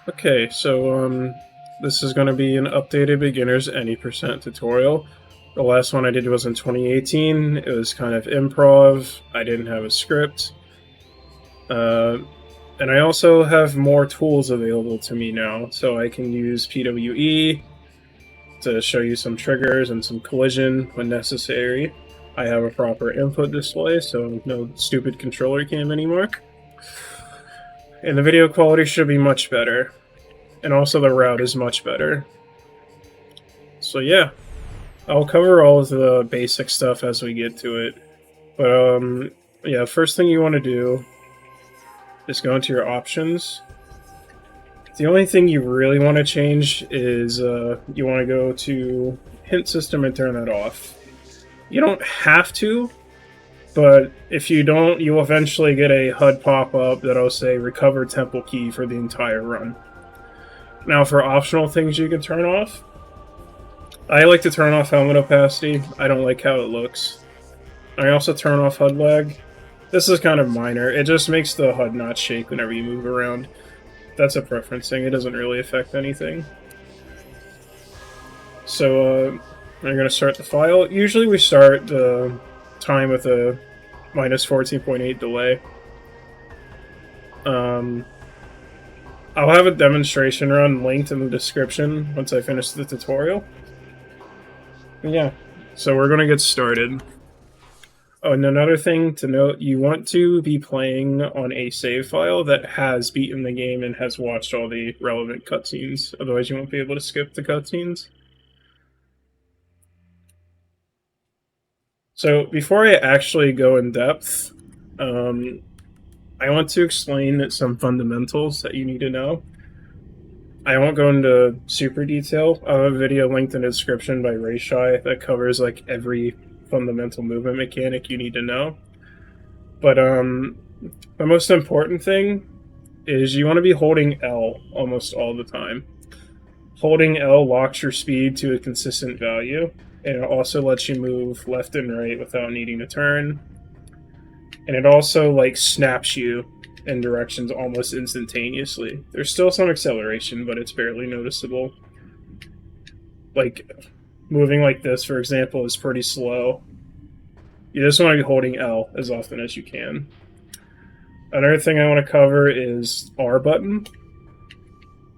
Okay, so this is going to be an updated beginner's any percent tutorial. The last one I did was in 2018. It was kind of improv. I didn't have a script. And I also have more tools available to me now, so I can use PWE to show you some triggers and some collision when necessary. I have a proper input display, so no stupid controller cam anymore. And the video quality should be much better. And also the route is much better. So yeah, I'll cover all of the basic stuff as we get to it. But yeah, first thing you want to do is go into your options. The only thing you really want to change is you want to go to hint system and turn that off. You don't have to, but if you don't, you'll eventually get a HUD pop-up that'll say recover temple key for the entire run. Now for optional things you can turn off, I like to turn off helmet opacity. I don't like how it looks. I also turn off HUD lag. This is kind of minor. It just makes the HUD not shake whenever you move around. That's a preference thing. It doesn't really affect anything. So I'm going to start the file. Usually we start the time with a minus 14.8 delay. I'll have a demonstration run linked in the description once I finish the tutorial. Yeah, so we're going to get started. Oh, and another thing to note, you want to be playing on a save file that has beaten the game and has watched all the relevant cutscenes. Otherwise you won't be able to skip the cutscenes. So before I actually go in depth, I want to explain some fundamentals that you need to know. I won't go into super detail. I have a video linked in the description by Rayshy that covers like every fundamental movement mechanic you need to know. But the most important thing is you want to be holding L almost all the time. Holding L locks your speed to a consistent value, and it also lets you move left and right without needing to turn. And it also like snaps you in directions almost instantaneously. There's still some acceleration, but it's barely noticeable. Like moving like this, for example, is pretty slow. You just want to be holding L as often as you can. Another thing I want to cover is R button.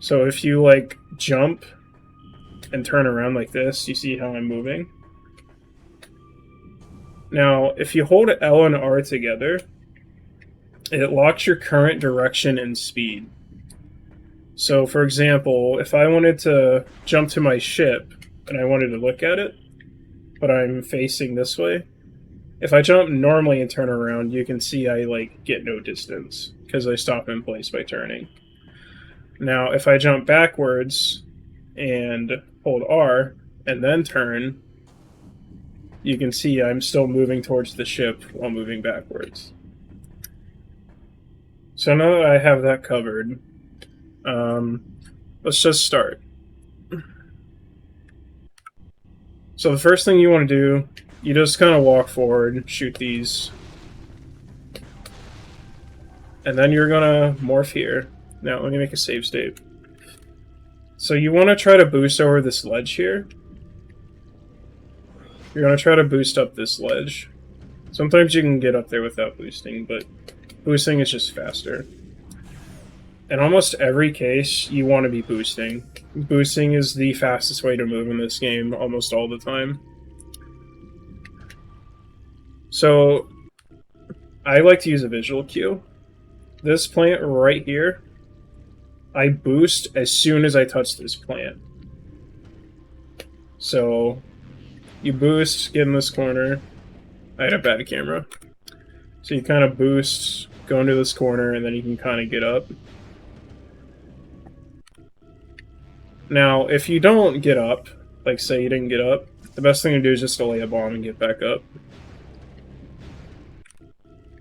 So if you like jump and turn around like this, you see how I'm moving? Now, if you hold L and R together, it locks your current direction and speed. So, for example, if I wanted to jump to my ship and I wanted to look at it, but I'm facing this way, if I jump normally and turn around, you can see I like get no distance because I stop in place by turning. Now, if I jump backwards and hold R and then turn, you can see I'm still moving towards the ship while moving backwards. So now that I have that covered, let's just start. So the first thing you want to do, you just kind of walk forward, shoot these. And then you're going to morph here. Now let me make a save state. So you want to try to boost over this ledge here. You're going to try to boost up this ledge. Sometimes you can get up there without boosting, but boosting is just faster. In almost every case, you want to be boosting. Boosting is the fastest way to move in this game almost all the time. So, I like to use a visual cue. This plant right here, I boost as soon as I touch this plant. So, you boost, get in this corner. I had a bad camera. So you kind of boost, go into this corner, and then you can kind of get up. Now, if you don't get up, like say you didn't get up, the best thing to do is just to lay a bomb and get back up.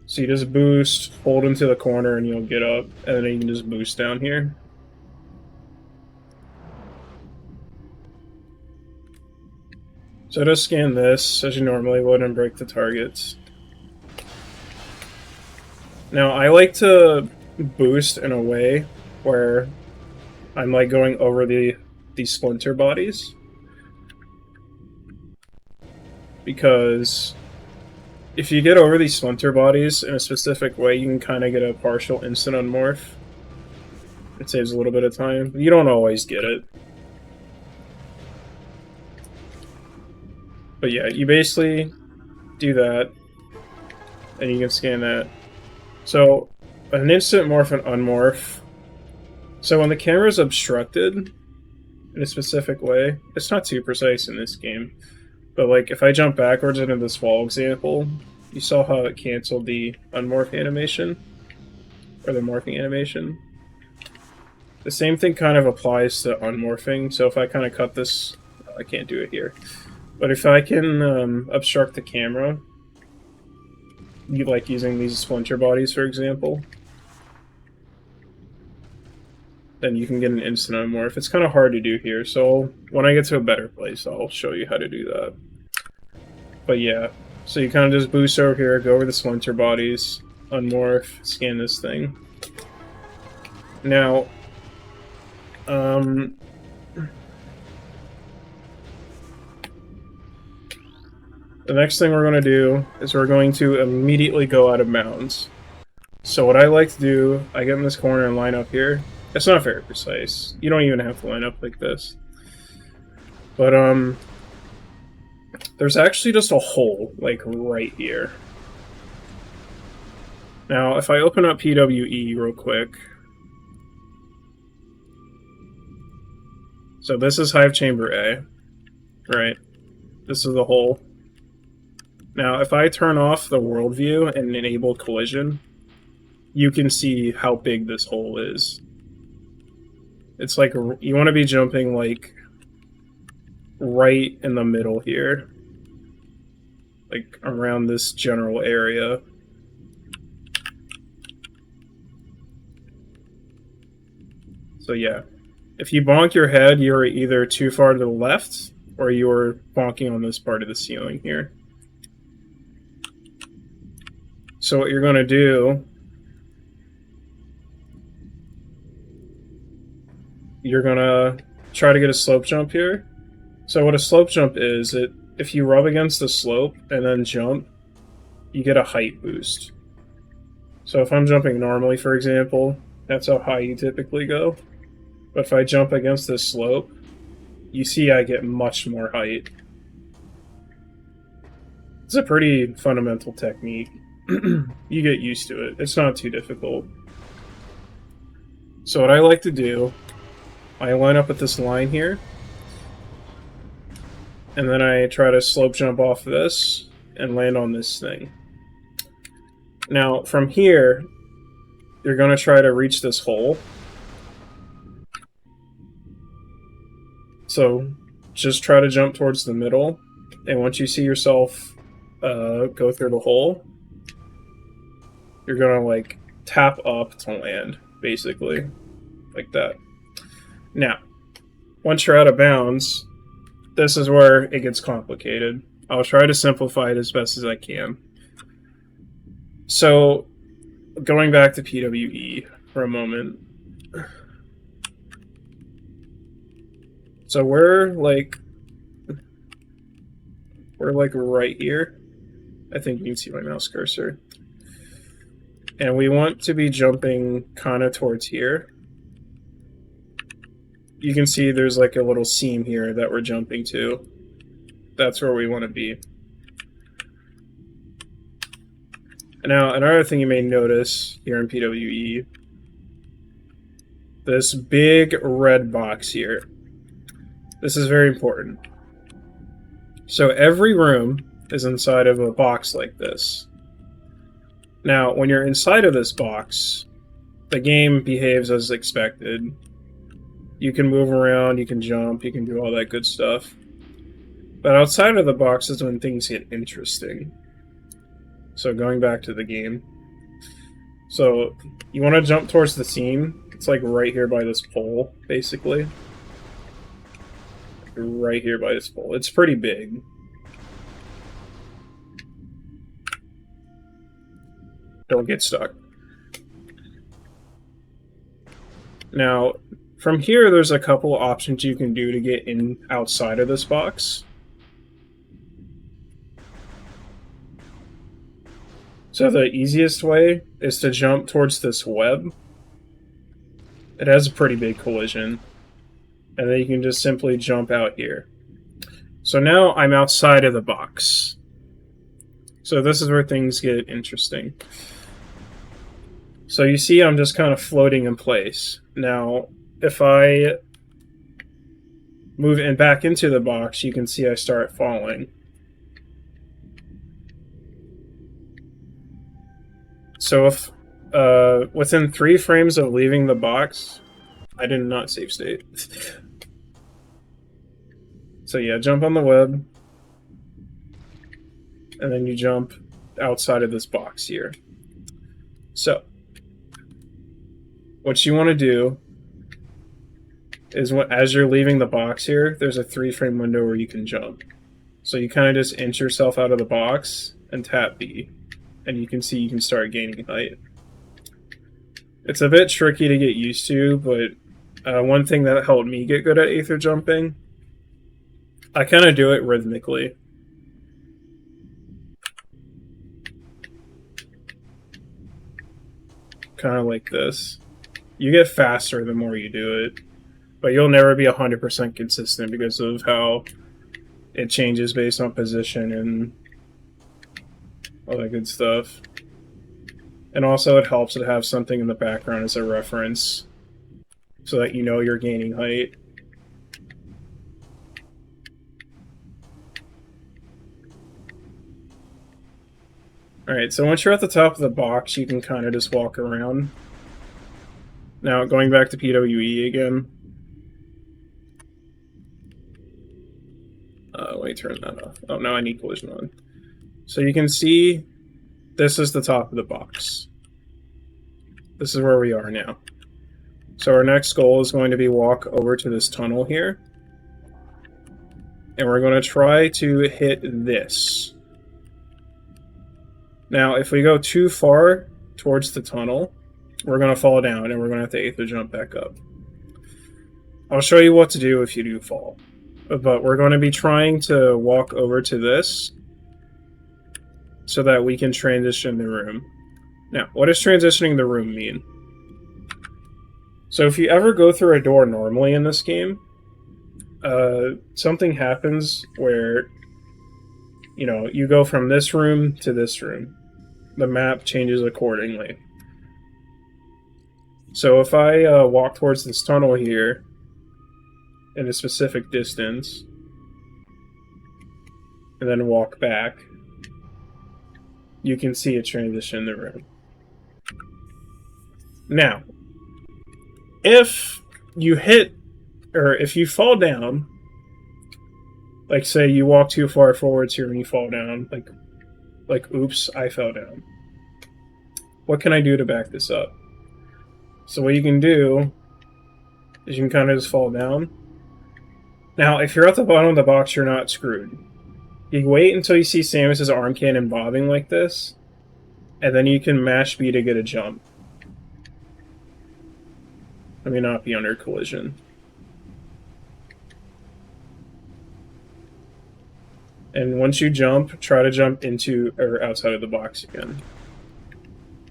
So you just boost, hold into the corner, and you'll get up, and then you can just boost down here. So just scan this, as you normally would, and break the targets. Now, I like to boost in a way where I'm like going over these splinter bodies. Because if you get over these splinter bodies in a specific way, you can kind of get a partial instant unmorph. It saves a little bit of time. You don't always get it. But yeah, you basically do that, and you can scan that. So, an instant morph and unmorph. So when the camera is obstructed in a specific way, it's not too precise in this game. But like, if I jump backwards into this wall example, you saw how it canceled the unmorph animation? Or the morphing animation? The same thing kind of applies to unmorphing, so if I kind of cut this, I can't do it here. But if I can obstruct the camera, you like using these splinter bodies, for example, then you can get an instant unmorph. It's kind of hard to do here, so when I get to a better place, I'll show you how to do that. But yeah, so you kind of just boost over here, go over the splinter bodies, unmorph, scan this thing. Now, the next thing we're going to do is we're going to immediately go out of bounds. So what I like to do, I get in this corner and line up here. It's not very precise. You don't even have to line up like this. But, there's actually just a hole, like, right here. Now, if I open up PWE real quick... So this is Hive Chamber A, right? This is the hole. Now, if I turn off the world view and enable collision, you can see how big this hole is. It's like, you want to be jumping, like, right in the middle here. Like, around this general area. So yeah. If you bonk your head, you're either too far to the left, or you're bonking on this part of the ceiling here. So what you're going to do, you're going to try to get a slope jump here. So what a slope jump is, if you rub against the slope and then jump, you get a height boost. So if I'm jumping normally, for example, that's how high you typically go. But if I jump against this slope, you see I get much more height. It's a pretty fundamental technique. You get used to it. It's not too difficult. So what I like to do, I line up at this line here, and then I try to slope jump off this and land on this thing. Now, from here, you're going to try to reach this hole. So, just try to jump towards the middle, and once you see yourself go through the hole, you're gonna, like, tap up to land, basically. Like that. Now, once you're out of bounds, this is where it gets complicated. I'll try to simplify it as best as I can. So, going back to PWE for a moment. So we're like right here. I think you can see my mouse cursor. And we want to be jumping kind of towards here. You can see there's like a little seam here that we're jumping to. That's where we want to be. Now, another thing you may notice here in PWE, this big red box here. This is very important. So every room is inside of a box like this. Now, when you're inside of this box, the game behaves as expected. You can move around, you can jump, you can do all that good stuff. But outside of the box is when things get interesting. So going back to the game. So you want to jump towards the seam. It's like right here by this pole, basically. Right here by this pole. It's pretty big. Don't get stuck. Now, From here, there's a couple options you can do to get in outside of this box. So the easiest way is to jump towards this web. It has a pretty big collision. And then you can just simply jump out here. So now I'm outside of the box. So this is where things get interesting. So you see I'm just kind of floating in place. Now, if I move in back into the box, you can see I start falling. So if within 3 frames of leaving the box, I did not save state. So yeah, jump on the web, and then you jump outside of this box here. So what you want to do is, as you're leaving the box here, there's a 3-frame window where you can jump. So you kind of just inch yourself out of the box and tap B, and you can see you can start gaining height. It's a bit tricky to get used to, but one thing that helped me get good at Aether jumping, I kind of do it rhythmically. Kind of like this. You get faster the more you do it, but you'll never be 100% consistent because of how it changes based on position and all that good stuff. And also it helps to have something in the background as a reference so that you know you're gaining height. Alright, so once you're at the top of the box, you can kind of just walk around. Now, going back to PWE again. Let me turn that off. Oh, now I need collision on. So you can see this is the top of the box. This is where we are now. So our next goal is going to be walk over to this tunnel here. And we're going to try to hit this. Now, if we go too far towards the tunnel, we're going to fall down and we're going to have to Aether jump back up. I'll show you what to do if you do fall. But we're going to be trying to walk over to this so that we can transition the room. Now, what does transitioning the room mean? So if you ever go through a door normally in this game, something happens where, you know, you go from this room to this room. The map changes accordingly. So if I walk towards this tunnel here in a specific distance, and then walk back, you can see it transition in the room. Now, if you hit, or if you fall down, like say you walk too far forwards here and you fall down, like oops, I fell down. What can I do to back this up? So what you can do is you can kind of just fall down. Now, if you're at the bottom of the box, you're not screwed. You wait until you see Samus's arm cannon bobbing like this, and then you can mash B to get a jump. Let me not be under collision. And once you jump, try to jump into or outside of the box again.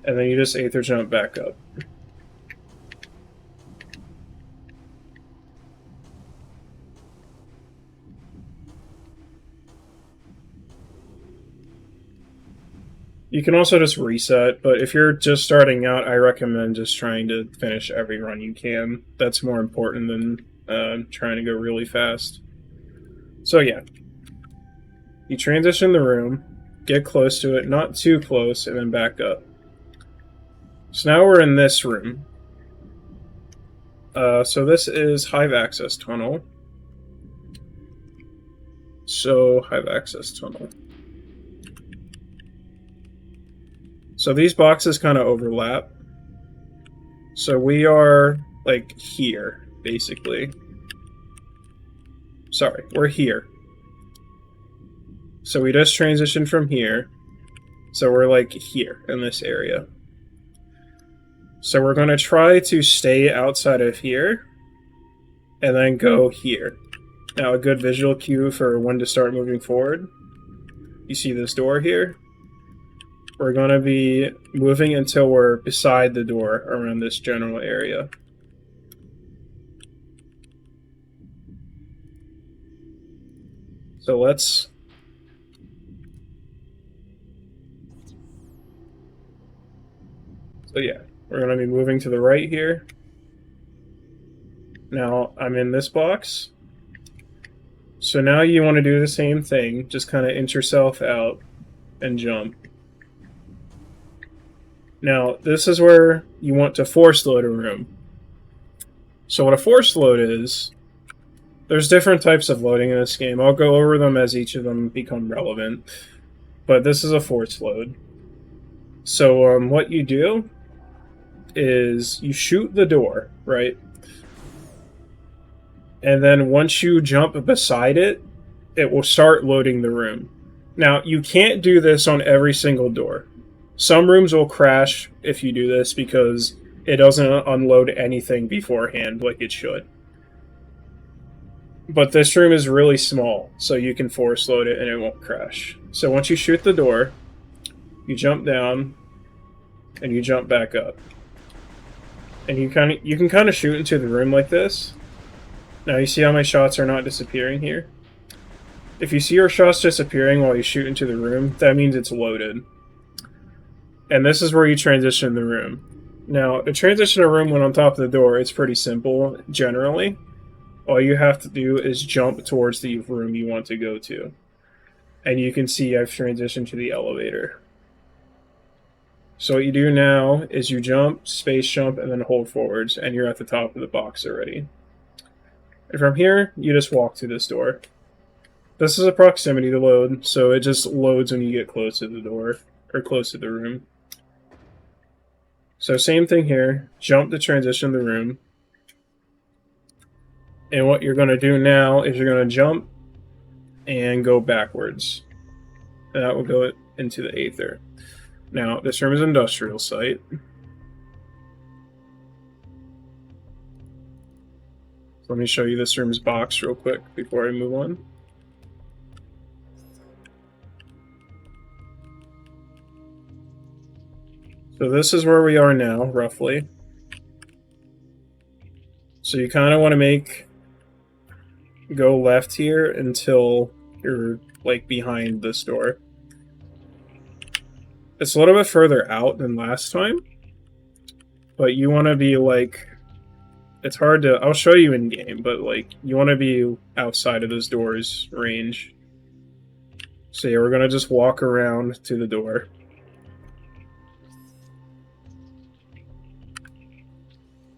And then you just Aether jump back up. You can also just reset, but if you're just starting out, I recommend just trying to finish every run you can. That's more important than trying to go really fast. So yeah. You transition the room, get close to it, not too close, and then back up. So now we're in this room. So this is Hive Access Tunnel. So, Hive Access Tunnel. So these boxes kind of overlap. So we are, like, here, basically. Sorry, we're here. So we just transitioned from here. So we're, like, here, in this area. So we're going to try to stay outside of here. and then go here. Now a good visual cue for when to start moving forward. You see this door here? We're going to be moving until we're beside the door around this general area. So let's... So yeah, we're going to be moving to the right here. Now I'm in this box. So now you want to do the same thing, just kind of inch yourself out and jump. Now, this is where you want to force load a room. So what a force load is, there's different types of loading in this game. I'll go over them as each of them become relevant. But this is a force load. So what you do is you shoot the door, right? And then once you jump beside it, it will start loading the room. Now, you can't do this on every single door. Some rooms will crash if you do this because it doesn't unload anything beforehand like it should. But this room is really small, so you can force load it and it won't crash. So once you shoot the door, you jump down and you jump back up. And you can kind of shoot into the room like this. Now you see how my shots are not disappearing here? If you see your shots disappearing while you shoot into the room, that means it's loaded. And this is where you transition the room. Now, to transition a room when on top of the door, it's pretty simple, generally. All you have to do is jump towards the room you want to go to. And you can see I've transitioned to the elevator. So what you do now is you jump, space jump, and then hold forwards, and you're at the top of the box already. And from here, you just walk to this door. This is a proximity to load, so it just loads when you get close to the door, or close to the room. So same thing here, jump to transition the room. And what you're going to do now is you're going to jump and go backwards. And that will go into the Aether. Now, this room is industrial site. Let me show you this room's box real quick before I move on. So this is where we are now, roughly. So you kind of want to go left here until you're like behind this door. It's a little bit further out than last time, but you want to be like, it's hard to, I'll show you in game, but like you want to be outside of this door's range. So yeah, we're going to just walk around to the door.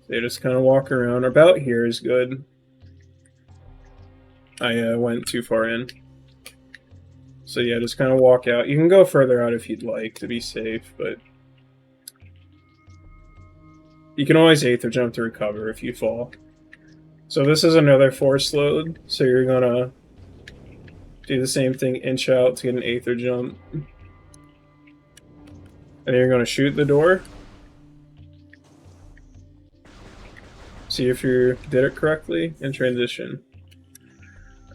They just kind of walk around. About here is good. I went too far in. So yeah, just kind of walk out. You can go further out if you'd like to be safe, but you can always Aether jump to recover if you fall. So this is another force load. So you're gonna do the same thing, inch out to get an Aether jump. And then you're gonna shoot the door. See if you did it correctly and transition.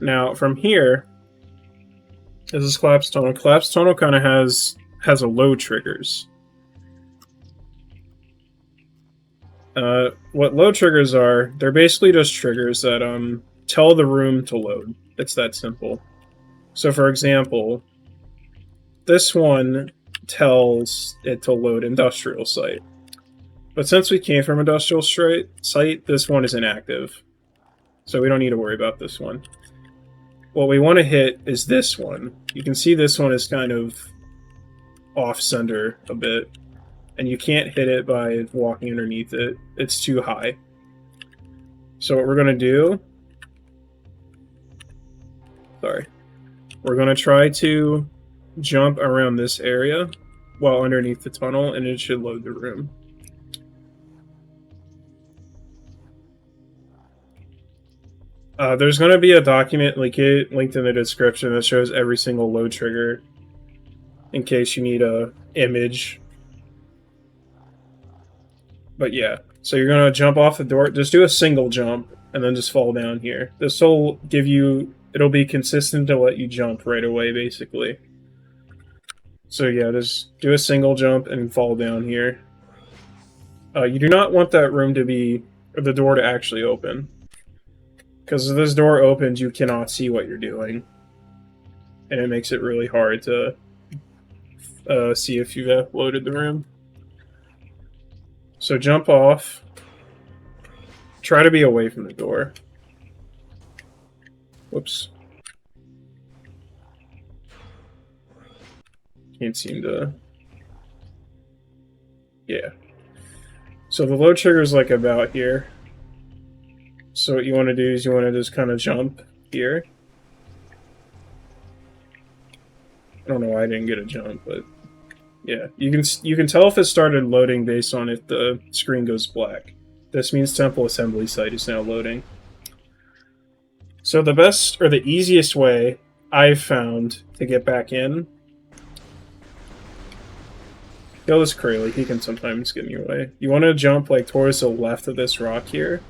Now from here, this is Collapse Tunnel. Collapse Tunnel kind of has a load triggers. What load triggers are, they're basically just triggers that tell the room to load. It's that simple. So for example, this one tells it to load industrial site. But since we came from industrial site, this one is inactive. So we don't need to worry about this one. What we want to hit is this one. You can see this one is kind of off-center a bit. And you can't hit it by walking underneath it. It's too high. So what we're going to do... Sorry. We're going to try to jump around this area while underneath the tunnel, and it should load the room. There's going to be a document linked in the description that shows every single load trigger in case you need a image. But yeah, so you're going to jump off the door. Just do a single jump and then just fall down here. This will give you, it'll be consistent to let you jump right away, basically. So yeah, just do a single jump and fall down here. You do not want that room to be, or the door to actually open. Because if this door opens, you cannot see what you're doing. And it makes it really hard to see if you've loaded the room. So jump off. Try to be away from the door. Whoops. Can't seem to... Yeah. So the load trigger is like about here. So what you want to do is you want to just kind of jump here. I don't know why I didn't get a jump, but yeah, you can tell if it started loading based on if the screen goes black. This means Temple Assembly Site is now loading. So the best or the easiest way I've found to get back in. Kill this Kraly, he can sometimes get in your way. You want to jump like towards the left of this rock here.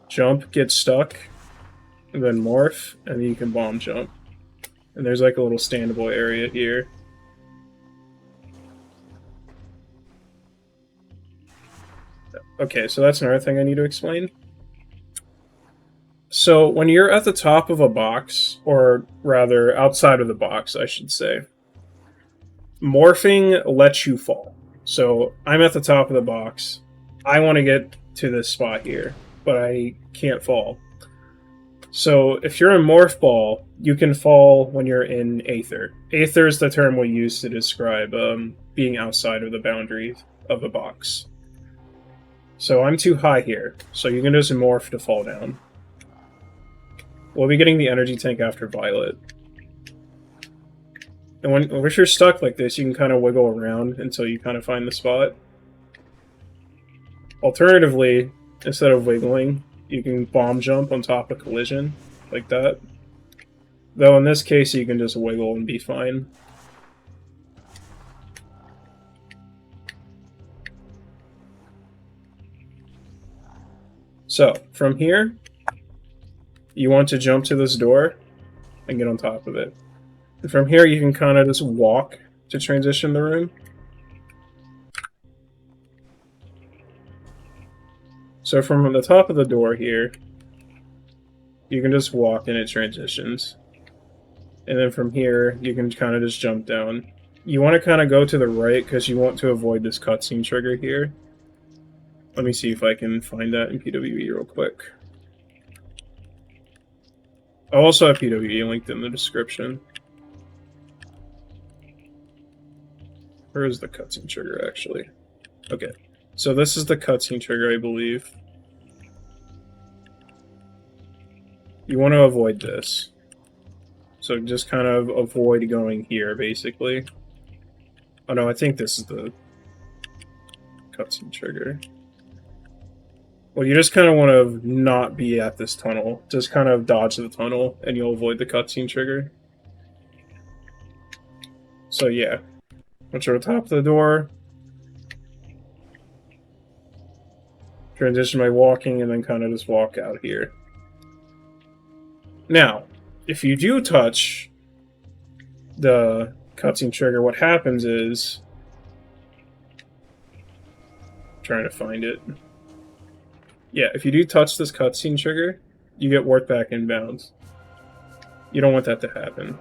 Jump, get stuck, and then morph, and then you can bomb jump. And there's like a little standable area here. Okay, so that's another thing I need to explain. So when you're at the top of a box, or rather outside of the box, I should say, morphing lets you fall. So I'm at the top of the box. I want to get to this spot here, but I can't fall. So if you're in Morph Ball, you can fall when you're in Aether. Aether is the term we use to describe being outside of the boundaries of a box. So I'm too high here, so you can just morph to fall down. We'll be getting the energy tank after Violet. And when you're stuck like this, you can kind of wiggle around until you kind of find the spot. Alternatively, instead of wiggling, you can bomb jump on top of collision, like that. Though in this case, you can just wiggle and be fine. So, from here, you want to jump to this door and get on top of it. And from here, you can kind of just walk to transition the room. So from the top of the door here, you can just walk and it transitions. And then from here, you can kind of just jump down. You want to kind of go to the right because you want to avoid this cutscene trigger here. Let me see if I can find that in PWE real quick. I'll also have PWE linked in the description. Where is the cutscene trigger, actually? Okay. So this is the cutscene trigger, I believe. You want to avoid this. So just kind of avoid going here, basically. Oh no, I think this is the cutscene trigger. Well, you just kind of want to not be at this tunnel. Just kind of dodge the tunnel, and you'll avoid the cutscene trigger. So yeah. Once you're at the top of the door, transition by walking, and then kind of just walk out here. Now, if you do touch the cutscene trigger, what happens is... trying to find it. Yeah, if you do touch this cutscene trigger, you get warped back inbounds. You don't want that to happen.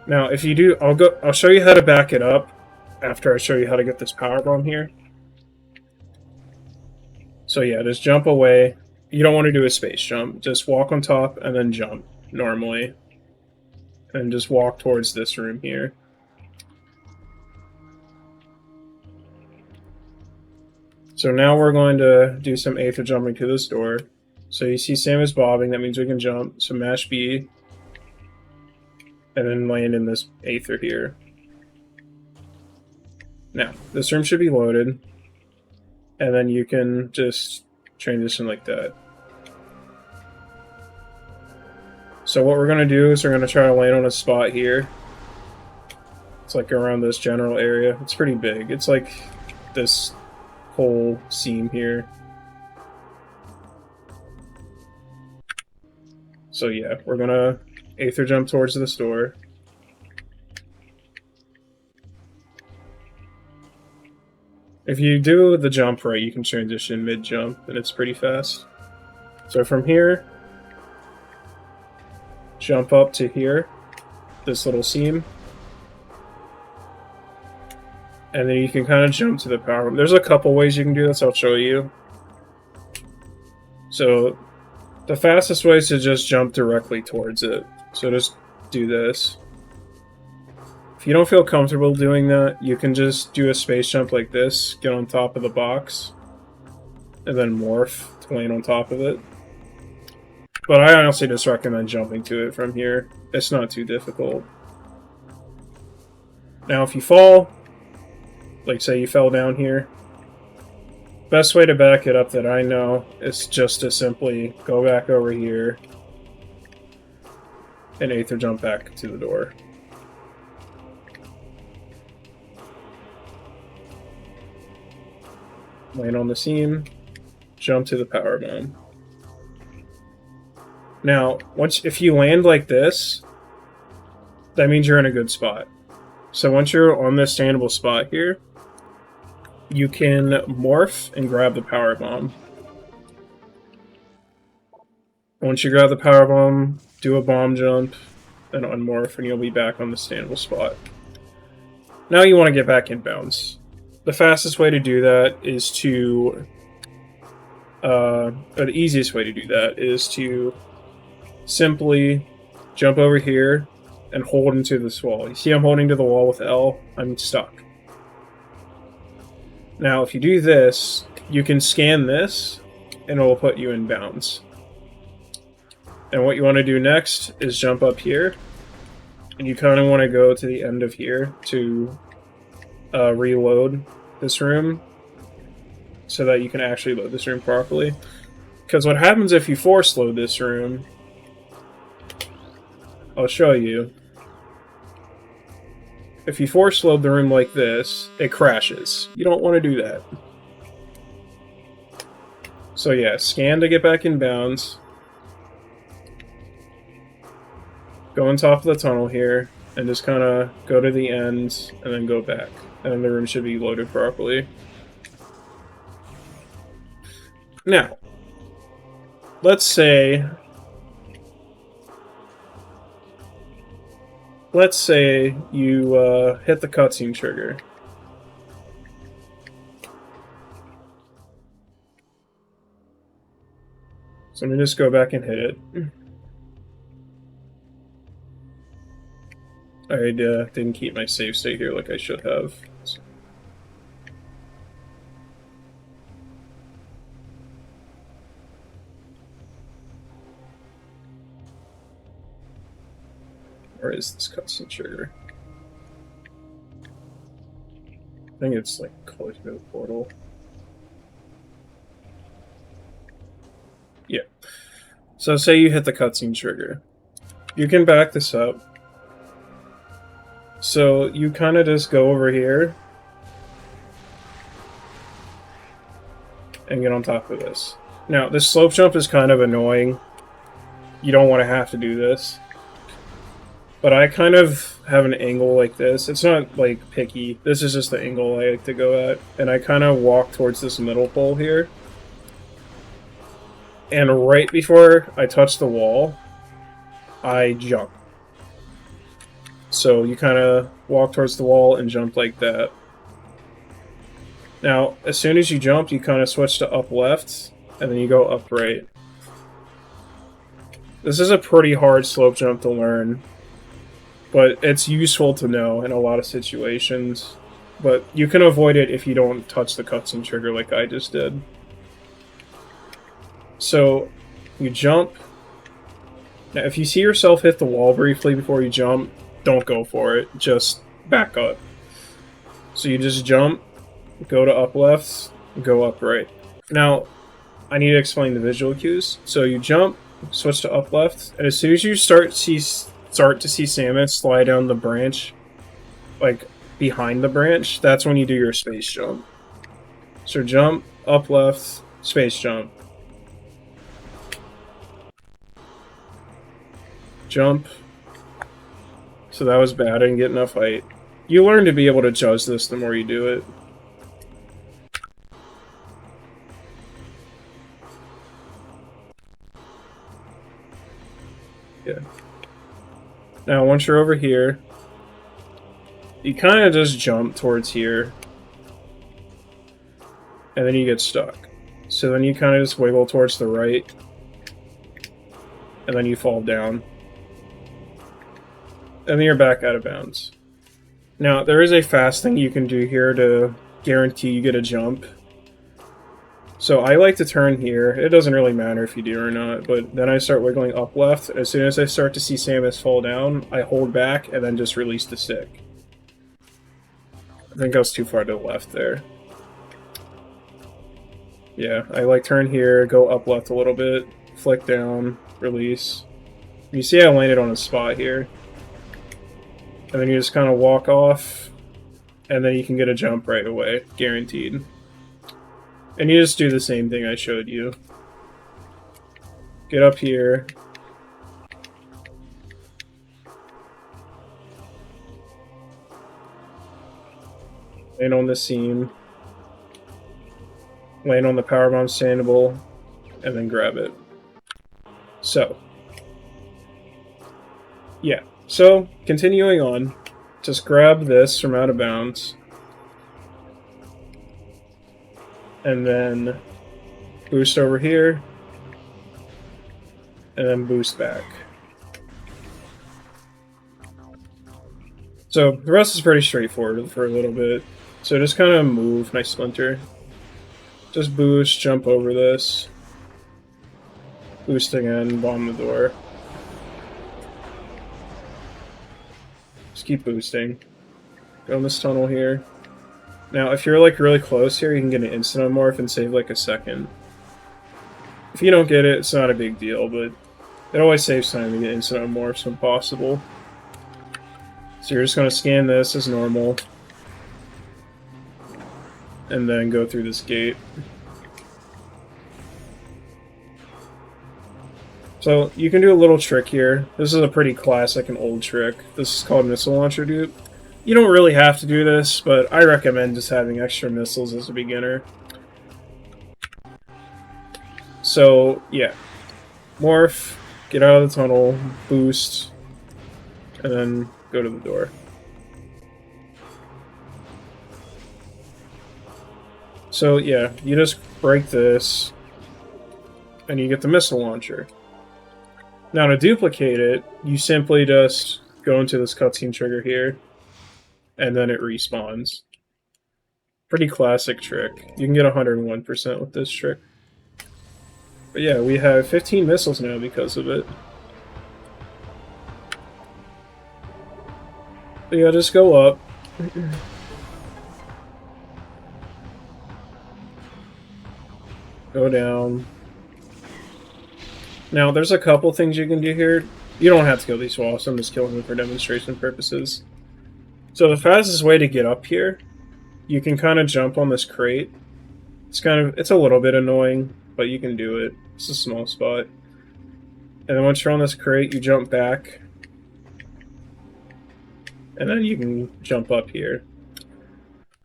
Now, if you do, I'll show you how to back it up after I show you how to get this power bomb here. So yeah, just jump away. You don't want to do a space jump. Just walk on top and then jump normally. And just walk towards this room here. So now we're going to do some Aether jumping to this door. So you see Samus bobbing, that means we can jump. So mash B. And then land in this Aether here. Now, this room should be loaded. And then you can just transition like that. So what we're going to do is we're going to try to land on a spot here. It's like around this general area. It's pretty big. It's like this whole seam here. So yeah, we're gonna Aether Jump towards the store. If you do the jump right, you can transition mid-jump, and it's pretty fast. So from here, jump up to here, this little seam. And then you can kind of jump to the power room. There's a couple ways you can do this, I'll show you. So, the fastest way is to just jump directly towards it. So just do this. If you don't feel comfortable doing that, you can just do a space jump like this, get on top of the box, and then morph to land on top of it. But I honestly just recommend jumping to it from here. It's not too difficult. Now if you fall, like say you fell down here, best way to back it up that I know is just to simply go back over here and Aether jump back to the door. Land on the seam, jump to the power bomb. Now, if you land like this, that means you're in a good spot. So once you're on this standable spot here, you can morph and grab the power bomb. Once you grab the power bomb, do a bomb jump, and unmorph, and you'll be back on the standable spot. Now you want to get back in bounds. The fastest way to do that is to, or the easiest way to do that is to simply jump over here and hold into this wall. You see I'm holding to the wall with L, I'm stuck. Now if you do this, you can scan this and it will put you in bounds. And what you want to do next is jump up here, and you kind of want to go to the end of here to reload this room so that you can actually load this room properly. Because what happens if you force load this room, I'll show you. If you force load the room like this, it crashes. You don't want to do that. So yeah, scan to get back in bounds. Go on top of the tunnel here, and just kind of go to the end, and then go back. And then the room should be loaded properly. Now, let's say you hit the cutscene trigger. So let me just go back and hit it. I didn't keep my save state here like I should have. Where is this cutscene trigger? I think it's like close to the portal. Yeah. So say you hit the cutscene trigger. You can back this up. So you kind of just go over here and get on top of this. Now, this slope jump is kind of annoying. You don't want to have to do this. But I kind of have an angle like this. It's not, like, picky. This is just the angle I like to go at. And I kind of walk towards this middle pole here. And right before I touch the wall, I jump. So you kind of walk towards the wall and jump like that. Now, as soon as you jump, you kind of switch to up left, and then you go up right. This is a pretty hard slope jump to learn, but it's useful to know in a lot of situations. But you can avoid it if you don't touch the cutscene trigger like I just did. So, you jump. Now, if you see yourself hit the wall briefly before you jump, don't go for it. Just back up. So you just jump, go to up left, go up right. Now, I need to explain the visual cues. So you jump, switch to up left, and as soon as you start to see Samus slide down the branch, like behind the branch, that's when you do your space jump. So jump, up left, space jump. jump. So that was bad, I didn't get enough height. You learn to be able to judge this the more you do it. Yeah. Now, once you're over here, you kind of just jump towards here, and then you get stuck. So then you kind of just wiggle towards the right, and then you fall down. And then you're back out of bounds. Now, there is a fast thing you can do here to guarantee you get a jump. So I like to turn here. It doesn't really matter if you do or not, but then I start wiggling up left. As soon as I start to see Samus fall down, I hold back and then just release the stick. I think I was too far to the left there. Yeah, I like turn here, go up left a little bit, flick down, release. You see I landed on a spot here. And then you just kind of walk off, and then you can get a jump right away, guaranteed. And you just do the same thing I showed you. Get up here. Land on the seam. Land on the powerbomb standable, and then grab it. So. Yeah. So, continuing on. Just grab this from out of bounds. And then boost over here, and then boost back. So the rest is pretty straightforward for a little bit. So just kind of move, nice splinter. Just boost, jump over this. Boost again, bomb the door. Just keep boosting. Go in this tunnel here. Now, if you're like really close here, you can get an instant morph and save like a second. If you don't get it, it's not a big deal, but it always saves time to get instant morphs when possible. So you're just going to scan this as normal, and then go through this gate. So you can do a little trick here. This is a pretty classic and old trick. This is called Missile Launcher Dupe. You don't really have to do this, but I recommend just having extra missiles as a beginner. So, yeah. Morph, get out of the tunnel, boost, and then go to the door. So, yeah, you just break this, and you get the missile launcher. Now, to duplicate it, you simply just go into this cutscene trigger here, and then it respawns. Pretty classic trick. You can get 101% with this trick. But yeah, we have 15 missiles now because of it. But yeah, just go up. Go down. Now, there's a couple things you can do here. You don't have to kill these walls, I'm just killing them for demonstration purposes. So the fastest way to get up here, you can kind of jump on this crate. It's a little bit annoying, but you can do it. It's a small spot. And then once you're on this crate, you jump back. And then you can jump up here.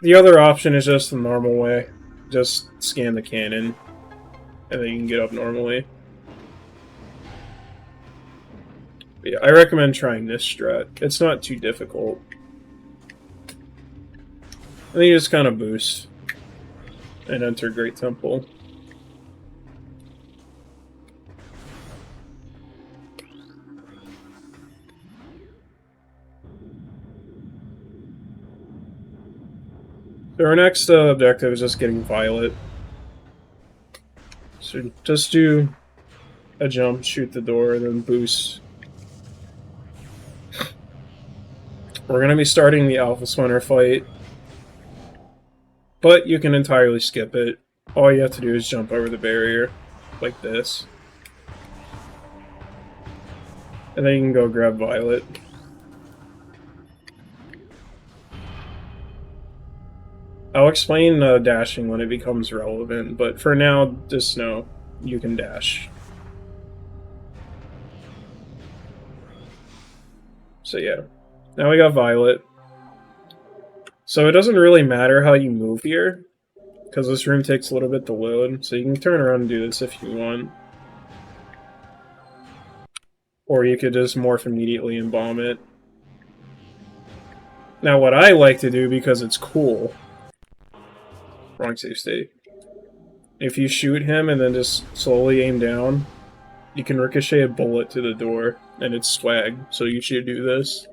The other option is just the normal way. Just scan the cannon, and then you can get up normally. But yeah, I recommend trying this strat. It's not too difficult. And then you just kind of boost and enter Great Temple. So our next objective is just getting Violet. So just do a jump, shoot the door, and then boost. We're going to be starting the Alpha Splinter fight. But you can entirely skip it. All you have to do is jump over the barrier, like this. And then you can go grab Violet. I'll explain dashing when it becomes relevant, but for now, just know you can dash. So yeah, now we got Violet. So it doesn't really matter how you move here, because this room takes a little bit to load, so you can turn around and do this if you want. Or you could just morph immediately and bomb it. Now what I like to do, because it's cool... Wrong save state. If you shoot him and then just slowly aim down, you can ricochet a bullet to the door, and it's swag, so you should do this.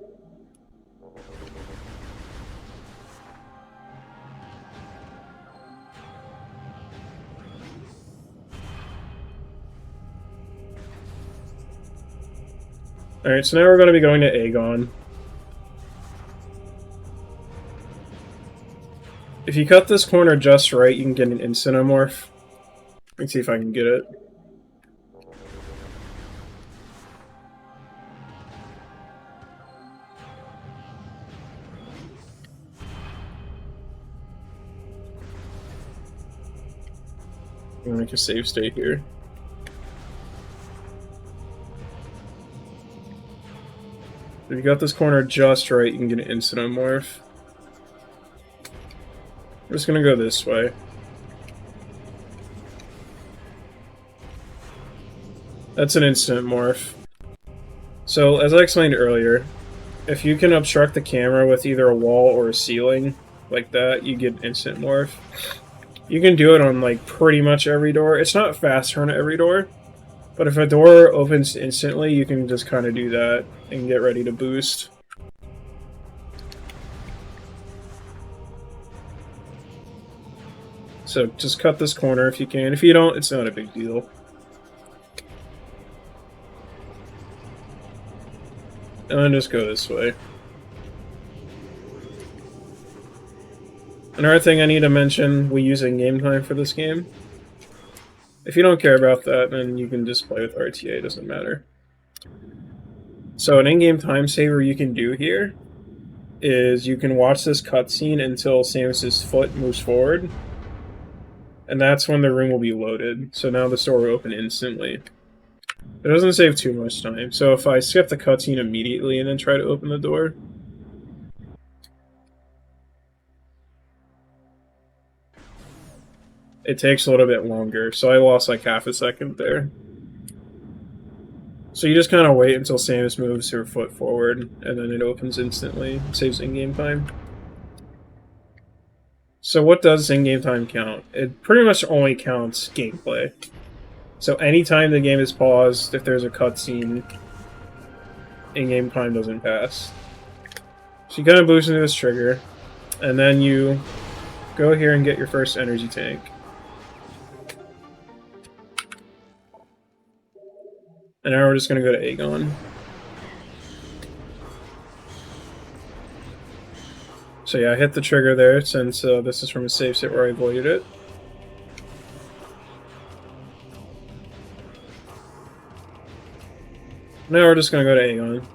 Alright, so now we're going to be going to Agon. If you cut this corner just right, you can get an Incinemorph. Let's see if I can get it. I'm going to make a save state here. If you got this corner just right, you can get an Incinemorph. We're just gonna go this way. That's an instant morph. So, as I explained earlier, if you can obstruct the camera with either a wall or a ceiling, like that, you get instant morph. You can do it on, like, pretty much every door. It's not faster on every door, but if a door opens instantly, you can just kind of do that and get ready to boost. So just cut this corner if you can. If you don't, it's not a big deal. And then just go this way. Another thing I need to mention, we use in-game time for this game. If you don't care about that, then you can just play with RTA, it doesn't matter. So an in-game time saver you can do here is you can watch this cutscene until Samus's foot moves forward. And that's when the room will be loaded. So now the door will open instantly. It doesn't save too much time. So if I skip the cutscene immediately and then try to open the door... it takes a little bit longer. So I lost like half a second there. So you just kind of wait until Samus moves her foot forward. And then it opens instantly. It saves in-game time. So what does in-game time count? It pretty much only counts gameplay. So anytime the game is paused, if there's a cutscene, in-game time doesn't pass. So you kind of boost into this trigger, and then you go here and get your first energy tank. And now we're just going to go to Agon. So yeah, I hit the trigger there since this is from a save state where I avoided it. Now we're just going to go to Agon.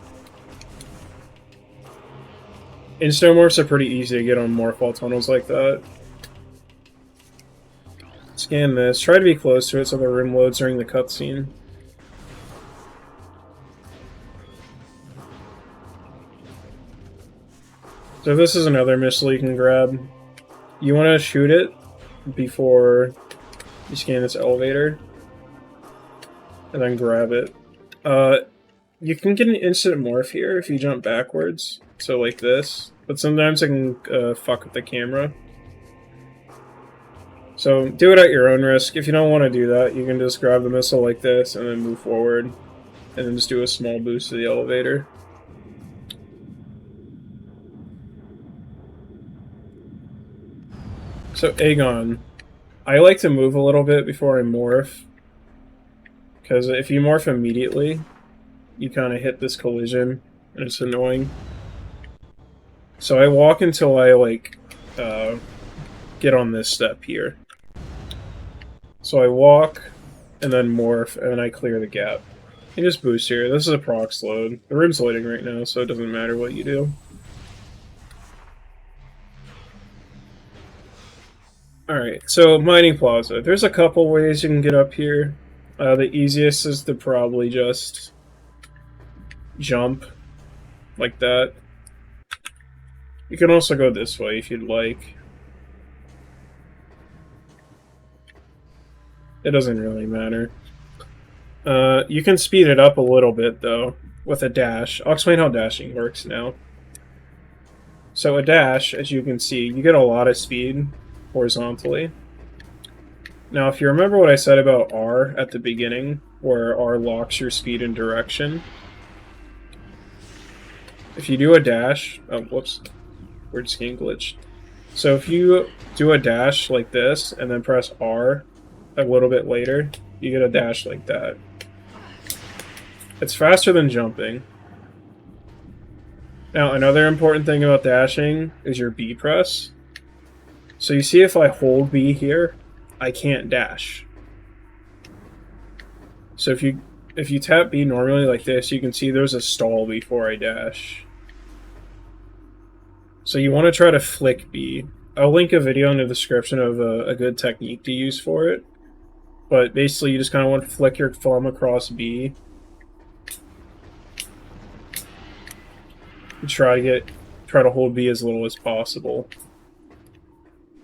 Instomorphs are pretty easy to get on Morphball tunnels like that. Scan this. Try to be close to it so the room loads during the cutscene. So this is another missile you can grab. You want to shoot it before you scan this elevator. And then grab it. You can get an instant morph here if you jump backwards. So like this. But sometimes it can fuck with the camera. So do it at your own risk. If you don't want to do that, you can just grab the missile like this and then move forward. And then just do a small boost to the elevator. So Agon, I like to move a little bit before I morph, because if you morph immediately, you kind of hit this collision, and it's annoying. So I walk until I, like, get on this step here. So I walk, and then morph, and then I clear the gap. You just boost here. This is a prox load. The room's loading right now, so it doesn't matter what you do. Alright, so Mining Plaza. There's a couple ways you can get up here. The easiest is to probably just jump like that. You can also go this way if you'd like. It doesn't really matter. You can speed it up a little bit, though, with a dash. I'll explain how dashing works now. So a dash, as you can see, you get a lot of speed horizontally. Now, if you remember what I said about R at the beginning, where R locks your speed and direction, if you do a dash... Oh, whoops. We're just getting glitched. So if you do a dash like this, and then press R a little bit later, you get a dash like that. It's faster than jumping. Now, another important thing about dashing is your B press. So you see if I hold B here, I can't dash. So if you tap B normally like this, you can see there's a stall before I dash. So you want to try to flick B. I'll link a video in the description of a good technique to use for it. But basically you just kind of want to flick your thumb across B. And try to hold B as little as possible.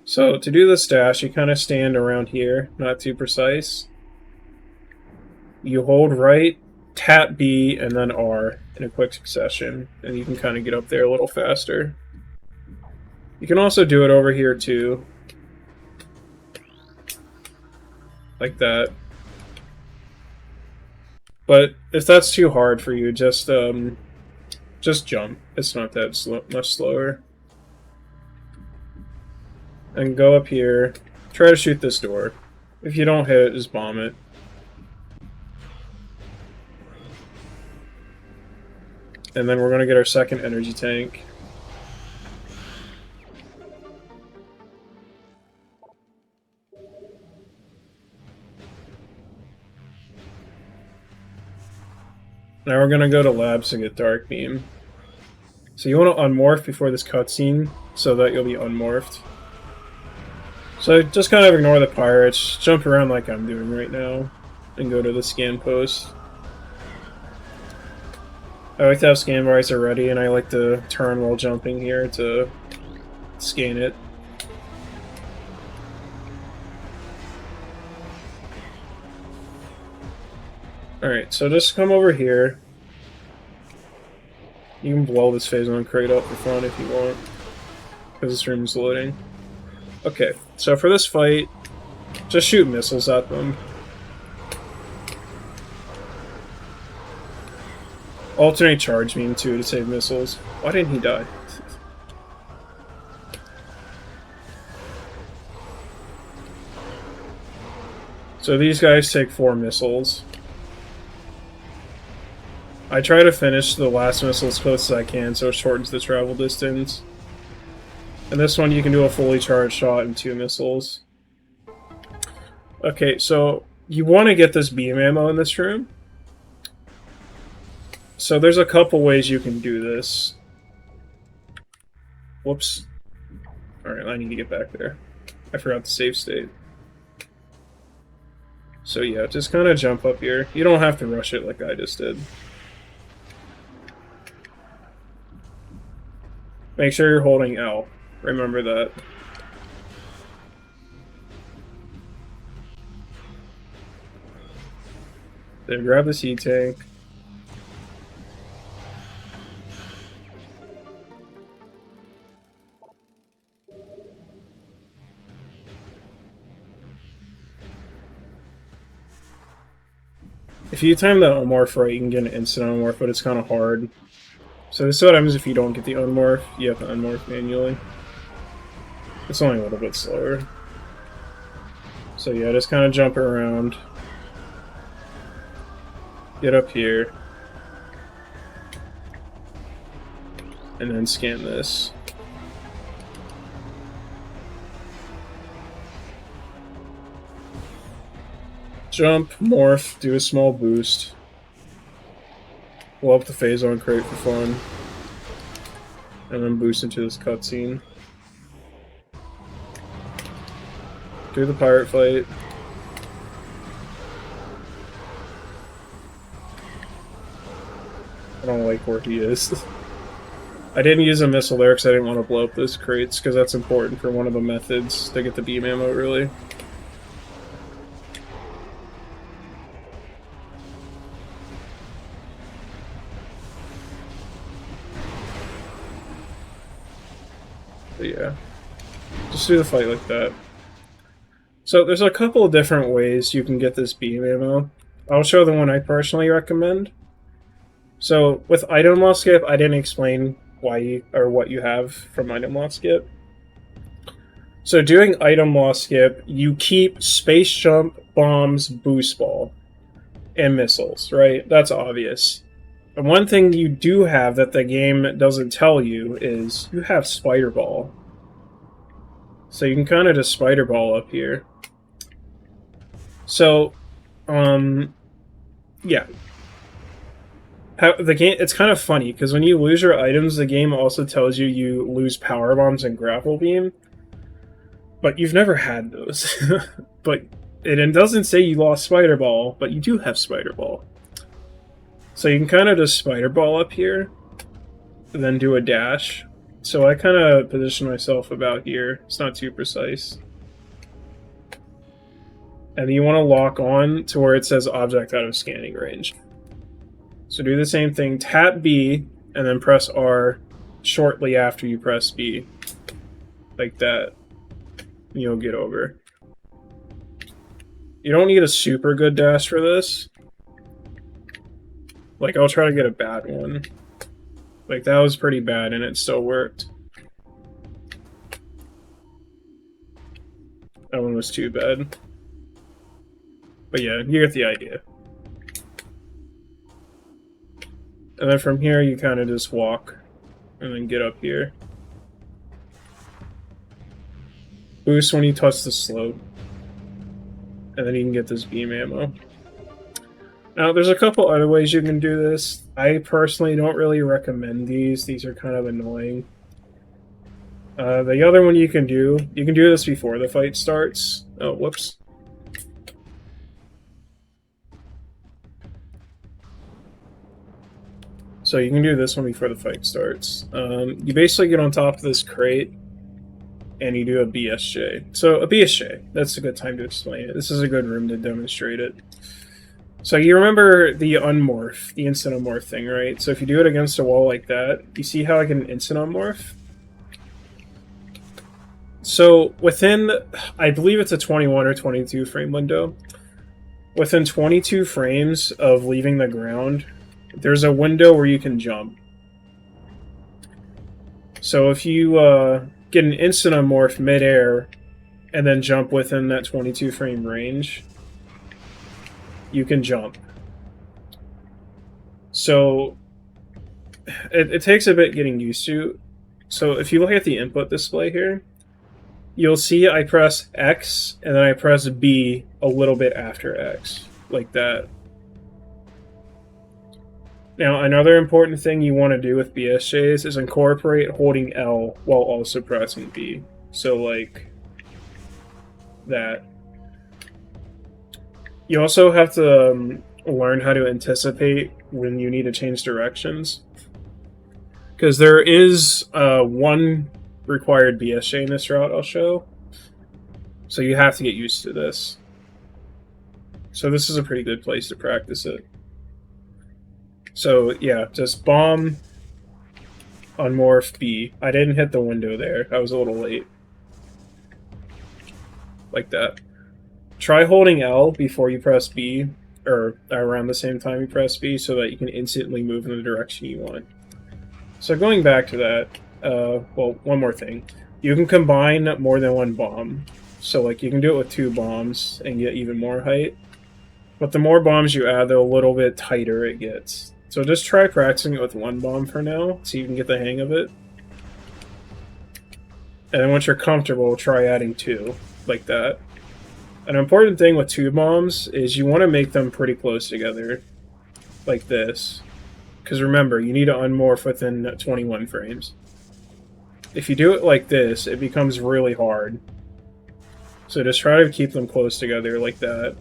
So to do this dash, you kind of stand around here, not too precise. You hold right, tap B, and then R in a quick succession, and you can kind of get up there a little faster. You can also do it over here too. Like that. But if that's too hard for you, just jump. It's not that much slower. And go up here. Try to shoot this door. If you don't hit it, just bomb it. And then we're going to get our second energy tank. Now we're going to go to labs to get Dark Beam. So you want to unmorph before this cutscene, so that you'll be unmorphed. So just kind of ignore the pirates, jump around like I'm doing right now, and go to the scan post. I like to have scan bars already, and I like to turn while jumping here to scan it. Alright, so just come over here. You can blow this Phazon crate up for fun if you want, because this room's loading. Okay, so for this fight, just shoot missiles at them. Alternate charge beam too to save missiles. Why didn't he die? So these guys take 4 missiles. I try to finish the last missile as close as I can, so it shortens the travel distance. And this one you can do a fully charged shot in 2 missiles. Okay, so you want to get this beam ammo in this room. So there's a couple ways you can do this. Whoops. Alright, I need to get back there. I forgot the save state. So yeah, just kind of jump up here. You don't have to rush it like I just did. Make sure you're holding L. Remember that. Then grab the seed tank. If you time the unmorph right, you can get an instant unmorph, but it's kind of hard. So this is what happens if you don't get the unmorph. You have to unmorph manually. It's only a little bit slower. So yeah, just kind of jump around. Get up here. And then scan this. Jump, morph, do a small boost. Blow up the Phazon crate for fun. And then boost into this cutscene. Do the pirate fight. I don't like where he is. I didn't use a missile there because I didn't want to blow up those crates, because that's important for one of the methods to get the beam ammo, really. But yeah, just do the fight like that. So there's a couple of different ways you can get this beam ammo. I'll show the one I personally recommend. So with item loss skip, I didn't explain why you, or what you have from item loss skip. So doing item loss skip, you keep space jump, bombs, boost ball, and missiles, right? That's obvious. And one thing you do have that the game doesn't tell you is you have spider ball. So you can kind of just spider ball up here. So, yeah. The game, it's kind of funny, because when you lose your items, the game also tells you you lose power bombs and grapple beam. But you've never had those. But it doesn't say you lost spider ball, but you do have spider ball. So you can kind of just spider ball up here, and then do a dash. So I kind of position myself about here. It's not too precise. And you want to lock on to where it says object out of scanning range. So do the same thing, tap B, and then press R shortly after you press B. Like that. And you'll get over. You don't need a super good dash for this. Like, I'll try to get a bad one. Like, that was pretty bad, and it still worked. That one was too bad. But yeah, you get the idea. And then from here, you kind of just walk, and then get up here. Boost when you touch the slope. And then you can get this beam ammo. Now, there's a couple other ways you can do this. I personally don't really recommend these. These are kind of annoying. The other one you can do this before the fight starts. Oh, whoops. So you can do this one before the fight starts. You basically get on top of this crate, and you do a BSJ. So a BSJ, that's a good time to explain it. This is a good room to demonstrate it. So you remember the unmorph, the instant unmorph thing, right? So if you do it against a wall like that, you see how I can instant unmorph? So within, I believe it's a 21 or 22 frame window. Within 22 frames of leaving the ground, there's a window where you can jump. So if you get an instant unmorph midair and then jump within that 22 frame range, you can jump. So it takes a bit getting used to. So if you look at the input display here, you'll see I press X and then I press B a little bit after X, like that. Now, another important thing you want to do with BSJs is incorporate holding L while also pressing B. So, like, that. You also have to learn how to anticipate when you need to change directions. Because there is one required BSJ in this route I'll show. So you have to get used to this. So this is a pretty good place to practice it. So yeah, just bomb, unmorph B. I didn't hit the window there. I was a little late. Like that. Try holding L before you press B, or around the same time you press B, so that you can instantly move in the direction you want. So going back to that, well, one more thing. You can combine more than one bomb. So like you can do it with 2 bombs and get even more height. But the more bombs you add, the little bit tighter it gets. So just try practicing it with 1 bomb for now, so you can get the hang of it. And then once you're comfortable, try adding 2, like that. An important thing with 2 bombs is you want to make them pretty close together, like this. Because remember, you need to unmorph within 21 frames. If you do it like this, it becomes really hard. So just try to keep them close together, like that.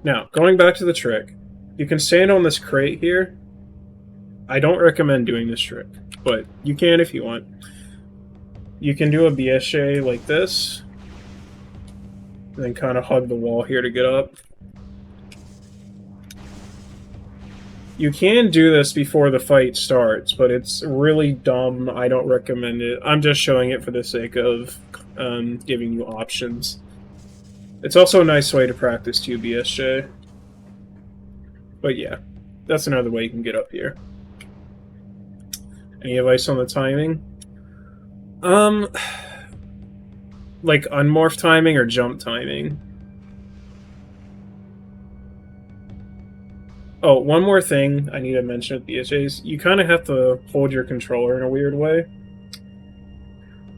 Now, going back to the trick. You can stand on this crate here. I don't recommend doing this trick, but you can if you want. You can do a BSJ like this, and then kind of hug the wall here to get up. You can do this before the fight starts, but it's really dumb. I don't recommend it. I'm just showing it for the sake of giving you options. It's also a nice way to practice 2 BSJ. But yeah, that's another way you can get up here. Any advice on the timing? Like unmorph timing or jump timing? Oh, one more thing I need to mention with BSJs. You kind of have to hold your controller in a weird way.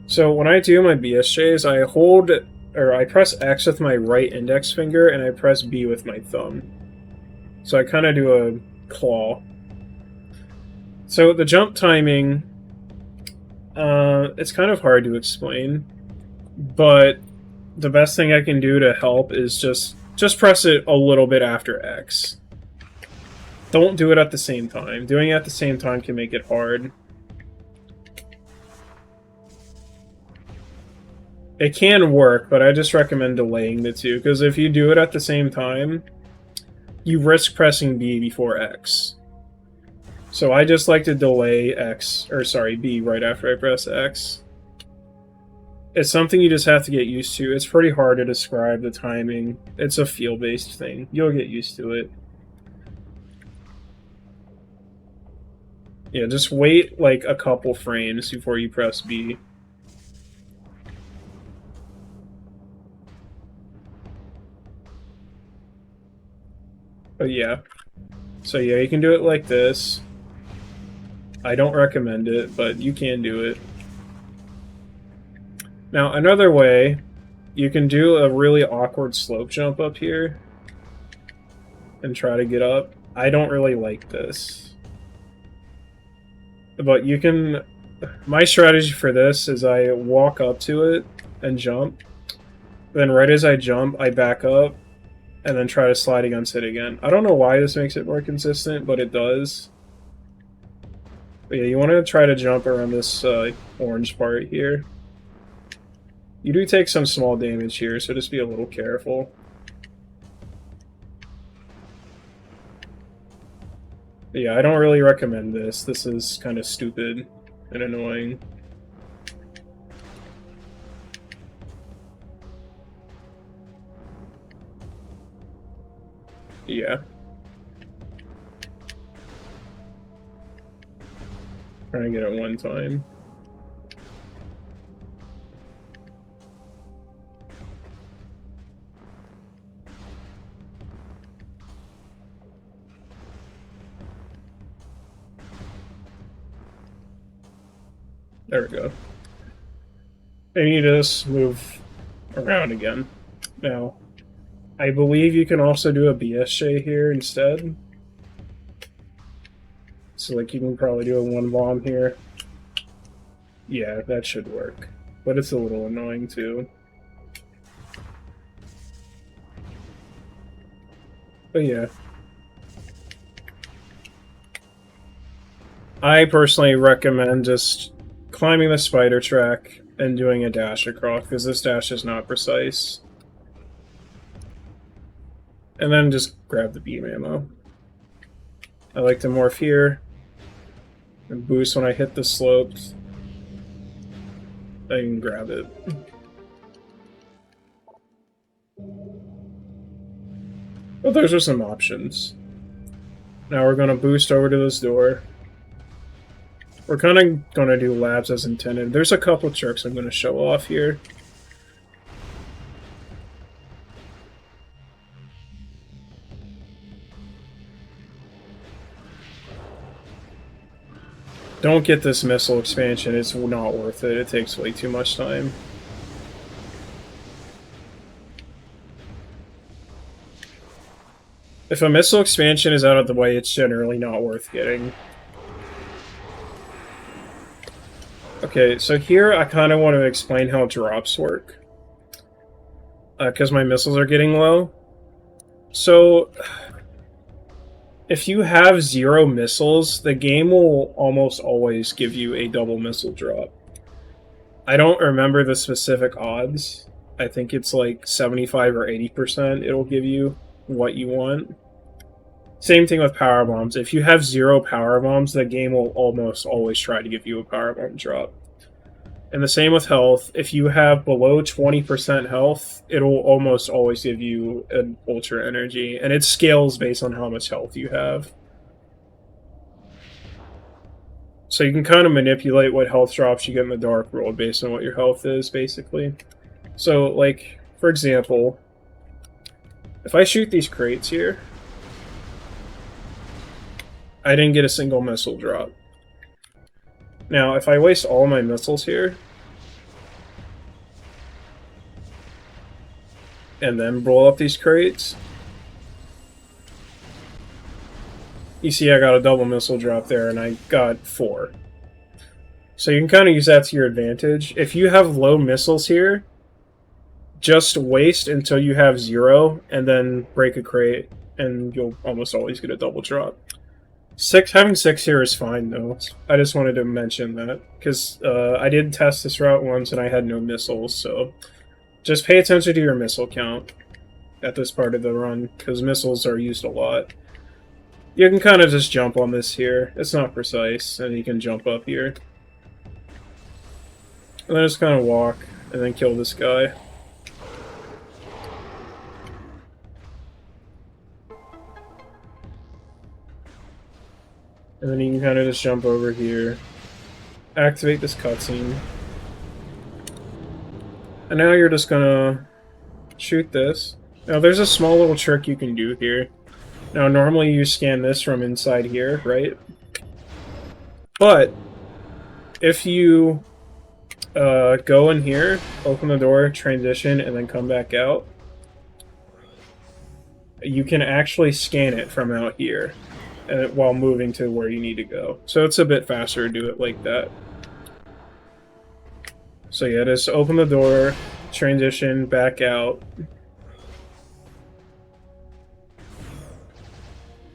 So when I do my BSJs, I hold, or I press X with my right index finger, and I press B with my thumb. So I kind of do a claw. So the jump timing, it's kind of hard to explain, but the best thing I can do to help is just press it a little bit after X. Don't do it at the same time. Doing it at the same time can make it hard. It can work, but I just recommend delaying the two, because if you do it at the same time, you risk pressing B before X. So I just like to delay B right after I press X. It's something you just have to get used to. It's pretty hard to describe the timing. It's a feel-based thing. You'll get used to it. Yeah, just wait like a couple frames before you press B. But yeah. So yeah, you can do it like this. I don't recommend it, but you can do it. Now, another way, you can do a really awkward slope jump up here and try to get up. I don't really like this. But you can... My strategy for this is I walk up to it and jump. Then right as I jump, I back up and then try to slide against it again. I don't know why this makes it more consistent, but it does. But yeah, you want to try to jump around this orange part here. You do take some small damage here, so just be a little careful. But yeah, I don't really recommend this. This is kind of stupid and annoying. Yeah. Trying to get it one time. There we go. And you just move around again. Now, I believe you can also do a BSJ here instead. So, like, you can probably do a one bomb here. Yeah, that should work. But it's a little annoying, too. But yeah. I personally recommend just climbing the spider track and doing a dash across, because this dash is not precise. And then just grab the beam ammo. I like to morph here and boost when I hit the slopes. I can grab it. But those are some options. Now we're going to boost over to this door. We're kind of going to do labs as intended. There's a couple tricks I'm going to show off here. Don't get this missile expansion, it's not worth it. It takes way too much time. If a missile expansion is out of the way, it's generally not worth getting. Okay, so here I kind of want to explain how drops work. Because my missiles are getting low. So, If you have 0 missiles, the game will almost always give you a double missile drop. I don't remember the specific odds. I think it's like 75 or 80% it'll give you what you want. Same thing with power bombs. If you have 0 power bombs, the game will almost always try to give you a power bomb drop. And the same with health. If you have below 20% health, it'll almost always give you an ultra energy. And it scales based on how much health you have. So you can kind of manipulate what health drops you get in the Dark World based on what your health is, basically. So, like, for example, if I shoot these crates here, I didn't get a single missile drop. Now, if I waste all my missiles here, and then blow up these crates, you see I got a double missile drop there, and I got 4. So you can kind of use that to your advantage. If you have low missiles here, just waste until you have 0, and then break a crate, and you'll almost always get a double drop. Having 6 here is fine, though. I just wanted to mention that, because I did test this route once and I had no missiles, so just pay attention to your missile count at this part of the run, because missiles are used a lot. You can kind of just jump on this here. It's not precise, and you can jump up here. And then just kind of walk, and then kill this guy. And then you can kind of just jump over here, activate this cutscene. And now you're just gonna shoot this. Now there's a small little trick you can do here. Now normally you scan this from inside here, right? But if you go in here, open the door, transition, and then come back out, you can actually scan it from out here. While moving to where you need to go. So it's a bit faster to do it like that. So yeah, just open the door, transition, back out.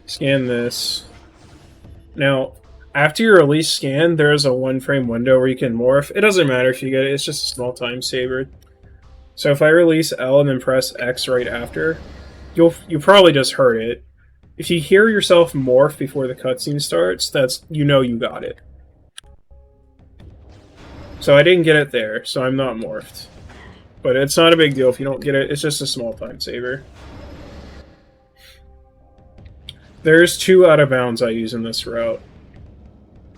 Scan this. Now, after you release scan, there's a 1-frame window where you can morph. It doesn't matter if you get it, it's just a small time saver. So if I release L and then press X right after, you probably just heard it. If you hear yourself morph before the cutscene starts, that's, you know you got it. So I didn't get it there, so I'm not morphed. But it's not a big deal if you don't get it, it's just a small time saver. There's 2 out of bounds I use in this route.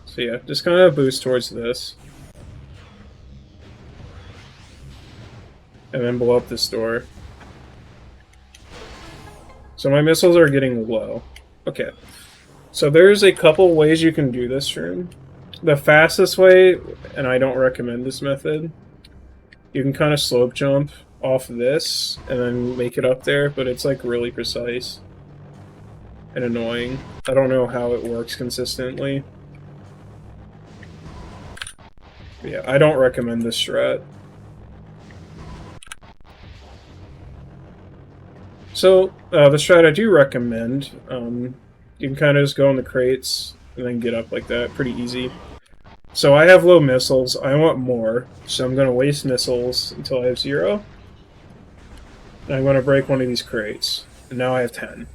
So yeah, just kind of boost towards this. And then blow up this door. So my missiles are getting low. Okay. So there's a couple ways you can do this room. The fastest way, and I don't recommend this method, you can kind of slope jump off this and then make it up there, but it's like really precise and annoying. I don't know how it works consistently. But yeah, I don't recommend this strat. So, the strat I do recommend, you can kind of just go in the crates and then get up like that, pretty easy. So I have low missiles, I want more, so I'm going to waste missiles until I have 0. And I'm going to break one of these crates, and now I have 10.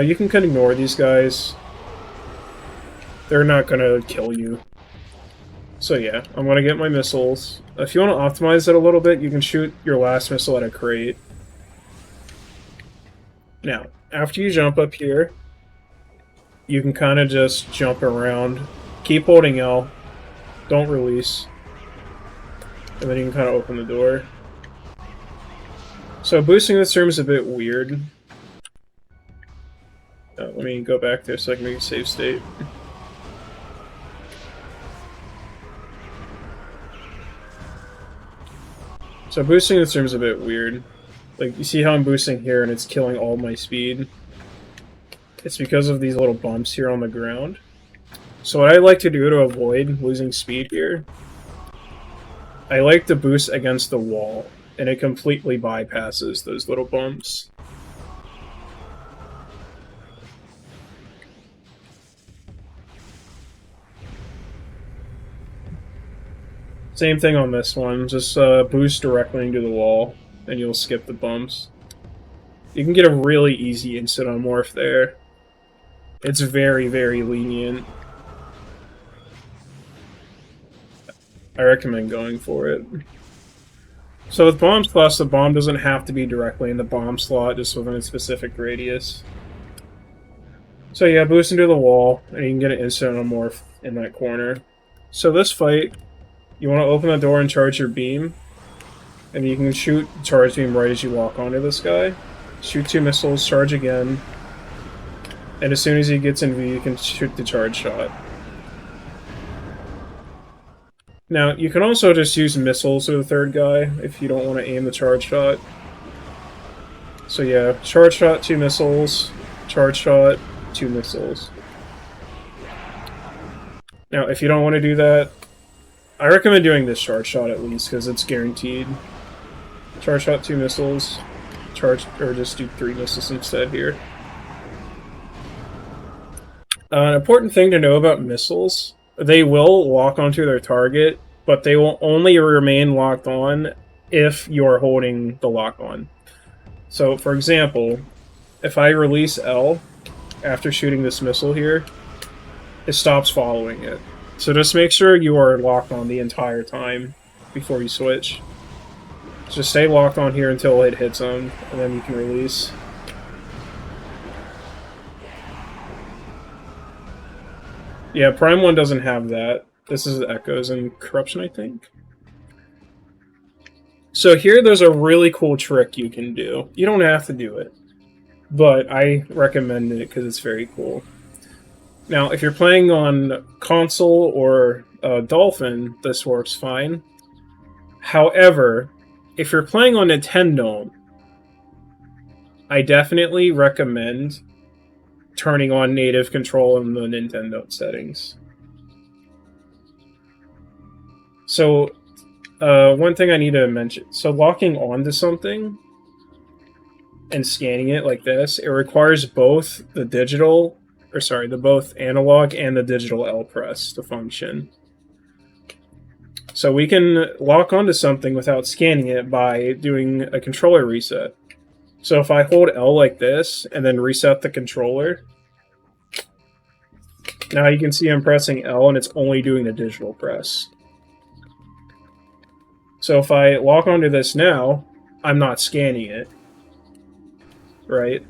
You can kind of ignore these guys. They're not going to kill you. So yeah, I'm going to get my missiles. If you want to optimize it a little bit, you can shoot your last missile at a crate. Now, after you jump up here, you can kind of just jump around. Keep holding L. Don't release. And then you can kind of open the door. So boosting this room is a bit weird. Let me go back there so I can make a save state. So boosting this room is a bit weird. Like, you see how I'm boosting here and it's killing all my speed? It's because of these little bumps here on the ground. So what I like to do to avoid losing speed here, I like to boost against the wall, and it completely bypasses those little bumps. Same thing on this one, just boost directly into the wall, and you'll skip the bumps. You can get a really easy instant on morph there. It's very, very lenient. I recommend going for it. So with Bomb Plus, the bomb doesn't have to be directly in the bomb slot, just within a specific radius. So yeah, boost into the wall, and you can get an instant on morph in that corner. So this fight, you want to open the door and charge your beam, and you can shoot charge beam right as you walk onto this guy. Shoot 2 missiles, charge again, and as soon as he gets in view, you can shoot the charge shot. Now, you can also just use missiles with the third guy if you don't want to aim the charge shot. So yeah, charge shot, 2 missiles, charge shot, 2 missiles. Now, if you don't want to do that, I recommend doing this charge shot at least, because it's guaranteed. Charge shot, 2 missiles, charge, or just do 3 missiles instead here. An important thing to know about missiles, they will lock onto their target, but they will only remain locked on if you're holding the lock on. So, for example, if I release L after shooting this missile here, it stops following it. So just make sure you are locked on the entire time before you switch. Just stay locked on here until it hits them, and then you can release. Yeah, Prime 1 doesn't have that. This is Echoes and Corruption, I think. So here, there's a really cool trick you can do. You don't have to do it, but I recommend it because it's very cool. Now, if you're playing on console or Dolphin, this works fine. However, if you're playing on Nintendo, I definitely recommend turning on native control in the Nintendo settings. So, one thing I need to mention. So, locking onto something and scanning it like this, it requires both the digital, or sorry, the both analog and the digital L press to function. So we can lock onto something without scanning it by doing a controller reset. So if I hold L like this, and then reset the controller, now you can see I'm pressing L and it's only doing the digital press. So if I lock onto this now, I'm not scanning it. Right?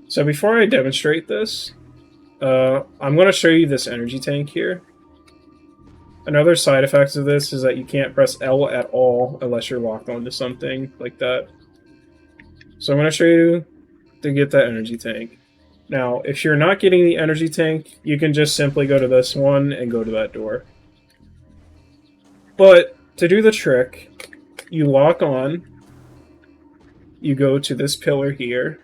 So before I demonstrate this, I'm going to show you this energy tank here. Another side effect of this is that you can't press L at all unless you're locked onto something like that. So I'm going to show you to get that energy tank. Now, if you're not getting the energy tank, you can just simply go to this one and go to that door. But to do the trick, you lock on, you go to this pillar here,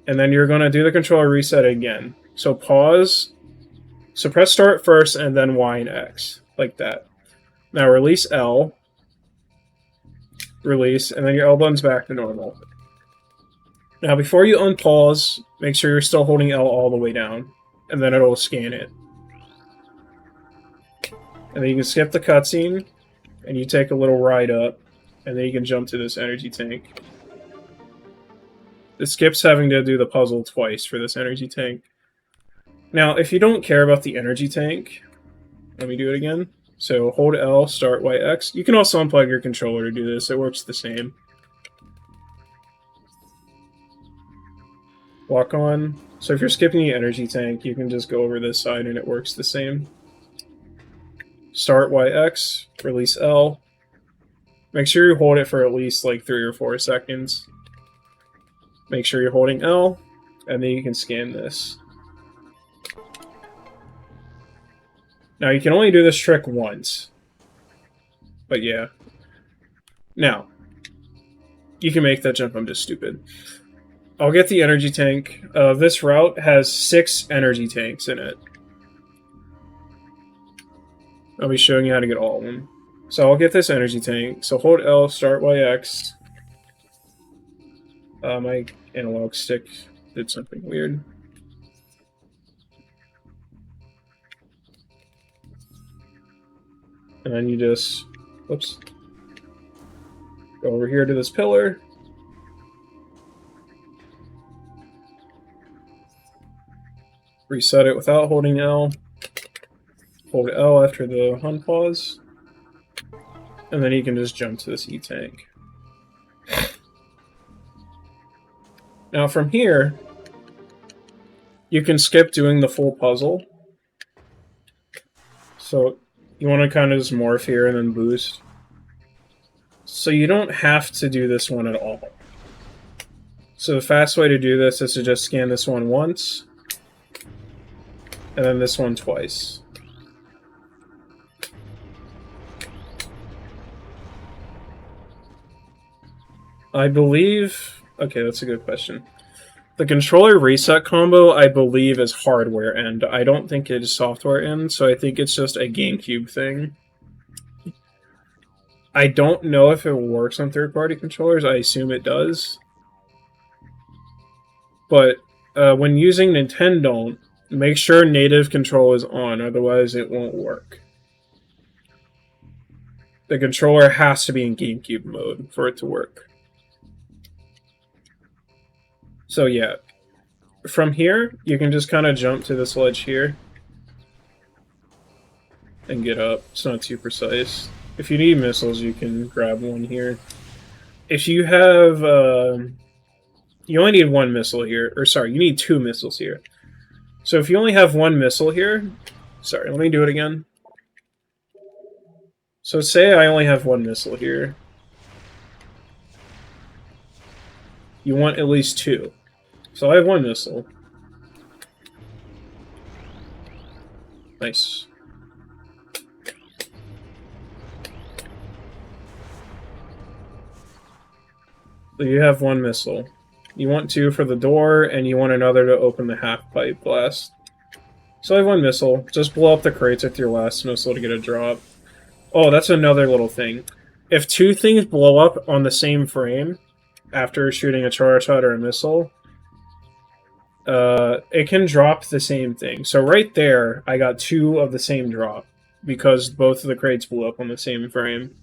and then you're going to do the controller reset again. So pause. So press start first and then Y and X, like that. Now release L, release, and then your L button's back to normal. Now before you unpause, make sure you're still holding L all the way down, and then it'll scan it. And then you can skip the cutscene, and you take a little ride up, and then you can jump to this energy tank. It skips having to do the puzzle twice for this energy tank. Now, if you don't care about the energy tank, let me do it again. So hold L, start YX. You can also unplug your controller to do this. It works the same. Lock on. So if you're skipping the energy tank, you can just go over this side and it works the same. Start YX, release L. Make sure you hold it for at least like 3 or 4 seconds. Make sure you're holding L, and then you can scan this. Now, you can only do this trick once. But yeah. Now, you can make that jump. I'm just stupid. I'll get the energy tank. This route has 6 energy tanks in it. I'll be showing you how to get all of them. So I'll get this energy tank. So hold L, start YX. My analog stick did something weird. And then you just, whoops, go over here to this pillar. Reset it without holding L. Hold L after the unpause. And then you can just jump to this E-tank. Now from here, you can skip doing the full puzzle. So you want to kind of just morph here and then boost. So you don't have to do this one at all. So the fast way to do this is to just scan this one once, and then this one twice. I believe... Okay, that's a good question. The controller reset combo, I believe, is hardware end. I don't think it is software end, so I think it's just a GameCube thing. I don't know if it works on third-party controllers. I assume it does. But when using Nintendo, make sure native control is on, otherwise it won't work. The controller has to be in GameCube mode for it to work. So yeah, from here, you can just kind of jump to this ledge here and get up. It's not too precise. If you need missiles, you can grab one here. If you have, you only need one missile here, or sorry, you need 2 missiles here. So if you only have 1 missile here, sorry, let me do it again. So say I only have 1 missile here. You want at least 2. So I have 1 missile. Nice. So you have 1 missile. You want 2 for the door, and you want another to open the half-pipe blast. So I have 1 missile. Just blow up the crates with your last missile to get a drop. Oh, that's another little thing. If 2 things blow up on the same frame, after shooting a charge shot or a missile, it can drop the same thing. So right there, I got 2 of the same drop, because both of the crates blew up on the same frame.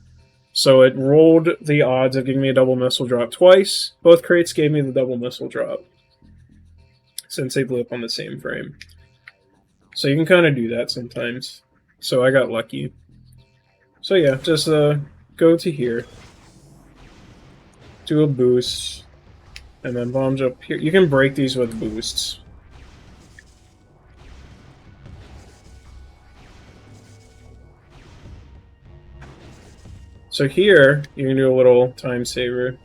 So it rolled the odds of giving me a double missile drop twice. Both crates gave me the double missile drop, since they blew up on the same frame. So you can kind of do that sometimes. So I got lucky. So yeah, just go to here. Do a boost. And then bomb jump here. You can break these with boosts. So here, you can do a little time saver.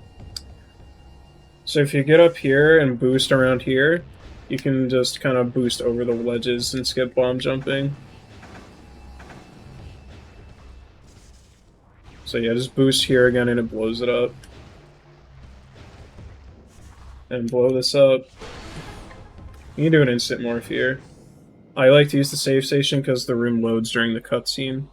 So if you get up here and boost around here, you can just kind of boost over the ledges and skip bomb jumping. So yeah, just boost here again and it blows it up. And blow this up. You can do an instant morph here. I like to use the save station because the room loads during the cutscene.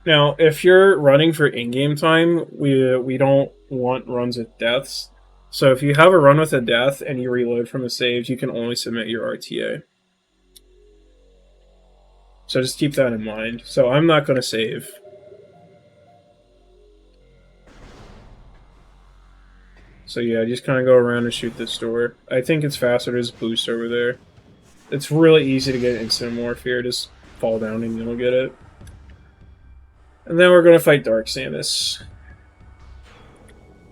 Now, if you're running for in-game time, we don't want runs with deaths. So if you have a run with a death and you reload from a save, you can only submit your RTA. So just keep that in mind. So I'm not going to save. So yeah, just kind of go around and shoot this door. I think it's faster to just boost over there. It's really easy to get instant morph here. Just fall down and you'll get it. And then we're going to fight Dark Samus.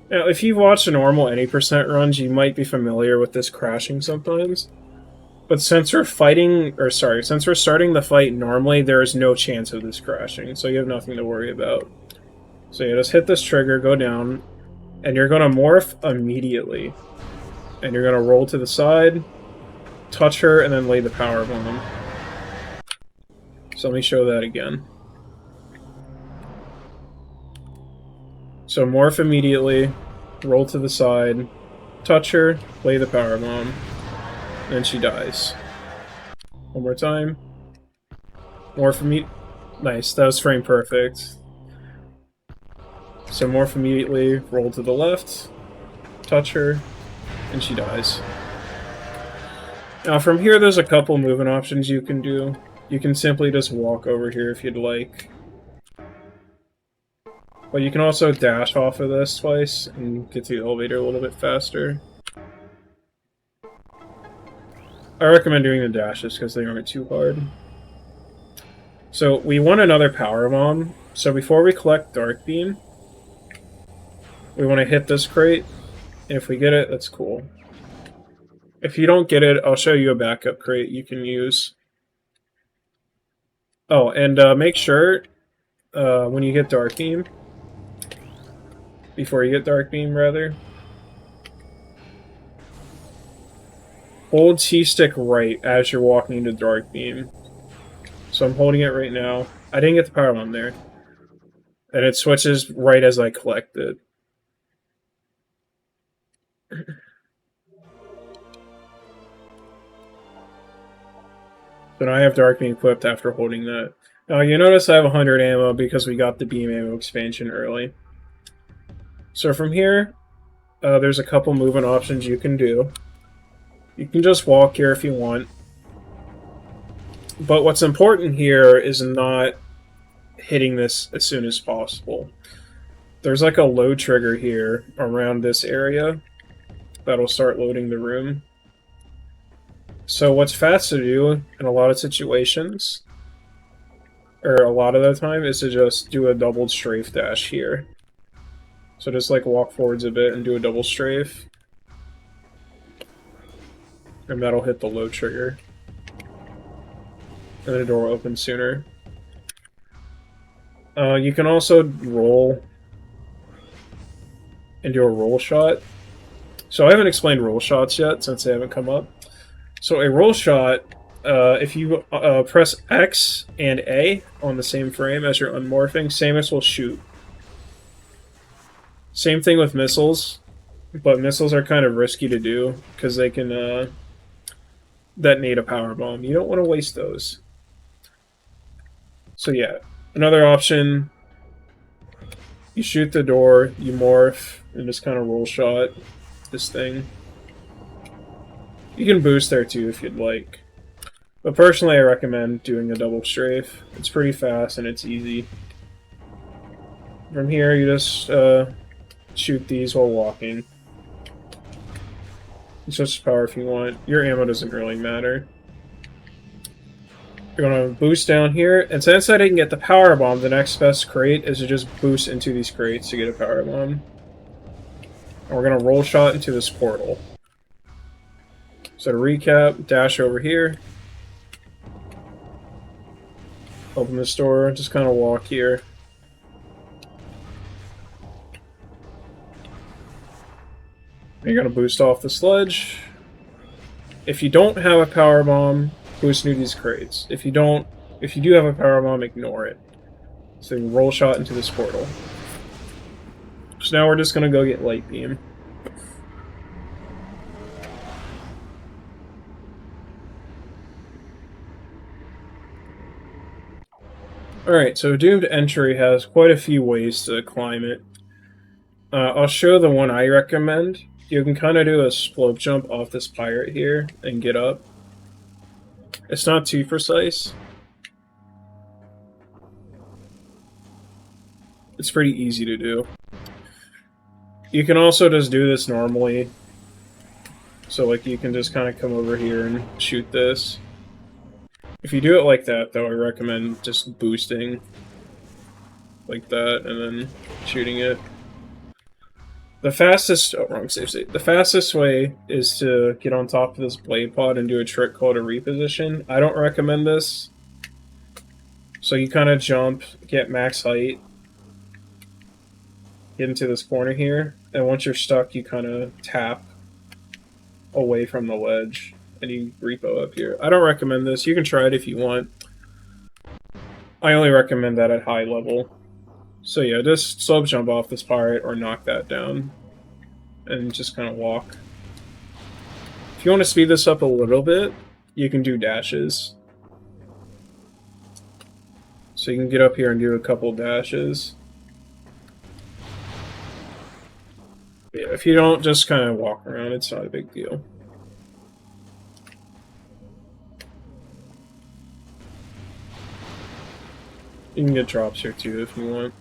Now, if you've watched a normal any percent runs, you might be familiar with this crashing sometimes. But since we're fighting, or sorry, since we're starting the fight normally, there is no chance of this crashing, so you have nothing to worry about. So yeah, just hit this trigger, go down, and you're going to morph immediately. And you're going to roll to the side, touch her, and then lay the power bomb. So let me show that again. So morph immediately, roll to the side, touch her, lay the power bomb, and she dies. One more time. Morph immediately. Nice, that was frame perfect. So morph immediately, roll to the left, touch her, and she dies. Now from here there's a couple movement options you can do. You can simply just walk over here if you'd like. But you can also dash off of this twice and get to the elevator a little bit faster. I recommend doing the dashes because they aren't too hard. So we want another power bomb. So before we collect Dark Beam, we want to hit this crate. If we get it, that's cool. If you don't get it, I'll show you a backup crate you can use. Oh, and make sure when you get Dark Beam, before you get Dark Beam, rather, hold T-stick right as you're walking into Dark Beam. So I'm holding it right now. I didn't get the power bomb there. And it switches right as I collect it. So now I have Dark Beam equipped after holding that. Now you notice I have 100 ammo because we got the beam ammo expansion early. So from here, there's a couple movement options you can do. You can just walk here if you want. But what's important here is not hitting this as soon as possible. There's like a load trigger here around this area that'll start loading the room. So what's fast to do in a lot of situations, or a lot of the time, is to just do a double strafe dash here. So just like walk forwards a bit and do a double strafe. And that'll hit the load trigger. And the door will open sooner. You can also roll and do a roll shot. So I haven't explained roll shots yet since they haven't come up. So a roll shot, if you press X and A on the same frame as you're unmorphing, Samus will shoot. Same thing with missiles, but missiles are kind of risky to do because they can detonate a power bomb. You don't want to waste those. So yeah, another option, you shoot the door, you morph, and just kind of roll shot this thing. You can boost there too if you'd like. But personally I recommend doing a double strafe. It's pretty fast and it's easy. From here you just shoot these while walking. It's just power if you want. Your ammo doesn't really matter. You're going to boost down here, and since I didn't get the power bomb, the next best crate is to just boost into these crates to get a power bomb. And we're going to roll shot into this portal. So to recap, dash over here. Open this door, just kind of walk here. You're going to boost off the sledge. If you don't have a power bomb, boost into these crates. If you do have a power bomb, ignore it. So you roll shot into this portal. So now we're just going to go get light beam. Alright, so Doomed Entry has quite a few ways to climb it. I'll show the one I recommend. You can kind of do a slope jump off this pirate here and get up. It's not too precise. It's pretty easy to do. You can also just do this normally. So like you can just kind of come over here and shoot this. If you do it like that though, I recommend just boosting like that and then shooting it. The fastest, wrong save state. The fastest way is to get on top of this blade pod and do a trick called a reposition. I don't recommend this. So you kind of jump, get max height, get into this corner here, and once you're stuck, you kind of tap away from the ledge, and you repo up here. I don't recommend this. You can try it if you want. I only recommend that at high level. So yeah, just slope jump off this pirate or knock that down and just kind of walk. If you want to speed this up a little bit, you can do dashes. So you can get up here and do a couple dashes. Yeah, if you don't, just kind of walk around, it's not a big deal. You can get drops here too if you want.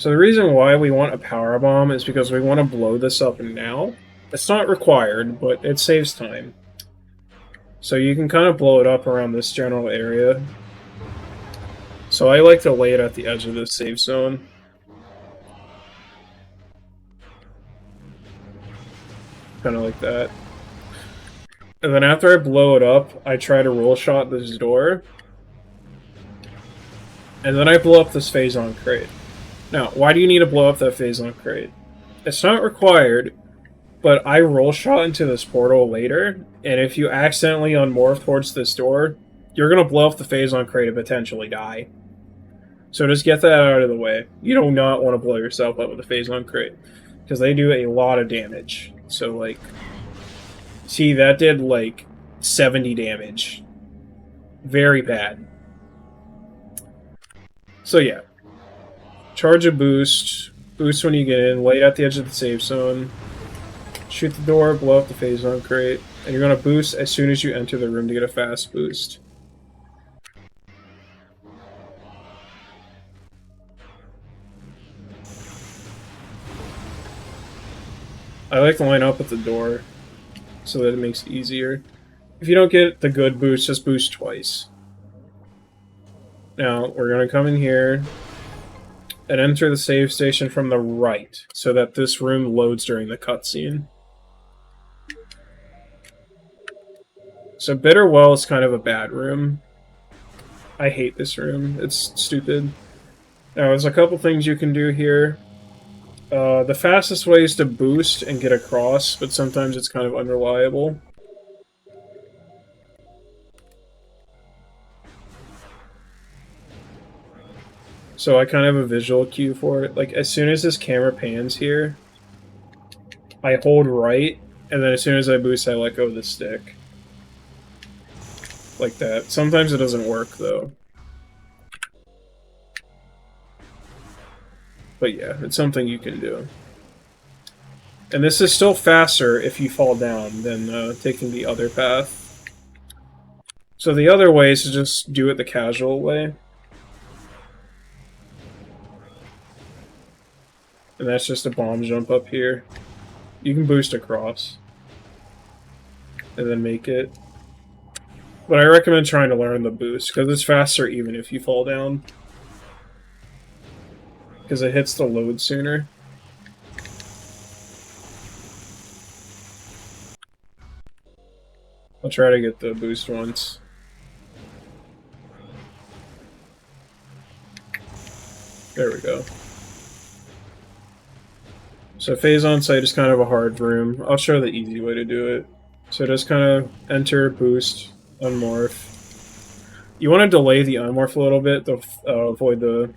So the reason why we want a power bomb is because we want to blow this up now. It's not required, but it saves time. So you can kind of blow it up around this general area. So I like to lay it at the edge of this safe zone. Kind of like that. And then after I blow it up, I try to roll shot this door. And then I blow up this Phazon crate. Now, why do you need to blow up that Phazon crate? It's not required, but I roll shot into this portal later, and if you accidentally unmorph towards this door, you're going to blow up the Phazon crate and potentially die. So just get that out of the way. You do not want to blow yourself up with a Phazon crate, because they do a lot of damage. So, like, see, that did, like, 70 damage. Very bad. So, yeah. Charge a boost. Boost when you get in. Lay it at the edge of the safe zone. Shoot the door, blow up the Phazon crate. And you're going to boost as soon as you enter the room to get a fast boost. I like to line up at the door so that it makes it easier. If you don't get the good boost, just boost twice. Now, we're going to come in here and enter the save station from the right so that this room loads during the cutscene. So Bitter Well is kind of a bad room. I hate this room. It's stupid. Now, there's a couple things you can do here. The fastest way is to boost and get across, but sometimes it's kind of unreliable. So I kind of have a visual cue for it. Like, as soon as this camera pans here, I hold right, and then as soon as I boost, I let go of the stick. Like that. Sometimes it doesn't work, though. But yeah, it's something you can do. And this is still faster if you fall down than taking the other path. So the other way is to just do it the casual way. And that's just a bomb jump up here. You can boost across. And then make it. But I recommend trying to learn the boost, because it's faster even if you fall down. Because it hits the load sooner. I'll try to get the boost once. There we go. So Phazon site is kind of a hard room. I'll show the easy way to do it. So just kind of enter, boost, unmorph. You want to delay the unmorph a little bit to avoid the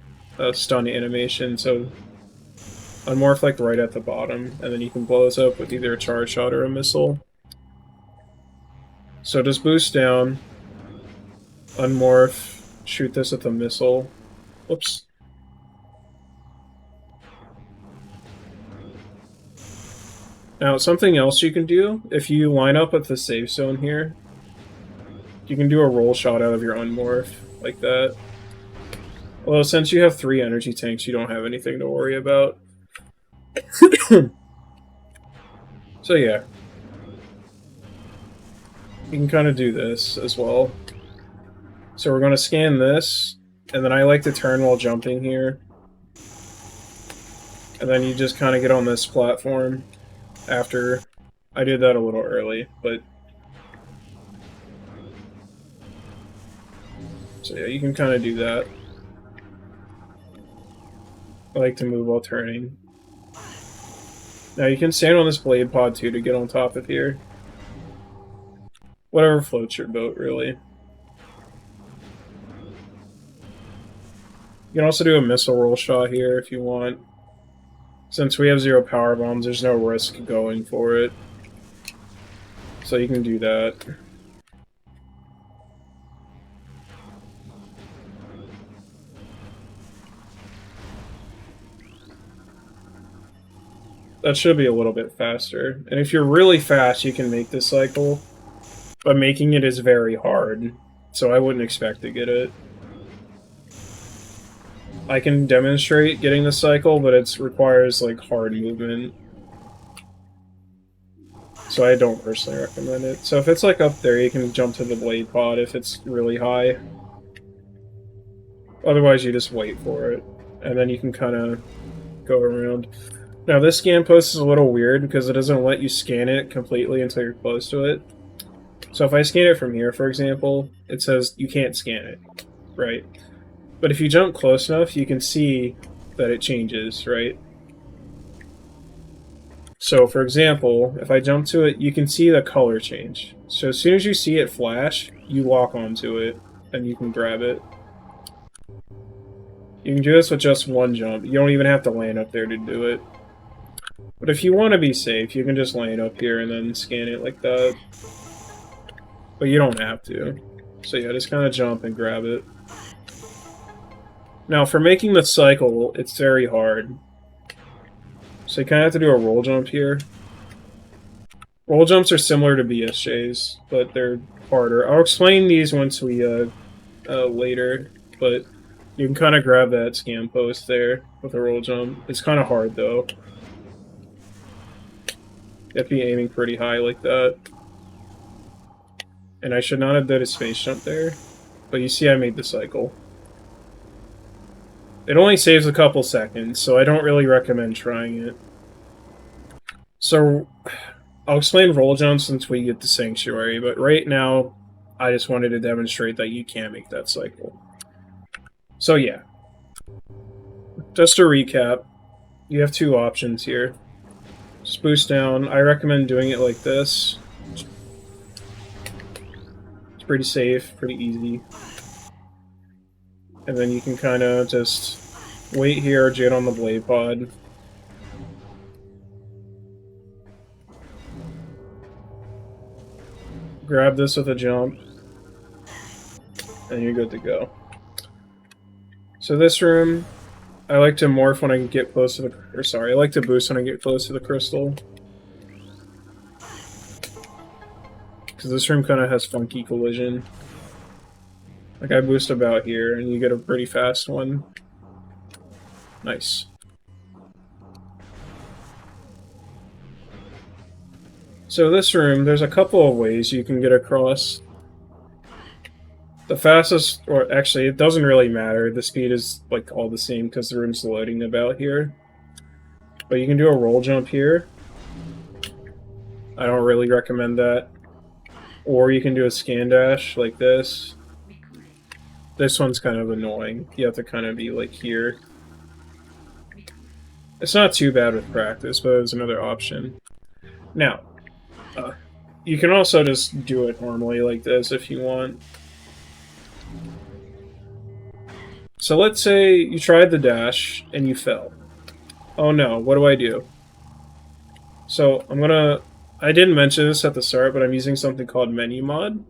stun animation, so unmorph like right at the bottom, and then you can blow this up with either a charge shot or a missile. So just boost down, unmorph, shoot this with a missile. Whoops. Now, something else you can do, if you line up at the safe zone here, you can do a roll shot out of your unmorph, like that. Although, since you have 3 energy tanks, you don't have anything to worry about. So yeah. You can kind of do this as well. So we're going to scan this, and then I like to turn while jumping here. And then you just kind of get on this platform after. I did that a little early, but... So yeah, you can kind of do that. I like to move while turning. Now you can stand on this blade pod too to get on top of here. Whatever floats your boat, really. You can also do a missile roll shot here if you want. Since we have 0 power bombs, there's no risk going for it. So you can do that. That should be a little bit faster. And if you're really fast, you can make this cycle. But making it is very hard. So I wouldn't expect to get it. I can demonstrate getting the cycle, but it requires like hard movement. So I don't personally recommend it. So if it's like up there, you can jump to the blade pod if it's really high. Otherwise, you just wait for it, and then you can kind of go around. Now this scan post is a little weird because it doesn't let you scan it completely until you're close to it. So if I scan it from here, for example, it says you can't scan it, right? But if you jump close enough, you can see that it changes, right? So for example, if I jump to it, you can see the color change. So as soon as you see it flash, you walk onto it, and you can grab it. You can do this with just one jump. You don't even have to land up there to do it. But if you want to be safe, you can just land up here and then scan it like that. But you don't have to. So yeah, just kind of jump and grab it. Now for making the cycle, it's very hard. So you kind of have to do a roll jump here. Roll jumps are similar to BSJs, but they're harder. I'll explain these once we later, but you can kind of grab that scan post there with a roll jump. It's kind of hard though. You have to be aiming pretty high like that. And I should not have done a space jump there, but you see I made the cycle. It only saves a couple seconds, so I don't really recommend trying it. So, I'll explain roll jumps since we get to Sanctuary, but right now, I just wanted to demonstrate that you can make that cycle. So yeah. Just to recap, you have two options here. Just boost down. I recommend doing it like this. It's pretty safe, pretty easy. And then you can kind of just wait here, get on the blade pod. Grab this with a jump. And you're good to go. So this room, I like to morph when I get close to the... Or sorry, I like to boost when I get close to the crystal. Because this room kind of has funky collision. Like I boost about here, and you get a pretty fast one. Nice. So this room, there's a couple of ways you can get across. The fastest, or actually it doesn't really matter, the speed is like all the same because the room's loading about here. But you can do a roll jump here. I don't really recommend that. Or you can do a scan dash like this. This one's kind of annoying. You have to kind of be like here. It's not too bad with practice, but it's another option. Now, you can also just do it normally like this if you want. So let's say you tried the dash and you fell. Oh no, what do I do? So I didn't mention this at the start, but I'm using something called menu mod.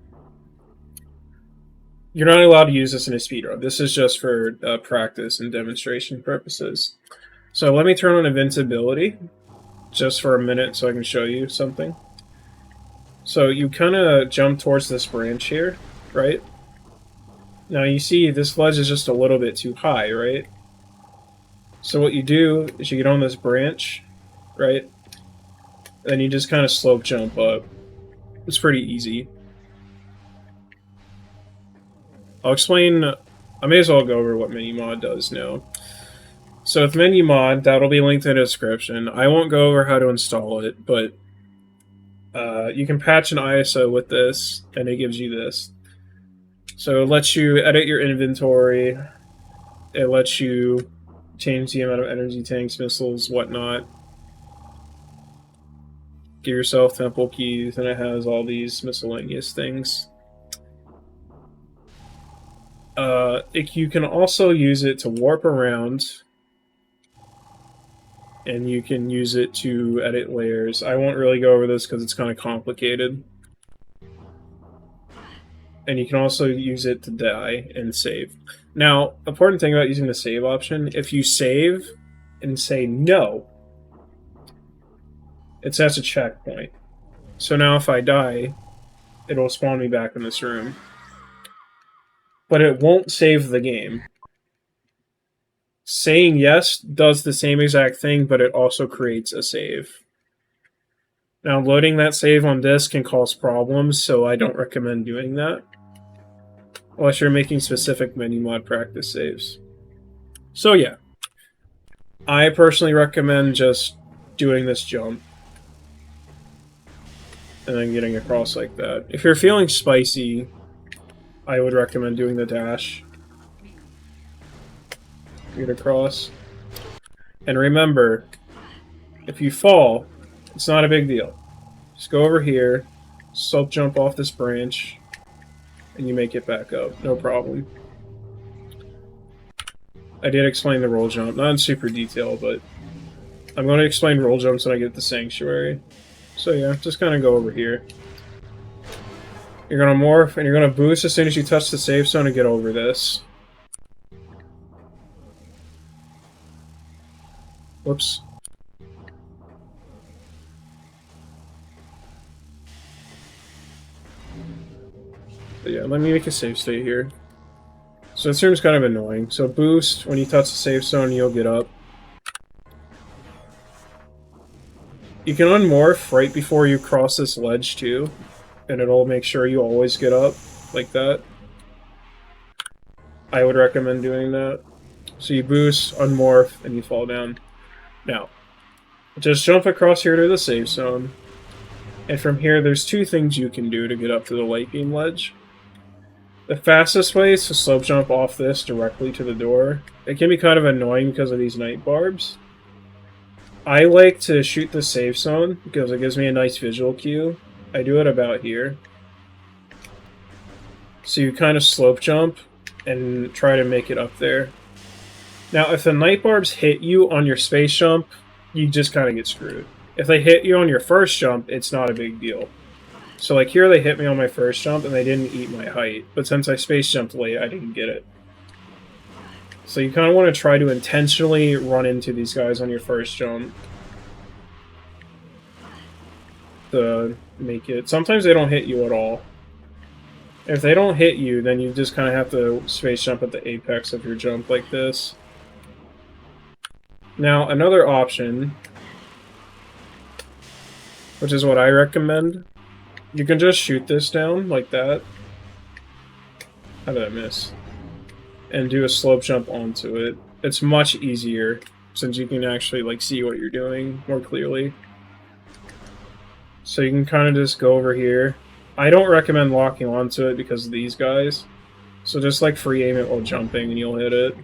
You're not allowed to use this in a speedrun. This is just for practice and demonstration purposes. So let me turn on invincibility just for a minute so I can show you something. So you kind of jump towards this branch here, right? Now you see this ledge is just a little bit too high, right? So what you do is you get on this branch, right? And you just kind of slope jump up. It's pretty easy. I'll explain, I may as well go over what menu mod does now. So with menu mod, that'll be linked in the description. I won't go over how to install it, but you can patch an ISO with this, and it gives you this. So it lets you edit your inventory, it lets you change the amount of energy tanks, missiles, whatnot. Give yourself temple keys, and it has all these miscellaneous things. You can also use it to warp around, and you can use it to edit layers. I won't really go over this because it's kind of complicated. And you can also use it to die and save. Now, important thing about using the save option, if you save and say no, it sets a checkpoint. So now if I die, it'll spawn me back in this room. But it won't save the game. saying yes does the same exact thing, but it also creates a save. Now, loading that save on disk can cause problems, so I don't recommend doing that. Unless you're making specific mini-mod practice saves. So yeah. I personally recommend just doing this jump. And then getting across like that. If you're feeling spicy, I would recommend doing the dash. Get across. And remember, if you fall, it's not a big deal. Just go over here, slope jump off this branch, and you make it back up. No problem. I did explain the roll jump, not in super detail, but I'm going to explain roll jumps when I get to Sanctuary. So yeah, just kind of go over here. You're going to morph, and you're going to boost as soon as you touch the save zone and get over this. Whoops. But yeah, let me make a save state here. So this room's kind of annoying. So boost, when you touch the save zone, you'll get up. You can unmorph right before you cross this ledge too, and it'll make sure you always get up, like that. I would recommend doing that. So you boost, unmorph, and you fall down. Now, just jump across here to the save zone. And from here, there's two things you can do to get up to the light beam ledge. The fastest way is to slope jump off this directly to the door. It can be kind of annoying because of these night barbs. I like to shoot the save zone because it gives me a nice visual cue. I do it about here. So you kind of slope jump and try to make it up there. Now, if the night barbs hit you on your space jump, you just kind of get screwed. If they hit you on your first jump, it's not a big deal. So like here they hit me on my first jump and they didn't eat my height, but since I space jumped late, I didn't get it. So you kind of want to try to intentionally run into these guys on your first jump to make it. Sometimes they don't hit you at all. If they don't hit you, then you just kind of have to space jump at the apex of your jump like this. Now, another option, which is what I recommend, you can just shoot this down like that. How did I miss? And do a slope jump onto it. It's much easier since you can actually like see what you're doing more clearly. So you can kind of just go over here. I don't recommend locking onto it because of these guys. So just like free aim it while jumping and you'll hit it.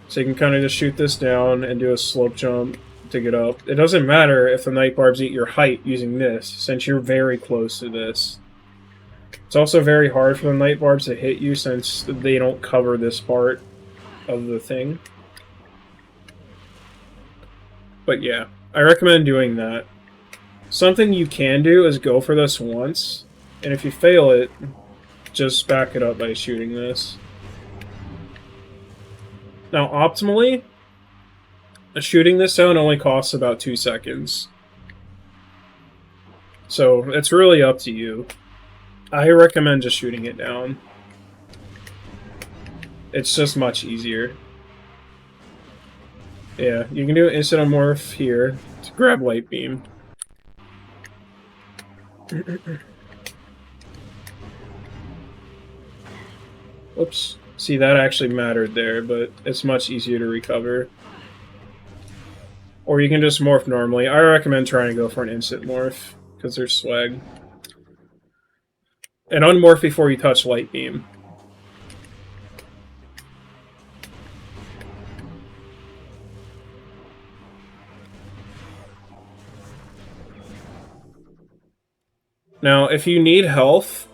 So you can kind of just shoot this down and do a slope jump to get up. It doesn't matter if the night barbs eat your height using this, since you're very close to this. It's also very hard for the night barbs to hit you since they don't cover this part of the thing. But yeah, I recommend doing that. Something you can do is go for this once, and if you fail it, just back it up by shooting this. Now, optimally, shooting this down only costs about 2 seconds. So, it's really up to you. I recommend just shooting it down. It's just much easier. Yeah, you can do an instant morph here to grab light beam. Oops. See, that actually mattered there, but it's much easier to recover. Or you can just morph normally. I recommend trying to go for an instant morph, because they're swag. And unmorph before you touch light beam. Now, if you need health,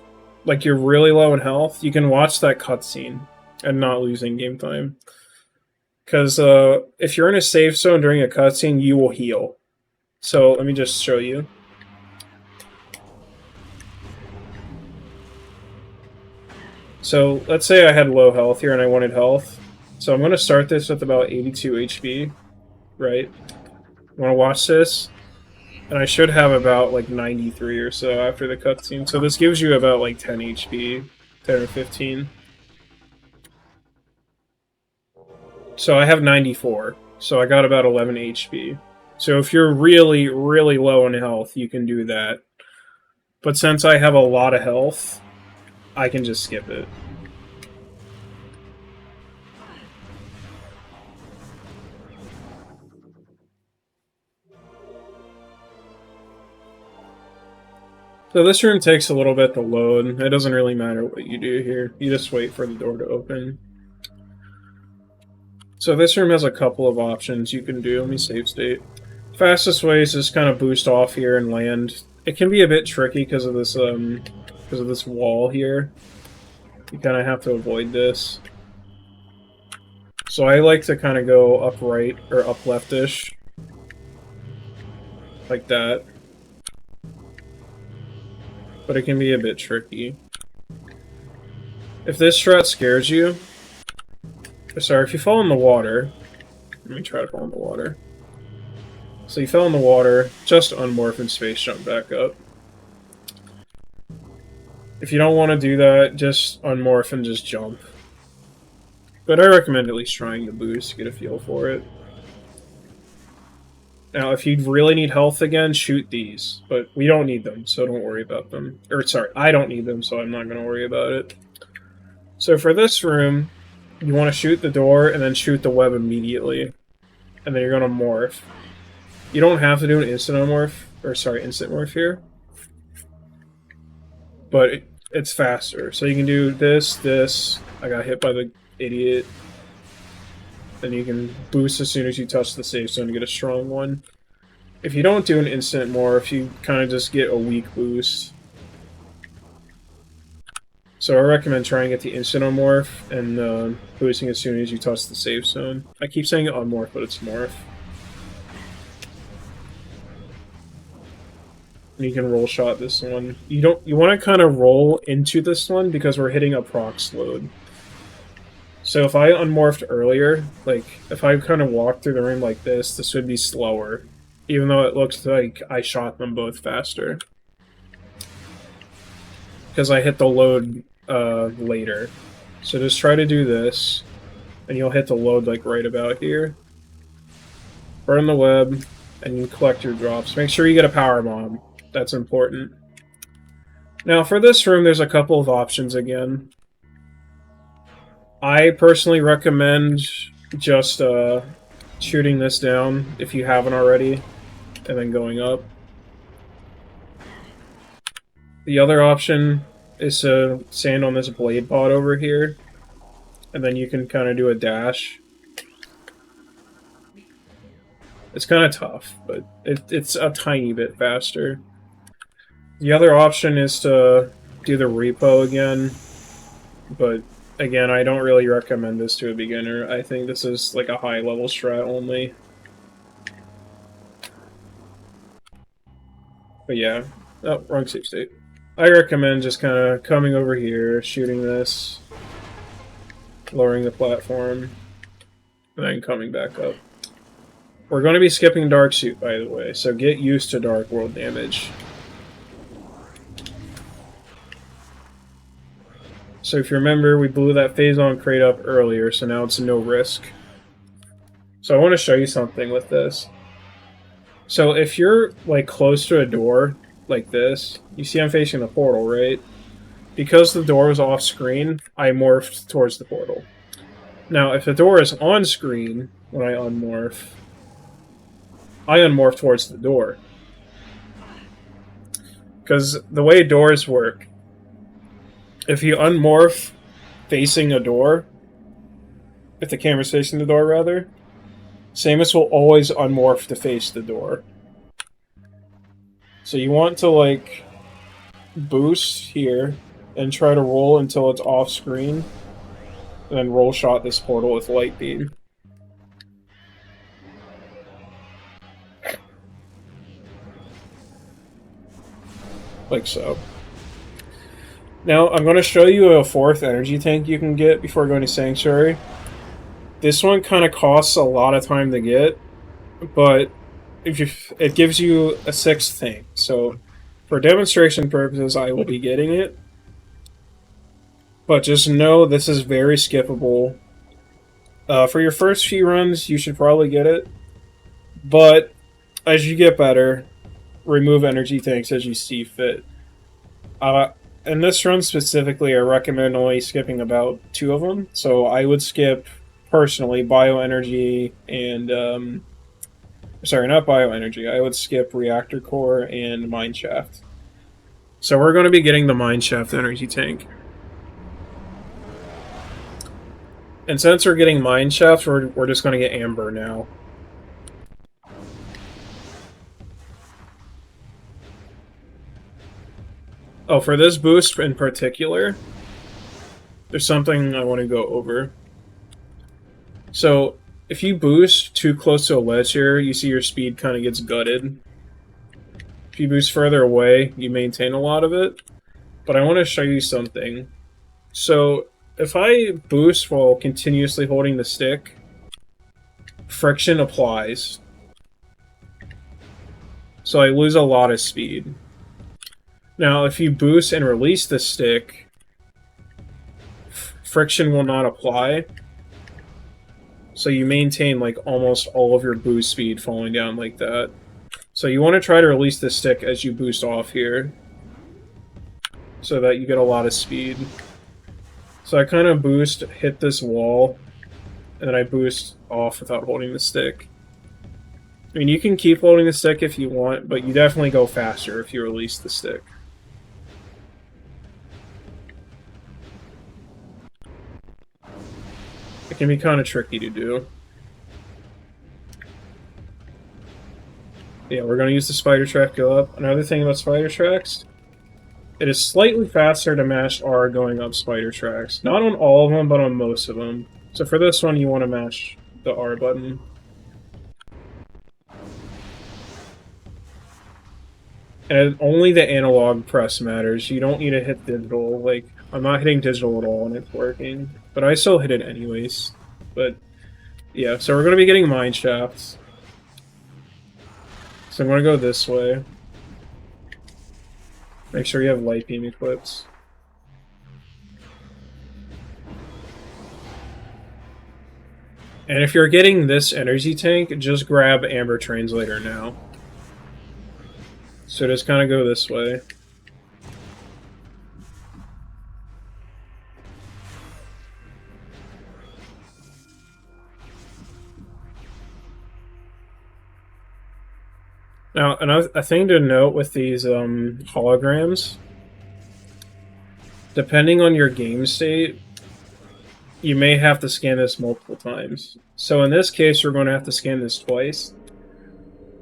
like you're really low in health, you can watch that cutscene and not losing game time. Because if you're in a safe zone during a cutscene, you will heal. So let me just show you. So let's say I had low health here and I wanted health. So I'm going to start this with about 82 HP, right? I'm going to watch this. And I should have about like 93 or so after the cutscene. So this gives you about like 10 HP, 10 or 15. So I have 94. So I got about 11 HP. So if you're really, really low in health, you can do that. But since I have a lot of health, I can just skip it. So this room takes a little bit to load. It doesn't really matter what you do here. You just wait for the door to open. So this room has a couple of options you can do. Let me save state. Fastest way is just kind of boost off here and land. It can be a bit tricky because of this wall here. You kind of have to avoid this. So I like to kind of go up right or up leftish, like that. But it can be a bit tricky. If this strat scares you, sorry, if you fall in the water, let me try to fall in the water. So you fell in the water, just unmorph and space jump back up. If you don't want to do that, just unmorph and just jump. But I recommend at least trying the boost to get a feel for it. Now, if you really need health again, shoot these. But we don't need them, so don't worry about them. Or, sorry, I don't need them, so I'm not going to worry about it. So for this room, you want to shoot the door and then shoot the web immediately. And then you're going to morph. You don't have to do an instant morph, or sorry, instant morph here. But it's faster. So you can do this. I got hit by the idiot. Then you can boost as soon as you touch the safe zone to get a strong one. If you don't do an instant morph, you kind of just get a weak boost. So I recommend trying to get the instant unmorph and boosting as soon as you touch the safe zone. I keep saying unmorph, but it's morph. And you can roll shot this one. You want to kind of roll into this one because we're hitting a proc load. So if I unmorphed earlier, like if I kind of walked through the room like this would be slower, even though it looks like I shot them both faster. Because I hit the load later. So just try to do this, and you'll hit the load like right about here. Burn the web, and you collect your drops. Make sure you get a power bomb. That's important. Now for this room, there's a couple of options again. I personally recommend just shooting this down if you haven't already, and then going up. The other option is to stand on this blade pod over here, and then you can kind of do a dash. It's kind of tough, but it's a tiny bit faster. The other option is to do the repo again, but again, I don't really recommend this to a beginner. I think this is like a high level strat only. But yeah. Oh, wrong save state. I recommend just kind of coming over here, shooting this, lowering the platform, and then coming back up. We're going to be skipping Dark Suit, by the way, so get used to Dark World damage. So if you remember, we blew that Phazon crate up earlier, so now it's no risk. So I want to show you something with this. So if you're like close to a door, like this, you see I'm facing the portal, right? Because the door was off screen, I morphed towards the portal. Now, if the door is on screen, when I unmorph towards the door. Because the way doors work, if you unmorph facing a door, if the camera's facing the door, rather, Samus will always unmorph to face the door. So you want to, like, boost here and try to roll until it's off screen, and then roll shot this portal with Light Beam. Like so. Now, I'm going to show you a fourth energy tank you can get before going to Sanctuary. This one kind of costs a lot of time to get, but it gives you a sixth tank. So, for demonstration purposes, I will be getting it. But just know this is very skippable. For your first few runs, you should probably get it, but as you get better, remove energy tanks as you see fit. In this run specifically, I recommend only skipping about 2 of them. So I would skip, personally, Bioenergy and, sorry, not Bioenergy. I would skip Reactor Core and Mineshaft. So we're going to be getting the Mineshaft energy tank. And since we're getting Mineshaft, we're just going to get Amber now. Oh, for this boost in particular, there's something I want to go over. So, if you boost too close to a ledge here, you see your speed kind of gets gutted. If you boost further away, you maintain a lot of it. But I want to show you something. So, if I boost while continuously holding the stick, friction applies. So I lose a lot of speed. Now, if you boost and release the stick, friction will not apply. So you maintain like almost all of your boost speed falling down like that. So you want to try to release the stick as you boost off here, so that you get a lot of speed. So I kind of boost, hit this wall, and then I boost off without holding the stick. I mean, you can keep holding the stick if you want, but you definitely go faster if you release the stick. It can be kind of tricky to do. Yeah, we're going to use the spider track go up. Another thing about spider tracks, it is slightly faster to mash R going up spider tracks. Not on all of them, but on most of them. So for this one, you want to mash the R button. And only the analog press matters. You don't need to hit digital. Like, I'm not hitting digital at all and it's working. But I still hit it anyways. But, yeah, so we're going to be getting Mineshaft. So I'm going to go this way. Make sure you have light beam equipped. And if you're getting this energy tank, just grab Amber Translator now. So just kind of go this way. Now, a thing to note with these holograms, depending on your game state, you may have to scan this multiple times. So in this case, we're going to have to scan this twice,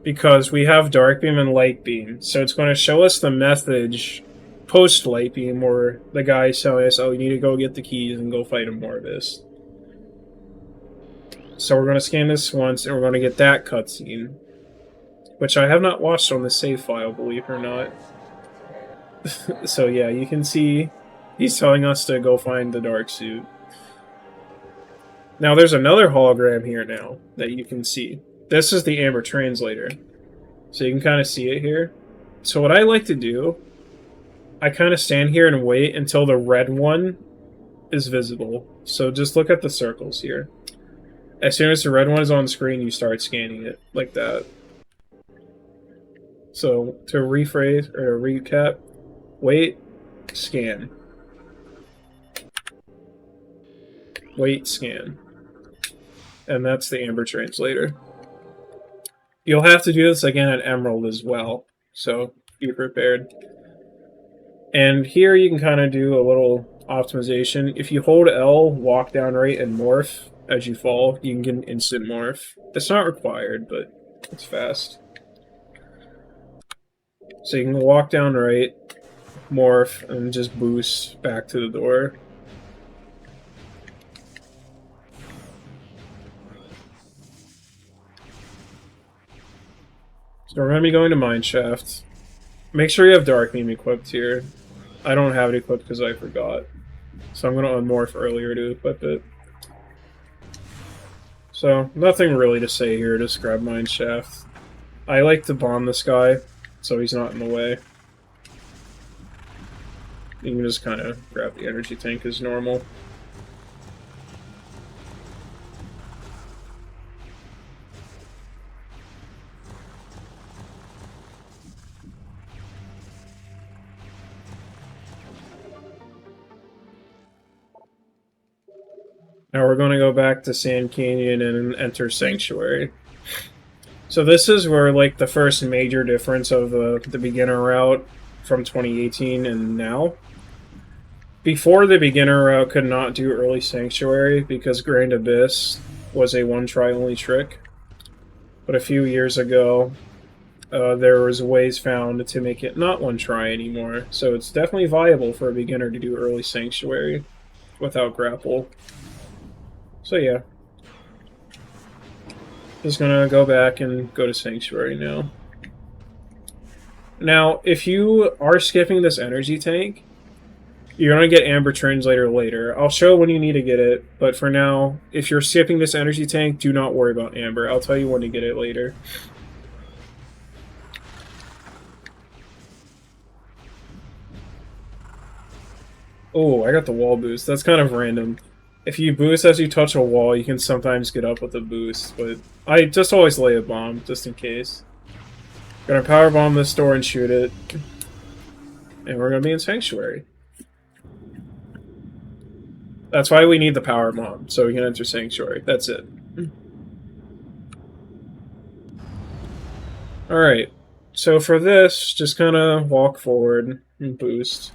because we have Dark Beam and Light Beam. So it's going to show us the message post Light Beam where the guy's telling us, oh, you need to go get the keys and go fight a Morvis. So we're going to scan this once, and we're going to get that cutscene, which I have not watched on the save file, believe it or not. So yeah, you can see he's telling us to go find the Dark Suit. Now there's another hologram here now that you can see. This is the Amber Translator. So you can kind of see it here. So what I like to do, I kind of stand here and wait until the red one is visible. So just look at the circles here. As soon as the red one is on screen, you start scanning it, like that. So to rephrase, or recap, wait, scan. Wait, scan. And that's the Amber Translator. You'll have to do this again at Emerald as well, so be prepared. And here you can kind of do a little optimization. If you hold L, walk down right, and morph as you fall, you can get an instant morph. It's not required, but it's fast. So you can walk down right, morph, and just boost back to the door. So we're going to be going to Mineshaft. Make sure you have Dark Beam equipped here. I don't have it equipped because I forgot. So I'm going to unmorph earlier to equip it. So, nothing really to say here, just grab Mineshaft. I like to bomb this guy, so he's not in the way. You can just kind of grab the energy tank as normal. Now we're going to go back to Sand Canyon and enter Sanctuary. So this is where, like, the first major difference of the beginner route from 2018 and now. Before, the beginner route could not do early Sanctuary because Grand Abyss was a one-try-only trick. But a few years ago, there was ways found to make it not one try anymore. So it's definitely viable for a beginner to do early Sanctuary without grapple. So yeah. Just gonna go back and go to Sanctuary now. Now, if you are skipping this energy tank, you're going to get Amber Translator later. I'll show when you need to get it, but for now, if you're skipping this energy tank, do not worry about Amber. I'll tell you when to get it later. Oh, I got the wall boost. That's kind of random. If you boost as you touch a wall, you can sometimes get up with a boost, but I just always lay a bomb, just in case. Gonna power bomb this door and shoot it. And we're gonna be in Sanctuary. That's why we need the power bomb, so we can enter Sanctuary. That's it. Alright, so for this, just kind of walk forward and boost.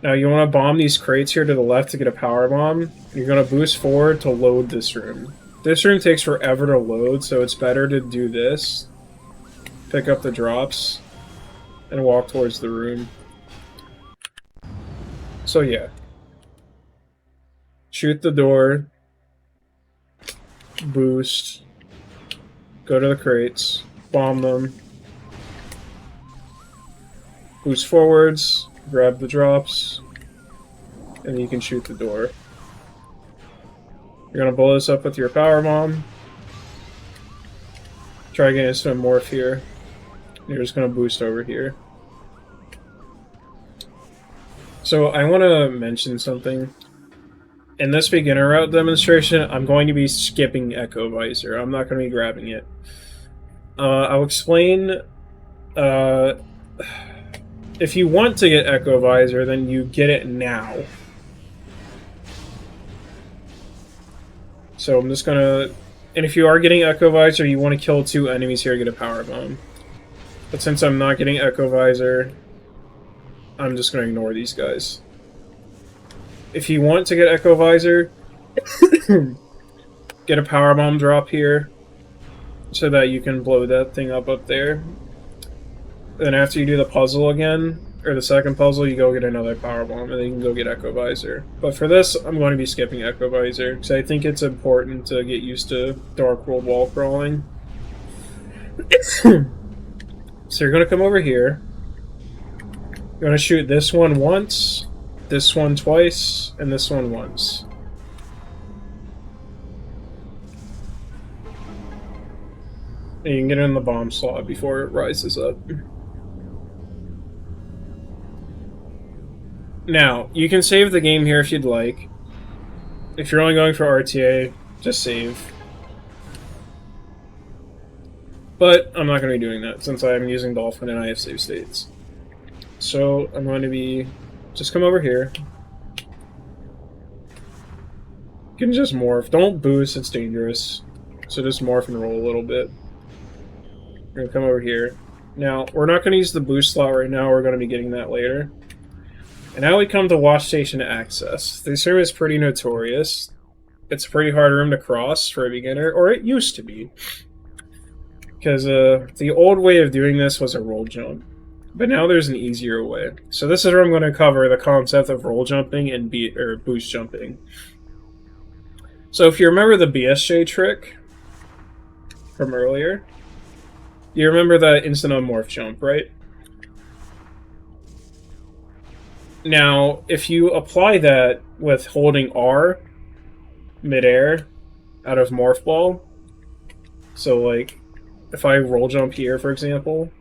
Now you want to bomb these crates here to the left to get a power bomb. You're going to boost forward to load this room. This room takes forever to load, so it's better to do this. Pick up the drops and walk towards the room. So yeah. Shoot the door, boost, go to the crates, bomb them, boost forwards, grab the drops, and you can shoot the door. You're gonna blow this up with your power bomb. Try getting some morph here. You're just gonna boost over here. So I want to mention something. In this beginner route demonstration, I'm going to be skipping Echo Visor. I'm not going to be grabbing it. I'll explain. If you want to get Echo Visor, then you get it now. So I'm just going to... And if you are getting Echo Visor, you want to kill 2 enemies here to get a power bomb. But since I'm not getting Echo Visor, I'm just going to ignore these guys. If you want to get Echo Visor, get a power bomb drop here so that you can blow that thing up there. Then after you do the puzzle again, or the second puzzle, you go get another power bomb, and then you can go get Echo Visor. But for this, I'm going to be skipping Echo Visor, because I think it's important to get used to Dark World wall crawling. So you're going to come over here. You're going to shoot this one once, this one twice, and this one once. And you can get it in the bomb slot before it rises up. Now, you can save the game here if you'd like. If you're only going for RTA, just save. But I'm not going to be doing that since I'm using Dolphin and I have save states. So I'm going to be... Just come over here. You can just morph. Don't boost, it's dangerous. So just morph and roll a little bit. We're going to come over here. Now, we're not going to use the boost slot right now, we're going to be getting that later. And now we come to Wash Station Access. This room is pretty notorious. It's a pretty hard room to cross for a beginner, or it used to be. Because the old way of doing this was a roll jump. But now there's an easier way. So this is where I'm going to cover the concept of roll jumping and boost jumping. So if you remember the BSJ trick from earlier, you remember that instant unmorph jump, right? Now, if you apply that with holding R midair out of Morph Ball, so like if I roll jump here, for example,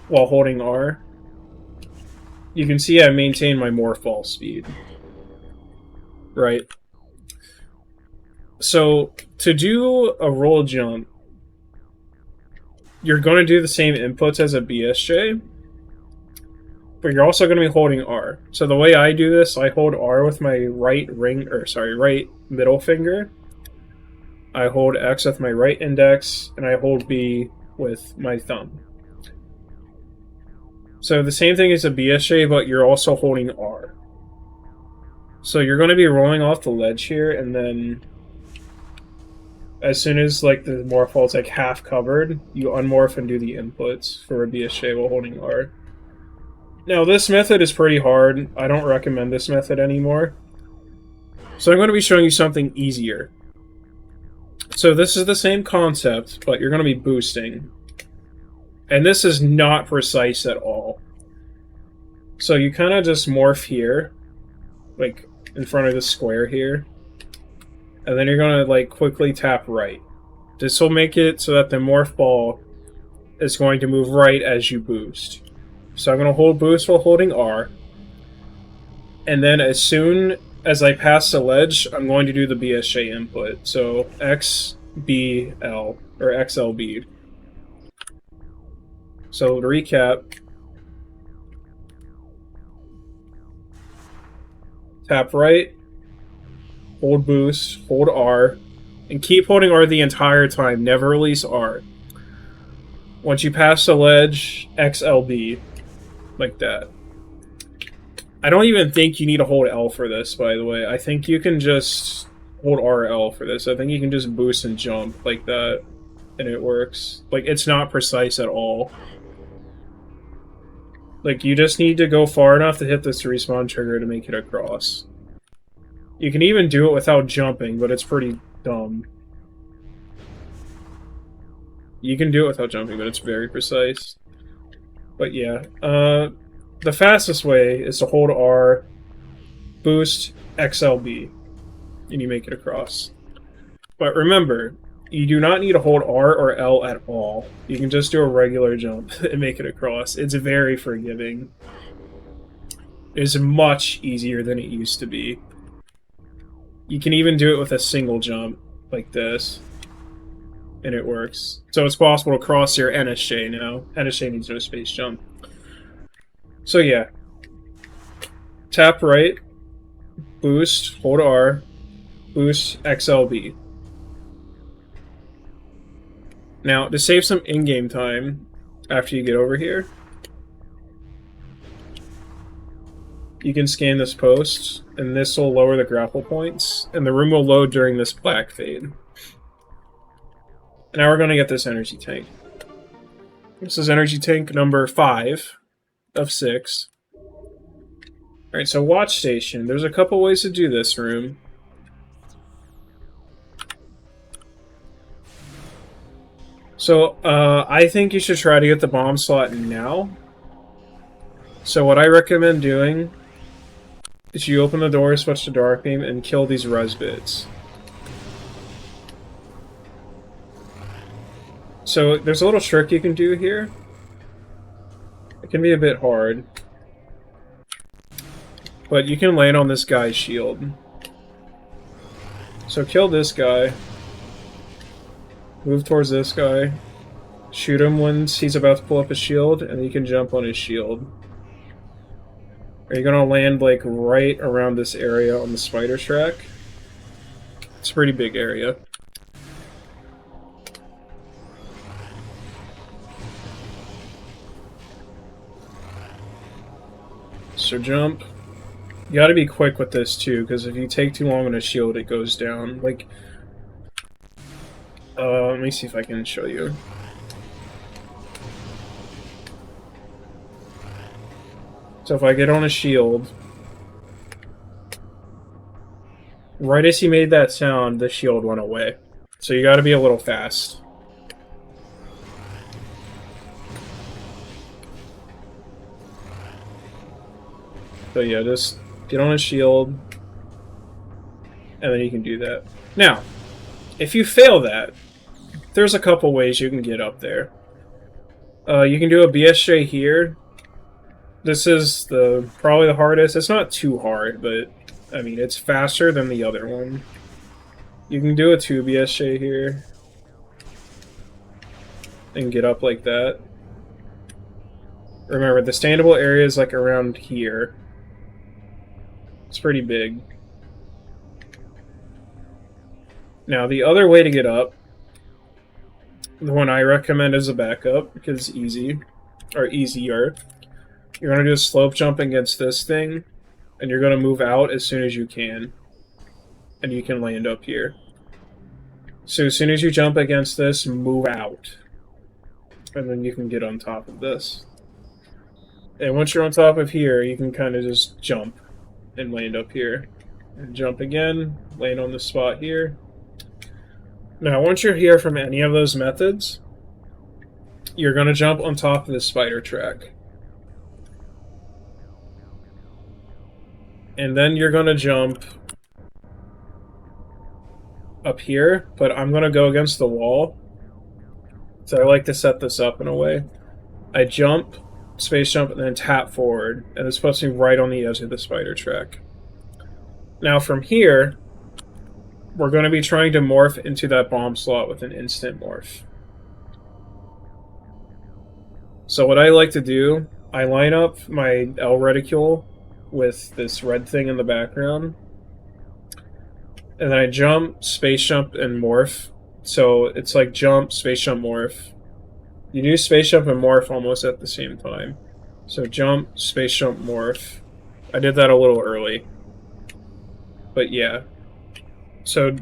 while holding R, you can see I maintain my Morph Ball speed, right? So to do a roll jump, you're going to do the same inputs as a BSJ, but you're also going to be holding R. So the way I do this, I hold R with my right middle finger. I hold X with my right index, and I hold B with my thumb. So the same thing as a BSJ, but you're also holding R. So you're going to be rolling off the ledge here, and then as soon as like the morph wall's like half covered, you unmorph and do the inputs for a BSJ while holding R. Now this method is pretty hard. I don't recommend this method anymore. So I'm going to be showing you something easier. So this is the same concept, but you're going to be boosting. And this is not precise at all. So you kind of just morph here, like in front of the square here. And then you're going to like quickly tap right. This will make it so that the morph ball is going to move right as you boost. So I'm going to hold boost while holding R. And then as soon as I pass the ledge, I'm going to do the BSJ input. So XBL, or XLB. So to recap, tap right, hold boost, hold R, and keep holding R the entire time, never release R. Once you pass the ledge, XLB, like that. I don't even think you need to hold L for this, by the way. I think you can just hold RL for this. I think you can just boost and jump like that, and it works. Like, it's not precise at all. Like, you just need to go far enough to hit this respawn trigger to make it across. You can even do it without jumping, but it's pretty dumb. You can do it without jumping, but it's very precise. But yeah, the fastest way is to hold R, boost, XLB, and you make it across. But remember, you do not need to hold R or L at all. You can just do a regular jump and make it across. It's very forgiving. It's much easier than it used to be. You can even do it with a single jump, like this, and it works. So it's possible to cross your NSJ now. NSJ needs no space jump. So yeah, tap right, boost, hold R, boost, XLB. Now, to save some in-game time after you get over here, you can scan this post, and this will lower the grapple points, and the room will load during this black fade. Now we're going to get this energy tank. This is energy tank number 5 of 6. Alright, so watch station. There's a couple ways to do this room. So, I think you should try to get the bomb slot now. So what I recommend doing is you open the door, switch to Dark Beam, and kill these res bits. So there's a little trick you can do here. It can be a bit hard. But you can land on this guy's shield. So kill this guy. Move towards this guy. Shoot him once he's about to pull up his shield, and you can jump on his shield. Are you gonna land like right around this area on the spider track? It's a pretty big area. So jump. You gotta be quick with this too, because if you take too long on a shield, it goes down. Like, let me see if I can show you. So if I get on a shield, right as he made that sound, the shield went away. So you gotta be a little fast. So yeah, just get on a shield, and then you can do that. Now, if you fail that, there's a couple ways you can get up there. You can do a BSJ here. This is probably the hardest. It's not too hard, but I mean, it's faster than the other one. You can do a 2 BSJ here and get up like that. Remember, the standable area is like around here. It's pretty big. Now, the other way to get up, the one I recommend as a backup, because it's easy, or easier, you're going to do a slope jump against this thing, and you're going to move out as soon as you can. And you can land up here. So as soon as you jump against this, move out. And then you can get on top of this. And once you're on top of here, you can kind of just jump and land up here. And jump again, land on the spot here. Now, once you're here from any of those methods, you're going to jump on top of the spider track. And then you're going to jump up here, but I'm going to go against the wall. So I like to set this up in a way. I jump, space jump, and then tap forward. And it's supposed to be right on the edge of the spider track. Now from here, we're going to be trying to morph into that bomb slot with an instant morph. So what I like to do, I line up my L reticule with this red thing in the background. And then I jump, space jump, and morph. So it's like jump, space jump, morph. You do space jump and morph almost at the same time. So jump, space jump, morph. I did that a little early. But yeah. So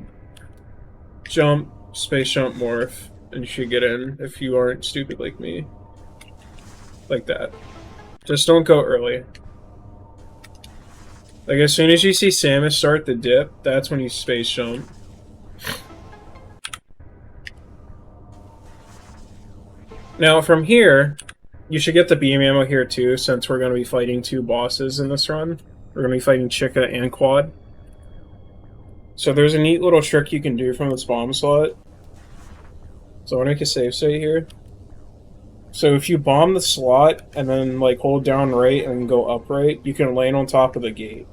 jump, space jump, morph, and you should get in if you aren't stupid like me. Like that. Just don't go early. Like, as soon as you see Samus start the dip, that's when you space jump. Now, from here, you should get the beam ammo here too, since we're going to be fighting two bosses in this run. We're going to be fighting Chykka and Qaud. So there's a neat little trick you can do from this bomb slot. So I want to make a save state here. So if you bomb the slot, and then like hold down right and go up right, you can land on top of the gate.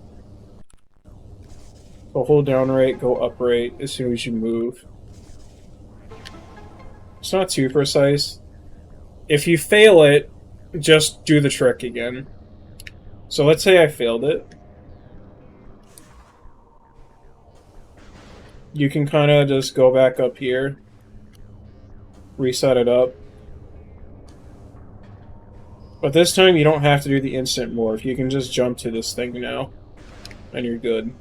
So hold down right, go up right as soon as you move. It's not too precise. If you fail it, just do the trick again. So let's say I failed it. You can kind of just go back up here, reset it up. But this time you don't have to do the instant morph. You can just jump to this thing now, and you're good.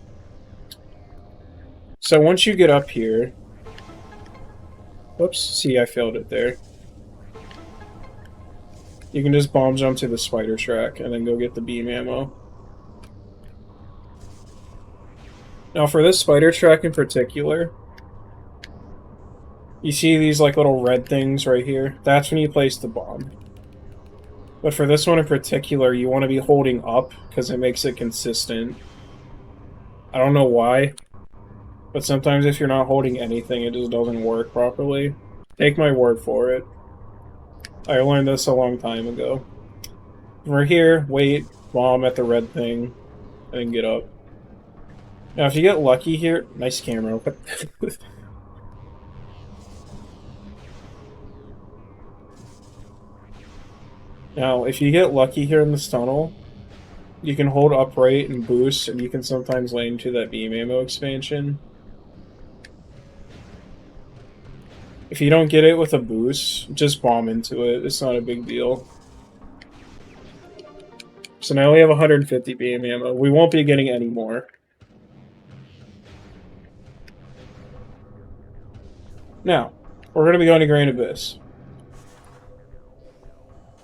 So once you get up here... Whoops, see, I failed it there. You can just bomb jump to the spider track, and then go get the beam ammo. Now for this spider track in particular, you see these like little red things right here? That's when you place the bomb. But for this one in particular, you want to be holding up, because it makes it consistent. I don't know why, but sometimes if you're not holding anything, it just doesn't work properly. Take my word for it. I learned this a long time ago. We're here, wait, bomb at the red thing, and then get up. Now if you get lucky here... Nice camera. Now, if you get lucky here in this tunnel, you can hold upright and boost, and you can sometimes land into that beam ammo expansion. If you don't get it with a boost, just bomb into it. It's not a big deal. So now we have 150 beam ammo. We won't be getting any more. Now, we're going to be going to Grand Abyss.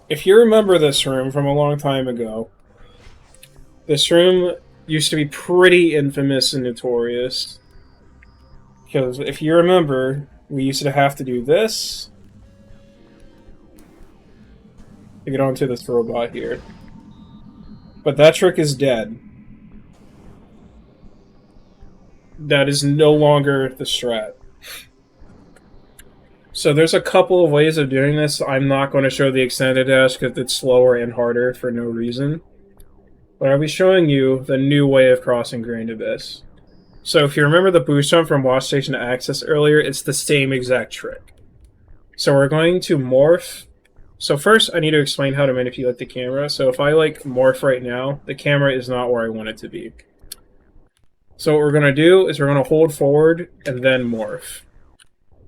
If you remember this room from a long time ago, this room used to be pretty infamous and notorious. Because if you remember, we used to have to do this to get onto this robot here. But that trick is dead. That is no longer the strat. So there's a couple of ways of doing this. I'm not going to show the extended dash because it's slower and harder for no reason. But I'll be showing you the new way of crossing Grand Abyss. So if you remember the boost jump from Watch Station Access earlier, it's the same exact trick. So we're going to morph, So first, I need to explain how to manipulate the camera. So if I like morph right now, the camera is not where I want it to be. So what we're going to do is we're going to hold forward and then morph.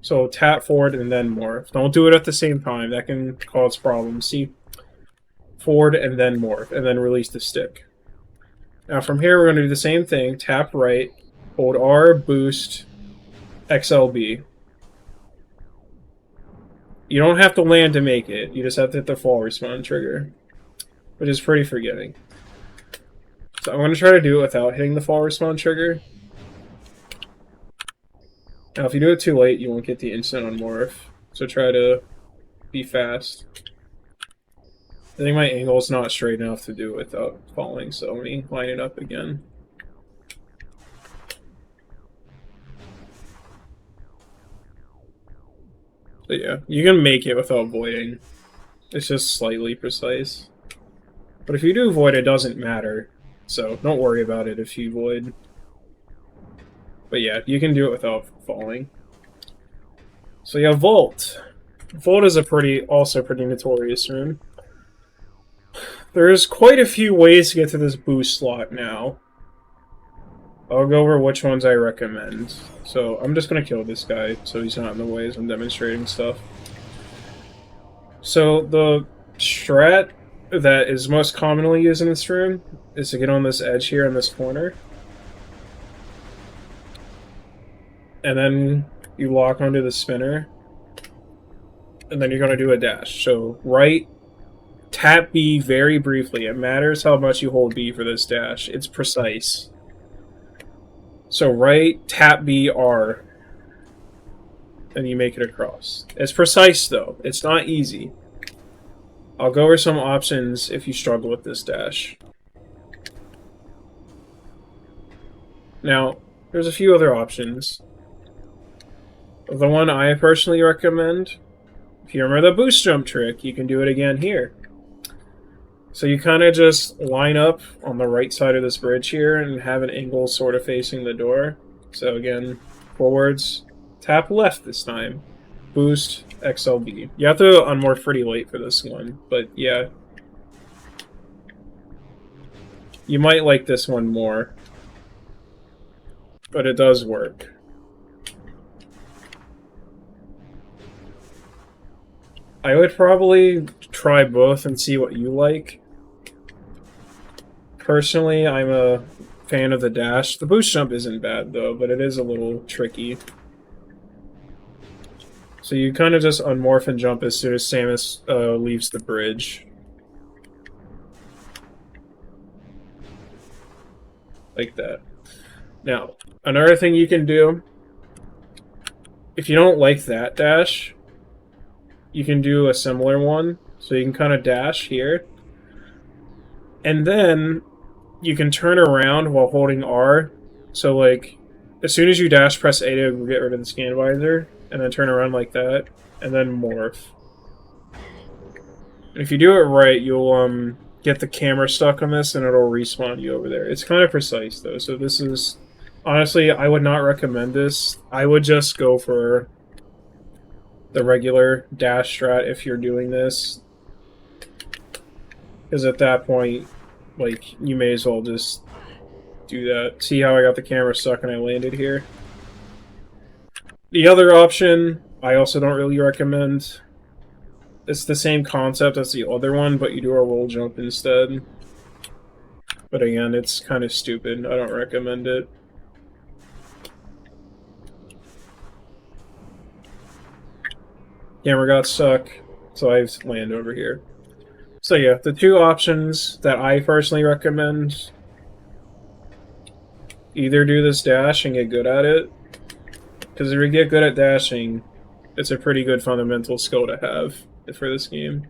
So tap forward and then morph. Don't do it at the same time. That can cause problems. See? Forward and then morph, and then release the stick. Now from here, we're going to do the same thing. Tap right, hold R, boost, XLB. You don't have to land to make it. You just have to hit the fall respawn trigger, which is pretty forgiving. So I'm going to try to do it without hitting the fall respawn trigger. Now if you do it too late, you won't get the instant on morph. So try to be fast. I think my angle's not straight enough to do it without falling, so let me line it up again. But yeah, you can make it without voiding. It's just slightly precise. But if you do void, it doesn't matter. So don't worry about it if you void. But yeah, you can do it without falling. So yeah, Vault. Vault is also pretty notorious room. There's quite a few ways to get to this boost slot now. I'll go over which ones I recommend. So I'm just going to kill this guy so he's not in the way as I'm demonstrating stuff. So the strat that is most commonly used in this room is to get on this edge here in this corner. And then you lock onto the spinner. And then you're going to do a dash. So right, tap B very briefly. It matters how much you hold B for this dash. It's precise. So right, tap B, R. And you make it across. It's precise though. It's not easy. I'll go over some options if you struggle with this dash. Now, there's a few other options. The one I personally recommend, if you remember the boost jump trick, you can do it again here. So you kind of just line up on the right side of this bridge here and have an angle sort of facing the door. So again, forwards, tap left this time. Boost, XLB. You have to unmorph pretty late for this one, but yeah. You might like this one more. But it does work. I would probably try both and see what you like. Personally, I'm a fan of the dash. The boost jump isn't bad though, but it is a little tricky. So you kind of just unmorph and jump as soon as Samus leaves the bridge. Like that. Now, another thing you can do, if you don't like that dash, you can do a similar one. So you can kind of dash here. And then you can turn around while holding R. So like, as soon as you dash, press A to get rid of the scan visor. And then turn around like that. And then morph. And if you do it right, you'll get the camera stuck on this and it'll respawn you over there. It's kind of precise though. So this is... Honestly, I would not recommend this. I would just go for the regular dash strat if you're doing this. Because at that point, like, you may as well just do that. See how I got the camera stuck and I landed here? The other option, I also don't really recommend. It's the same concept as the other one, but you do a roll jump instead. But again, it's kind of stupid. I don't recommend it. Camera got stuck, so I land over here. So yeah, the two options that I personally recommend, either do this dash and get good at it, because if you get good at dashing, it's a pretty good fundamental skill to have for this game.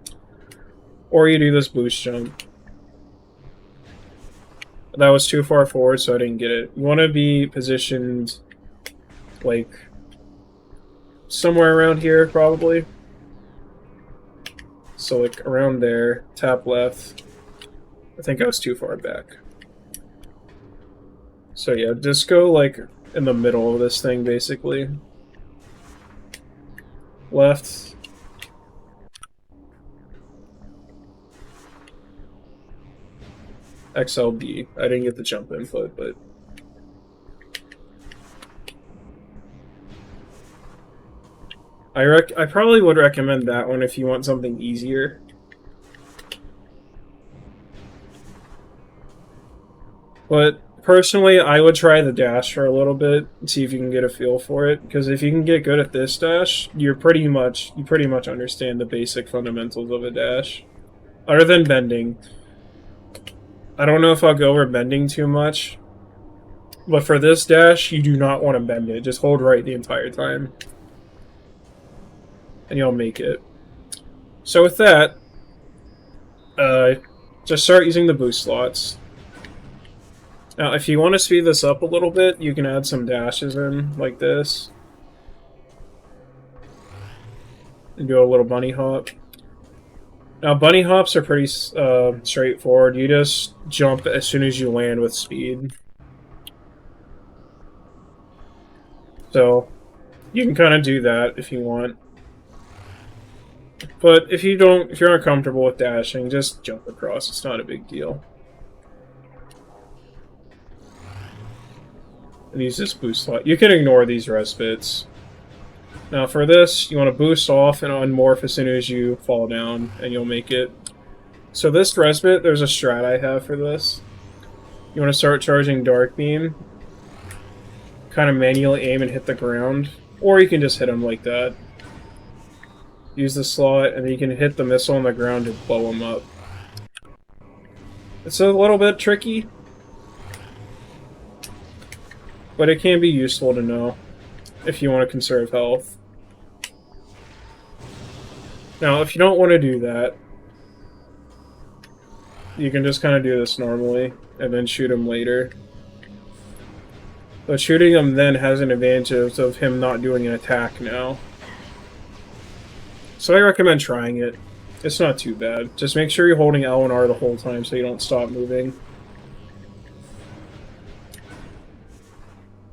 Or you do this boost jump. That was too far forward, so I didn't get it. You want to be positioned, like, somewhere around here, probably. So, like, around there. Tap left. I think I was too far back. So, yeah, just go, like, in the middle of this thing, basically. Left. XLB. I didn't get the jump input, but... I probably would recommend that one if you want something easier. But personally, I would try the dash for a little bit, see if you can get a feel for it. Because if you can get good at this dash, you pretty much understand the basic fundamentals of a dash. Other than bending. I don't know if I'll go over bending too much. But for this dash, you do not want to bend it. Just hold right the entire time. And you'll make it. So with that, just start using the boost slots. Now, if you want to speed this up a little bit, you can add some dashes in, like this. And do a little bunny hop. Now, bunny hops are pretty straightforward. You just jump as soon as you land with speed. So, you can kind of do that if you want. But if you're uncomfortable with dashing, just jump across. It's not a big deal. And use this boost slot. You can ignore these respites. Now for this, you want to boost off and unmorph as soon as you fall down, and you'll make it. So this respite, there's a strat I have for this. You want to start charging Dark Beam. Kind of manually aim and hit the ground. Or you can just hit him like that. Use the slot, and then you can hit the missile on the ground to blow him up. It's a little bit tricky, but it can be useful to know if you want to conserve health. Now, if you don't want to do that, you can just kind of do this normally, and then shoot him later. But shooting him then has an advantage of him not doing an attack now. So I recommend trying it. It's not too bad. Just make sure you're holding L and R the whole time so you don't stop moving.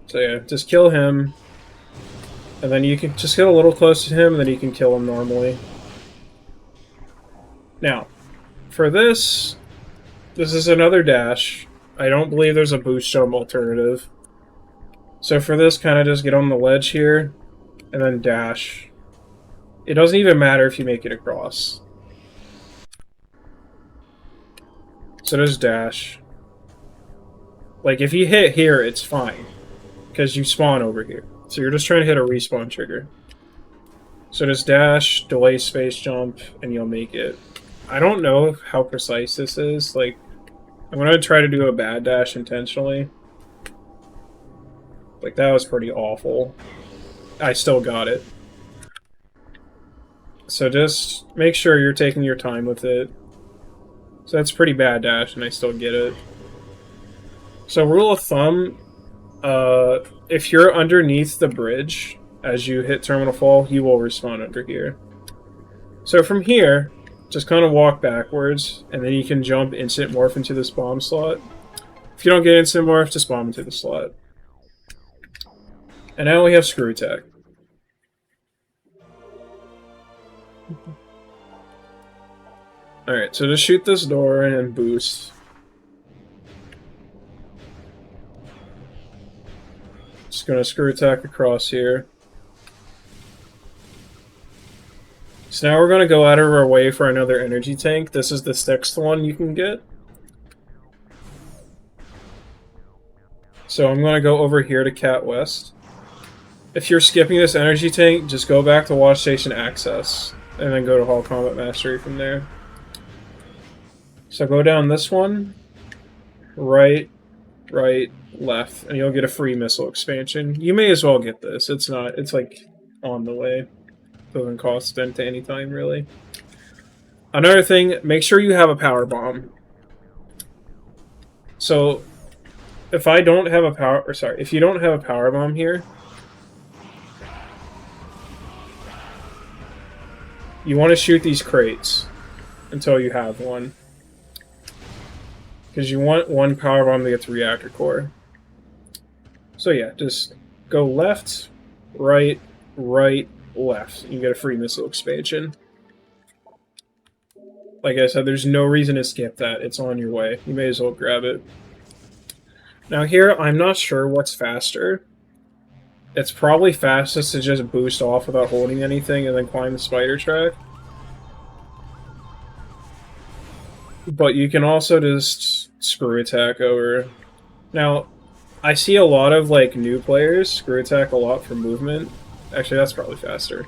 So yeah, just kill him. And then you can just get a little close to him, and then you can kill him normally. Now, for this is another dash. I don't believe there's a boost jump alternative. So for this, kind of just get on the ledge here, and then dash. It doesn't even matter if you make it across. So just dash. Like, if you hit here, it's fine. Because you spawn over here. So you're just trying to hit a respawn trigger. So just dash, delay space jump, and you'll make it. I don't know how precise this is. Like, I'm going to try to do a bad dash intentionally. Like, that was pretty awful. I still got it. So just make sure you're taking your time with it. So that's pretty bad dash, and I still get it. So rule of thumb, if you're underneath the bridge as you hit terminal fall, you will respawn under here. So from here, just kind of walk backwards, and then you can jump instant morph into this bomb slot. If you don't get instant morph, just bomb into the slot. And now we have screw attack. Alright, so just shoot this door and then boost. Just gonna screw attack across here. So now we're gonna go out of our way for another energy tank. This is the sixth one you can get. So I'm gonna go over here to Cat West. If you're skipping this energy tank, just go back to Watch Station Access, and then go to Hall Combat Mastery from there. So go down this one, right, left, and you'll get a free missile expansion. You may as well get this. It's like on the way. Doesn't cost them to any time, really. Another thing, make sure you have a power bomb. So, if you don't have a power bomb here, you want to shoot these crates until you have one. Because you want one power bomb to get to reactor core. So yeah, just go left, right, left. You get a free missile expansion. Like I said, there's no reason to skip that. It's on your way. You may as well grab it. Now here, I'm not sure what's faster. It's probably fastest to just boost off without holding anything and then climb the spider track. But you can also just screw attack over. Now, I see a lot of like new players screw attack a lot for movement. Actually, that's probably faster.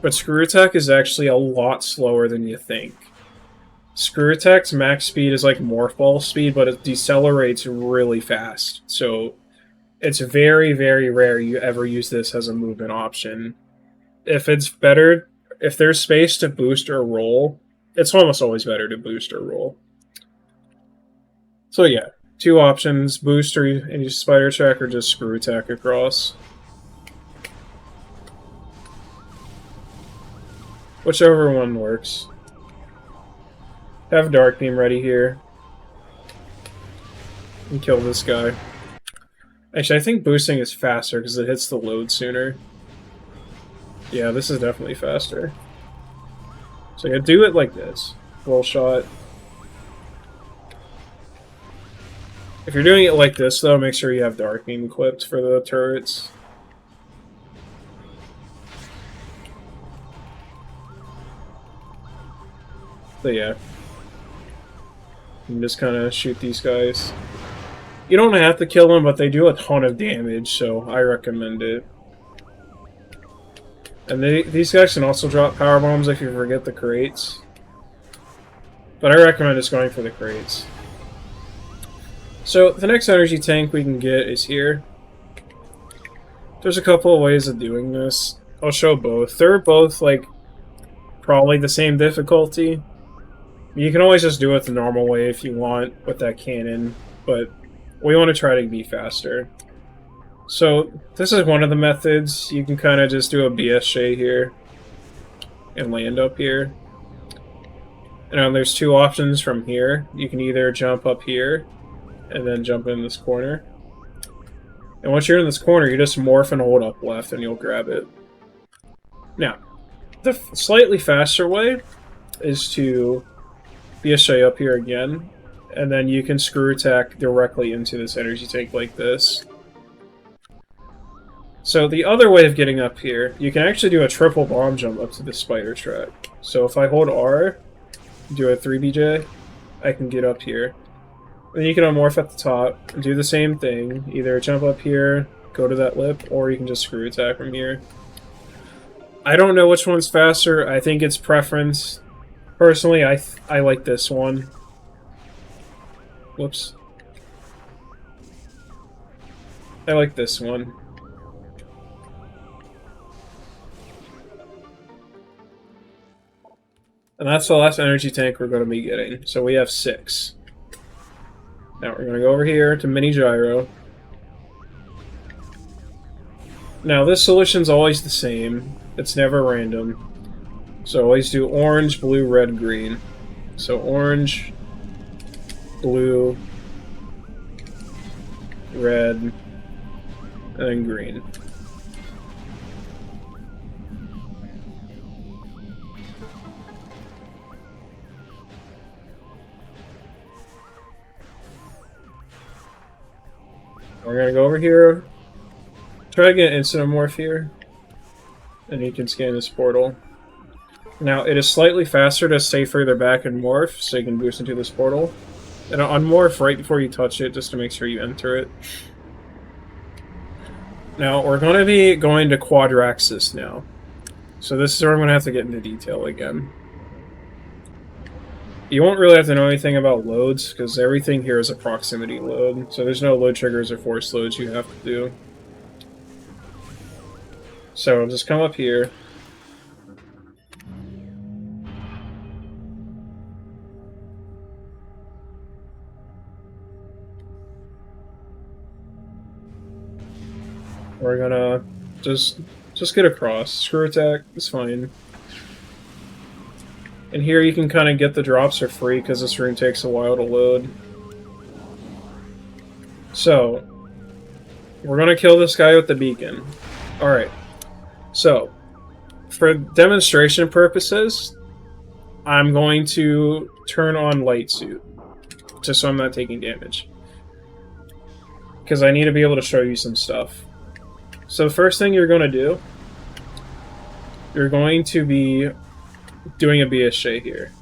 But screw attack is actually a lot slower than you think. Screw attack's max speed is like morph ball speed, but it decelerates really fast. So it's very, very rare you ever use this as a movement option. If it's better, if there's space to boost or roll, it's almost always better to boost or roll. So yeah, two options, boost or any spider track or just screw attack across. Whichever one works. Have Dark Beam ready here. And kill this guy. Actually, I think boosting is faster because it hits the load sooner. Yeah, this is definitely faster. So yeah, do it like this. Roll shot. If you're doing it like this, though, make sure you have Dark Beam equipped for the turrets. So yeah. You can just kind of shoot these guys. You don't have to kill them, but they do a ton of damage, so I recommend it. And these guys can also drop power bombs if you forget the crates. But I recommend just going for the crates. So the next energy tank we can get is here. There's a couple of ways of doing this. I'll show both. They're both like probably the same difficulty. You can always just do it the normal way if you want with that cannon, but we want to try to be faster. So this is one of the methods. You can kind of just do a BSJ here and land up here. And there's two options from here. You can either jump up here and then jump in this corner. And once you're in this corner, you just morph and hold up left and you'll grab it. Now, the slightly faster way is to BSJ up here again, and then you can screw attack directly into this energy tank like this. So the other way of getting up here, you can actually do a triple bomb jump up to the spider track. So if I hold R, do a 3BJ, I can get up here. Then you can unmorph at the top and do the same thing. Either jump up here, go to that lip, or you can just screw attack from here. I don't know which one's faster. I think it's preference. Personally, I like this one. Whoops. I like this one. And that's the last energy tank we're going to be getting. So we have 6. Now we're going to go over here to Mini Gyro. Now this solution's always the same. It's never random. So always do orange, blue, red, green. So orange, blue, red, and then green. We're gonna go over here, try to get instant morph here, and you can scan this portal. Now, it is slightly faster to stay further back and morph, so you can boost into this portal. And unmorph right before you touch it, just to make sure you enter it. Now, we're going to be going to Quadraxis now. So this is where I'm going to have to get into detail again. You won't really have to know anything about loads, because everything here is a proximity load. So there's no load triggers or force loads you have to do. So just come up here. We're gonna just get across. Screw attack is fine. And here you can kind of get the drops for free because this room takes a while to load. So, we're gonna kill this guy with the beacon. Alright. So, for demonstration purposes, I'm going to turn on Light Suit, just so I'm not taking damage. Because I need to be able to show you some stuff. So the first thing you're going to do, you're going to be doing a BSJ here.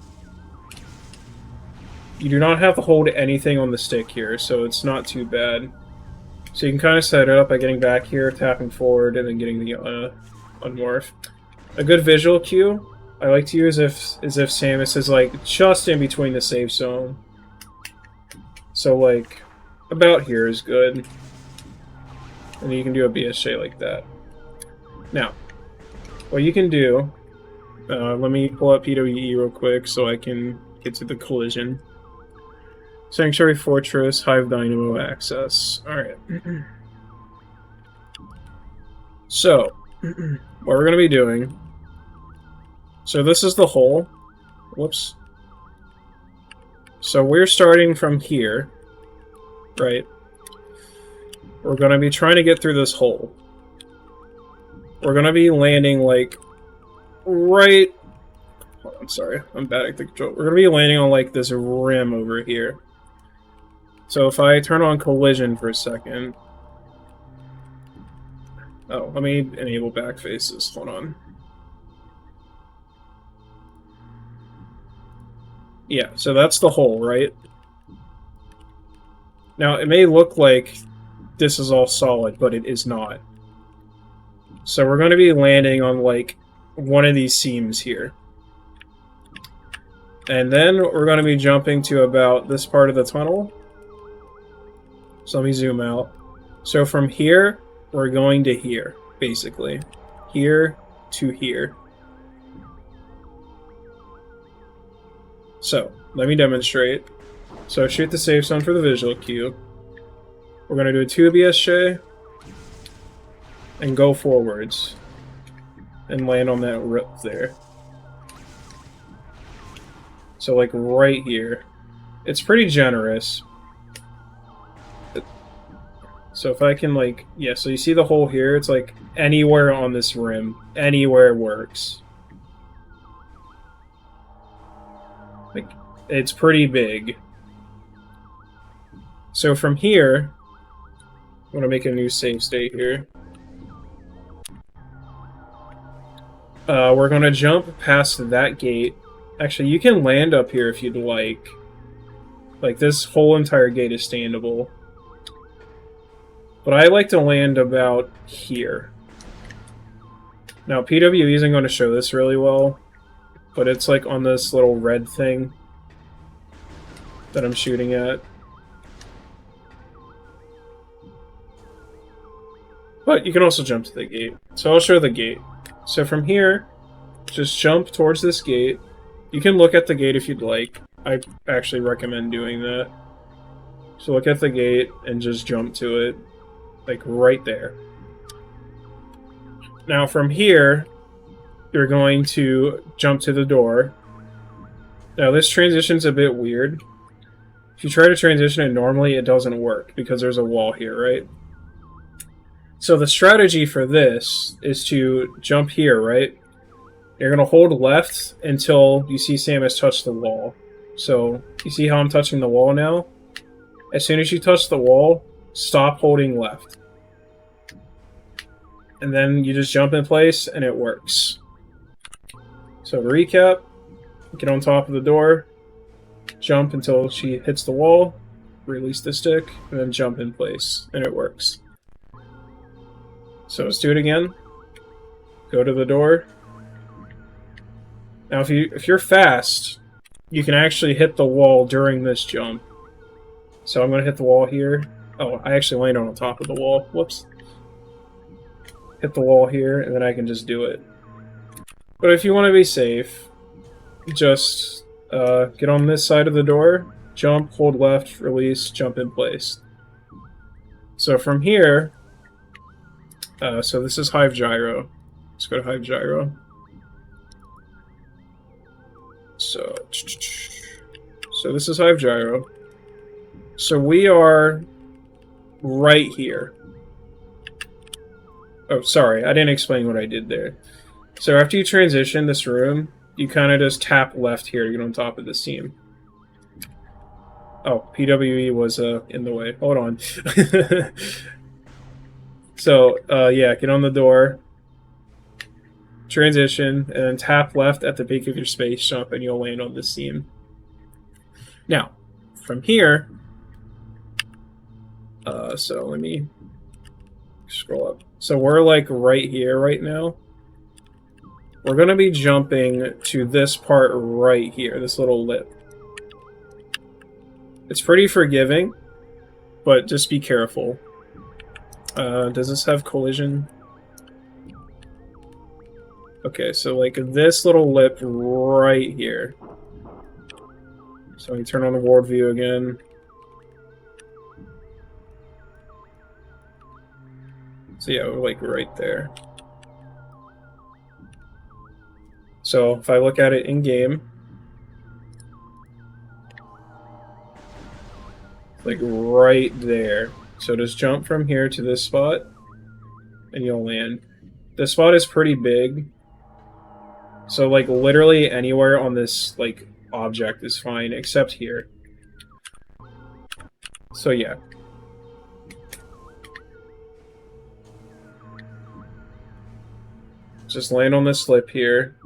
You do not have to hold anything on the stick here, so it's not too bad. So you can kind of set it up by getting back here, tapping forward, and then getting the unmorph. A good visual cue I like to use is if Samus is like just in between the safe zone. So like about here is good. And you can do a BSJ like that. Now, what you can do, let me pull up PWE real quick so I can get to the collision. Sanctuary Fortress, Hive Dynamo access. Alright. So, what we're going to be doing... So this is the hole. Whoops. So we're starting from here. Right? We're going to be trying to get through this hole. We're going to be landing, like, right... Oh, I'm sorry, I'm bad at the control. We're going to be landing on, like, this rim over here. So if I turn on collision for a second... Oh, let me enable back faces. Hold on. Yeah, so that's the hole, right? Now, it may look like this is all solid, but it is not. So we're going to be landing on, like, one of these seams here. And then we're going to be jumping to about this part of the tunnel. So let me zoom out. So from here, we're going to here, basically. Here to here. So, let me demonstrate. So shoot the safe zone for the visual cue. We're going to do a 2 BSJ. And go forwards. And land on that rip there. So like right here. It's pretty generous. So if I can like, yeah, so you see the hole here, it's like anywhere on this rim, anywhere works. Like, it's pretty big. So from here, I'm gonna make a new save state here. We're gonna jump past that gate. Actually, you can land up here if you'd like. Like, this whole entire gate is standable. But I like to land about here. Now, PWE isn't going to show this really well, but it's like on this little red thing that I'm shooting at. But you can also jump to the gate. So I'll show the gate. So from here, just jump towards this gate. You can look at the gate if you'd like. I actually recommend doing that. So look at the gate and just jump to it. Like, right there. Now, from here, you're going to jump to the door. Now, this transition's a bit weird. If you try to transition it normally, it doesn't work, because there's a wall here, right? So the strategy for this is to jump here, right? You're going to hold left until you see Samus touch the wall. So, you see how I'm touching the wall now? As soon as you touch the wall, stop holding left. And then you just jump in place, and it works. So to recap, get on top of the door, jump until she hits the wall, release the stick, and then jump in place, and it works. So let's do it again. Go to the door. Now if you're fast, you can actually hit the wall during this jump. So I'm going to hit the wall here. Oh, I actually landed on top of the wall. Whoops. Hit the wall here, and then I can just do it. But if you want to be safe, just get on this side of the door, jump, hold left, release, jump in place. So from here, so this is Hive Gyro. Let's go to Hive Gyro. So this is Hive Gyro. So we are right here. Oh, sorry, I didn't explain what I did there. So after you transition this room, you kind of just tap left here to get on top of the seam. Oh, PWE was in the way. Hold on. So, yeah, get on the door, transition, and then tap left at the peak of your space jump, and you'll land on the seam. Now, from here, so let me scroll up. So we're like right here right now. We're going to be jumping to this part right here, this little lip. It's pretty forgiving, but just be careful. Does this have collision? Okay, so like this little lip right here. So we turn on the world view again. So yeah, we're like right there. So if I look at it in game, like right there. So just jump from here to this spot, and you'll land. This spot is pretty big. So like literally anywhere on this like object is fine, except here. So yeah. Just land on this lip here.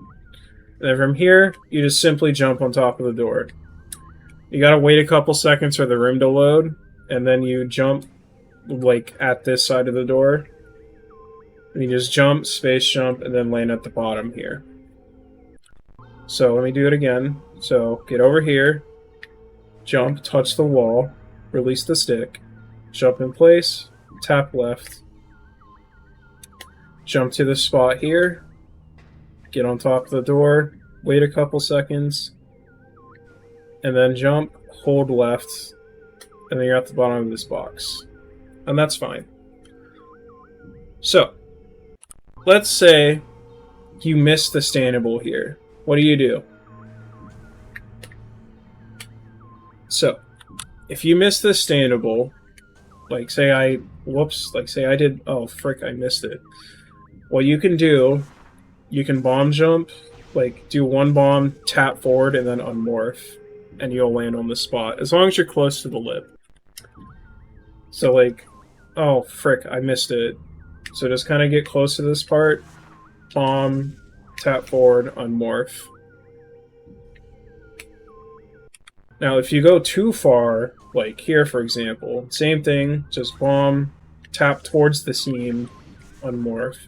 And then from here, you just simply jump on top of the door. You gotta wait a couple seconds for the room to load, and then you jump like at this side of the door. And you just jump, space jump, and then land at the bottom here. So let me do it again. So get over here, jump, touch the wall, release the stick, jump in place, tap left, jump to the spot here, get on top of the door, wait a couple seconds, and then jump, hold left, and then you're at the bottom of this box. And that's fine. So, let's say you miss the standable here. What do? So, if you miss the standable, like say I did, oh frick, I missed it. What you can do, you can bomb jump, like do one bomb, tap forward, and then unmorph, and you'll land on the spot, as long as you're close to the lip. So like, oh frick, I missed it. So just kind of get close to this part, bomb, tap forward, unmorph. Now if you go too far, like here for example, same thing, just bomb, tap towards the seam, unmorph.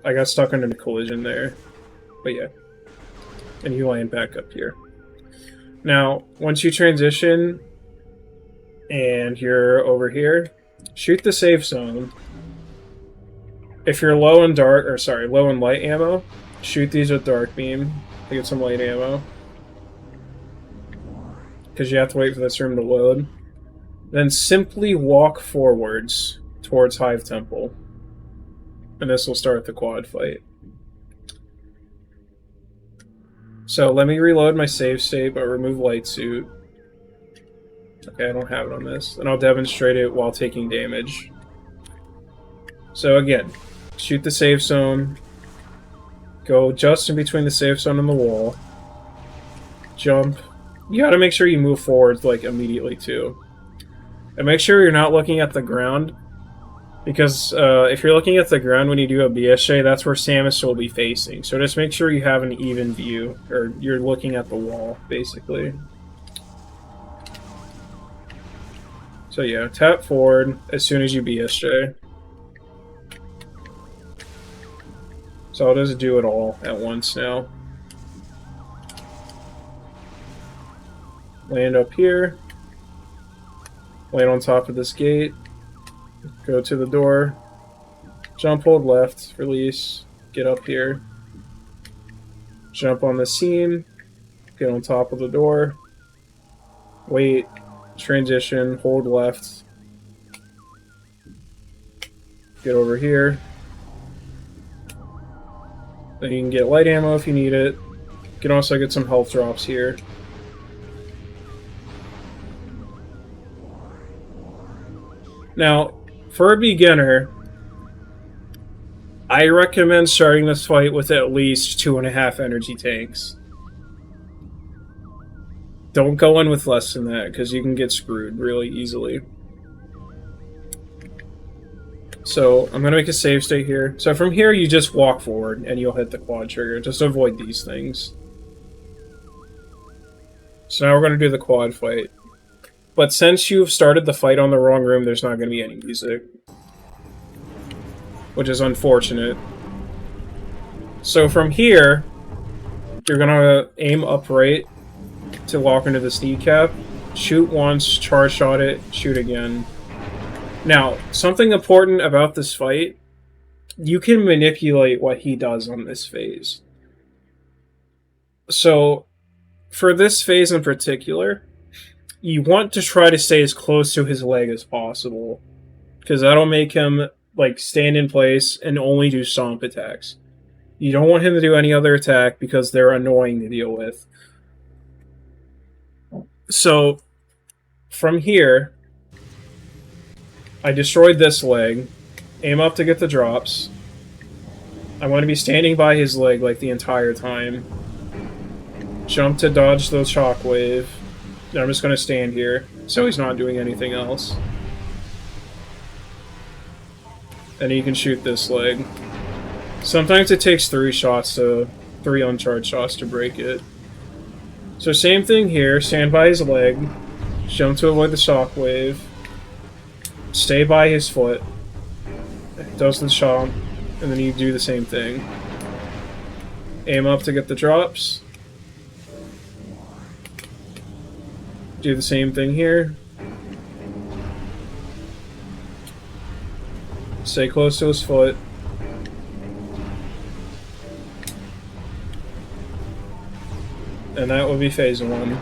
I got stuck under the collision there, but yeah. And you land back up here. Now, once you transition, and you're over here, shoot the safe zone. If you're low in low in light ammo, shoot these with dark beam to get some light ammo. Because you have to wait for this room to load. Then simply walk forwards towards Hive Temple. And this will start the Qaud fight. So let me reload my save state, but remove light suit. Okay, I don't have it on this. And I'll demonstrate it while taking damage. So again, shoot the safe zone. Go just in between the safe zone and the wall. Jump. You gotta make sure you move forward like immediately too. And make sure you're not looking at the ground. Because if you're looking at the ground when you do a BSJ, that's where Samus will be facing. So just make sure you have an even view, or you're looking at the wall, basically. So yeah, tap forward as soon as you BSJ. So I'll just do it all at once now. Land up here. Land on top of this gate. Go to the door, jump, hold left, release, get up here, jump on the seam, get on top of the door, wait, transition, hold left, get over here, then you can get light ammo if you need it. You can also get some health drops here. Now, for a beginner, I recommend starting this fight with at least 2.5 energy tanks. Don't go in with less than that, because you can get screwed really easily. So, I'm going to make a save state here. So from here, you just walk forward, and you'll hit the quad trigger. Just avoid these things. So now we're going to do the quad fight. But since you've started the fight on the wrong room, there's not going to be any music. Which is unfortunate. So from here, you're going to aim upright to walk into this kneecap. Shoot once, charge shot it, shoot again. Now, something important about this fight, you can manipulate what he does on this phase. So, for this phase in particular, you want to try to stay as close to his leg as possible, because that'll make him like stand in place and only do stomp attacks. You don't want him to do any other attack because they're annoying to deal with. So, from here, I destroyed this leg, aim up to get the drops. I want to be standing by his leg like the entire time. Jump to dodge the shockwave. I'm just going to stand here, so he's not doing anything else. And you can shoot this leg. Sometimes it takes 3 uncharged shots to break it. So same thing here, stand by his leg, jump to avoid the shockwave, stay by his foot, does the chomp, and then you do the same thing. Aim up to get the drops. Do the same thing here. Stay close to his foot. And that would be phase 1.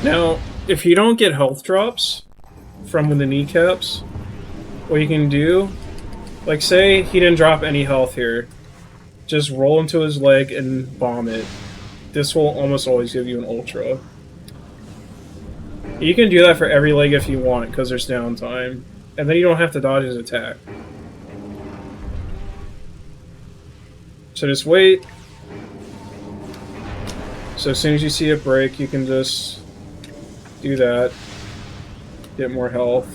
Now, if you don't get health drops from the kneecaps, what you can do, like say he didn't drop any health here, just roll into his leg and bomb it. This will almost always give you an ultra. You can do that for every leg if you want, because there's downtime. And then you don't have to dodge his attack. So just wait. So as soon as you see it break, you can just do that. Get more health.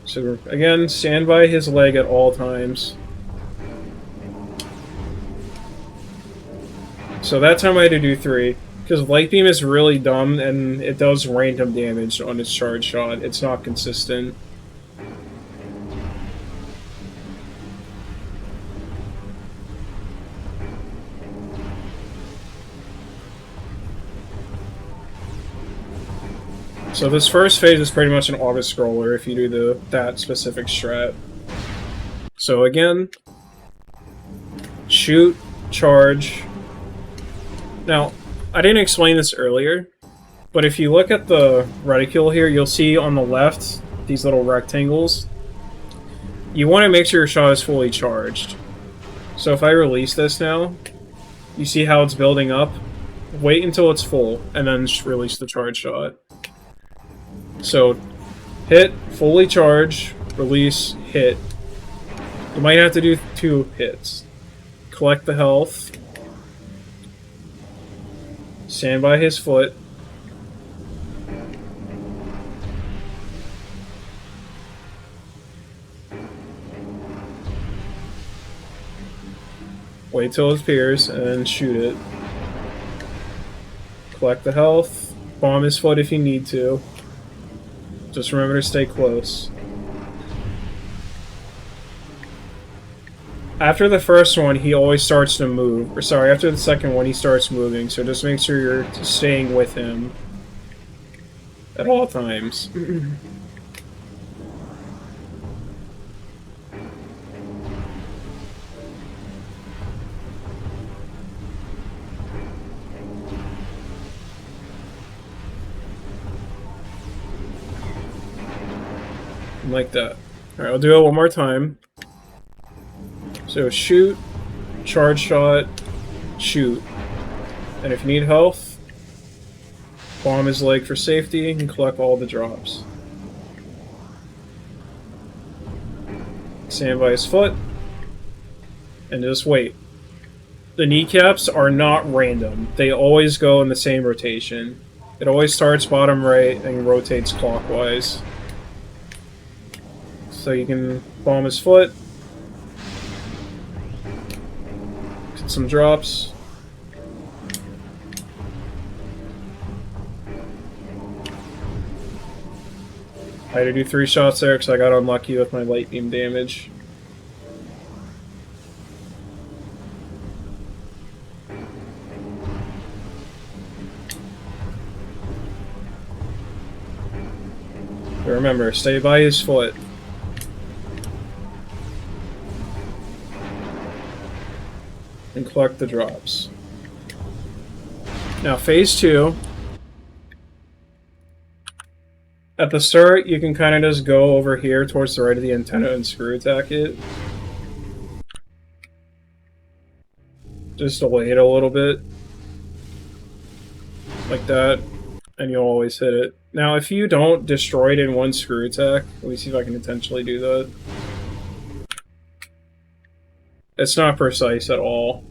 So again, stand by his leg at all times. So that time I had to do 3. Because Light Beam is really dumb and it does random damage on its charge shot. It's not consistent. So this first phase is pretty much an auto-scroller if you do that specific strat. So again, shoot, charge. Now, I didn't explain this earlier, but if you look at the reticule here, you'll see on the left these little rectangles. You want to make sure your shot is fully charged. So if I release this now, you see how it's building up? Wait until it's full, and then just release the charge shot. So, hit, fully charge, release, hit. You might have to do 2 hits. Collect the health. Stand by his foot. Wait till it appears, and then shoot it. Collect the health. Bomb his foot if you need to. Just remember to stay close. After the first one, he always starts to move. Or sorry, after the second one, he starts moving. So just make sure you're staying with him at all times. Like that. Alright, I'll do it one more time. So shoot, charge shot, shoot. And if you need health, bomb his leg for safety and collect all the drops. stand by his foot, and just wait. The kneecaps are not random. They always go in the same rotation. It always starts bottom right and rotates clockwise. So you can bomb his foot. Get some drops. I had to do 3 shots there because I got unlucky with my light beam damage. But remember, stay by his foot. And collect the drops. Now, phase 2. At the start, you can kind of just go over here towards the right of the antenna and screw attack it. Just delay it a little bit. Like that. And you'll always hit it. Now, if you don't destroy it in one screw attack, let me see if I can intentionally do that. It's not precise at all.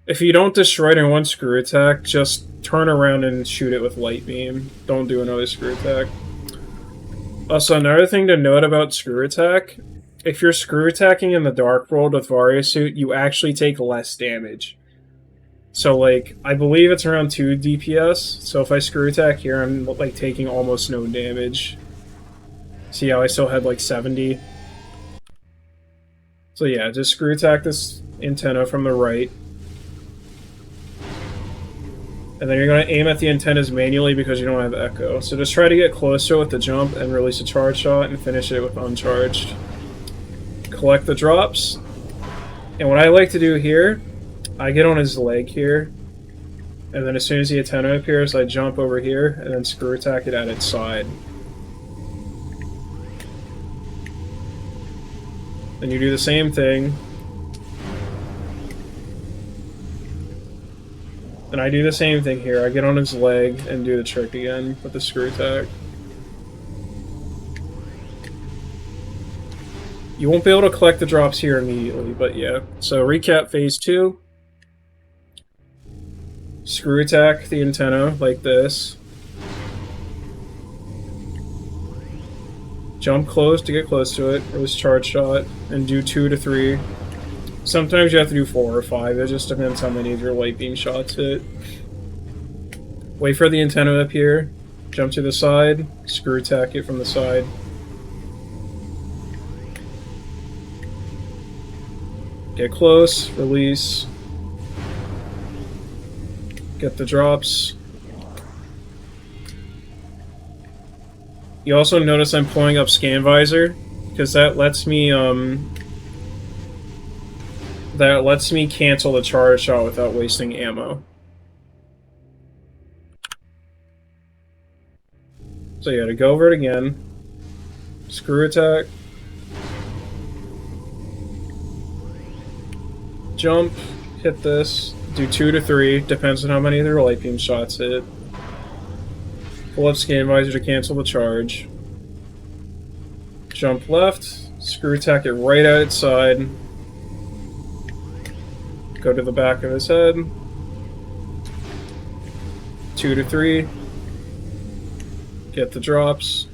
If you don't destroy it in one screw attack, just turn around and shoot it with light beam. Don't do another screw attack. Also, another thing to note about screw attack, if you're screw attacking in the Dark World with Varia Suit, you actually take less damage. So, like, I believe it's around 2 DPS, so if I screw attack here, I'm, like, taking almost no damage. See how I still had, like, 70? So yeah, just screw attack this antenna from the right. And then you're going to aim at the antennas manually because you don't have echo. So just try to get close to it with the jump and release a charge shot and finish it with uncharged. Collect the drops. And what I like to do here, I get on his leg here. And then as soon as the antenna appears, I jump over here and then screw attack it at its side. Then you do the same thing. And I do the same thing here. I get on his leg and do the trick again with the screw attack. You won't be able to collect the drops here immediately, but yeah. So recap phase 2. Screw attack the antenna like this. Jump close to get close to it, release charge shot, and do 2 to 3. Sometimes you have to do 4 or 5, it just depends how many of your light beam shots hit. Wait for the antenna up here, jump to the side, screw attack it from the side. Get close, release. Get the drops. You also notice I'm pulling up Scan Visor, because that lets me cancel the charge shot without wasting ammo. So you gotta go over it again. Screw attack. Jump, hit this, do 2 to 3, depends on how many of their light beam shots hit. Pull up Scan Visor to cancel the charge. Jump left, screw attack it right at its side. Go to the back of his head. 2 to 3. Get the drops.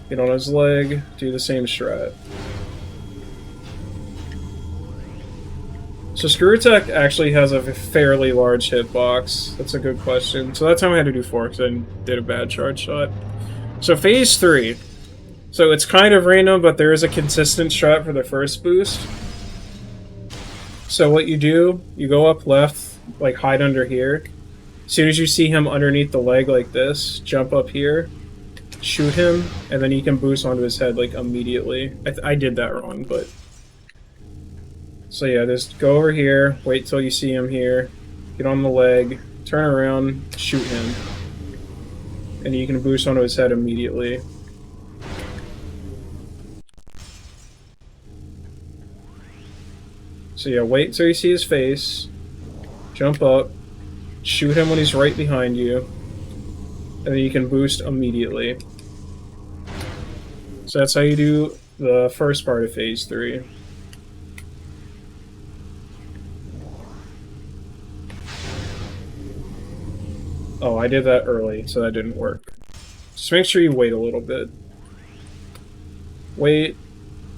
Get on his leg, do the same strat. So screw attack actually has a fairly large hitbox. That's a good question. So that time I had to do 4 because I did a bad charge shot. So phase 3. So it's kind of random, but there is a consistent strat for the first boost. So what you do, you go up left, like hide under here. As soon as you see him underneath the leg like this, jump up here, shoot him, and then you can boost onto his head like immediately. I did that wrong, but... So yeah, just go over here, wait till you see him here, get on the leg, turn around, shoot him. And you can boost onto his head immediately. So yeah, wait till you see his face, jump up, shoot him when he's right behind you, and then you can boost immediately. So that's how you do the first part of Phase 3. Oh, I did that early, so that didn't work. Just make sure you wait a little bit. Wait.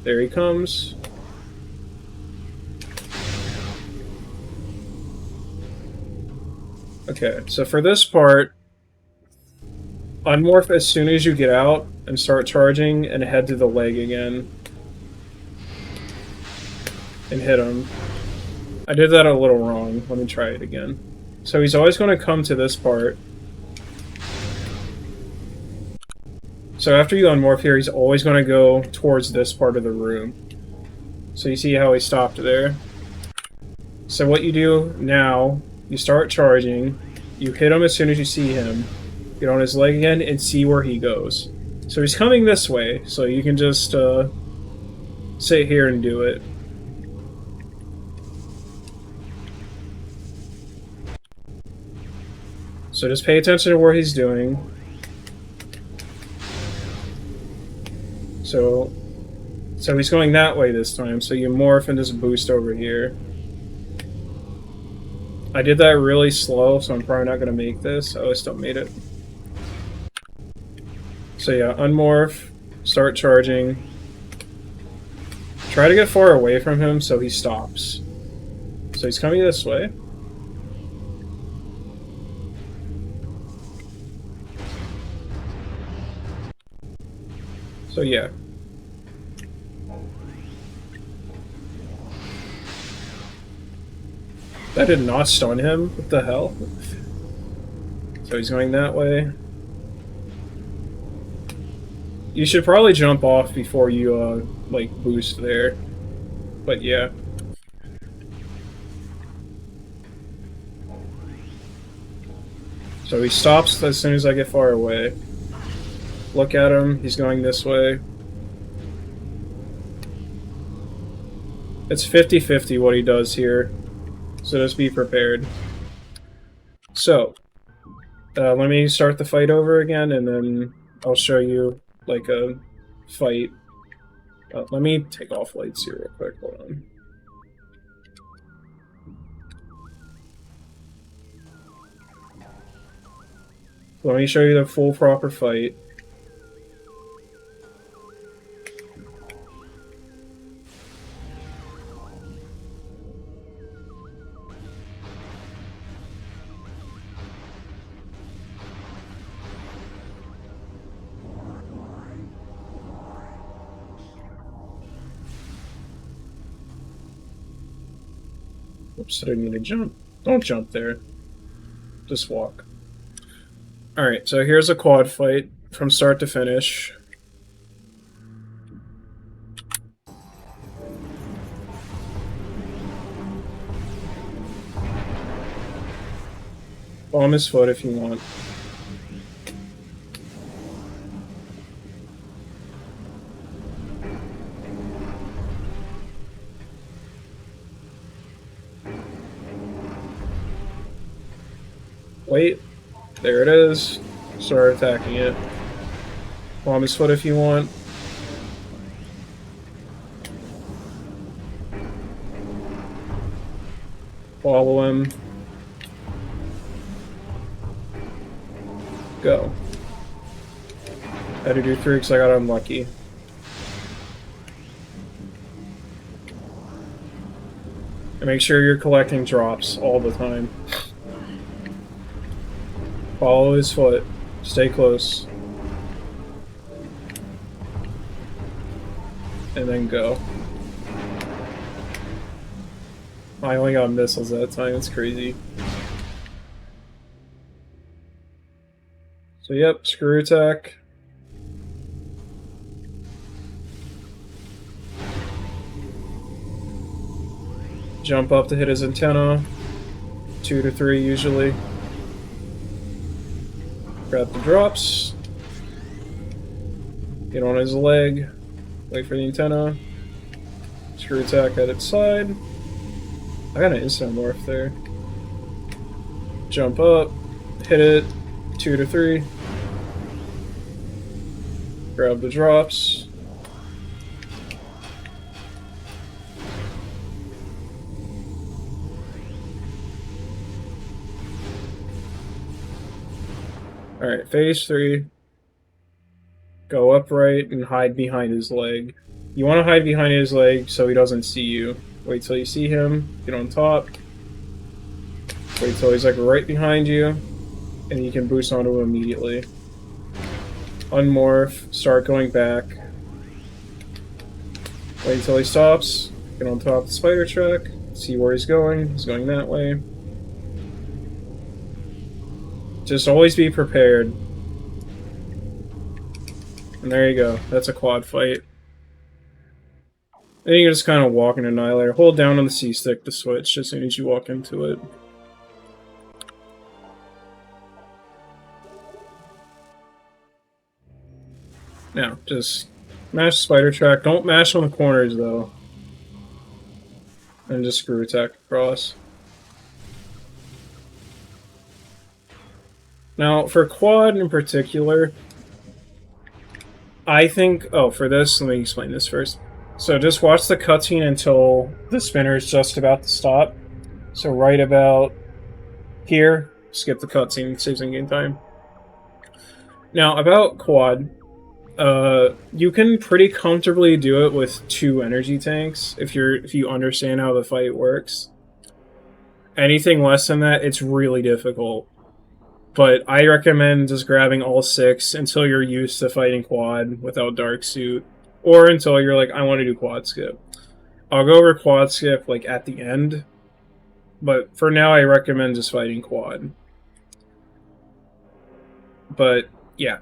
There he comes. Okay, so for this part, unmorph as soon as you get out and start charging and head to the leg again. And hit him. I did that a little wrong. Let me try it again. So he's always going to come to this part. So after you unmorph here, he's always going to go towards this part of the room. So you see how he stopped there? So what you do now, you start charging, you hit him as soon as you see him, get on his leg again, and see where he goes. So he's coming this way, so you can just sit here and do it. So just pay attention to where he's doing. So he's going that way this time, so you morph and just boost over here. I did that really slow, so I'm probably not going to make this. Oh, I still made it. So yeah, unmorph, start charging. Try to get far away from him so he stops. So he's coming this way. So yeah. That did not stun him? What the hell? So he's going that way. You should probably jump off before you, like, boost there. But yeah. So he stops as soon as I get far away. Look at him, he's going this way. It's 50-50 what he does here. So just be prepared. So, let me start the fight over again, and then I'll show you, like, a fight. Let me take off lights here real quick, hold on. Let me show you the full proper fight. Oops, I didn't mean to jump. Don't jump there. Just walk. Alright, so here's a quad fight from start to finish. Bomb his foot if you want. Wait, there it is. Start attacking it. Bomb his foot if you want. Follow him. Go. I had to do 3 because I got unlucky. And make sure you're collecting drops all the time. Follow his foot. Stay close. And then go. I only got missiles that time, it's crazy. So yep, screw attack. Jump up to hit his antenna. 2 to 3 usually. Grab the drops. Get on his leg. Wait for the antenna. Screw attack at its side. I got an instant morph there. Jump up. Hit it. 2 to 3. Grab the drops. Alright, phase 3. Go upright and hide behind his leg. You want to hide behind his leg so he doesn't see you. Wait till you see him, get on top. Wait till he's like right behind you, and you can boost onto him immediately. Unmorph, start going back. Wait until he stops, get on top of the spider track, see where he's going that way. Just always be prepared. And there you go, that's a quad fight. Then you can just kind of walk in Annihilator. Hold down on the C stick to switch as soon as you walk into it. Now, just mash spider track. Don't mash on the corners though. And just screw attack across. Now, for Quad in particular, I think... Oh, for this, let me explain this first. So just watch the cutscene until the spinner is just about to stop. So right about here, skip the cutscene, saves in game time. Now, about Quad, you can pretty comfortably do it with 2 energy tanks if you understand how the fight works. Anything less than that, it's really difficult. But I recommend just grabbing all 6 until you're used to fighting Quad without Dark Suit. Or until you're like, I want to do Quad Skip. I'll go over Quad Skip like at the end. But for now, I recommend just fighting Quad. But, yeah.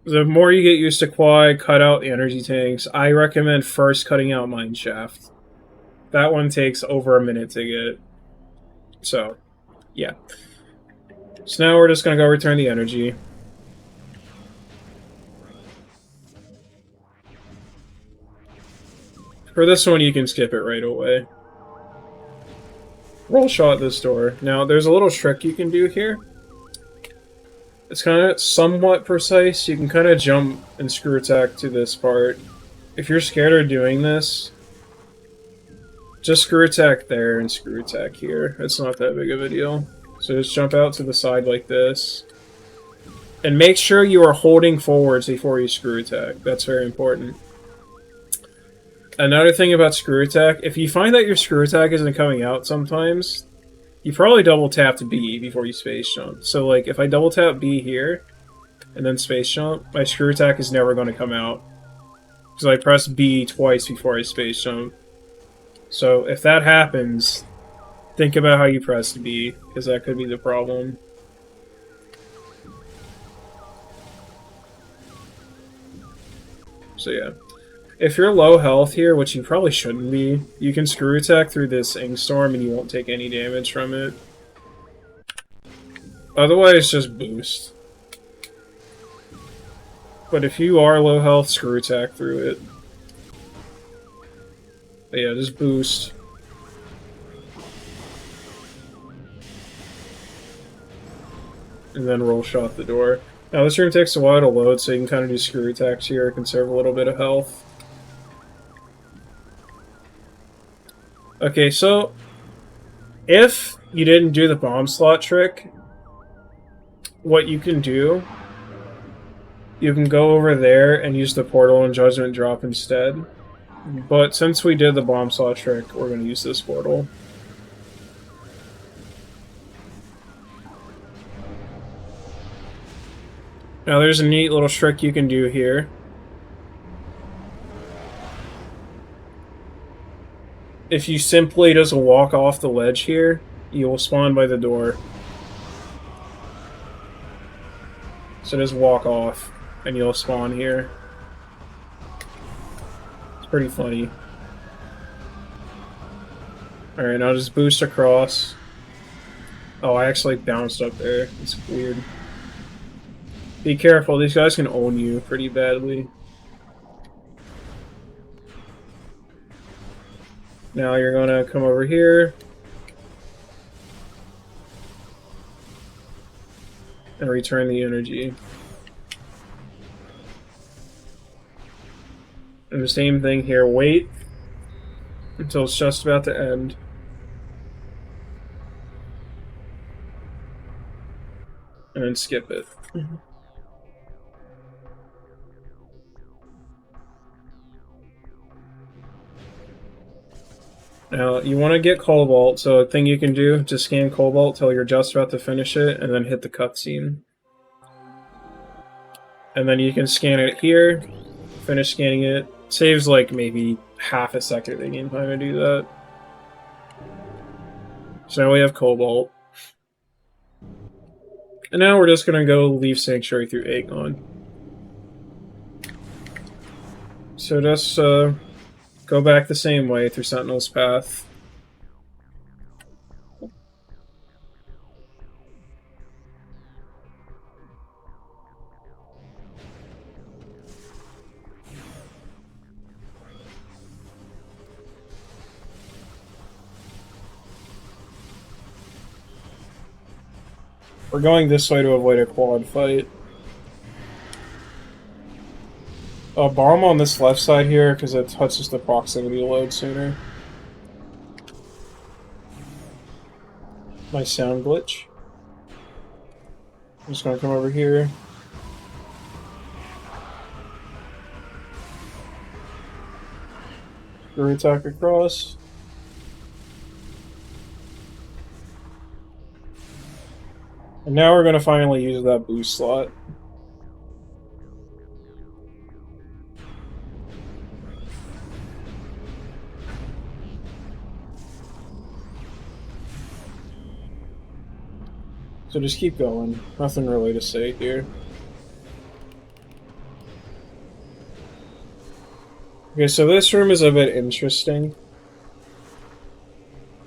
The more you get used to Quad, cut out the energy tanks. I recommend first cutting out Mineshaft. That one takes over a minute to get. So, yeah. So now we're just going to go return the energy. For this one, you can skip it right away. Roll shot this door. Now, there's a little trick you can do here. It's kind of somewhat precise. You can kind of jump and screw attack to this part. If you're scared of doing this, just screw attack there and screw attack here. It's not that big of a deal. So just jump out to the side like this. And make sure you are holding forwards before you screw attack. That's very important. Another thing about screw attack, if you find that your screw attack isn't coming out sometimes, you probably double tapped B before you space jump. So like if I double tap B here and then space jump, my screw attack is never going to come out. Because I pressed B twice before I space jump. So if that happens, think about how you pressed B, because that could be the problem. So yeah. If you're low health here, which you probably shouldn't be, you can screw attack through this Ingstorm and you won't take any damage from it. Otherwise, just boost. But if you are low health, screw attack through it. But yeah, just boost. And then roll shot the door. Now this room takes a while to load, so you can kind of do screw attacks here, conserve a little bit of health. Okay, so if you didn't do the bomb slot trick, what you can do, you can go over there and use the portal and judgment drop instead. But since we did the bomb slot trick, we're going to use this portal. Now there's a neat little trick you can do here. If you simply just walk off the ledge here, you will spawn by the door. So just walk off, and you'll spawn here. It's pretty funny. Alright, now just boost across. Oh, I actually bounced up there. It's weird. Be careful, these guys can own you pretty badly. Now you're gonna come over here and return the energy. And the same thing here, wait until it's just about to end. And then skip it. Now, you want to get Cobalt, so a thing you can do, just scan Cobalt till you're just about to finish it, and then hit the cutscene. And then you can scan it here, finish scanning it. Saves like maybe half a second of game time to do that. So now we have Cobalt. And now we're just going to go leave Sanctuary through Agon. So just go back the same way through Sentinel's Path. We're going this way to avoid a Quaud fight. Bomb on this left side here, because it touches the proximity load sooner. My sound glitch. I'm just gonna come over here. Go attack across. And now we're gonna finally use that boost slot. So just keep going. Nothing really to say here. Okay, so this room is a bit interesting.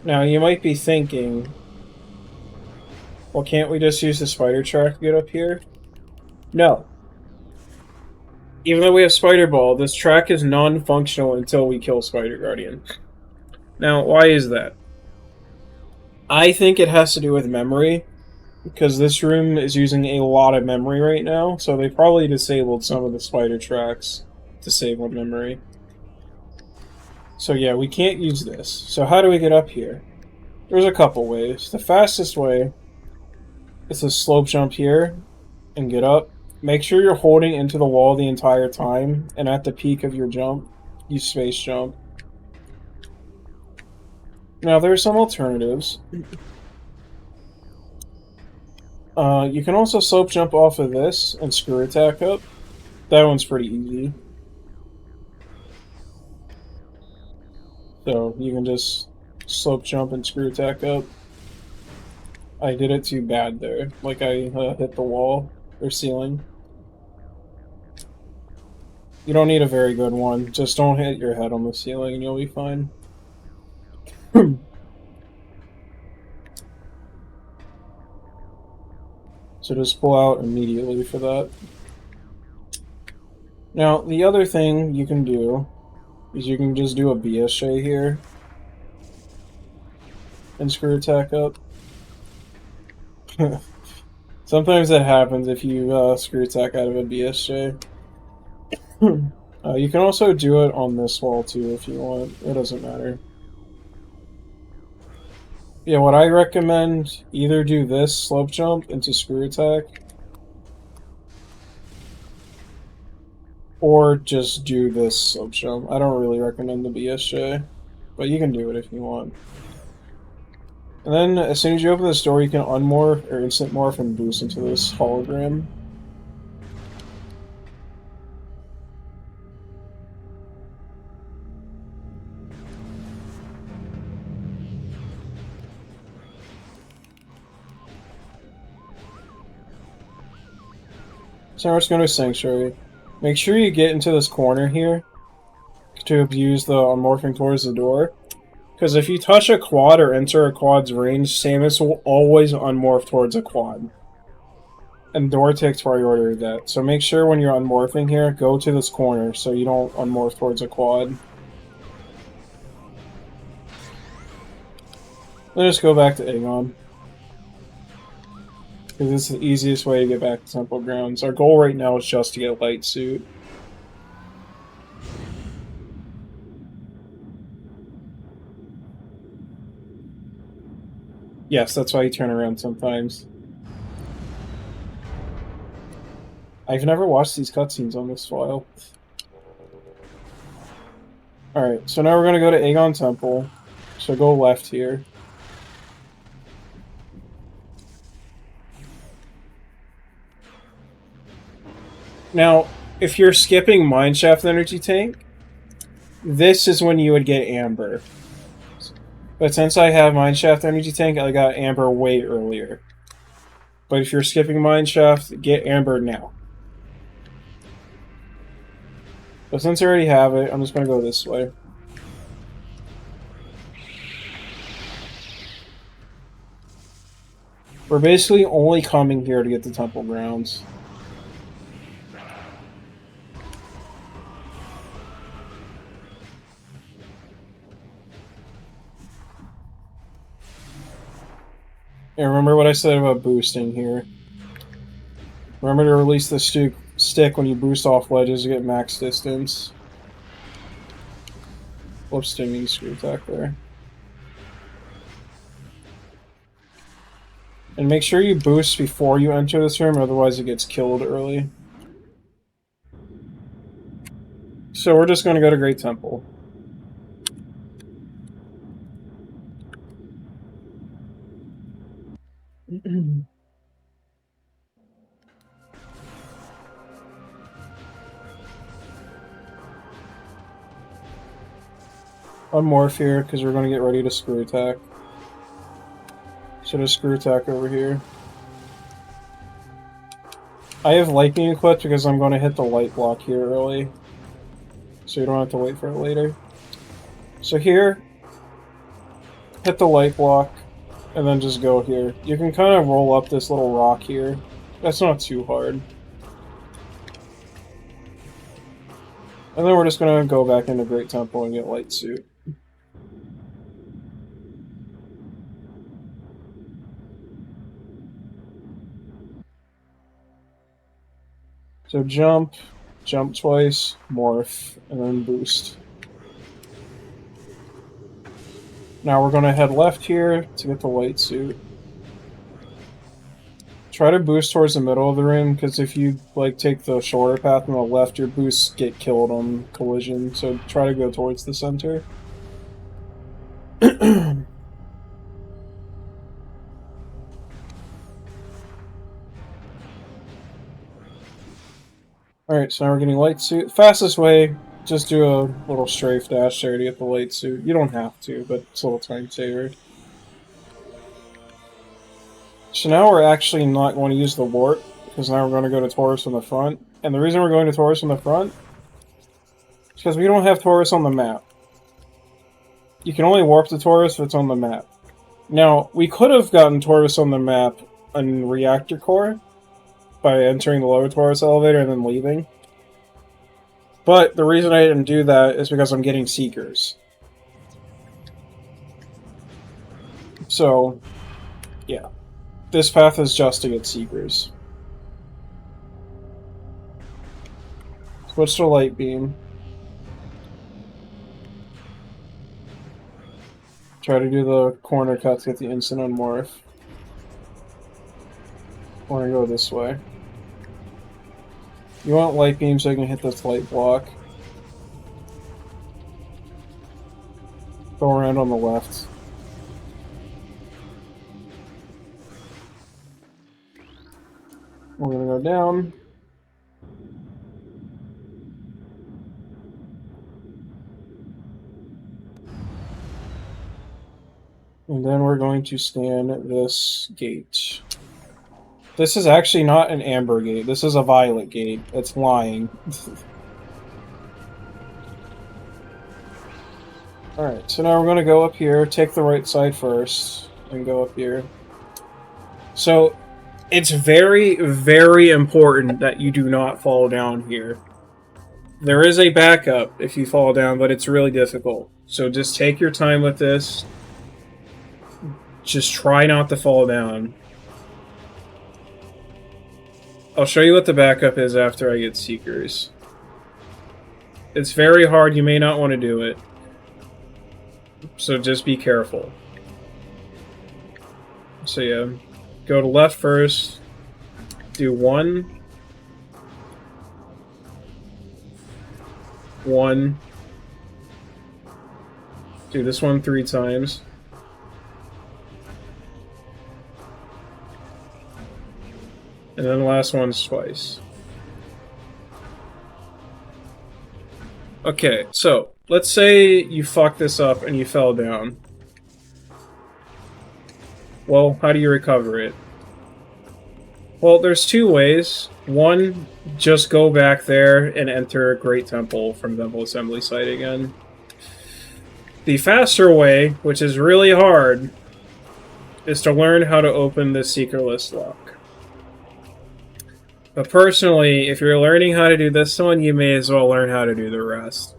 Now, you might be thinking, well, can't we just use the spider track to get up here? No. Even though we have Spider Ball, this track is non-functional until we kill Spider Guardian. Now, why is that? I think it has to do with memory, because this room is using a lot of memory right now, so they probably disabled some of the spider tracks to save on memory. So yeah, we can't use this. So how do we get up here? There's a couple ways. The fastest way is to slope jump here and get up. Make sure you're holding into the wall the entire time, and at the peak of your jump, you space jump. Now, there are some alternatives. You can also slope jump off of this and screw attack up. That one's pretty easy. So, you can just slope jump and screw attack up. I did it too bad there. Like I hit the wall or ceiling. You don't need a very good one. Just don't hit your head on the ceiling and you'll be fine. So just pull out immediately for that. Now, the other thing you can do is you can just do a BSJ here and screw attack up. Sometimes that happens if you screw attack out of a BSJ. You can also do it on this wall too if you want. It doesn't matter. Yeah, what I recommend, either do this slope jump into screw attack, or just do this slope jump. I don't really recommend the BSJ, but you can do it if you want. And then, as soon as you open this door, you can unmorph or instant morph and boost into this hologram. So now we're just going to Sanctuary. Make sure you get into this corner here to abuse the unmorphing towards the door. Because if you touch a Quaud or enter a Quaud's range, Samus will always unmorph towards a Quaud. And the door takes priority of that. So make sure when you're unmorphing here, go to this corner so you don't unmorph towards a Quaud. Then just go back to Agon. Because this is the easiest way to get back to Temple Grounds. Our goal right now is just to get Light Suit. Yes, that's why you turn around sometimes. I've never watched these cutscenes on this file. Alright, so now we're gonna go to Agon Temple. So go left here. Now, if you're skipping Mineshaft Energy Tank, this is when you would get Amber. But since I have Mineshaft Energy Tank, I got Amber way earlier. But if you're skipping Mineshaft, get Amber now. But since I already have it, I'm just going to go this way. We're basically only coming here to get the temple grounds. And remember what I said about boosting here. Remember to release the stick when you boost off ledges to get max distance. Whoops, didn't mean to screw attack there. And make sure you boost before you enter this room, otherwise it gets killed early. So we're just going to go to Great Temple. Unmorph here, because we're going to get ready to screw attack. So just screw attack over here. I have lightning equipped because I'm going to hit the light block here early. So you don't have to wait for it later. So here, hit the light block, and then just go here. You can kind of roll up this little rock here. That's not too hard. And then we're just going to go back into Great Temple and get Light Suit. So jump twice, morph, and then boost. Now we're going to head left here to get the Light Suit. Try to boost towards the middle of the room, because if you take the shorter path on the left, your boosts get killed on collision, so try to go towards the center. Alright, so now we're getting Light Suit. Fastest way, just do a little strafe dash there to get the Light Suit. You don't have to, but it's a little time saver. So now we're actually not going to use the warp, because now we're going to go to Torvus on the front. And the reason we're going to Torvus on the front is because we don't have Torvus on the map. You can only warp to Torvus if it's on the map. Now, we could have gotten Torvus on the map in Reactor Core by entering the lower Torvus elevator and then leaving. But the reason I didn't do that is because I'm getting Seekers. So, yeah. This path is just to get Seekers. Switch to Light Beam. Try to do the corner cut to get the instant unmorph. I want to go this way. You want Light Beam so you can hit this light block. Go around on the left. We're gonna go down. And then we're going to scan this gate. This is actually not an amber gate. This is a violet gate. It's lying. Alright, so now we're going to go up here, take the right side first, and go up here. So, it's very, very important that you do not fall down here. There is a backup if you fall down, but it's really difficult. So just take your time with this. Just try not to fall down. I'll show you what the backup is after I get Seekers. It's very hard, you may not want to do it. So just be careful. So yeah, go to left first, do 1, 1, do this one 3 times. And then the last one's twice. Okay, so let's say you fuck this up and you fell down. Well, how do you recover it? Well, there's 2 ways. One, just go back there and enter Great Temple from Temple Assembly Site again. The faster way, which is really hard, is to learn how to open the Secretless lock. But personally, if you're learning how to do this one, you may as well learn how to do the rest.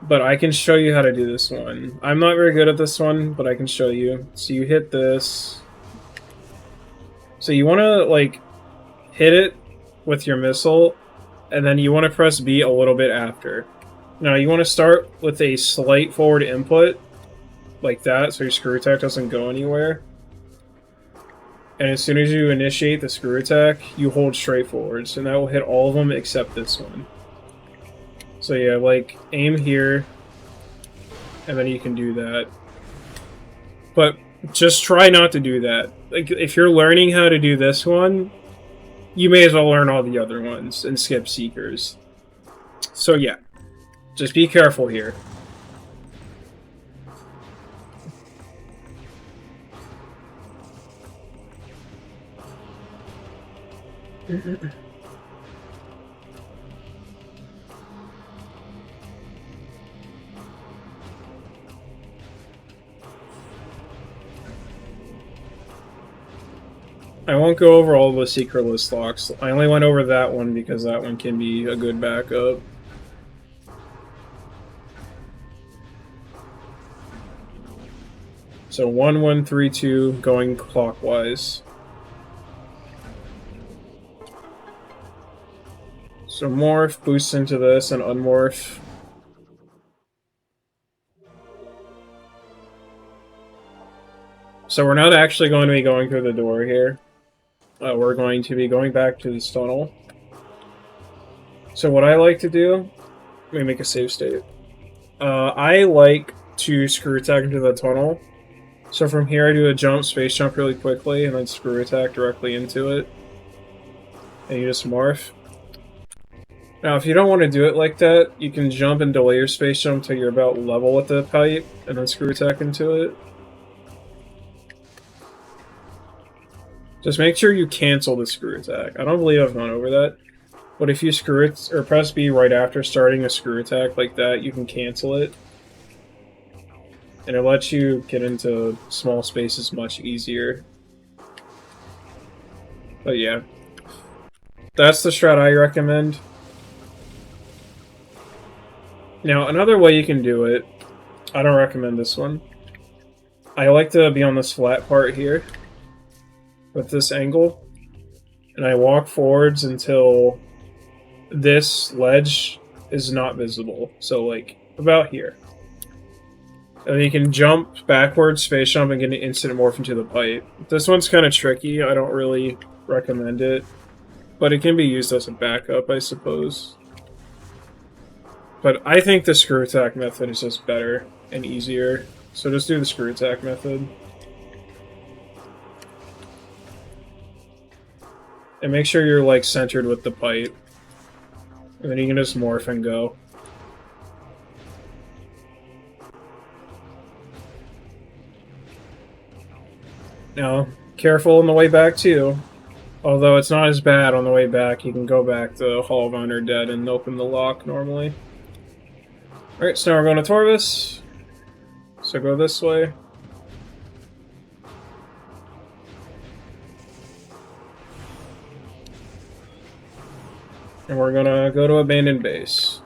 But I can show you how to do this one. I'm not very good at this one, but I can show you. So you hit this. So you want to, like, hit it with your missile, and then you want to press B a little bit after. Now, you want to start with a slight forward input, like that, so your screw attack doesn't go anywhere. And as soon as you initiate the screw attack, you hold straight forwards, and that will hit all of them except this one. So yeah, like, aim here, and then you can do that. But just try not to do that. Like, if you're learning how to do this one, you may as well learn all the other ones and skip Seekers. So yeah, just be careful here. I won't go over all the secretless locks. I only went over that one because that one can be a good backup. So 1, 1, 3, 2, going clockwise. So morph, boost into this, and unmorph. So we're not actually going to be going through the door here. We're going to be going back to this tunnel. So what I like to do... Let me make a save state. I like to screw attack into the tunnel. So from here I do a jump, space jump really quickly, and then screw attack directly into it. And you just morph. Now if you don't want to do it like that, you can jump and delay your space jump till you're about level with the pipe, and then screw attack into it. Just make sure you cancel the screw attack. I don't believe I've gone over that. But if you screw it, or press B right after starting a screw attack like that, you can cancel it. And it lets you get into small spaces much easier. But yeah. That's the strat I recommend. Now, another way you can do it, I don't recommend this one. I like to be on this flat part here. With this angle, and I walk forwards until this ledge is not visible. So like about here. And you can jump backwards, space jump, and get an instant morph into the pipe. This one's kind of tricky. I don't really recommend it, but it can be used as a backup, I suppose. But I think the screw attack method is just better and easier. So just do the screw attack method. And make sure you're, like, centered with the pipe. And then you can just morph and go. Now, careful on the way back, too. Although it's not as bad on the way back, you can go back to Hall of Honor Dead and open the lock normally. Alright, so now we're going to Torvus. So go this way. And we're gonna go to Abandoned Base.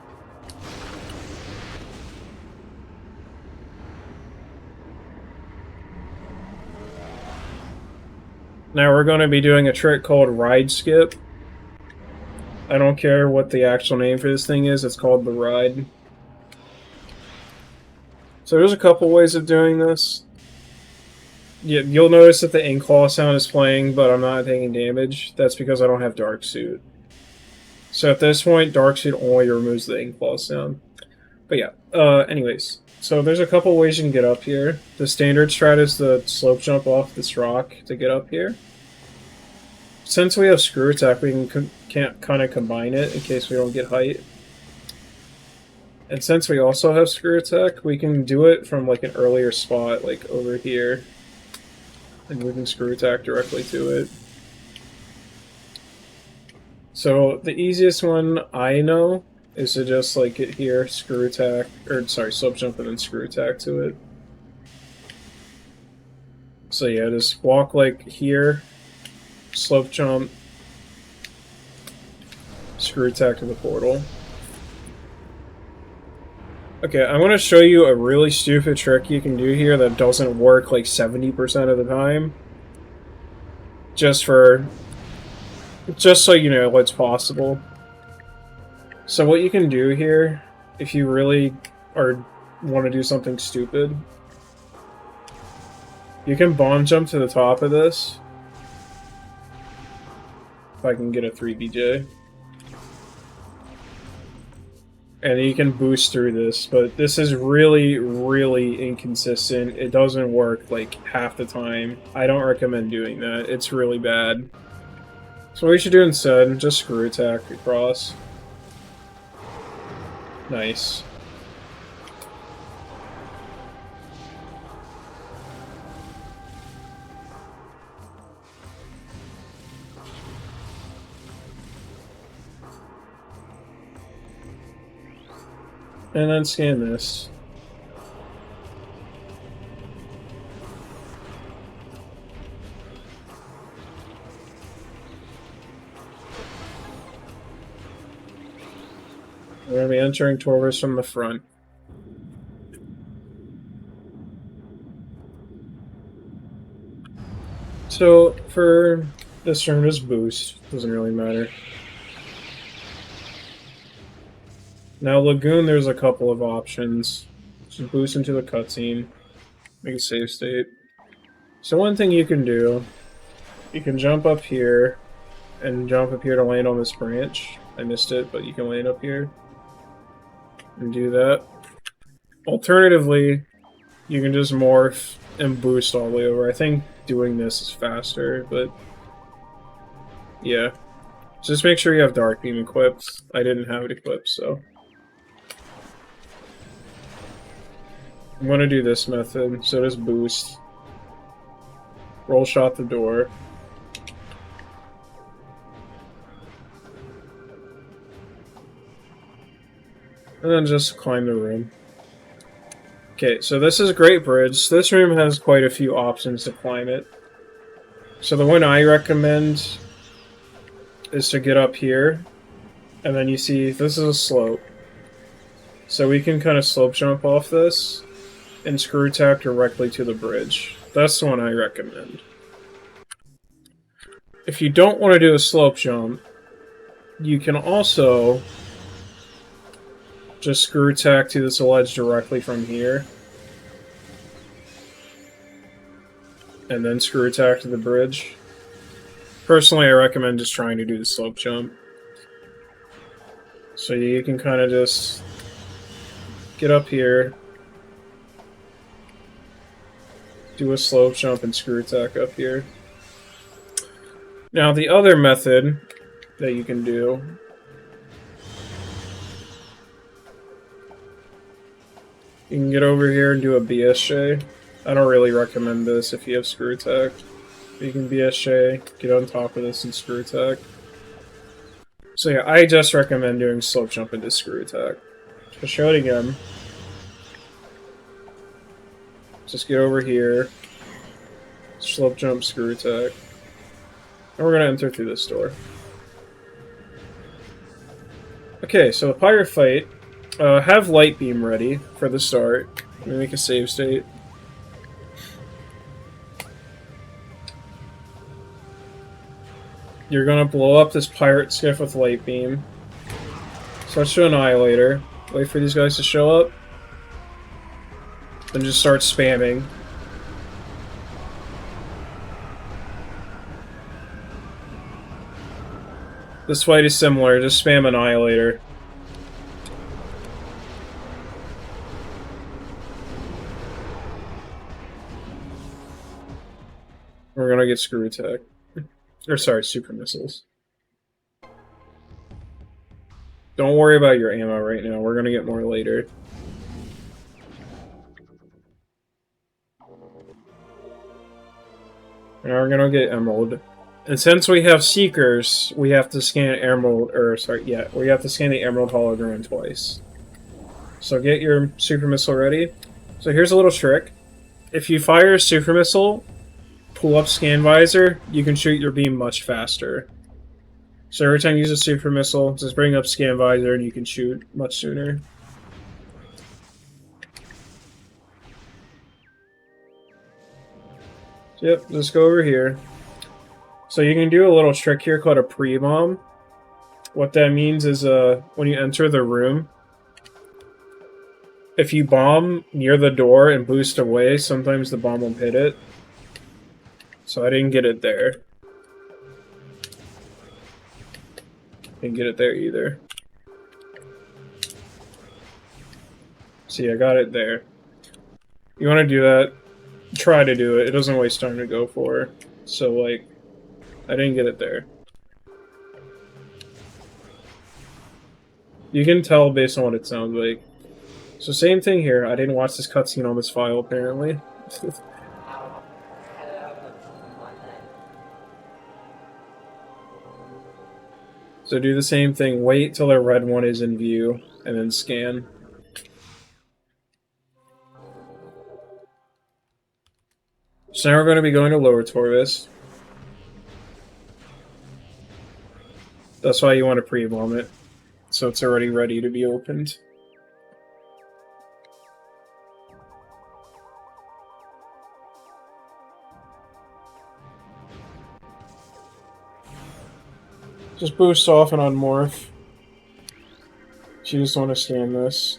Now we're going to be doing a trick called Ride Skip. I don't care what the actual name for this thing is, it's called the Ride. So there's a couple ways of doing this. you'll notice that the Inkclaw sound is playing, but I'm not taking damage. That's because I don't have Dark Suit. So at this point, Dark Suit only removes the Inkclaw sound. But yeah, anyways. So there's a couple ways you can get up here. The standard strat is the slope jump off this rock to get up here. Since we have Screw Attack, we can't kind of combine it in case we don't get height. And since we also have Screw Attack, we can do it from like an earlier spot, like over here. And we can Screw Attack directly to it. So the easiest one I know is to just like get here, Screw Attack, or sorry, Slope Jump and then Screw Attack to it. So yeah, just walk like here, Slope Jump, Screw Attack to the portal. Okay, I want to show you a really stupid trick you can do here that doesn't work like 70% of the time. Just so you know what's possible. So what you can do here, if you really want to do something stupid, you can bomb jump to the top of this. If I can get a 3BJ. And you can boost through this, but this is really, really inconsistent. It doesn't work like half the time. I don't recommend doing that. It's really bad. So what you should do instead, just Screw Attack across. Nice. And then scan this. We're going to be entering Torvus from the front. So, for this turn, just boost. Doesn't really matter. Now, Lagoon, there's a couple of options. Just boost into the cutscene. Make a save state. So one thing you can do, you can jump up here, and jump up here to land on this branch. I missed it, but you can land up here. And do that. Alternatively, you can just morph and boost all the way over. I think doing this is faster, but yeah. Just make sure you have Dark Beam equipped. I didn't have it equipped, so. I'm going to do this method, so just boost. Roll shot the door. And then just climb the room. Okay, so this is a great bridge. This room has quite a few options to climb it. So the one I recommend is to get up here, and then you see this is a slope. So we can kind of slope jump off this and Screw Attack directly to the bridge. That's the one I recommend. If you don't want to do a slope jump, you can also just Screw Attack to this ledge directly from here. And then Screw Attack to the bridge. Personally, I recommend just trying to do the slope jump. So you can kind of just get up here, do a slope jump and Screw Attack up here. Now the other method that you can do you can get over here and do a BSJ. I don't really recommend this if you have Screw Attack. You can BSJ, get on top of this and Screw Attack. So yeah, I just recommend doing slope jump into Screw Attack. To show it again, just get over here, slope jump, Screw Attack, and we're going to enter through this door. Okay, so the Pirate Fight, have Light Beam ready for the start. Let me make a save state. You're going to blow up this pirate skiff with Light Beam. Switch to Annihilator. Wait for these guys to show up. Then just start spamming. This fight is similar, just spam Annihilator. We're gonna get screw attack. Or sorry, super missiles. Don't worry about your ammo right now, we're gonna get more later. Now we're gonna get Emerald. And since we have Seekers, we have to scan Emerald, we have to scan the Emerald hologram twice. So get your super missile ready. So here's a little trick. If you fire a super missile, pull up scan visor, you can shoot your beam much faster. So every time you use a super missile, just bring up scan visor and you can shoot much sooner. Yep, just go over here. So you can do a little trick here called a pre-bomb. What that means is when you enter the room, if you bomb near the door and boost away, sometimes the bomb will hit it. So I didn't get it there. Didn't get it there either. See, I got it there. You want to do that, try to do it. It doesn't waste time to go for. So, like, I didn't get it there. You can tell based on what it sounds like. So same thing here. I didn't watch this cutscene on this file, apparently. So do the same thing. Wait till the red one is in view, and then scan. So now we're going to be going to Lower Torvus. That's why you want to pre-bomb it, so it's already ready to be opened. Just boost off and unmorph. So you just want to scan this.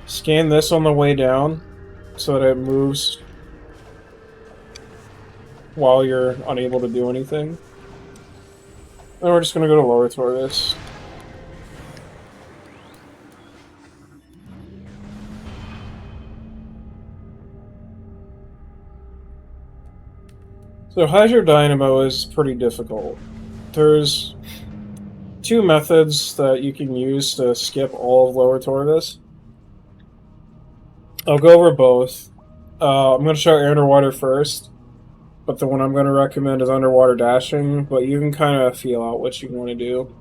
Scan this on the way down, so that it moves while you're unable to do anything. Then we're just going to go to Lower Torvus. So Hydro Dynamo is pretty difficult. There's two methods that you can use to skip all of Lower Torvus. I'll go over both. I'm going to show air underwater first. But the one I'm going to recommend is underwater dashing, but you can kind of feel out what you want to do.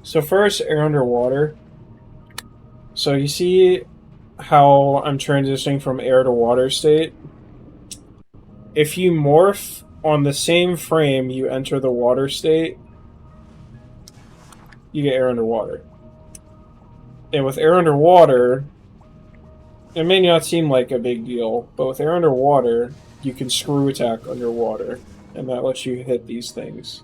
So first, air underwater. So you see how I'm transitioning from air to water state? If you morph on the same frame you enter the water state, you get air underwater. And with air underwater, it may not seem like a big deal, but with air underwater, you can screw attack underwater, and that lets you hit these things.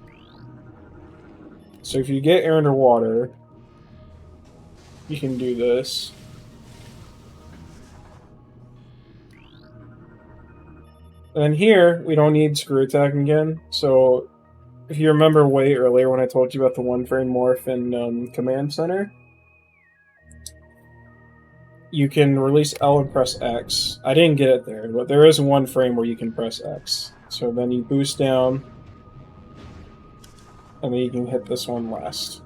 So if you get air underwater, you can do this. And then here, we don't need screw attack again, so if you remember way earlier when I told you about the one frame morph in Command Center, you can release L and press X. I didn't get it there, but there is one frame where you can press X. So then you boost down, and then you can hit this one last.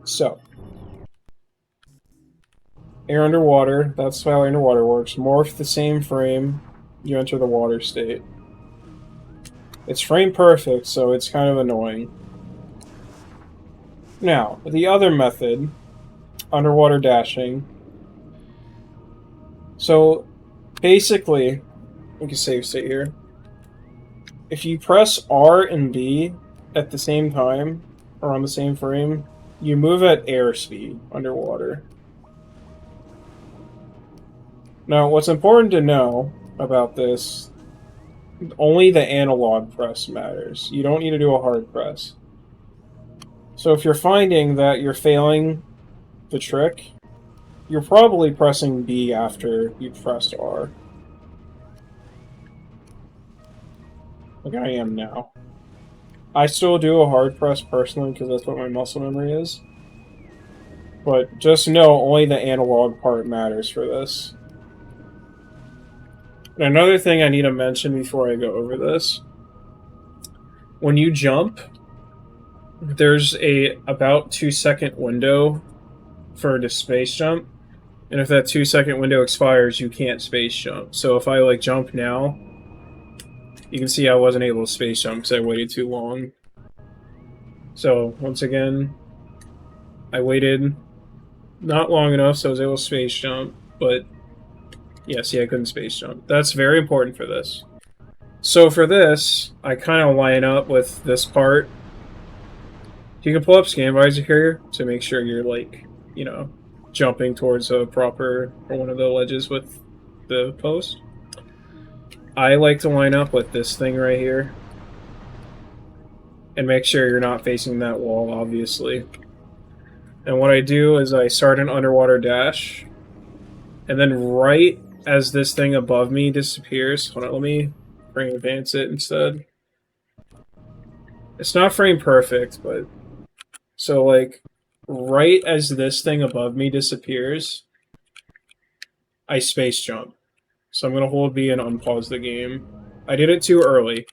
So, air underwater, that's how air underwater works. Morph the same frame, you enter the water state. It's frame perfect, so it's kind of annoying. Now, the other method, underwater dashing. So, basically, we can save state here. If you press R and B at the same time, or on the same frame, you move at air speed underwater. Now, what's important to know about this, only the analog press matters. You don't need to do a hard press. So if you're finding that you're failing the trick, you're probably pressing B after you've pressed R. Like I am now. I still do a hard press personally because that's what my muscle memory is. But just know only the analog part matters for this. And another thing I need to mention before I go over this. When you jump, there's a about 2-second window for the space jump. And if that 2-second window expires, you can't space jump. So if I like jump now, you can see I wasn't able to space jump because I waited too long. So once again, I waited not long enough so I was able to space jump, but yeah, see I couldn't space jump. That's very important for this. So for this, I kind of line up with this part. You can pull up Scan Visor here to make sure you're like, you know, jumping towards a proper, or one of the ledges with the post. I like to line up with this thing right here. And make sure you're not facing that wall, obviously. And what I do is I start an underwater dash. And then right as this thing above me disappears... Hold on, let me frame advance it instead. It's not frame perfect, but... So, like, right as this thing above me disappears, I space jump. So I'm going to hold B and unpause the game. I did it too early.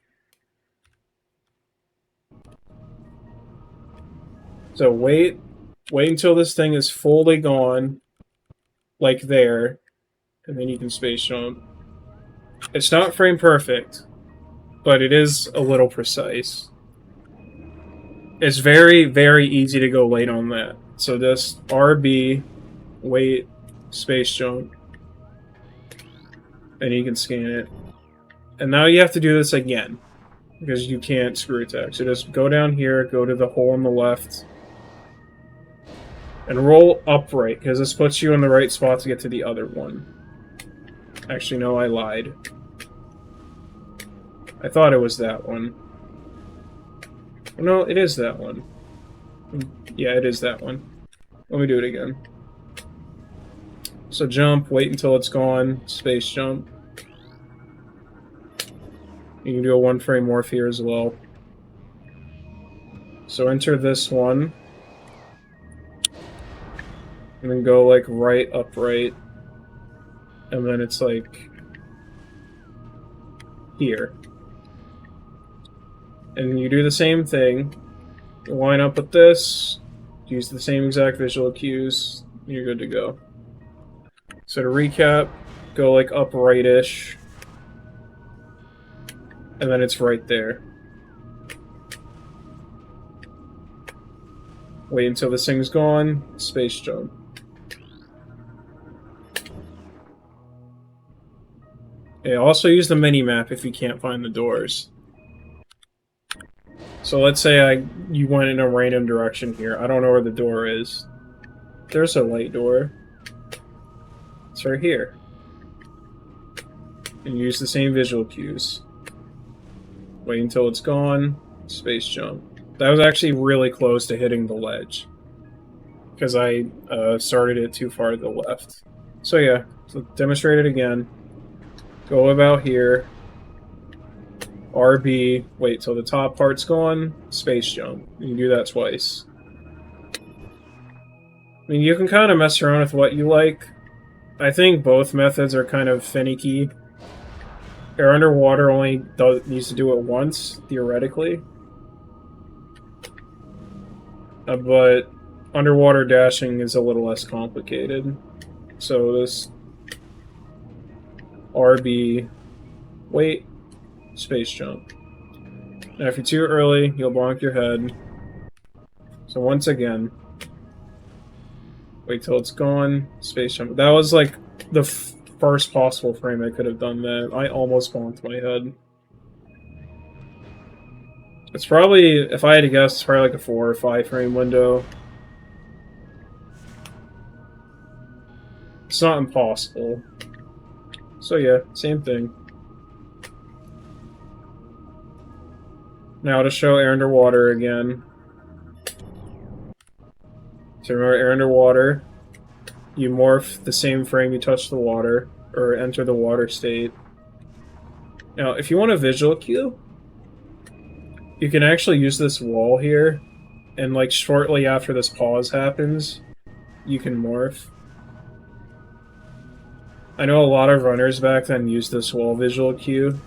So wait until this thing is fully gone, like there, and then you can space jump. It's not frame perfect, but it is a little precise. It's very, very easy to go late on that. So just RB, wait, space jump, and you can scan it. And now you have to do this again, because you can't screw attack. So just go down here, go to the hole on the left, and roll upright, because this puts you in the right spot to get to the other one. Actually, no, I lied. I thought it was that one. No, it is that one. Yeah, it is that one. Let me do it again. So jump, wait until it's gone, space jump. You can do a 1-frame morph here as well. So enter this one. And then go like right, upright. And then it's like here. And you do the same thing. You line up with this, use the same exact visual cues, and you're good to go. So to recap, go like upright-ish. And then it's right there. Wait until this thing's gone, space jump. Yeah, also use the mini-map if you can't find the doors. So let's say you went in a random direction here. I don't know where the door is. There's a light door. It's right here. And use the same visual cues. Wait until it's gone. Space jump. That was actually really close to hitting the ledge. Because I started it too far to the left. So yeah, so demonstrate it again. Go about here. RB, wait till the top part's gone, space jump. You can do that twice. I mean, you can kind of mess around with what you like. I think both methods are kind of finicky. Air underwater only needs to do it once, theoretically. But underwater dashing is a little less complicated. So this RB, wait, space jump. Now if you're too early, you'll bonk your head. So once again, wait till it's gone, space jump. That was like the first possible frame I could have done that. I almost bonked my head. It's probably, if I had to guess, it's probably like a 4 or 5 frame window. It's not impossible. So yeah, same thing. Now to show air underwater again. So remember, air underwater, you morph the same frame you touch the water, or enter the water state. Now, if you want a visual cue, You can actually use this wall here, and like shortly after this pause happens, you can morph. I know a lot of runners back then used this wall visual cue.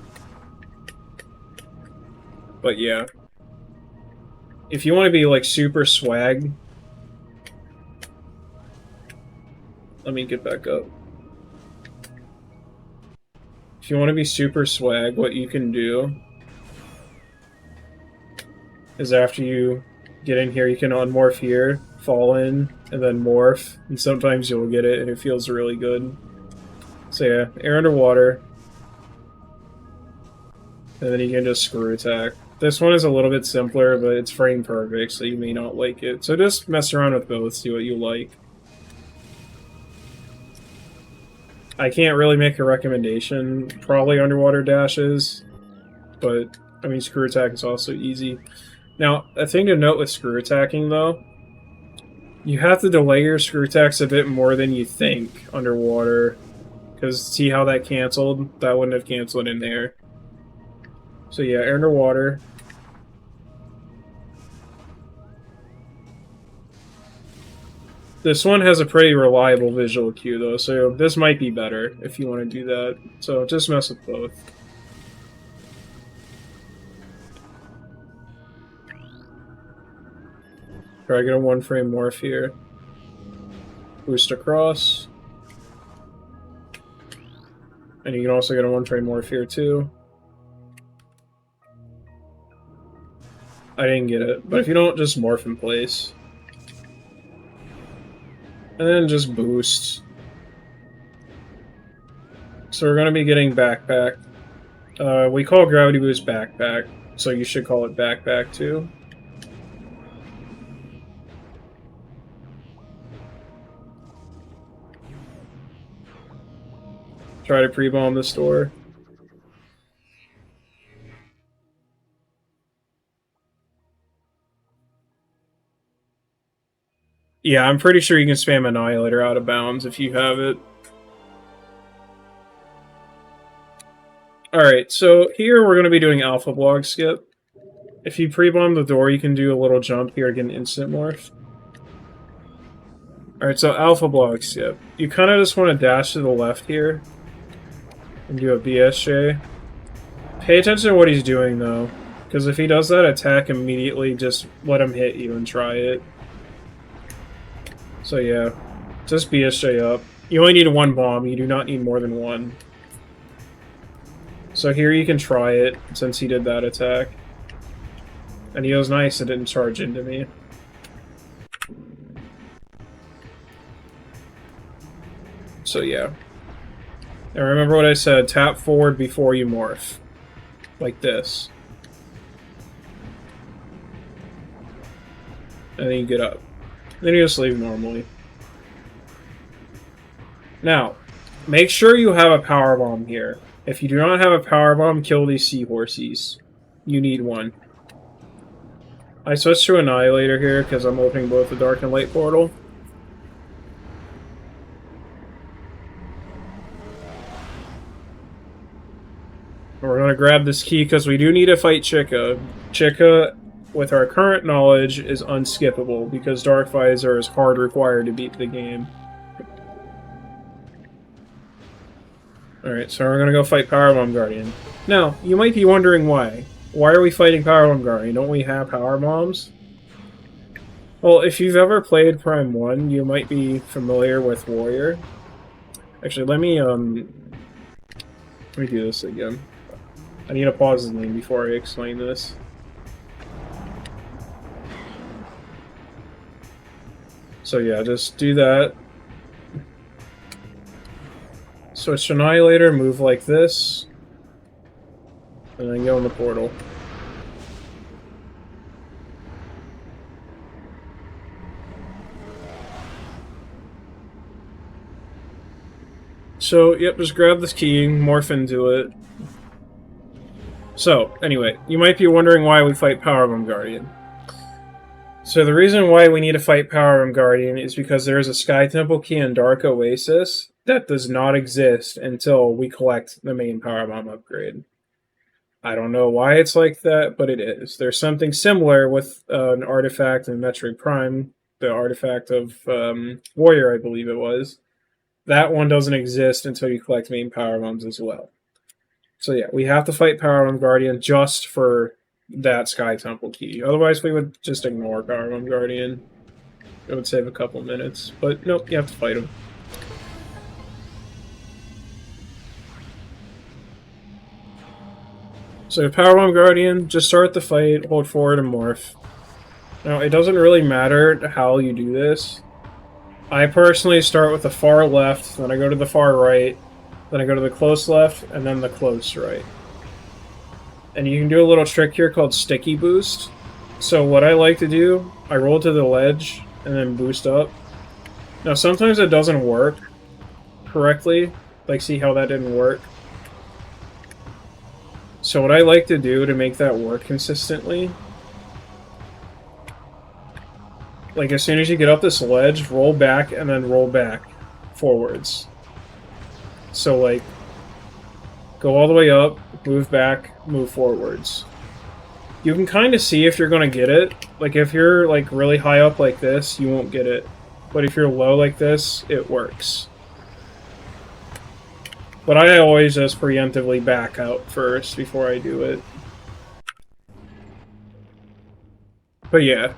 But yeah. If you want to be like super swag... Let me get back up. If you want to be super swag, what you can do is after you get in here, you can unmorph here, fall in, and then morph. And sometimes you'll get it, and it feels really good. So yeah, air underwater. And then you can just screw attack. This one is a little bit simpler, but it's frame perfect, so you may not like it. So just mess around with both, see what you like. I can't really make a recommendation. Probably underwater dashes, but I mean screw attack is also easy. Now, a thing to note with screw attacking though, you have to delay your screw attacks a bit more than you think underwater. Because see how that canceled? That wouldn't have canceled in there. So yeah, air underwater. This one has a pretty reliable visual cue though, so this might be better if you want to do that. So just mess with both. Try to get a one frame morph here. Boost across. And you can also get a one frame morph here too. I didn't get it, but if you don't, just morph in place. And then just boost. So we're going to be getting backpack. We call gravity boost backpack, so you should call it backpack too. Try to pre-bomb this door. Yeah, I'm pretty sure you can spam Annihilator out of bounds if you have it. Alright, so here we're going to be doing Alpha Blogg skip. If you pre-bomb the door, you can do a little jump here, get an instant morph. Alright, so Alpha Blogg skip. You kind of just want to dash to the left here and do a BSJ. Pay attention to what he's doing though, because if he does that attack immediately, just let him hit you and try it. So yeah, just BSJ up. You only need one bomb, you do not need more than one. So here you can try it, since he did that attack. And he was nice, it didn't charge into me. So yeah. And remember what I said, tap forward before you morph. Like this. And then you get up. Then you just leave normally. Now, make sure you have a power bomb here. If you do not have a power bomb, kill these seahorses. You need one. I switched to Annihilator here because I'm opening both the Dark and Light portal. We're going to grab this key because we do need to fight Chykka. Chykka, with our current knowledge, is unskippable because Dark Visor is hard required to beat the game. Alright, so we're going to go fight Powerbomb Guardian. Now, you might be wondering why. Why are we fighting Powerbomb Guardian? Don't we have Power Bombs? Well, if you've ever played Prime 1, you might be familiar with Warrior. Actually, let me do this again. I need to pause his name before I explain this. So yeah, just do that. Switch to Annihilator, move like this, and then go in the portal. So, yep, just grab this key, morph into it. So, anyway, you might be wondering why we fight Powerbomb Guardian. So the reason why we need to fight Powerbomb Guardian is because there is a Sky Temple key in Dark Oasis that does not exist until we collect the main Powerbomb upgrade. I don't know why it's like that, but it is. There's something similar with an artifact in Metroid Prime, the artifact of Warrior, I believe it was. That one doesn't exist until you collect main power bombs as well. So yeah, we have to fight Power Bomb Guardian just for that Sky Temple key. Otherwise, we would just ignore Power Bomb Guardian. It would save a couple minutes. But nope, you have to fight him. So Power Bomb Guardian, just start the fight, hold forward and morph. Now, it doesn't really matter how you do this. I personally start with the far left, then I go to the far right, then I go to the close left, and then the close right. And you can do a little trick here called Sticky Boost. So what I like to do, I roll to the ledge, and then boost up. Now sometimes it doesn't work correctly. Like, see how that didn't work? So what I like to do to make that work consistently, like as soon as you get up this ledge, roll back and then roll back forwards. So like, go all the way up, move back, move forwards. You can kind of see if you're going to get it. Like if you're like really high up like this, you won't get it. But if you're low like this, it works. But I always just preemptively back out first before I do it. But yeah,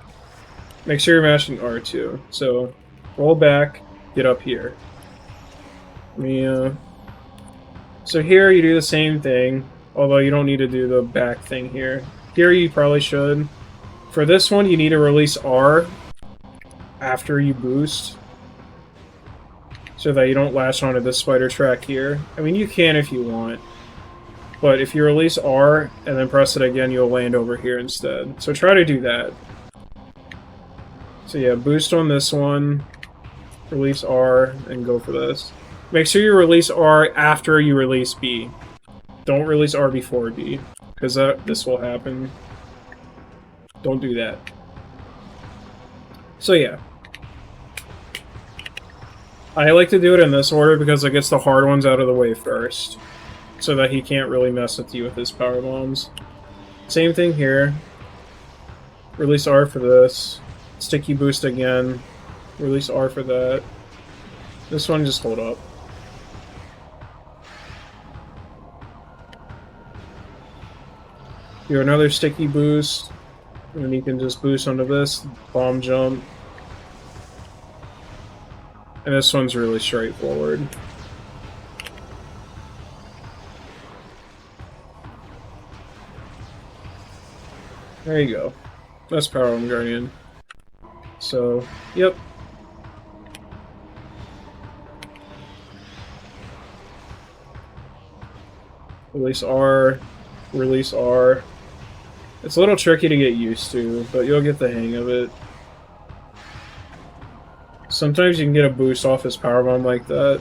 make sure you're mashing R2. So, roll back, get up here. So here you do the same thing, although you don't need to do the back thing here. Here you probably should. For this one, you need to release R after you boost, so that you don't latch onto this spider track here. I mean, you can if you want, but if you release R and then press it again, you'll land over here instead. So try to do that. So yeah, boost on this one, release R, and go for this. Make sure you release R after you release B. Don't release R before B, because this will happen. Don't do that. So yeah. I like to do it in this order because it gets the hard ones out of the way first, so that he can't really mess with you with his power bombs. Same thing here. Release R for this. Sticky boost again. Release R for that. This one, just hold up. Do another sticky boost, and then you can just boost onto this, bomb jump. And this one's really straightforward. There you go. That's Power Bomb Guardian. So, yep. Release R, release R. It's a little tricky to get used to, but you'll get the hang of it. Sometimes you can get a boost off his power bomb like that.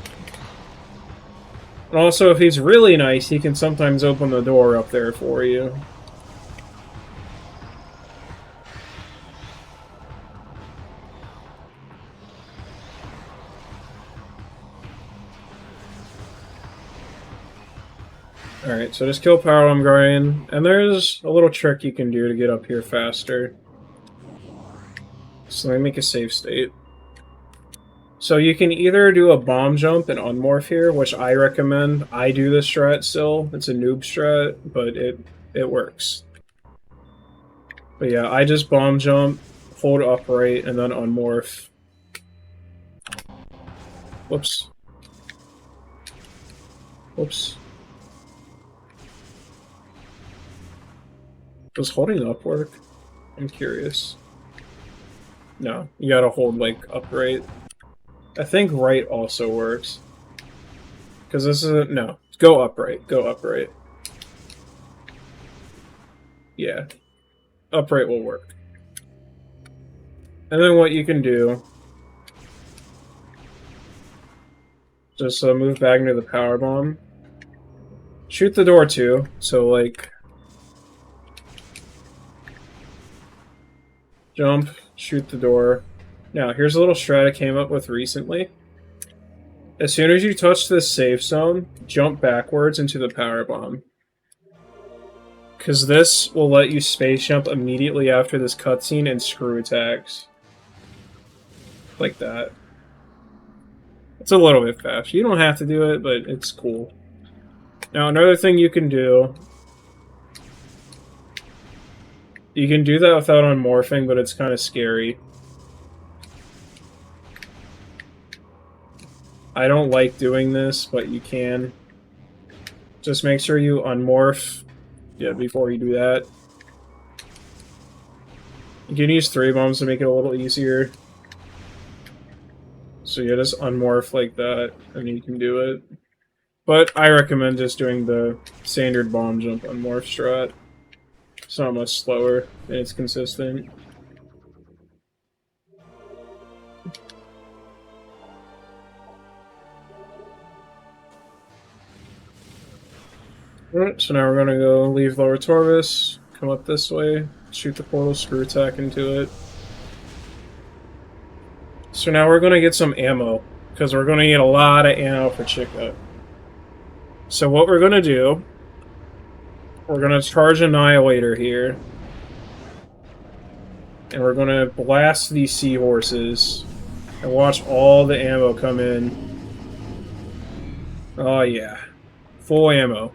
And also, if he's really nice, he can sometimes open the door up there for you. Alright, so just kill Power Bomb Guardian, and there's a little trick you can do to get up here faster. So let me make a save state. So you can either do a bomb jump and unmorph here, which I recommend. I do this strat still. It's a noob strat, but it works. But yeah, I just bomb jump, hold upright, and then unmorph. Whoops. Whoops. Does holding up work? I'm curious. No, you gotta hold, like, upright. I think right also works. Because this isn't... No. Go upright. Go upright. Yeah. Upright will work. And then what you can do... Just move back into the power bomb. Shoot the door too. So, like... Jump. Shoot the door. Now, here's a little strat I came up with recently. As soon as you touch this safe zone, jump backwards into the power bomb. Because this will let you space jump immediately after this cutscene and screw attacks. Like that. It's a little bit fast. You don't have to do it, but it's cool. Now, another thing you can do... You can do that without unmorphing, but it's kind of scary. I don't like doing this, but you can. Just make sure you unmorph before you do that. You can use 3 bombs to make it a little easier. So yeah, just unmorph like that, and you can do it. But I recommend just doing the standard bomb jump unmorph strat. It's not much slower, and it's consistent. Alright, so now we're gonna go leave Lower Torvus, come up this way, shoot the portal, screw attack into it. So now we're gonna get some ammo, because we're gonna get a lot of ammo for Chykka. So what we're gonna do, we're gonna charge Annihilator here, and we're gonna blast these seahorses, and watch all the ammo come in. Oh yeah, full ammo.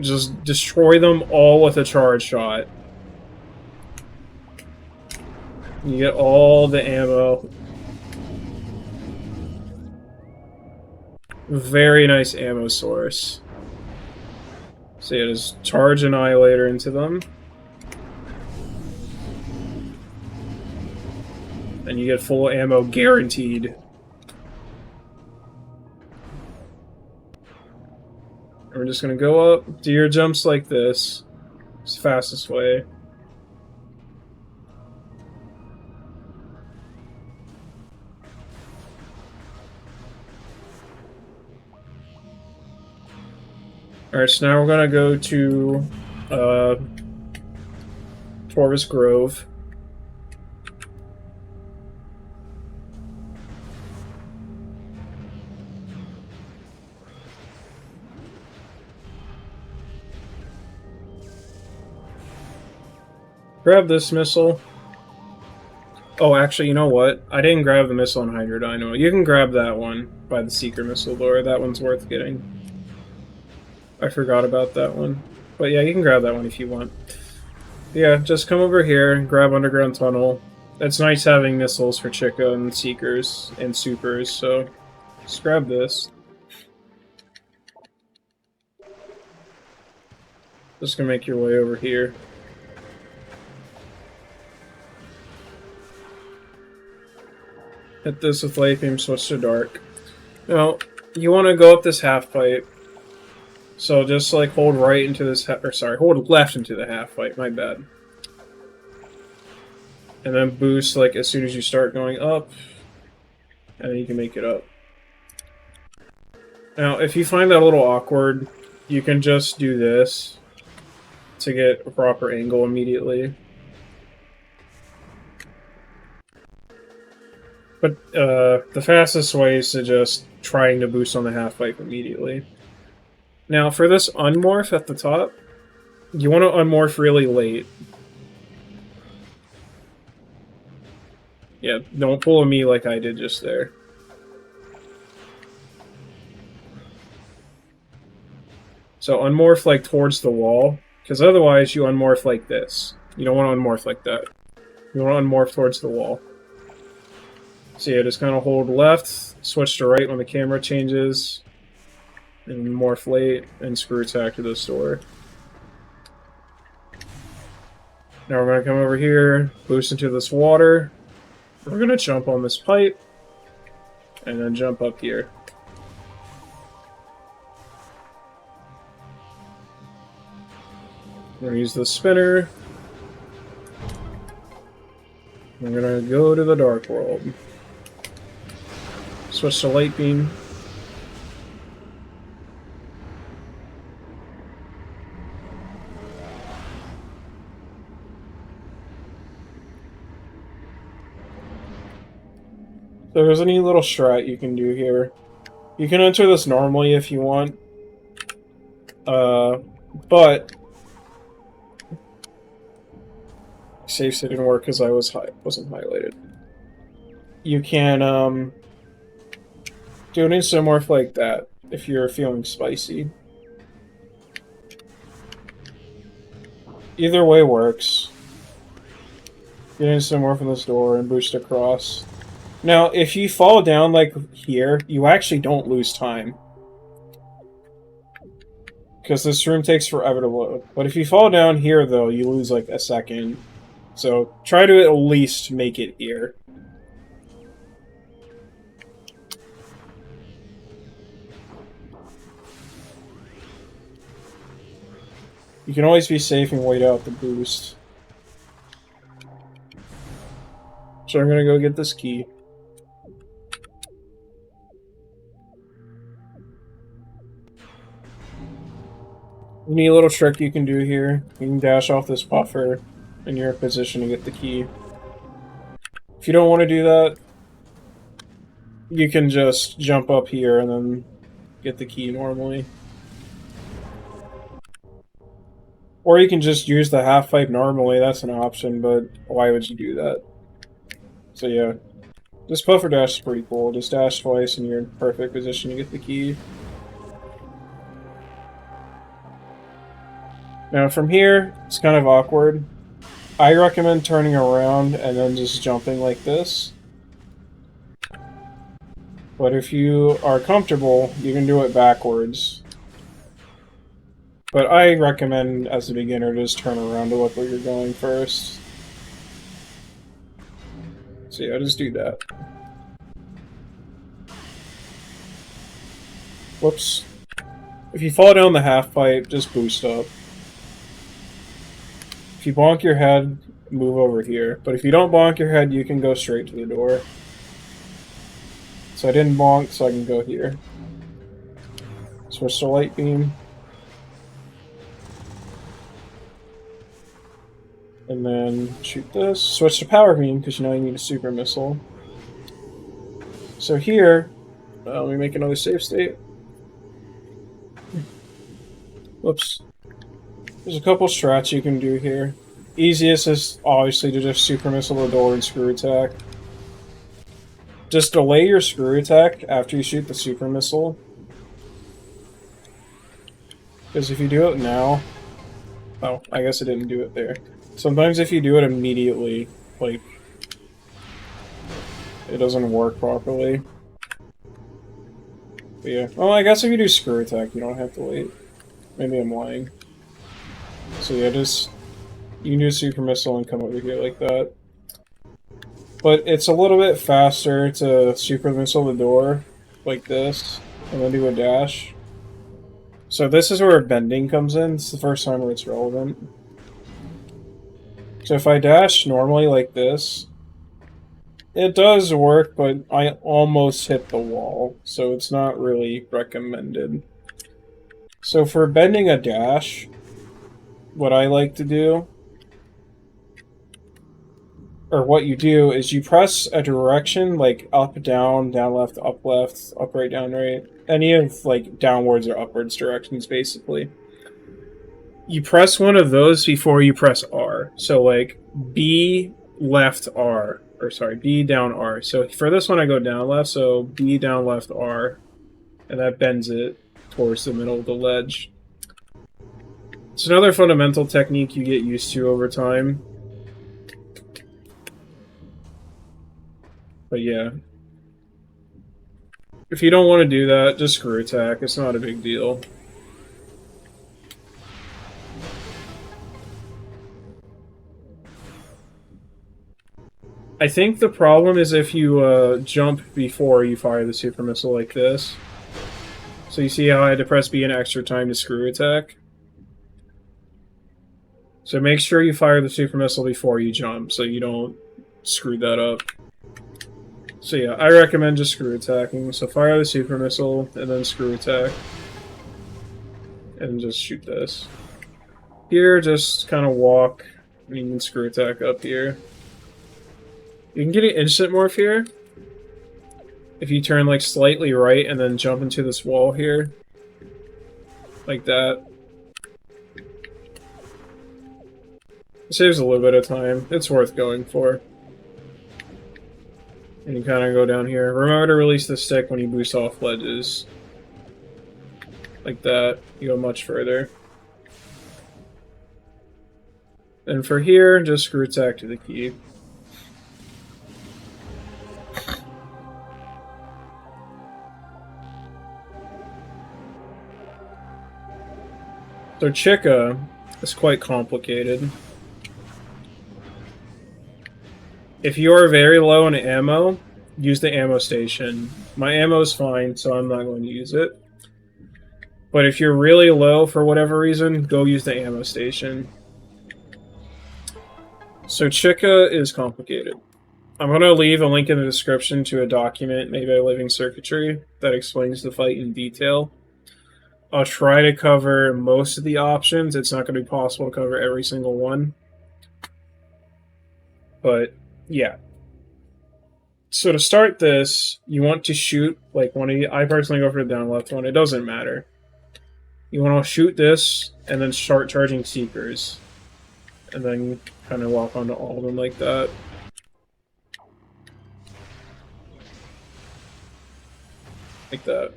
Just destroy them all with a charge shot. You get all the ammo. Very nice ammo source. So yeah, just charge Annihilator into them. And you get full ammo guaranteed. We're just gonna go up, do your jumps like this. It's the fastest way. Alright, so now we're gonna go to Torvus Grove. Grab this missile. Oh, actually, you know what? I didn't grab the missile on Hydro Dynamo. You can grab that one by the Secret Missile Door. That one's worth getting. I forgot about that one. But yeah, you can grab that one if you want. Yeah, just come over here and grab Underground Tunnel. It's nice having missiles for Chykka and Seekers and Supers, so just grab this. Just gonna make your way over here. Hit this with Light Beam, switch to Dark. Now, you want to go up this half pipe. So just like hold right into this, hold left into the half pipe, my bad. And then boost like as soon as you start going up. And then you can make it up. Now, if you find that a little awkward, you can just do this to get a proper angle immediately. But the fastest way is to just trying to boost on the half pipe immediately. Now for this unmorph at the top, you want to unmorph really late. Yeah, don't pull a me like I did just there. So unmorph like towards the wall, because otherwise you unmorph like this. You don't want to unmorph like that. You want to unmorph towards the wall. So yeah, just kind of hold left, switch to right when the camera changes, and morph late, and screw attack to this door. Now we're going to come over here, boost into this water. We're going to jump on this pipe, and then jump up here. We're going to use the spinner. We're going to go to the Dark World. Switch to Light Beam. So there's a neat little strat you can do here. You can enter this normally if you want. But safe state didn't work because I wasn't highlighted. You can do an insomorph like that if you're feeling spicy. Either way works. Get insomorph from this door and boost across. Now, if you fall down like here, you actually don't lose time. Because this room takes forever to load. But if you fall down here, though, you lose like a second. So try to at least make it here. You can always be safe and wait out the boost. So I'm gonna go get this key. You need a little trick you can do here. You can dash off this buffer, and you're in position to get the key. If you don't want to do that, you can just jump up here and then get the key normally. Or you can just use the half pipe normally, that's an option, but why would you do that? So yeah, this buffer dash is pretty cool. Just dash twice and you're in perfect position to get the key. Now from here, it's kind of awkward. I recommend turning around and then just jumping like this. But if you are comfortable, you can do it backwards. But I recommend, as a beginner, just turn around to look where you're going first. So yeah, just do that. Whoops. If you fall down the half pipe, just boost up. If you bonk your head, move over here. But if you don't bonk your head, you can go straight to the door. So I didn't bonk, so I can go here. Switch to light beam. And then shoot this. Switch to power beam, because you know you need a super missile. So here, let me make another save state. Whoops. There's a couple strats you can do here. Easiest is obviously to just super missile the door and screw attack. Just delay your screw attack after you shoot the super missile. Because if you do it now... Oh, I guess I didn't do it there. Sometimes if you do it immediately, like, it doesn't work properly. But yeah. Well, I guess if you do screw attack, you don't have to wait. Maybe I'm lying. So yeah, just... You can do a super missile and come over here like that. But it's a little bit faster to super missile the door, like this, and then do a dash. So this is where bending comes in. It's the first time where it's relevant. So if I dash normally like this, it does work, but I almost hit the wall, so it's not really recommended. So for bending a dash, what I like to do, or what you do, is you press a direction, like up, down, left, up, right, down, right. Any of, like, downwards or upwards directions, basically. You press one of those before you press R. So, like, B, left, R. Or, sorry, B, down, R. So for this one, I go down, left, so B, down, left, R. And that bends it towards the middle of the ledge. It's another fundamental technique you get used to over time. But yeah. If you don't want to do that, just screw attack. It's not a big deal. I think the problem is if you jump before you fire the super missile like this. So you see how I had to press B an extra time to screw attack? So make sure you fire the super missile before you jump, so you don't screw that up. So yeah, I recommend just screw attacking. So fire the super missile, and then screw attack. And just shoot this. Here, just kind of walk, and you can screw attack up here. You can get an instant morph here. If you turn like slightly right and then jump into this wall here. Like that. It saves a little bit of time. It's worth going for. And you kind of go down here. Remember to release the stick when you boost off ledges. Like that. You go much further. And for here, just screw attack to the key. So Chykka is quite complicated. If you are very low on ammo, use the ammo station. My ammo is fine, so I'm not going to use it. But if you're really low for whatever reason, go use the ammo station. So Chykka is complicated. I'm going to leave a link in the description to a document made by Living Circuitry that explains the fight in detail. I'll try to cover most of the options. It's not going to be possible to cover every single one. But, yeah. So to start this, you want to shoot, like, one of the... I personally go for the down left one. It doesn't matter. You want to shoot this, and then start charging Seekers. And then kind of walk onto all of them like that. Like that.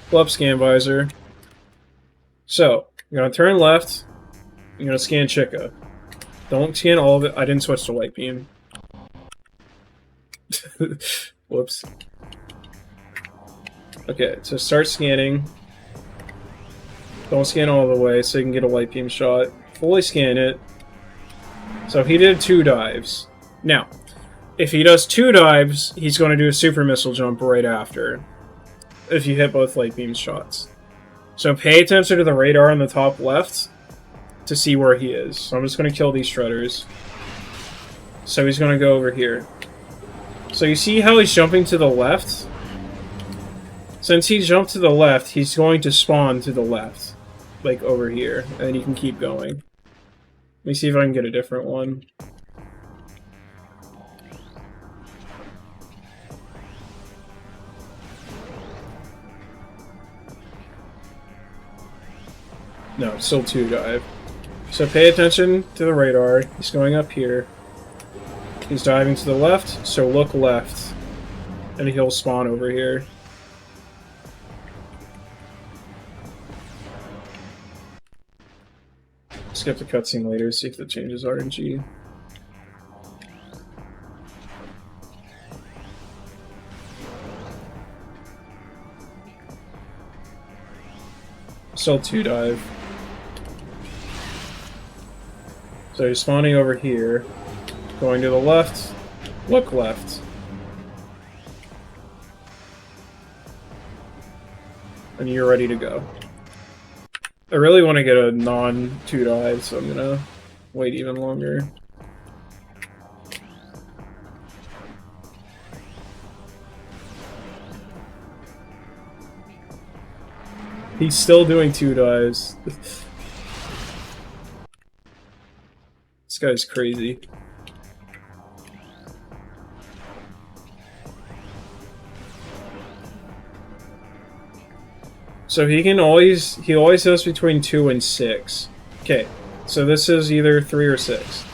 Pull up Scan Visor. So, you're going to turn left, you're going to scan Chykka. Don't scan all of it. I didn't switch to Light Beam. Whoops. Okay, so start scanning. Don't scan all the way so you can get a Light Beam shot. Fully scan it. So he did 2 dives. Now, if he does 2 dives, he's going to do a Super Missile Jump right after. If you hit both Light Beam shots. So pay attention to the radar on the top left to see where he is. So I'm just going to kill these shredders. So he's going to go over here. So you see how he's jumping to the left? Since he jumped to the left, he's going to spawn to the left. Like over here. And you can keep going. Let me see if I can get a different one. No, it's still 2 dive. So pay attention to the radar. He's going up here. He's diving to the left, so look left. And he'll spawn over here. Skip the cutscene later, see if that changes RNG. Still 2 dive. So you're spawning over here, going to the left, look left. And you're ready to go. I really want to get a non-2 dive, so I'm gonna wait even longer. He's still doing 2 dives. This guy's crazy. So he always does between 2 and 6. Okay, so this is either 3 or 6.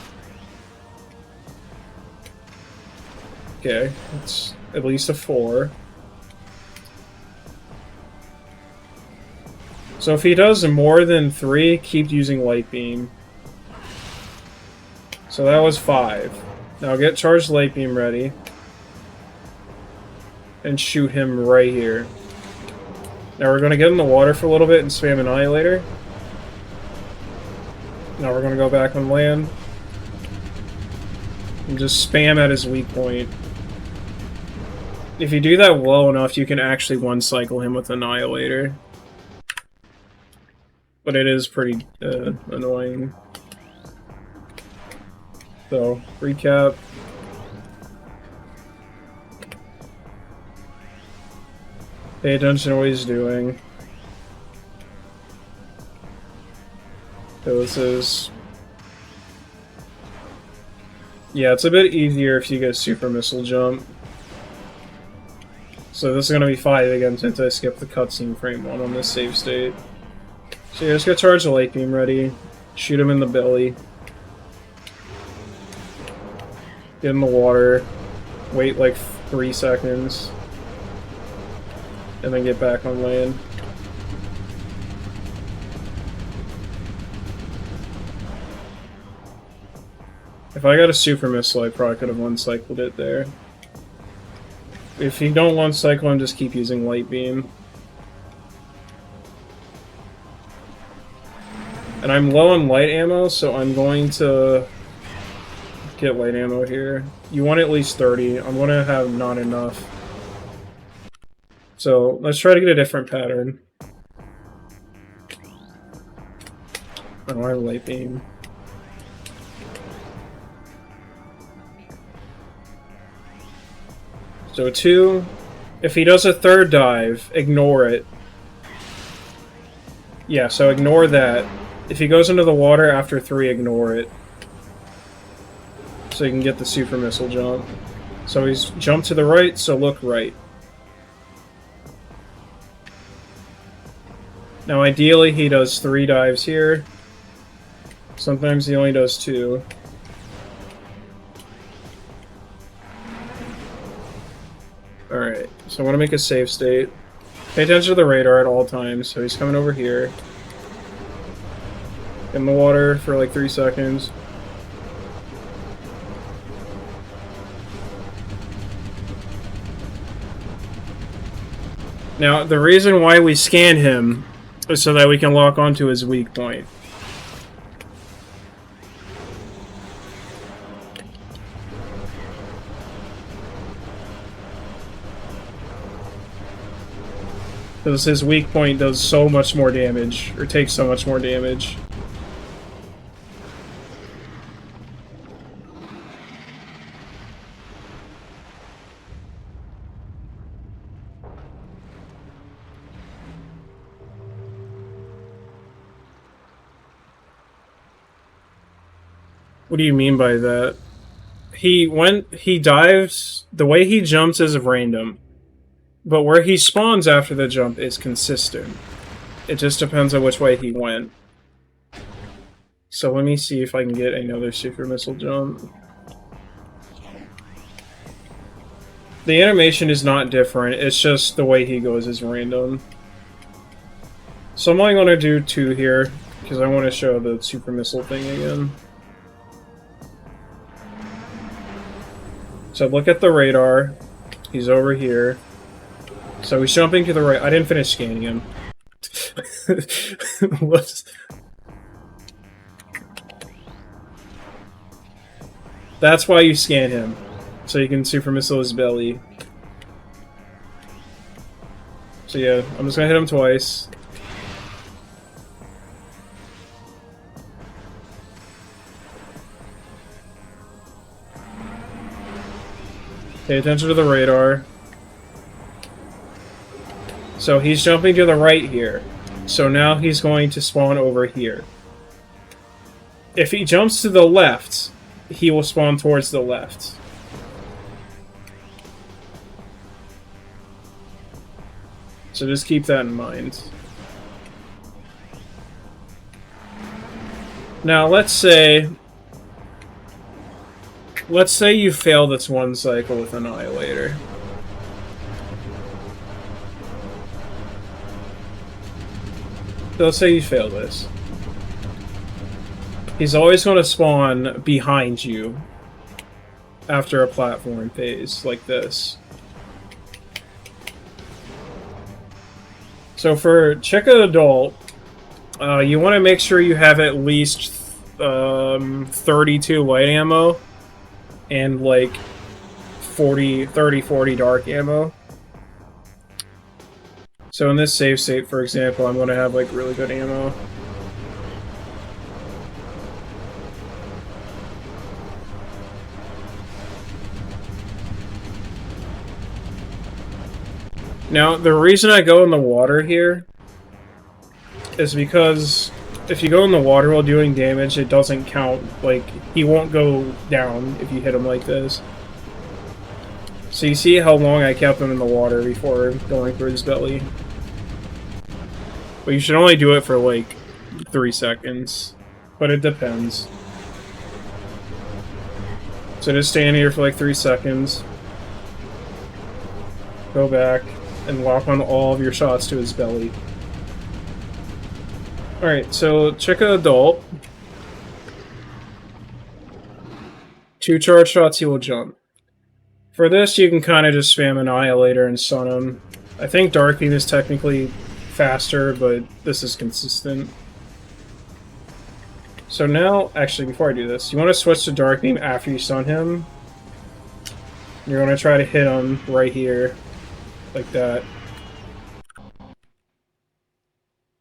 Okay, it's at least a 4. So if he does more than 3, keep using Light Beam. So that was 5. Now get Charged Light Beam ready. And shoot him right here. Now we're going to get in the water for a little bit and spam Annihilator. Now we're going to go back on land. And just spam at his weak point. If you do that well enough, you can actually one-cycle him with Annihilator. But it is pretty annoying. So, recap. Pay attention to what he's doing. So this is... Yeah, it's a bit easier if you get a Super Missile Jump. So this is going to be 5 again since I skipped the cutscene frame 1 on this save state. So you just gotta charge the Light Beam ready, shoot him in the belly. Get in the water, wait like 3 seconds, and then get back on land. If I got a super missile, I probably could have one-cycled it there. If you don't one-cycle him, just keep using light beam. And I'm low on light ammo, so I'm going to get light ammo here. You want at least 30. I'm going to have not enough. So let's try to get a different pattern. I don't have light beam. So 2. If he does a third dive, ignore it. Yeah, so ignore that. If he goes into the water after 3, ignore it. So you can get the super missile jump. So he's jumped to the right, so look right. Now ideally he does 3 dives here. Sometimes he only does 2. Alright, so I want to make a save state. Pay attention to the radar at all times, so he's coming over here. In the water for like 3 seconds. Now, the reason why we scan him is so that we can lock onto his weak point. Because his weak point does so much more damage, or takes so much more damage. What do you mean by that? When he dives, the way he jumps is random. But where he spawns after the jump is consistent. It just depends on which way he went. So let me see if I can get another super missile jump. The animation is not different, it's just the way he goes is random. So I'm only going to do 2 here, because I want to show the super missile thing again. So look at the radar. He's over here. So he's jumping to the right. I didn't finish scanning him. Whoops. That's why you scan him. So you can super missile his belly. So yeah, I'm just gonna hit him twice. Pay attention to the radar. So he's jumping to the right here. So now he's going to spawn over here. If he jumps to the left, he will spawn towards the left. So just keep that in mind. Now let's say you fail this one cycle with Annihilator. So let's say you fail this. He's always going to spawn behind you after a platform phase like this. So for Chykka Adult, you want to make sure you have at least 32 light ammo and like 40 dark ammo. So in this save state, for example, I'm going to have like really good ammo. Now, the reason I go in the water here is because if you go in the water while doing damage, it doesn't count. Like, he won't go down if you hit him like this. So you see how long I kept him in the water before going for his belly. But you should only do it for like 3 seconds. But it depends. So just stand here for like 3 seconds. Go back and lock on all of your shots to his belly. Alright, so Chykka Adult. 2 charge shots, he will jump. For this, you can kind of just spam Annihilator and stun him. I think Dark Beam is technically faster, but this is consistent. So now, actually, before I do this, you want to switch to Dark Beam after you stun him. You're going to try to hit him right here, like that.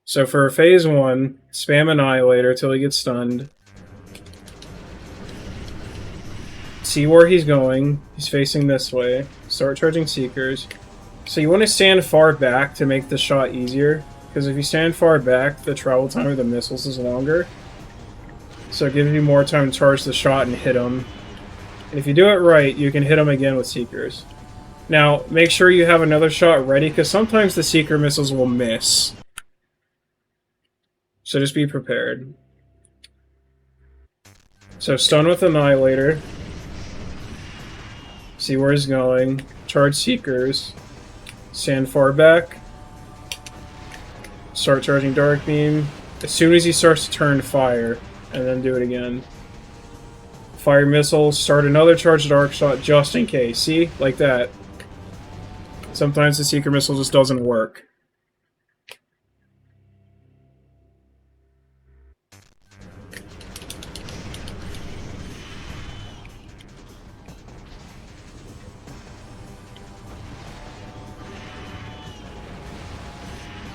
So for phase 1, spam Annihilator till he gets stunned. See where he's going. He's facing this way. Start charging Seekers. So you want to stand far back to make the shot easier, because if you stand far back, the travel time of the missiles is longer. So it gives you more time to charge the shot and hit him. And if you do it right, you can hit him again with Seekers. Now, make sure you have another shot ready, because sometimes the Seeker missiles will miss. So just be prepared. So stun with Annihilator. See where he's going. Charge Seekers. Stand far back. Start charging Dark Beam. As soon as he starts to turn, fire. And then do it again. Fire missiles. Start another charge Dark Shot just in case. See? Like that. Sometimes the Seeker missile just doesn't work.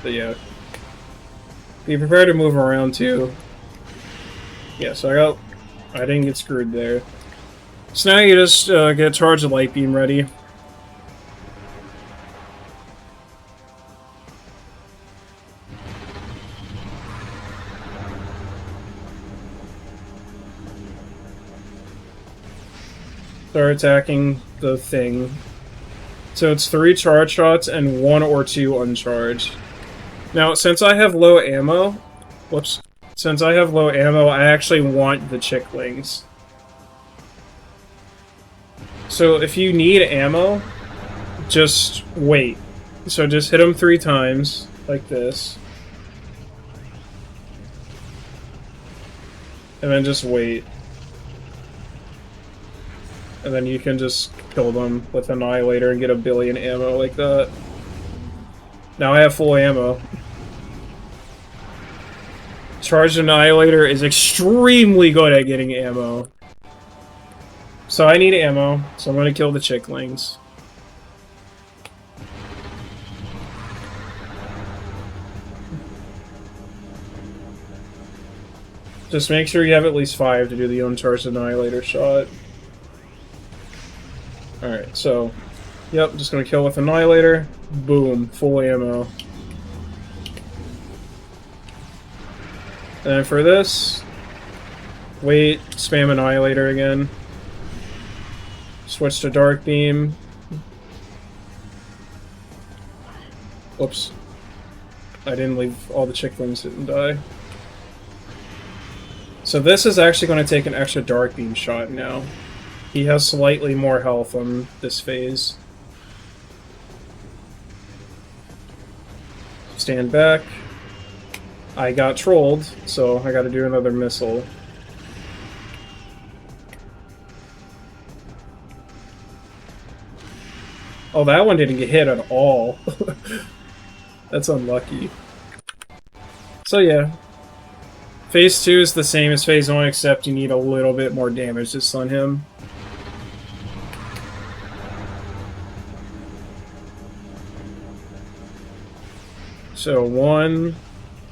But yeah. Be prepared to move around too. Yeah, so I didn't get screwed there. So now you just get charge of Light Beam ready. Start attacking the thing. So it's 3 charge shots and 1 or 2 uncharged. Now, since I have low ammo... Whoops. Since I have low ammo, I actually want the Chicklings. So if you need ammo, just wait. So just hit them 3 times, like this. And then just wait. And then you can just kill them with Annihilator and get 1 billion ammo like that. Now I have full ammo. Charged Annihilator is extremely good at getting ammo. So I need ammo, so I'm going to kill the Chicklings. Just make sure you have at least 5 to do the uncharged Annihilator shot. Alright, so... Yep, just going to kill with Annihilator. Boom, full ammo. And then for this, wait, spam Annihilator again. Switch to Dark Beam. Whoops. I didn't leave all the Chicklings didn't die. So this is actually going to take an extra Dark Beam shot now. He has slightly more health on this phase. Stand back. I got trolled, so I gotta do another missile. Oh, that one didn't get hit at all. That's unlucky. So yeah. Phase 2 is the same as Phase 1, except you need a little bit more damage to stun him. So 1...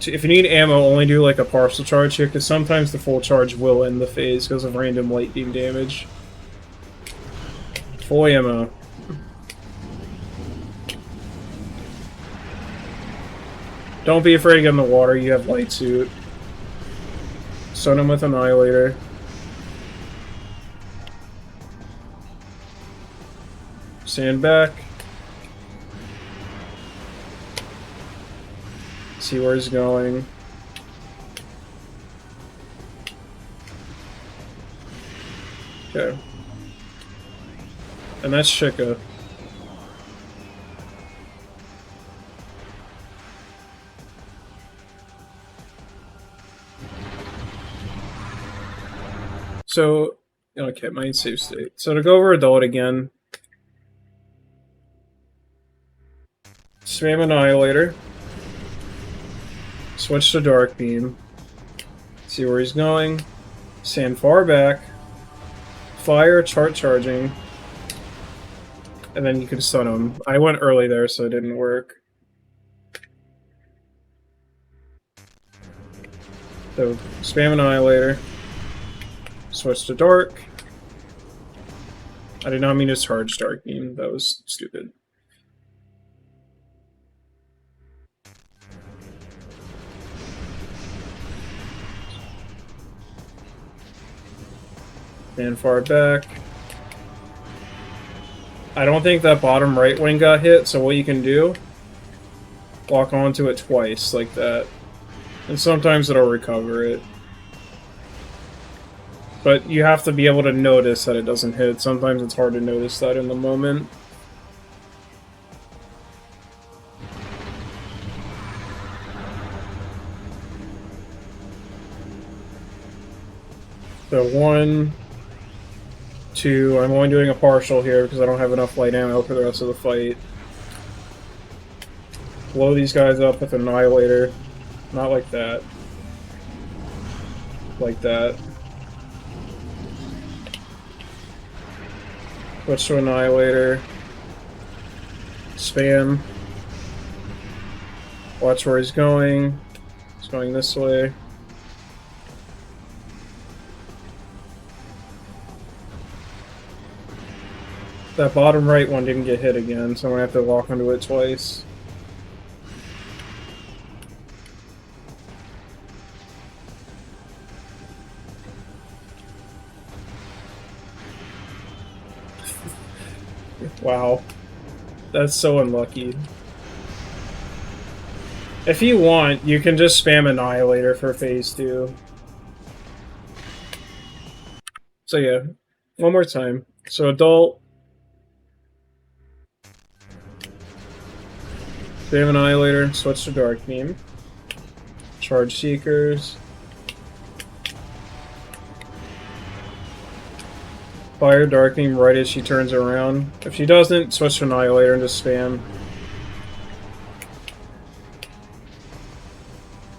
If you need ammo, only do like a partial charge here, because sometimes the full charge will end the phase because of random light beam damage. Full ammo. Don't be afraid to get in the water, you have light suit. Stun him with Annihilator. Stand back. See where he's going. Okay. And that's Chykka. So, okay, my save state. So to go over Adult again, spam Annihilator, switch to Dark Beam, see where he's going, stand far back, fire, chart charging, and then you can stun him. I went early there, so it didn't work. So, spam Annihilator, switch to Dark. I did not mean to charge Dark Beam, that was stupid. Stand far back. I don't think that bottom right wing got hit, so what you can do, walk onto it twice, like that. And sometimes it'll recover it. But you have to be able to notice that it doesn't hit. Sometimes it's hard to notice that in the moment. So 1, 2, I'm only doing a partial here because I don't have enough light ammo for the rest of the fight. Blow these guys up with Annihilator. Not like that. Like that. Switch to Annihilator. Spam. Watch where he's going. He's going this way. That bottom right one didn't get hit again, so I'm gonna have to walk onto it twice. Wow. That's so unlucky. If you want, you can just spam Annihilator for phase 2. So yeah, one more time. So Adult. Spam Annihilator, switch to Dark Beam. Charge Seekers. Fire Dark Beam right as she turns around. If she doesn't, switch to Annihilator and just spam.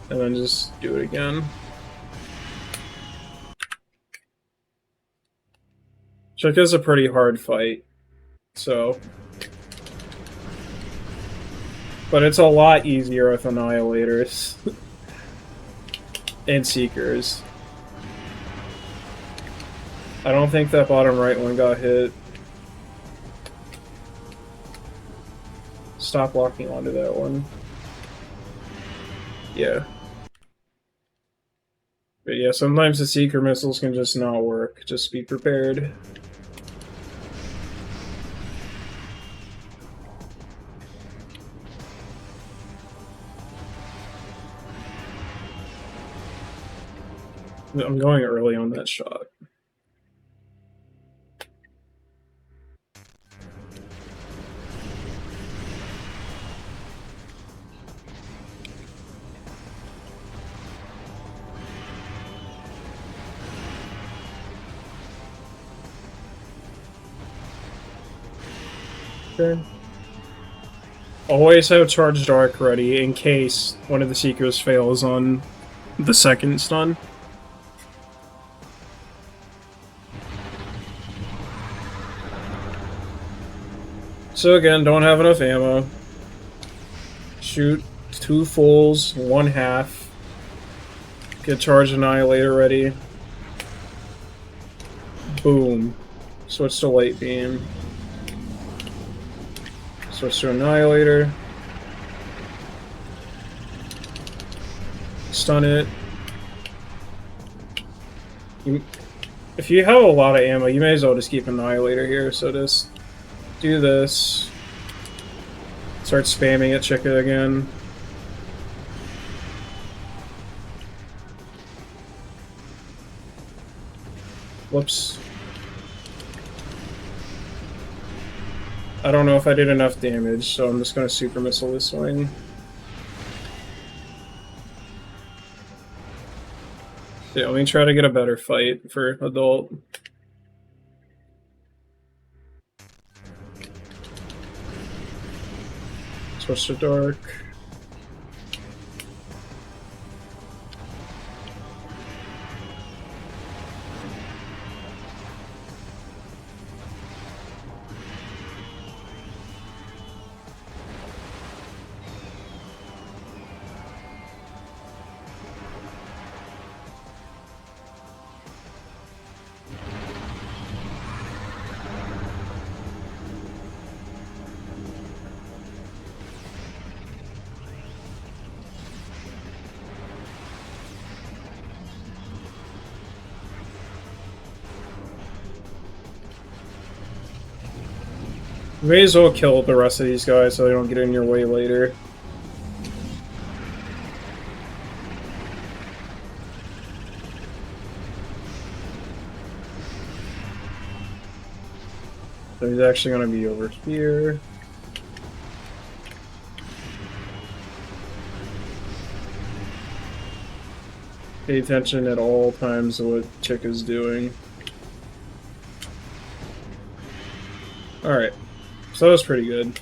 And then just do it again. Chykka's a pretty hard fight, so... But it's a lot easier with Annihilators. And Seekers. I don't think that bottom right one got hit. Stop locking onto that one. Yeah. But yeah, sometimes the Seeker missiles can just not work. Just be prepared. I'm going early on that shot. Okay. Always have Charged Arc ready in case one of the Seekers fails on the second stun. So again, don't have enough ammo. Shoot 2 fulls, 1 half. Get Charged Annihilator ready. Boom. Switch to Light Beam. Switch to Annihilator. Stun it. If you have a lot of ammo, you may as well just keep Annihilator here, so just do this. Start spamming at Chykka again. Whoops. I don't know if I did enough damage, so I'm just going to Super Missile this swing. Yeah, let me try to get a better fight for adult. Switch to dark. May as well kill the rest of these guys so they don't get in your way later. So he's actually going to be over here. Pay attention at all times to what Chykka's doing. Alright. So that was pretty good.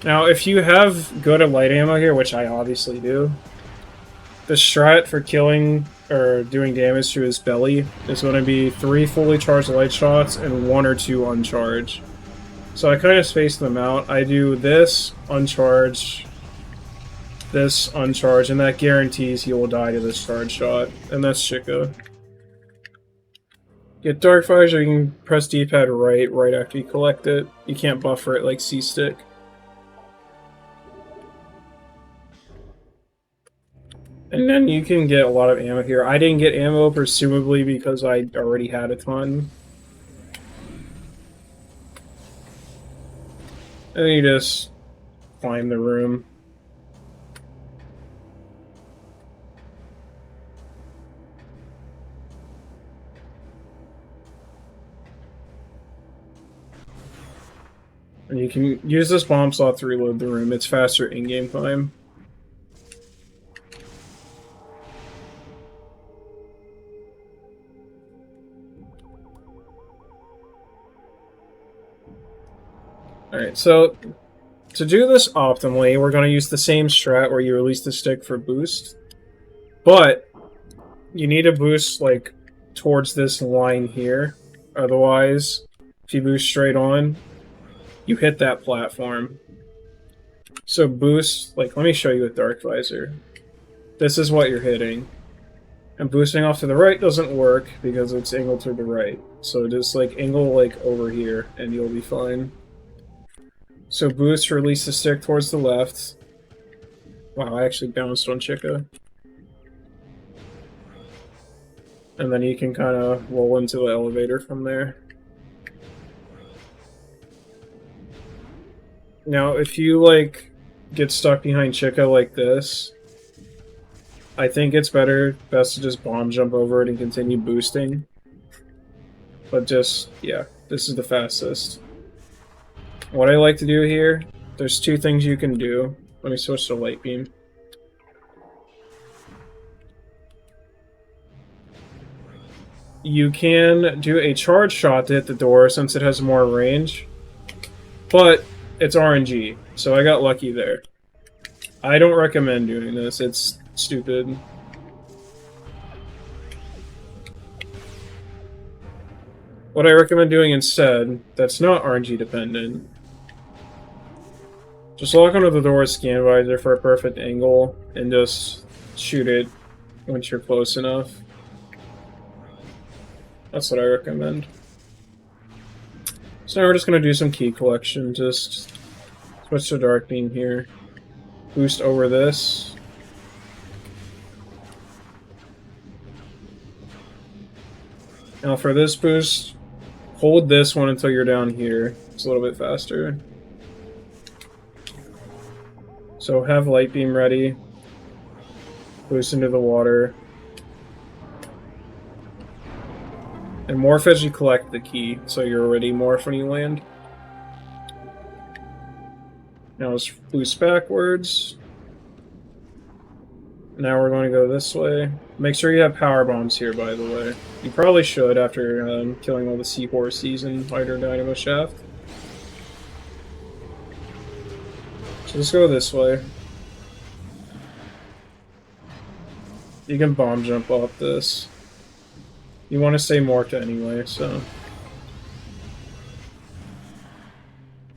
Now, if you have good at light ammo here, which I obviously do, the strat for killing or doing damage to his belly is going to be 3 fully charged light shots and 1 or 2 uncharged. So I kind of space them out. I do this, uncharged, this, uncharged, and that guarantees he will die to this charge shot. And that's Chykka. Get Dark Visor, you can press D-pad right after you collect it. You can't buffer it like C-Stick. And then you can get a lot of ammo here. I didn't get ammo, presumably because I already had a ton. And then you just climb the room. And you can use this bomb slot to reload the room. It's faster in-game time. Alright, so to do this optimally, we're going to use the same strat where you release the stick for boost. But you need to boost like towards this line here. Otherwise, if you boost straight on, you hit that platform. So boost, like, let me show you with Dark Visor. This is what you're hitting. And boosting off to the right doesn't work because it's angled to the right. So just like angle like over here and you'll be fine. So boost, release the stick towards the left. Wow, I actually bounced on Chykka. And then you can kind of roll into the elevator from there. Now, if you, like, get stuck behind Chykka like this, I think it's best to just bomb jump over it and continue boosting. But just, yeah, this is the fastest. What I like to do here, there's 2 things you can do. Let me switch to Light Beam. You can do a charge shot to hit the door since it has more range, but it's RNG, so I got lucky there. I don't recommend doing this, it's stupid. What I recommend doing instead, that's not RNG dependent, just lock onto the door with Scan Visor for a perfect angle, and just shoot it once you're close enough. That's what I recommend. So now we're just going to do some key collection, just switch to Dark Beam here. Boost over this. Now for this boost, hold this one until you're down here. It's a little bit faster. So have Light Beam ready. Boost into the water. And morph as you collect the key, so you're already morph when you land. Now let's boost backwards. Now we're going to go this way. Make sure you have power bombs here, by the way. You probably should after killing all the seahorses in Hydro Dynamo Shaft. So let's go this way. You can bomb jump off this. You want to stay morphed anyway, so.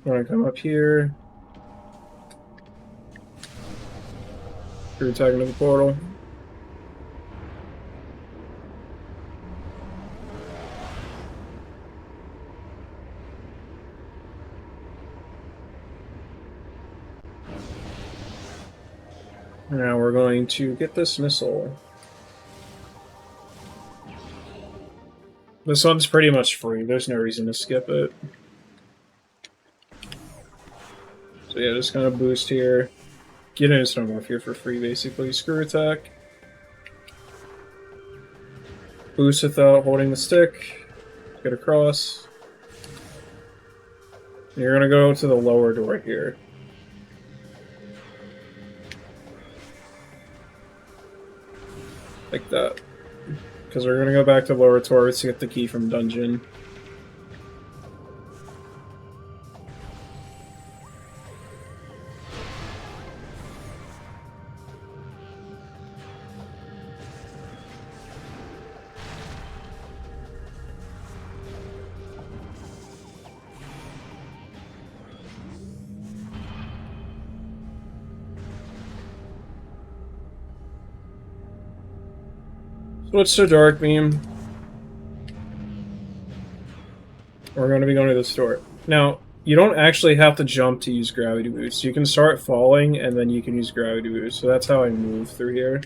I'm going to come up here. You're attacking to the portal. Now we're going to get this missile. This one's pretty much free, there's no reason to skip it. So yeah, just kind of boost here. Get instant morph here for free, basically. Screw attack. Boost without holding the stick. Get across. And you're gonna go to the lower door here. Like that. Because we're gonna go back to lower Torvus to get the key from dungeon. Switch to Dark Beam. We're going to be going to the store. Now, you don't actually have to jump to use Gravity Boost. You can start falling, and then you can use Gravity Boost. So that's how I move through here.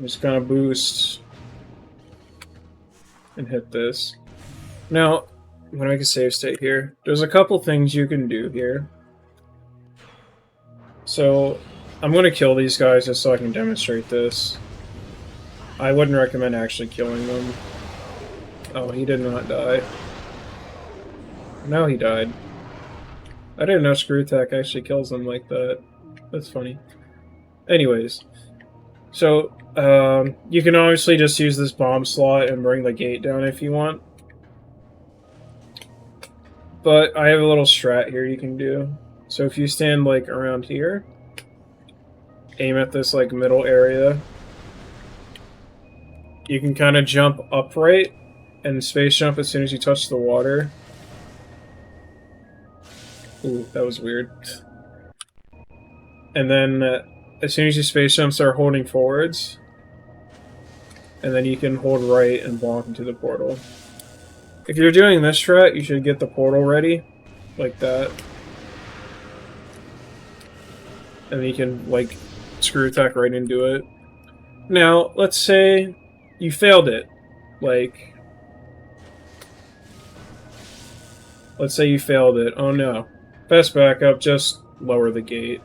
Just kind of boost. And hit this. Now, I'm going to make a save state here. There's a couple things you can do here. So, I'm going to kill these guys just so I can demonstrate this. I wouldn't recommend actually killing them. Oh, he did not die. No, he died. I didn't know Screw Attack actually kills them like that. That's funny. Anyways. So, you can obviously just use this bomb slot and bring the gate down if you want. But I have a little strat here you can do. So if you stand, like, around here, aim at this, like, middle area, you can kind of jump upright and space jump as soon as you touch the water. Ooh, that was weird. And then, as soon as you space jump, start holding forwards. And then you can hold right and block into the portal. If you're doing this strat, you should get the portal ready. Like that. And you can, like, Screw Attack right into it. Now, let's say you failed it. Like, let's say you failed it. Oh no. Best backup, just lower the gate.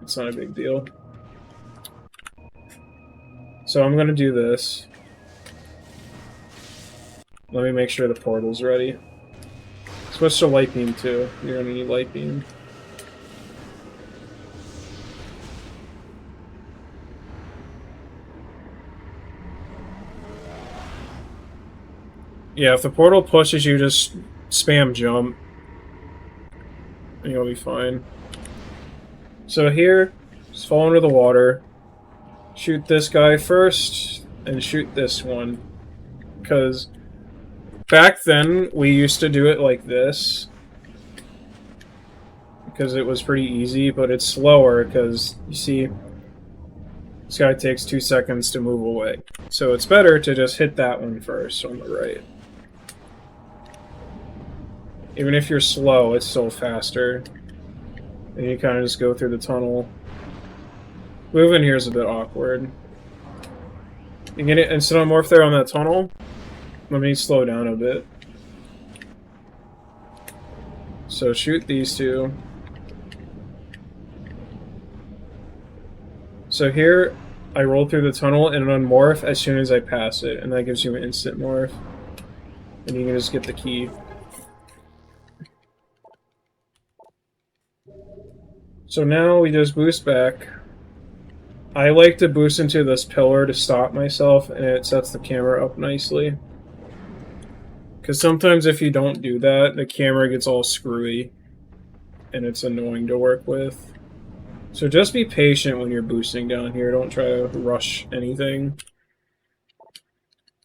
It's not a big deal. So I'm gonna do this. Let me make sure the portal's ready. Switch to Light Beam too. You're gonna need Light Beam. Yeah, if the portal pushes you, just spam jump. And you'll be fine. So here, just fall under the water. Shoot this guy first, and shoot this one. Because back then, we used to do it like this. Because it was pretty easy, but it's slower because, you see, this guy takes 2 seconds to move away. So it's better to just hit that one first on the right. Even if you're slow, it's still faster. And you kind of just go through the tunnel. Moving here is a bit awkward. You get it instead of morph there on that tunnel. Let me slow down a bit. So shoot these two. So here, I roll through the tunnel and unmorph as soon as I pass it, and that gives you an instant morph. And you can just get the key. So now we just boost back. I like to boost into this pillar to stop myself, and it sets the camera up nicely. Because sometimes if you don't do that, the camera gets all screwy, and it's annoying to work with. So just be patient when you're boosting down here, don't try to rush anything.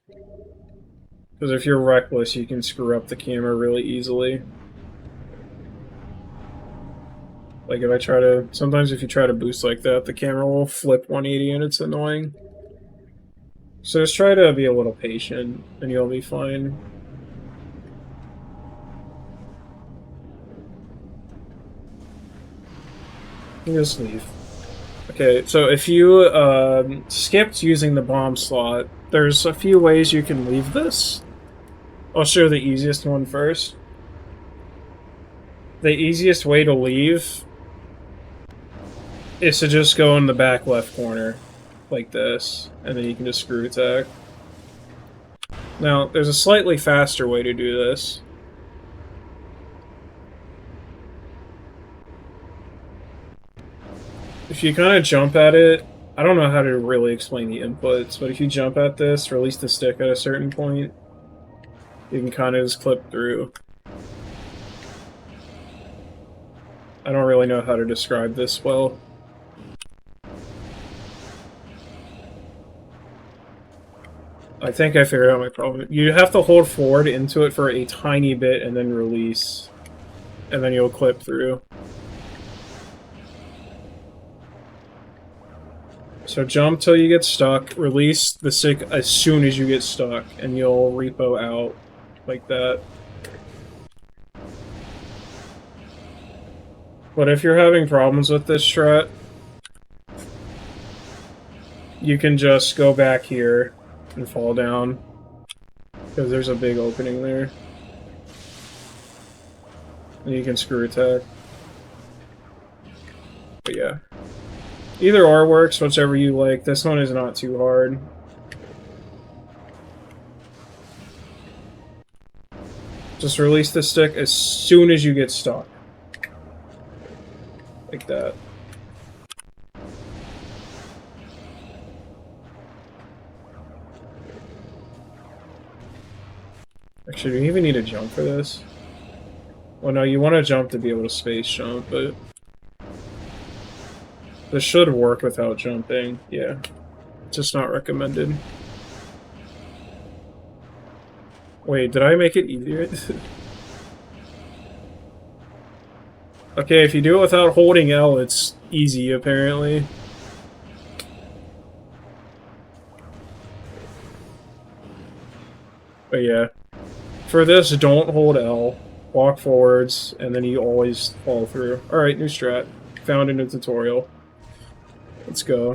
Because if you're reckless, you can screw up the camera really easily. Like if I try to... Sometimes if you try to boost like that, the camera will flip 180 and it's annoying. So just try to be a little patient, and you'll be fine. You just leave. Okay, so if you skipped using the bomb slot, there's a few ways you can leave this. I'll show the easiest one first. The easiest way to leave is to just go in the back left corner, like this, and then you can just screw attack. Now, there's a slightly faster way to do this. If you kind of jump at it, I don't know how to really explain the inputs, but if you jump at this, release the stick at a certain point, you can kind of just clip through. I don't really know how to describe this well. I think I figured out my problem. You have to hold forward into it for a tiny bit and then release. And then you'll clip through. So jump till you get stuck, release the stick as soon as you get stuck, and you'll repo out like that. But if you're having problems with this strat, you can just go back here and fall down, because there's a big opening there. And you can screw attack. But yeah. Either or works, whichever you like. This one is not too hard. Just release the stick as soon as you get stuck. Like that. Actually, do you even need a jump for this? Well, no, you want to jump to be able to space jump, but... this should work without jumping, yeah. Just not recommended. Wait, did I make it easier? Okay, if you do it without holding L, it's easy, apparently. But yeah. For this, don't hold L. Walk forwards, and then you always fall through. Alright, new strat. Found in a tutorial. Let's go.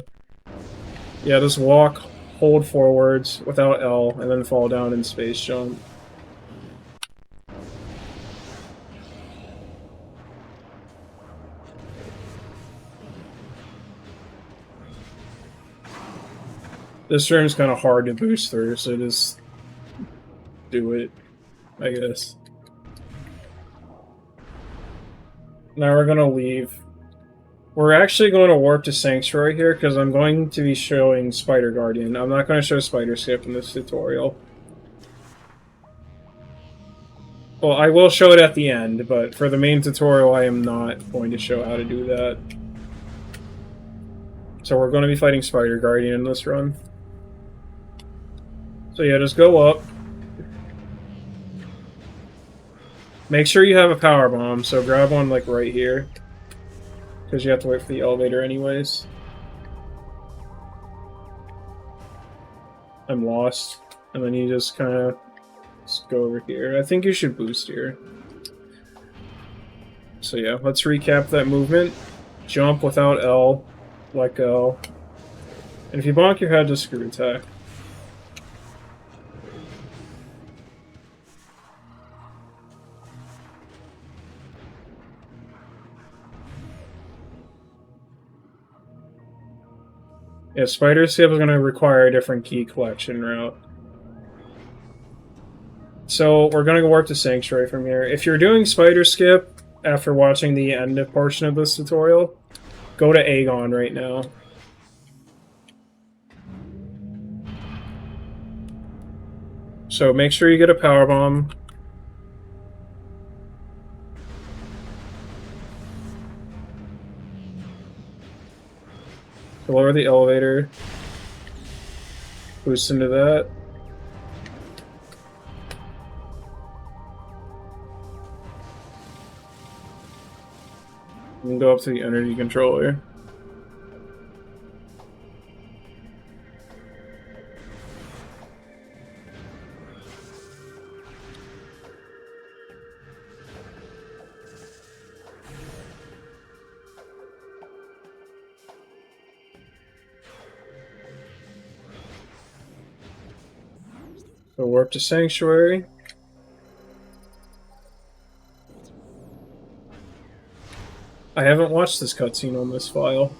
Yeah, just walk, hold forwards without L, and then fall down and space jump. This room's kind of hard to boost through, so just do it, I guess. Now we're gonna leave. We're actually going to warp to Sanctuary here, because I'm going to be showing Spider Guardian. I'm not going to show Spider Skip in this tutorial. Well, I will show it at the end, but for the main tutorial I am not going to show how to do that. So we're going to be fighting Spider Guardian in this run. So yeah, just go up. Make sure you have a power bomb, so grab one like right here. Because you have to wait for the elevator anyways. I'm lost. And then you just kind of go over here. I think you should boost here. So yeah, let's recap that movement. Jump without L. Let go. And if you bonk your head, just screw attack. Yeah, Spider Skip is going to require a different key collection route. So we're going to go warp to Sanctuary from here. If you're doing Spider Skip after watching the end portion of this tutorial, go to Agon right now. So make sure you get a power bomb. Lower the elevator. Boost into that. And go up to the energy controller. So warp to Sanctuary. I haven't watched this cutscene on this file.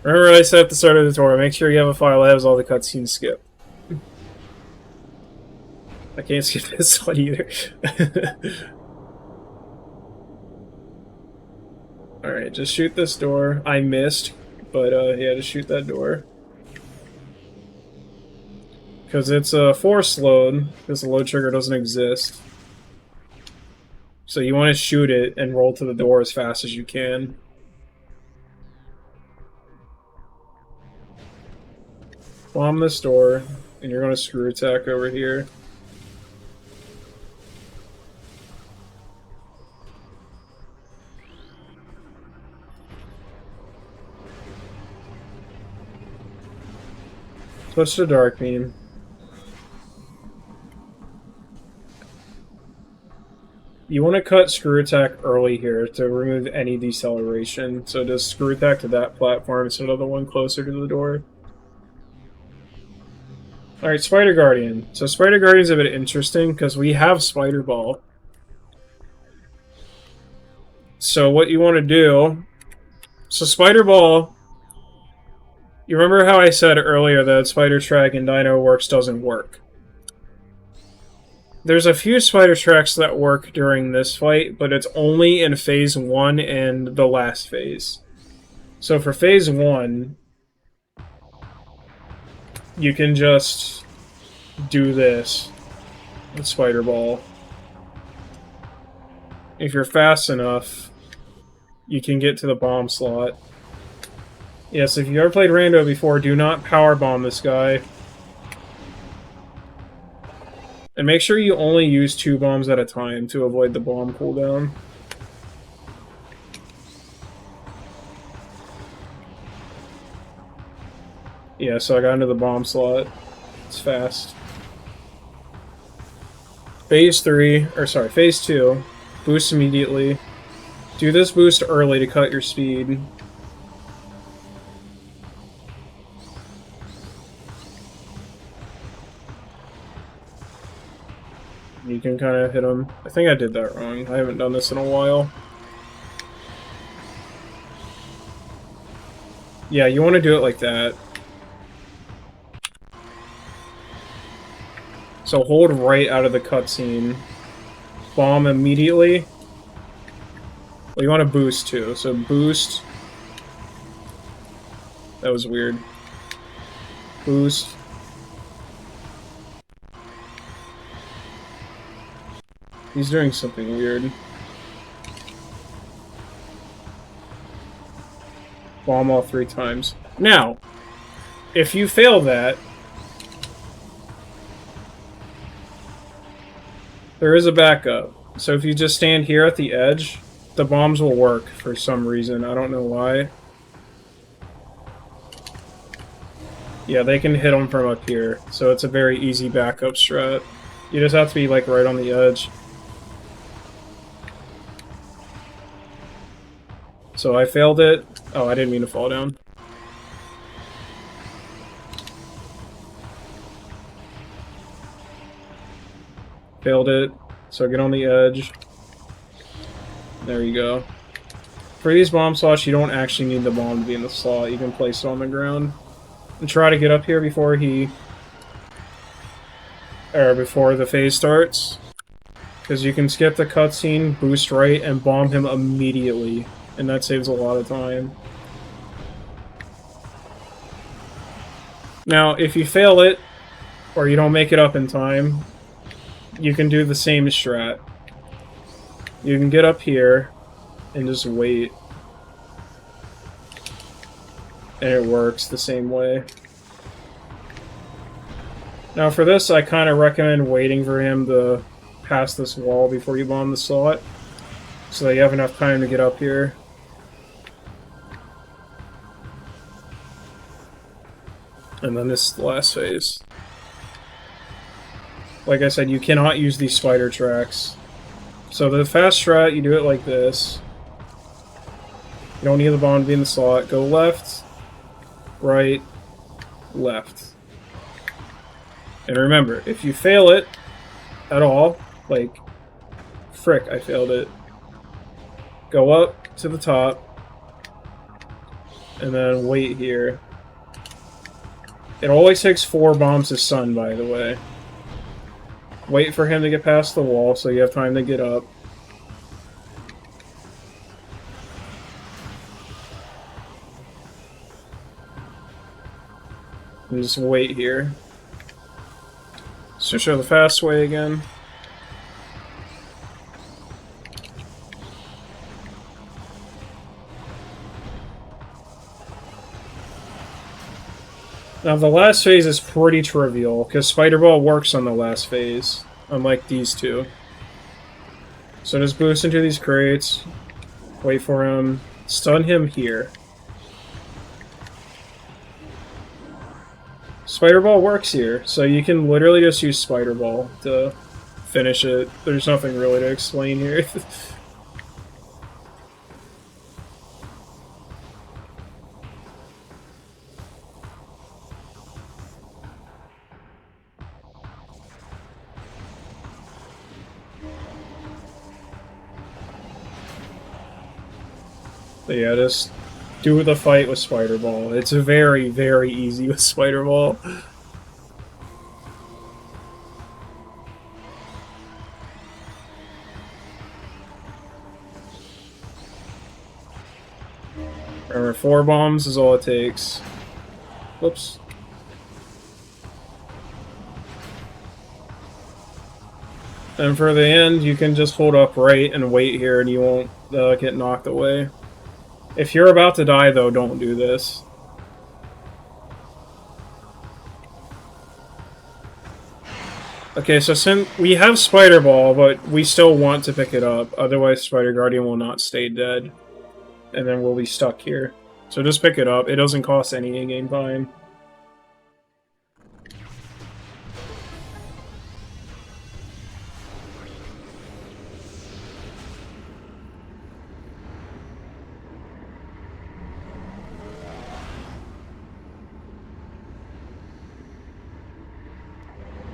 Remember I said at the start of the tutorial, make sure you have a file that has all the cutscenes skipped. I can't skip this one either. Alright, just shoot this door. I missed, but yeah, just shoot that door. Because it's a force load, because the load trigger doesn't exist. So you want to shoot it and roll to the door as fast as you can. Bomb this door, and you're going to screw attack over here. Switch to Dark Beam. You want to cut screw attack early here to remove any deceleration. So just screw attack to that platform instead of the one closer to the door. Alright, Spider Guardian. So Spider Guardian's a bit interesting because we have Spider Ball. So what you want to do... So Spider Ball... You remember how I said earlier that Spider Track and Dino Works doesn't work? There's a few Spider Tracks that work during this fight, but it's only in Phase 1 and the last phase. So for Phase 1, you can just do this with Spider Ball. If you're fast enough, you can get to the bomb slot. Yes, if you've ever played Rando before, do not power bomb this guy. And make sure you only use 2 bombs at a time to avoid the bomb cooldown. Yeah, so I got into the bomb slot. It's fast. Phase 2, boost immediately. Do this boost early to cut your speed. You can kind of hit him. I think I did that wrong. I haven't done this in a while. Yeah, you want to do it like that. So hold right out of the cutscene. Bomb immediately. Well, you want to boost too. So boost. That was weird. Boost. He's doing something weird. Bomb all 3 times. Now, if you fail that, there is a backup. So if you just stand here at the edge, the bombs will work for some reason. I don't know why. Yeah, they can hit them from up here. So it's a very easy backup strat. You just have to be like right on the edge. So I failed it. Oh, I didn't mean to fall down. Failed it. So get on the edge. There you go. For these bomb slots, you don't actually need the bomb to be in the slot. You can place it on the ground. And try to get up here before he or before the phase starts. Because you can skip the cutscene, boost right, and bomb him immediately. And that saves a lot of time. Now, if you fail it, or you don't make it up in time, you can do the same strat. You can get up here and just wait. And it works the same way. Now for this, I kind of recommend waiting for him to pass this wall before you bomb the slot, so that you have enough time to get up here. And then this is the last phase. Like I said, you cannot use these spider tracks. So the fast strat, you do it like this. You don't need the bomb to be in the slot. Go left, right, left. And remember, if you fail it at all, like, frick, I failed it. Go up to the top, and then wait here. It always takes 4 bombs to stun, by the way. Wait for him to get past the wall so you have time to get up. And just wait here. So show the fast way again. Now the last phase is pretty trivial, because Spider Ball works on the last phase, unlike these two. So just boost into these crates, wait for him, stun him here. Spider Ball works here, so you can literally just use Spider Ball to finish it. There's nothing really to explain here. But yeah, just do the fight with Spider Ball. It's very, very easy with Spider Ball. Remember, 4 bombs is all it takes. Whoops. And for the end, you can just hold up right and wait here and you won't get knocked away. If you're about to die, though, don't do this. Okay, so since we have Spider Ball, but we still want to pick it up, otherwise Spider Guardian will not stay dead. And then we'll be stuck here. So just pick it up, it doesn't cost any in-game time.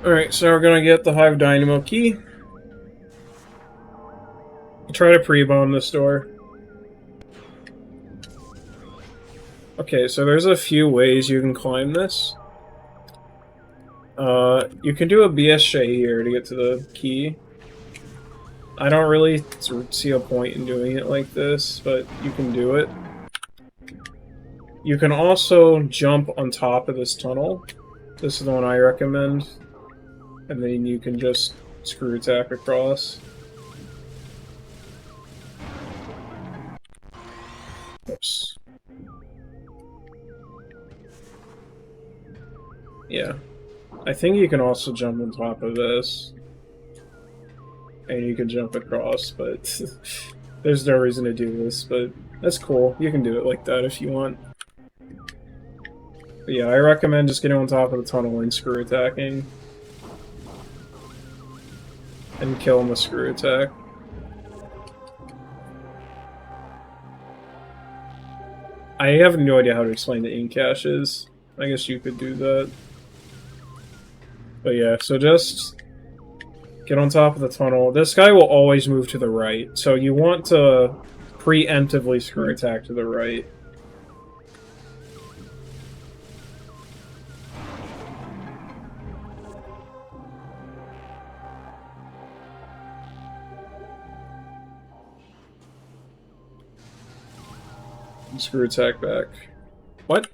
Alright, so we're gonna get the Hive Dynamo key. I'll try to pre-bomb this door. Okay, so there's a few ways you can climb this. You can do a BSJ here to get to the key. I don't really see a point in doing it like this, but you can do it. You can also jump on top of this tunnel. This is the one I recommend. And then you can just screw attack across. Oops. Yeah. I think you can also jump on top of this. And you can jump across, but there's no reason to do this, but that's cool. You can do it like that if you want. But yeah, I recommend just getting on top of the tunnel and screw attacking. And kill him with screw attack. I have no idea how to explain the ink caches. I guess you could do that. But yeah, so just get on top of the tunnel. This guy will always move to the right, so you want to preemptively screw attack to the right. Screw attack back. What?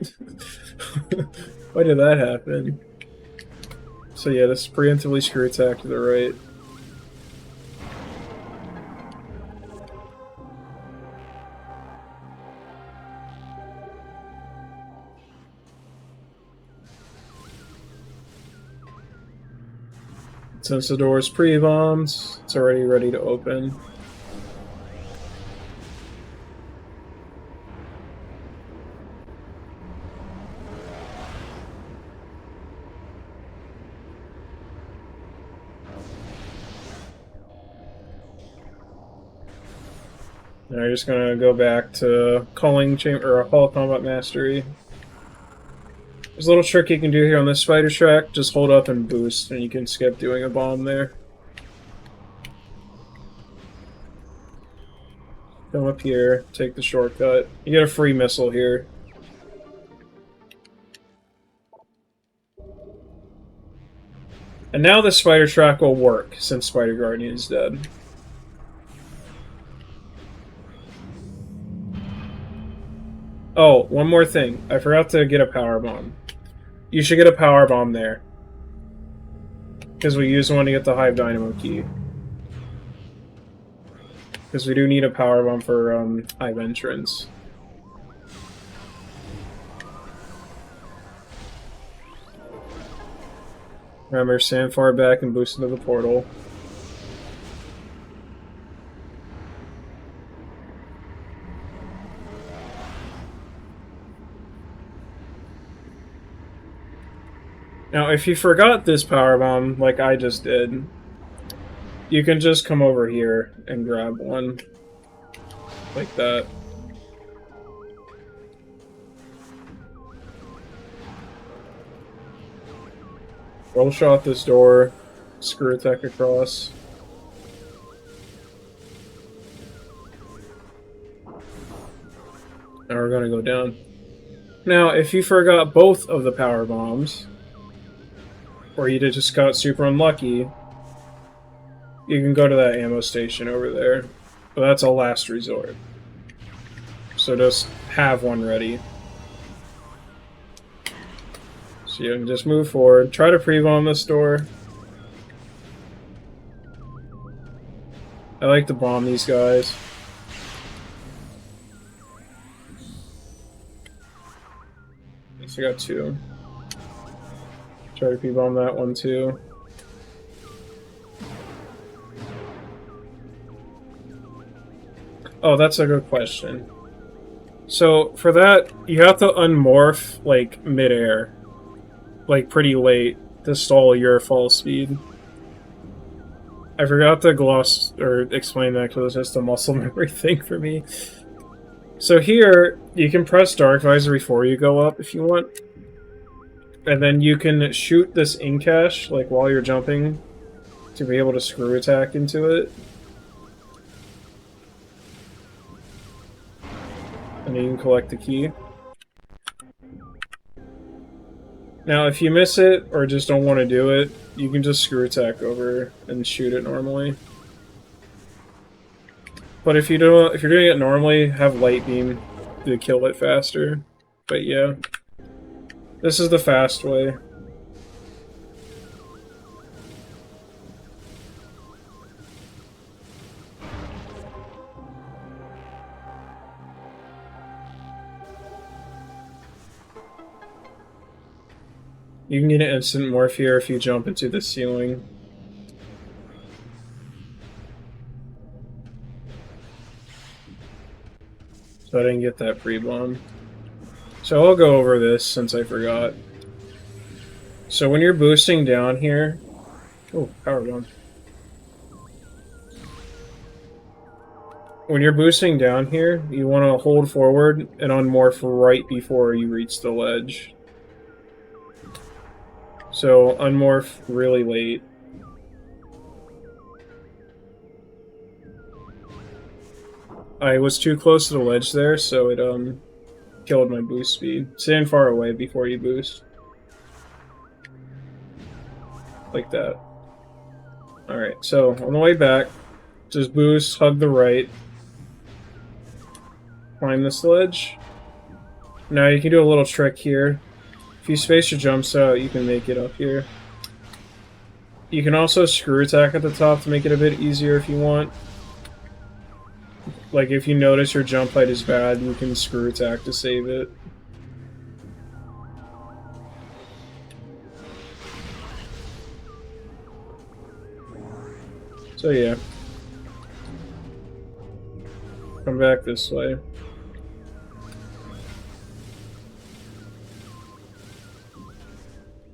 Why did that happen? So yeah, this preemptively screw attack to the right. Since the door is pre-bombed, it's already ready to open. Now you're just gonna go back to calling chamber or Hall Combat Mastery. There's a little trick you can do here on this spider track. Just hold up and boost, and you can skip doing a bomb there. Come up here, take the shortcut. You get a free missile here. And now the spider track will work, since Spider Guardian is dead. Oh, one more thing. I forgot to get a power bomb. You should get a power bomb there. Because we use one to get the Hive Dynamo key. Because we do need a power bomb for Hive Entrance. Remember, stand far back and boost into the portal. Now, if you forgot this power bomb, like I just did, you can just come over here and grab one. Like that. Roll shot this door, screw attack across. Now we're gonna go down. Now, if you forgot both of the power bombs, or you just got super unlucky, you can go to that ammo station over there. But that's a last resort. So just have one ready. So you can just move forward. Try to pre-bomb this door. I like to bomb these guys. So I got two. Try to pre-bomb that one too. Oh, that's a good question. So for that, you have to unmorph like mid-air, like pretty late, to stall your fall speed. I forgot to gloss or explain that because it's just a muscle memory thing for me. So here, you can press Dark Visor before you go up if you want. And then you can shoot this incash, like while you're jumping, to be able to screw attack into it. And you can collect the key. Now, if you miss it, or just don't want to do it, you can just screw attack over and shoot it normally. But if you're doing it normally, have light beam to kill it faster. But yeah. This is the fast way. You can get an instant morph here if you jump into the ceiling. So I didn't get that pre-bomb. So I'll go over this since I forgot. So when you're boosting down here... Oh, power bomb. When you're boosting down here, you want to hold forward and unmorph right before you reach the ledge. So unmorph really late. I was too close to the ledge there, so it killed my boost speed. Stand far away before you boost. Like that. Alright, so on the way back, just boost, hug the right. Climb this ledge. Now you can do a little trick here. If you space your jumps out, you can make it up here. You can also screw attack at the top to make it a bit easier if you want. Like, if you notice your jump height is bad, you can screw attack to save it. So yeah. Come back this way.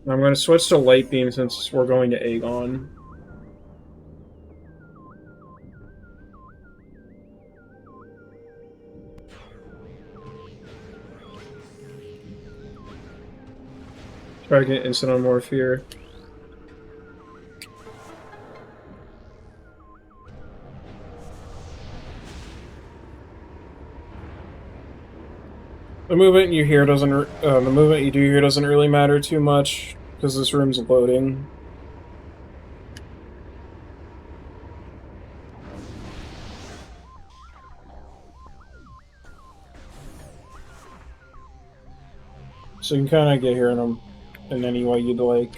I'm going to switch to Light Beam since we're going to Agon. Try to get instant on Morph here. The movement you hear doesn't. The movement you do here doesn't really matter too much because this room's loading. So you can kind of get here in any way you'd like.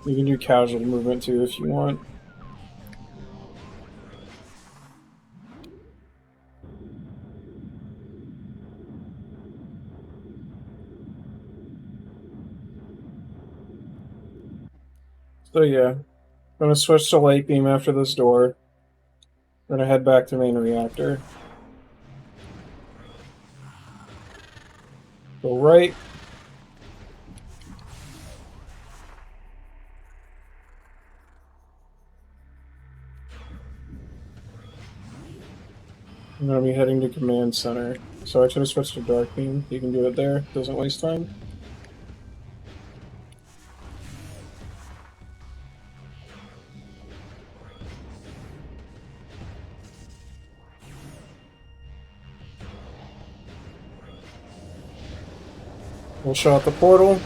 You can do casual movement too if you want. So yeah, I'm gonna switch to Light Beam after this door. I'm gonna head back to main reactor. Go right. I'm gonna be heading to Command Center. So I should have switched to Dark Beam. You can do it there. Doesn't waste time. We'll shot the portal.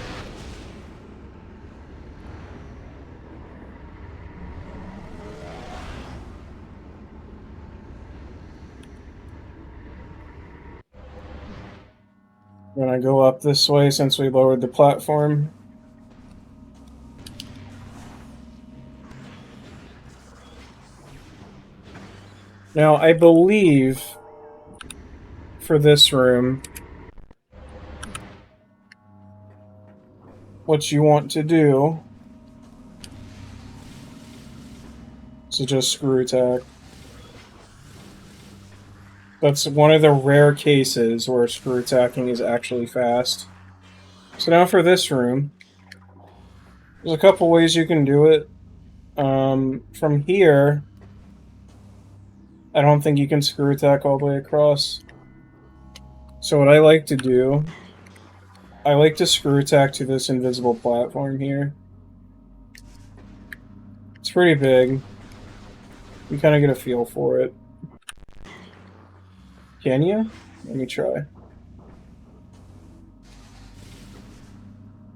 Then I go up this way since we lowered the platform. Now, I believe for this room, what you want to do is to just screw attack. That's one of the rare cases where screw attacking is actually fast. So now for this room, there's a couple ways you can do it. From here, I don't think you can screw attack all the way across. So what I like to do, I like to screw attack to this invisible platform here. It's pretty big. You kind of get a feel for it. Can you? Let me try.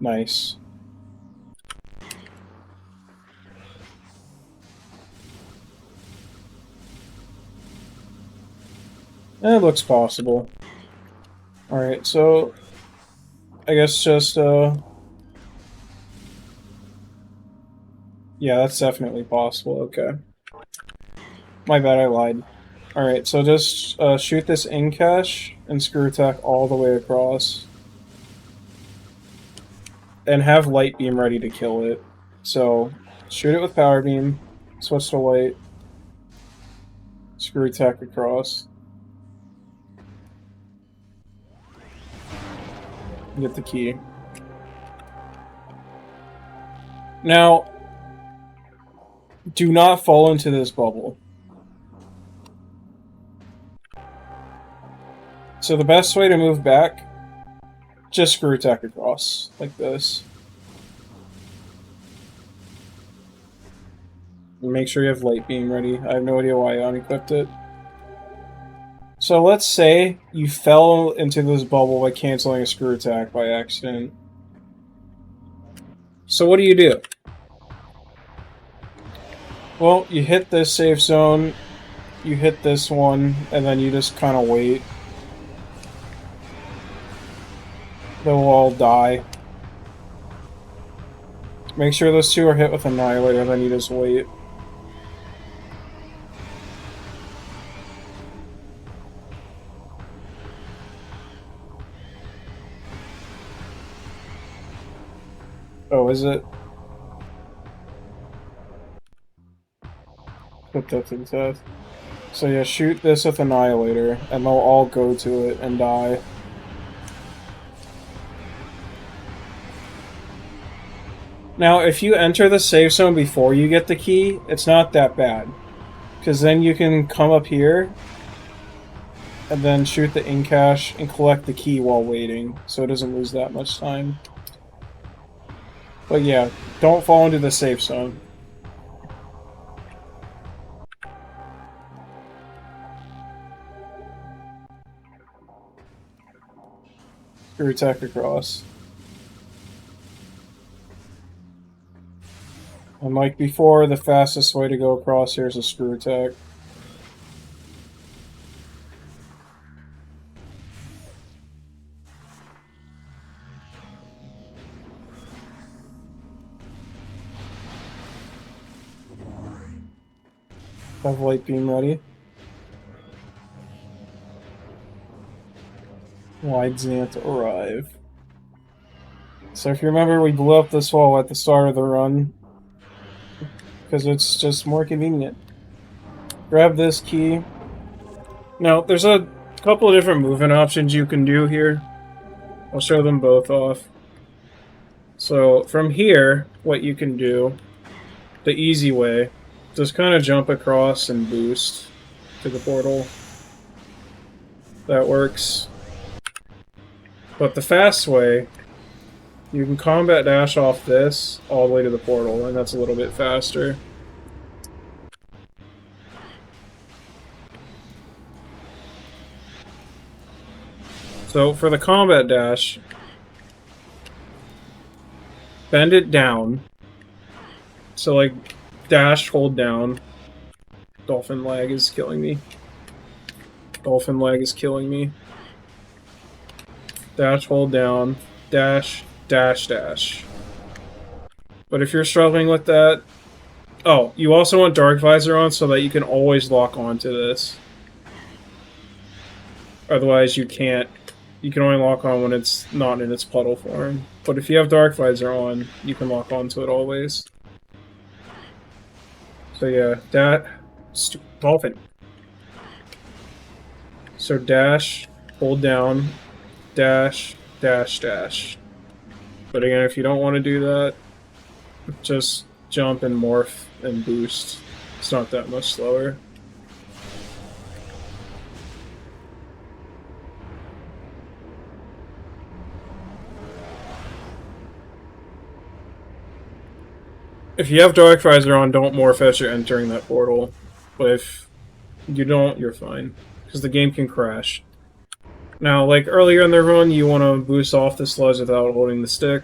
Nice. It looks possible. Alright, so I guess just yeah, that's definitely possible. Okay. My bad, I lied. Alright, so just shoot this in cache and screw attack all the way across. And have Light Beam ready to kill it. So, shoot it with Power Beam, switch to Light, screw attack across. Get the key. Now, do not fall into this bubble. So the best way to move back, just screw attack across, like this. And make sure you have Light Beam ready. I have no idea why I unequipped it. So let's say you fell into this bubble by canceling a screw attack by accident. So what do? Well, you hit this safe zone, you hit this one, and then you just kind of wait. They'll all die. Make sure those two are hit with Annihilator, then you just wait. Oh, is it? Put that to the test. So yeah, shoot this with Annihilator, and they'll all go to it and die. Now, if you enter the safe zone before you get the key, it's not that bad. Because then you can come up here, and then shoot the in-cache and collect the key while waiting, so it doesn't lose that much time. But yeah, don't fall into the safe zone. Screw attack across. And like before, the fastest way to go across here is a screw attack. Have light beam ready. Wide Zant arrive. So if you remember, we blew up this wall at the start of the run. Because it's just more convenient. Grab this key. Now, there's a couple of different movement options you can do here. I'll show them both off. So from here, what you can do, the easy way, just kind of jump across and boost to the portal. That works. But the fast way, you can combat dash off this all the way to the portal, and that's a little bit faster. So for the combat dash, bend it down. So like, dash, hold down. Dolphin lag is killing me. Dolphin lag is killing me. Dash, hold down. Dash, dash, dash. But if you're struggling with that... Oh, you also want Dark Visor on so that you can always lock onto this. Otherwise you can't. You can only lock on when it's not in its puddle form. But if you have Dark Visor on, you can lock onto it always. So yeah, Dolphin. So dash, hold down, dash, dash, dash. But again, if you don't want to do that, just jump and morph and boost. It's not that much slower. If you have Dark Visor on, don't morph as you're entering that portal. But if you don't, you're fine. Because the game can crash. Now, like earlier in the run, you want to boost off the sludge without holding the stick.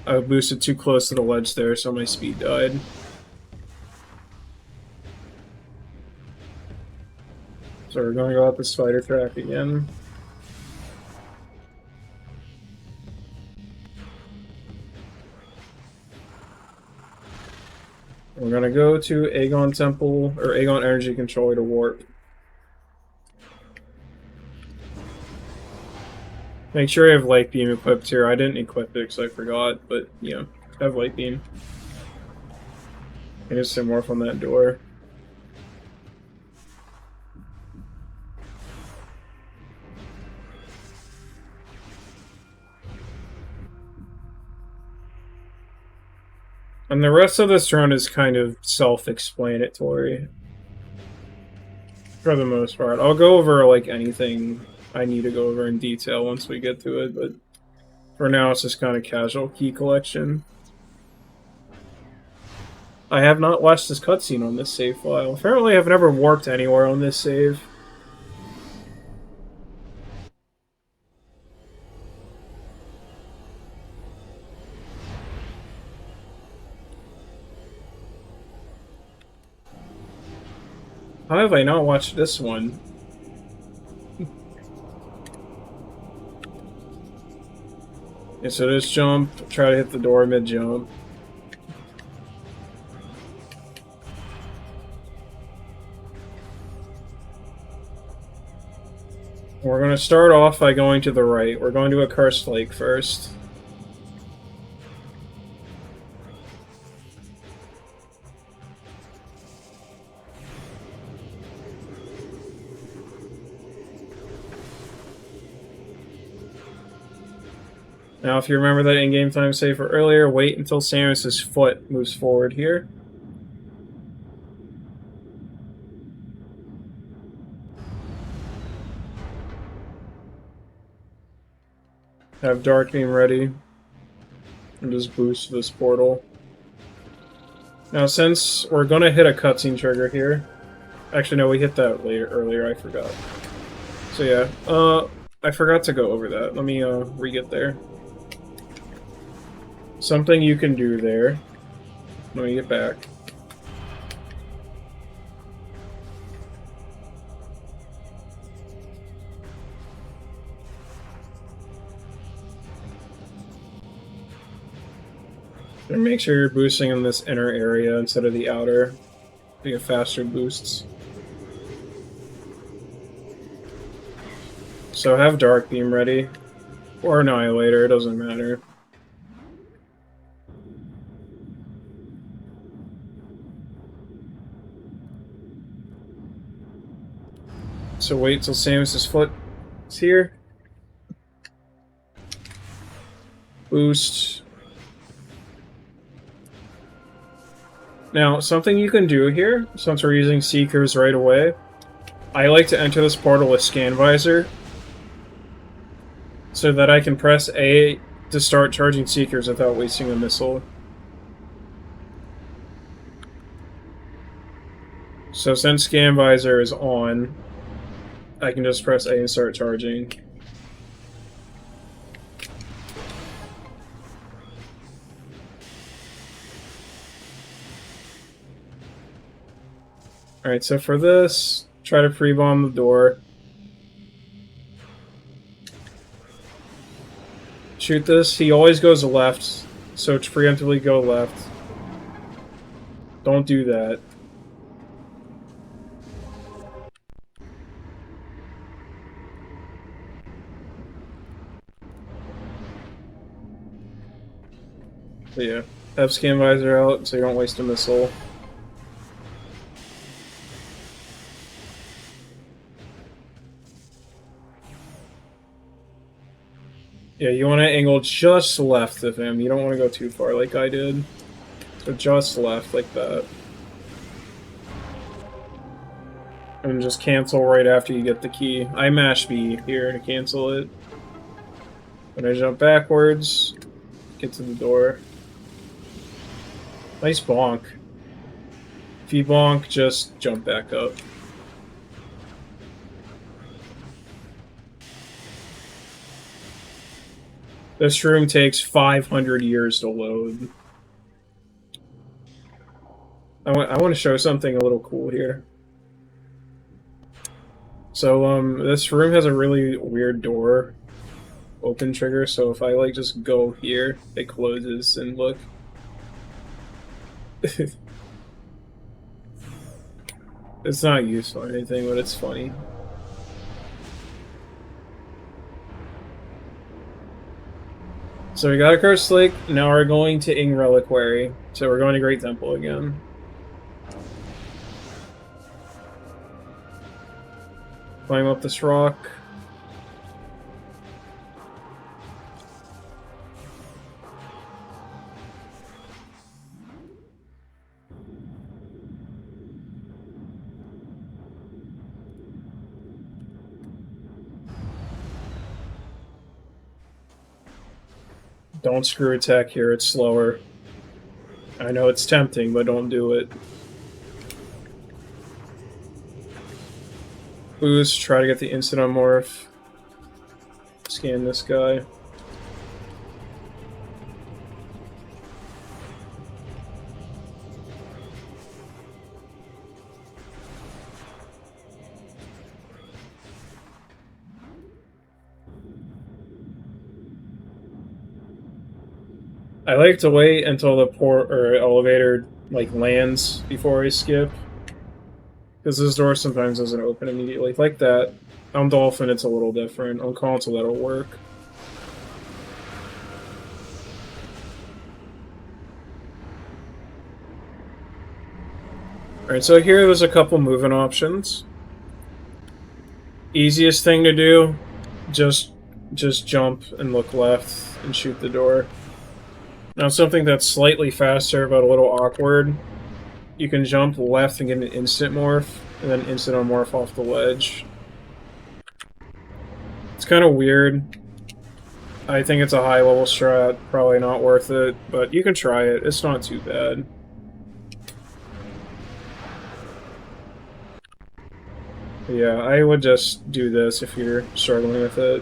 I boosted too close to the ledge there, so my speed died. So we're going to go up the spider track again. We're going to go to Agon Temple, or Agon Energy Controller to warp. Make sure you have Light Beam equipped here. I didn't equip it because I forgot, but, you know, have Light Beam. I just morph on that door. And the rest of this run is kind of self-explanatory. For the most part. I'll go over, like, anything I need to go over in detail once we get to it, but for now it's just kind of casual key collection. I have not watched this cutscene on this save file. Apparently I've never warped anywhere on this save. How have I not watched this one? Yeah, so just jump, try to hit the door mid-jump. We're going to start off by going to the right. We're going to a Cursed Lake first. Now, if you remember that in-game time save for earlier, wait until Samus's foot moves forward here. Have Dark Beam ready. And just boost this portal. Now, since we're going to hit a cutscene trigger here... Actually, no, we hit that earlier, I forgot. So yeah, I forgot to go over that. Let me re-get there. Something you can do there. Let me get back. And make sure you're boosting in this inner area instead of the outer to get faster boosts. So have Dark Beam ready. Or Annihilator, it doesn't matter. So wait till Samus's foot is here. Boost. Now, something you can do here, since we're using Seekers right away, I like to enter this portal with Scan Visor, so that I can press A to start charging Seekers without wasting a missile. So since Scan Visor is on, I can just press A and start charging. Alright, so for this, try to pre-bomb the door. Shoot this. He always goes left, so preemptively go left. Don't do that. But yeah, have Scan Visor out so you don't waste a missile. Yeah, you want to angle just left of him. You don't want to go too far like I did. So just left, like that. And just cancel right after you get the key. I mash B here to cancel it. When I jump backwards, get to the door. Nice bonk. If you bonk, just jump back up. This room takes 500 years to load. I want to show something a little cool here. So, this room has a really weird door open trigger, so if I, like, just go here, it closes, and look. It's not useful or anything, but it's funny. So we got a Cursed Lake, now we're going to Ing Reliquary. So we're going to Great Temple again. Climb up this rock. Don't screw attack here, it's slower. I know it's tempting, but don't do it. Boost, try to get the instant unmorph. Scan this guy. I like to wait until the port or elevator like lands before I skip, because this door sometimes doesn't open immediately. Like that. On Dolphin, it's a little different. On console, that'll work. Alright, so here there's a couple movement options. Easiest thing to do, just jump and look left and shoot the door. Now something that's slightly faster but a little awkward, you can jump left and get an instant morph, and then instant morph off the ledge. It's kind of weird. I think it's a high level strat, probably not worth it, but you can try it, it's not too bad. Yeah, I would just do this if you're struggling with it.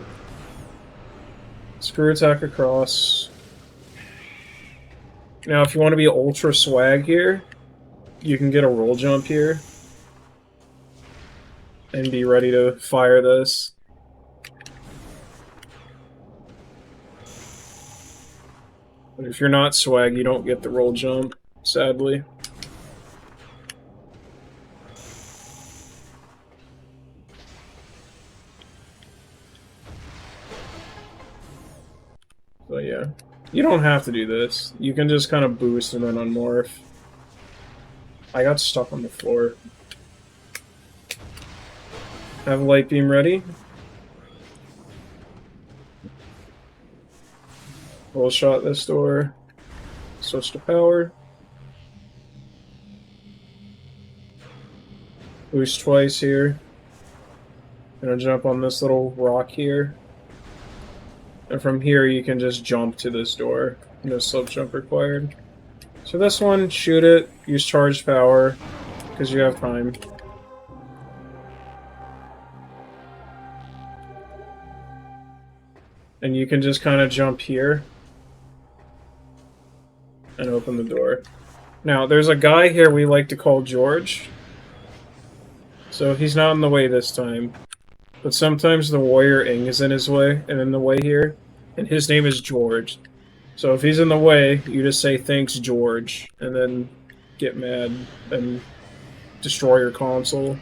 Screw attack across. Now, if you want to be ultra swag here, you can get a roll jump here. And be ready to fire this. But if you're not swag, you don't get the roll jump, sadly. So yeah, you don't have to do this. You can just kind of boost and then unmorph. I got stuck on the floor. Have light beam ready. Roll shot this door. Switch to power. Boost twice here. Gonna jump on this little rock here. And from here you can just jump to this door. No slope jump required. So this one, shoot it, use charged power, because you have time. And you can just kind of jump here and open the door. Now, there's a guy here we like to call George. So he's not in the way this time. But sometimes the warrior Ing is in his way and in the way here. And his name is George. So if he's in the way, you just say thanks George. And then get mad and destroy your console.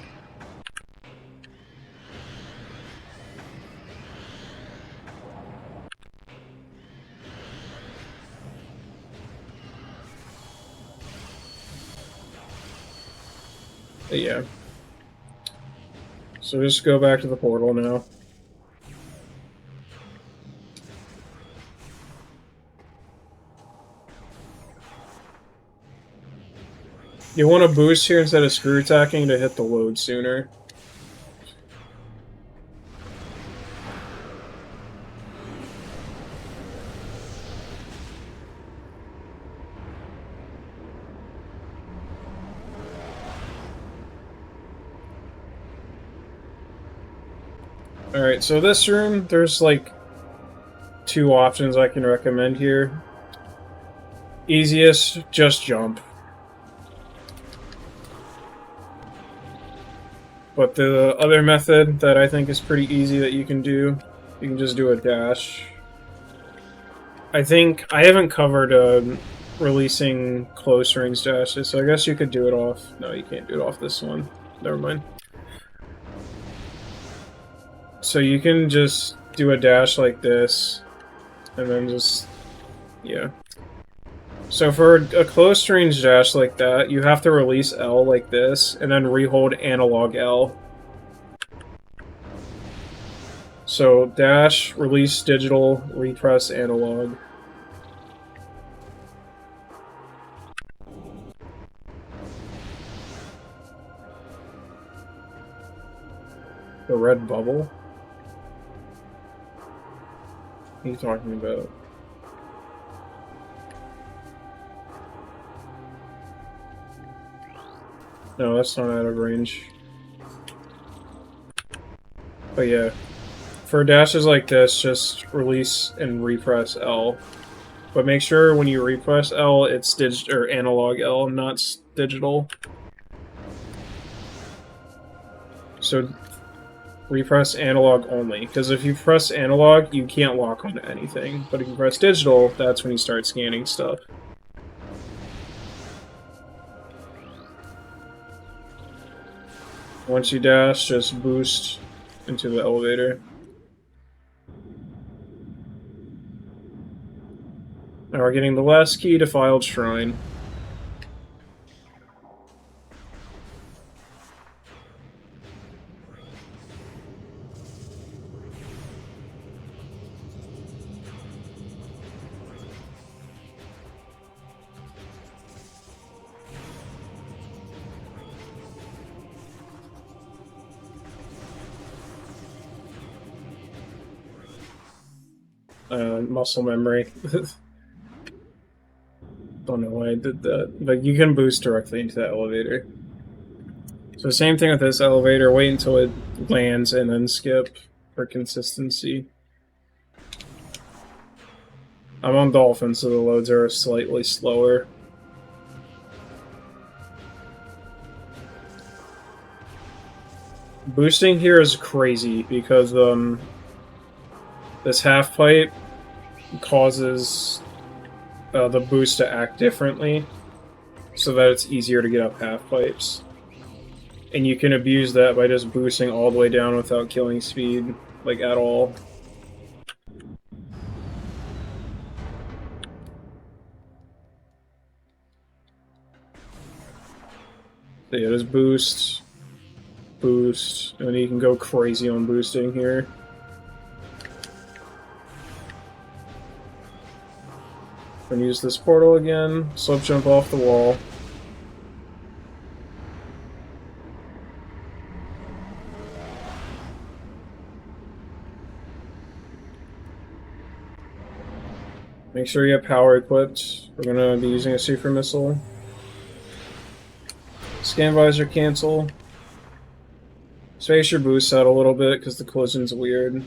But yeah. So just go back to the portal now. You want to boost here instead of screw attacking to hit the load sooner. Alright, so this room, there's like 2 options I can recommend here. Easiest, just jump. But the other method that I think is pretty easy that you can do, you can just do a dash. I think I haven't covered releasing close range dashes, so I guess you could do it off. No, you can't do it off this one. Never mind. So you can just do a dash like this, and then just, yeah. So for a close range dash like that, you have to release L like this, and then rehold analog L. So dash, release digital, repress analog. The red bubble? What are you talking about? No, that's not out of range. But yeah, for dashes like this, just release and repress L. But make sure when you repress L, it's or analog L, not digital. So repress analog only, because if you press analog, you can't lock onto anything. But if you press digital, that's when you start scanning stuff. Once you dash, just boost into the elevator. Now we're getting the last key, Defiled Shrine. Muscle memory. Don't know why I did that, but you can boost directly into the elevator. So same thing with this elevator, wait until it lands and then skip for consistency. I'm on Dolphin, so the loads are slightly slower. Boosting here is crazy because this half pipe causes the boost to act differently so that it's easier to get up half pipes. And you can abuse that by just boosting all the way down without killing speed, like, at all. So yeah, just boost, boost, and you can go crazy on boosting here. And use this portal again, slip jump off the wall. Make sure you have power equipped. We're going to be using a super missile. Scan visor cancel. Space your boost out a little bit because the collision's weird. And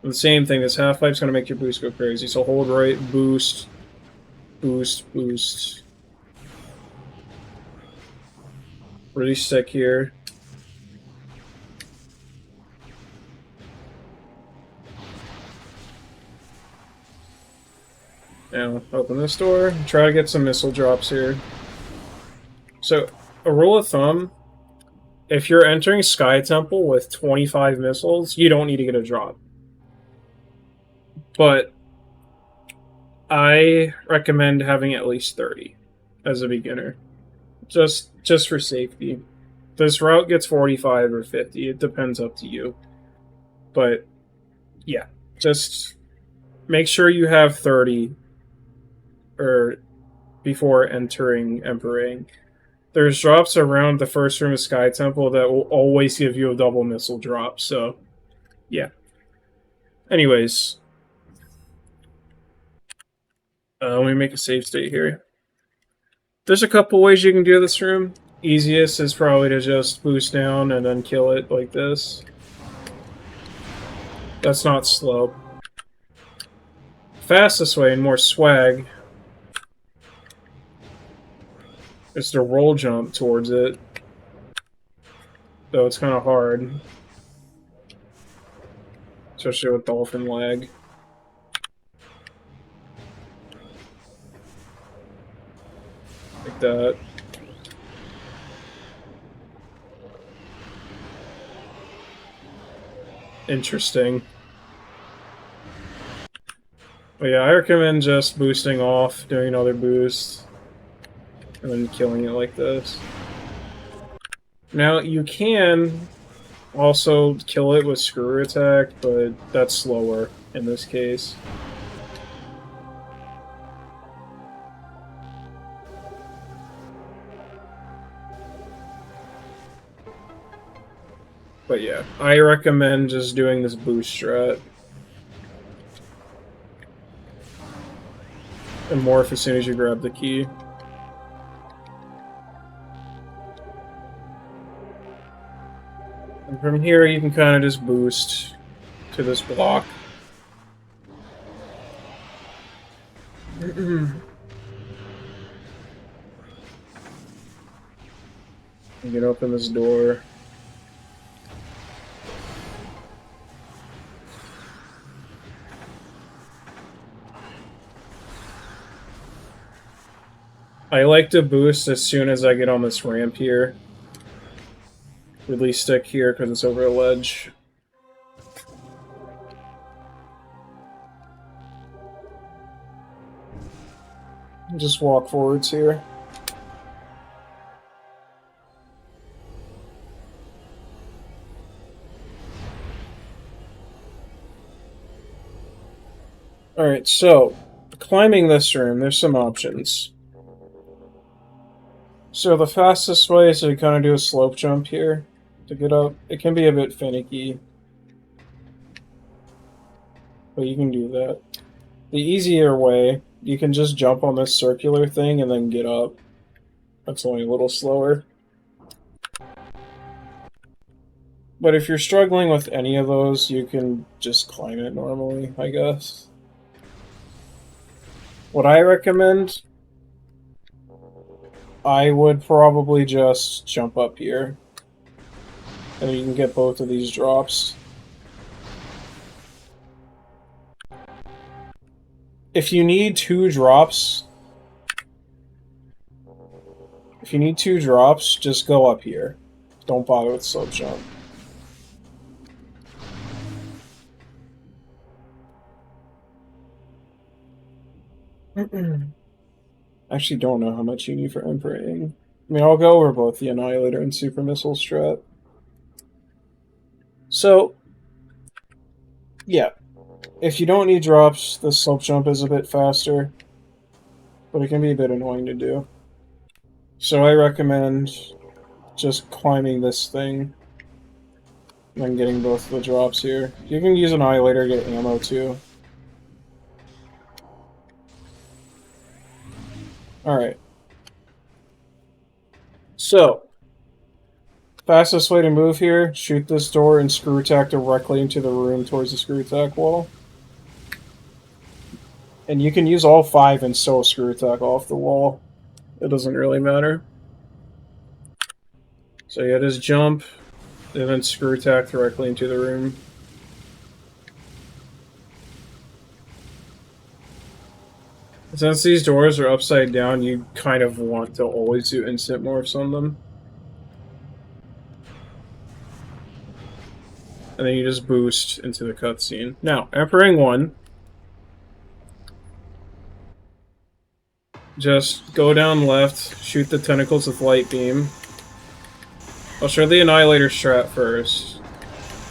the same thing, this half pipe's going to make your boost go crazy. So hold right, boost, boost, boost. Really stick here. Now, open this door. Try to get some missile drops here. So, a rule of thumb, if you're entering Sky Temple with 25 missiles, you don't need to get a drop. But I recommend having at least 30 as a beginner. Just for safety. This route gets 45 or 50. It depends up to you. But, yeah. Just make sure you have 30 before entering Emperor. There's drops around the first room of Sky Temple that will always give you a double missile drop, so yeah. Anyways. Let me make a save state here. There's a couple ways you can do this room. Easiest is probably to just boost down and then kill it like this. That's not slow. Fastest way and more swag is to roll jump towards it. Though it's kind of hard. Especially with dolphin lag. Like that. Interesting. But yeah, I recommend just boosting off, doing another boost, and then killing it like this. Now, you can also kill it with screw attack, but that's slower in this case. But yeah, I recommend just doing this boost strat. And morph as soon as you grab the key. And from here, you can kind of just boost to this block. You can open this door. I like to boost as soon as I get on this ramp here. Release stick here because it's over a ledge. Just walk forwards here. Alright, so, climbing this room, there's some options. So the fastest way is to kind of do a slope jump here to get up. It can be a bit finicky, but you can do that. The easier way, you can just jump on this circular thing and then get up. That's only a little slower. But if you're struggling with any of those, you can just climb it normally, I guess. What I recommend, I would probably just jump up here. And you can get both of these drops. If you need two drops, just go up here. Don't bother with slope jump. Actually don't know how much you need for Emperor-ing. I mean, I'll go over both the Annihilator and Super Missile strat. So, yeah. If you don't need drops, the slope jump is a bit faster, but it can be a bit annoying to do. So I recommend just climbing this thing and then getting both of the drops here. You can use an Annihilator to get ammo too. Alright. So, fastest way to move here, shoot this door and screw attack directly into the room towards the screw attack wall. And you can use all 5 and still screw attack off the wall. It doesn't really matter. So yeah, just jump, and then screw attack directly into the room. Since these doors are upside down, you kind of want to always do instant morphs on them. And then you just boost into the cutscene. Now, Emperor-ing 1. Just go down left, shoot the tentacles with light beam. I'll show the Annihilator strat first.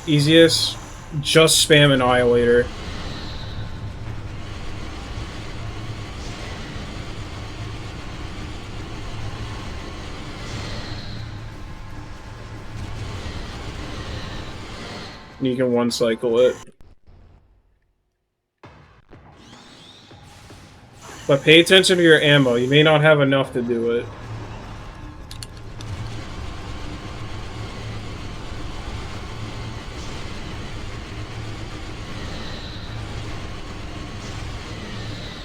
Easiest, just spam Annihilator. You can one-cycle it. But pay attention to your ammo. You may not have enough to do it.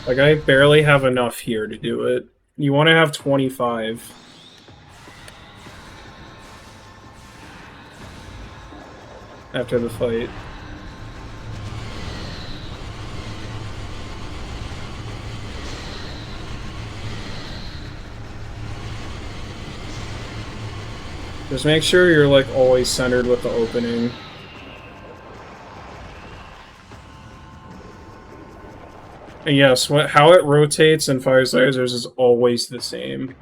Like, I barely have enough here to do it. You want to have 25. After the fight. Just make sure you're like always centered with the opening. And yes, how it rotates and fires lasers is always the same.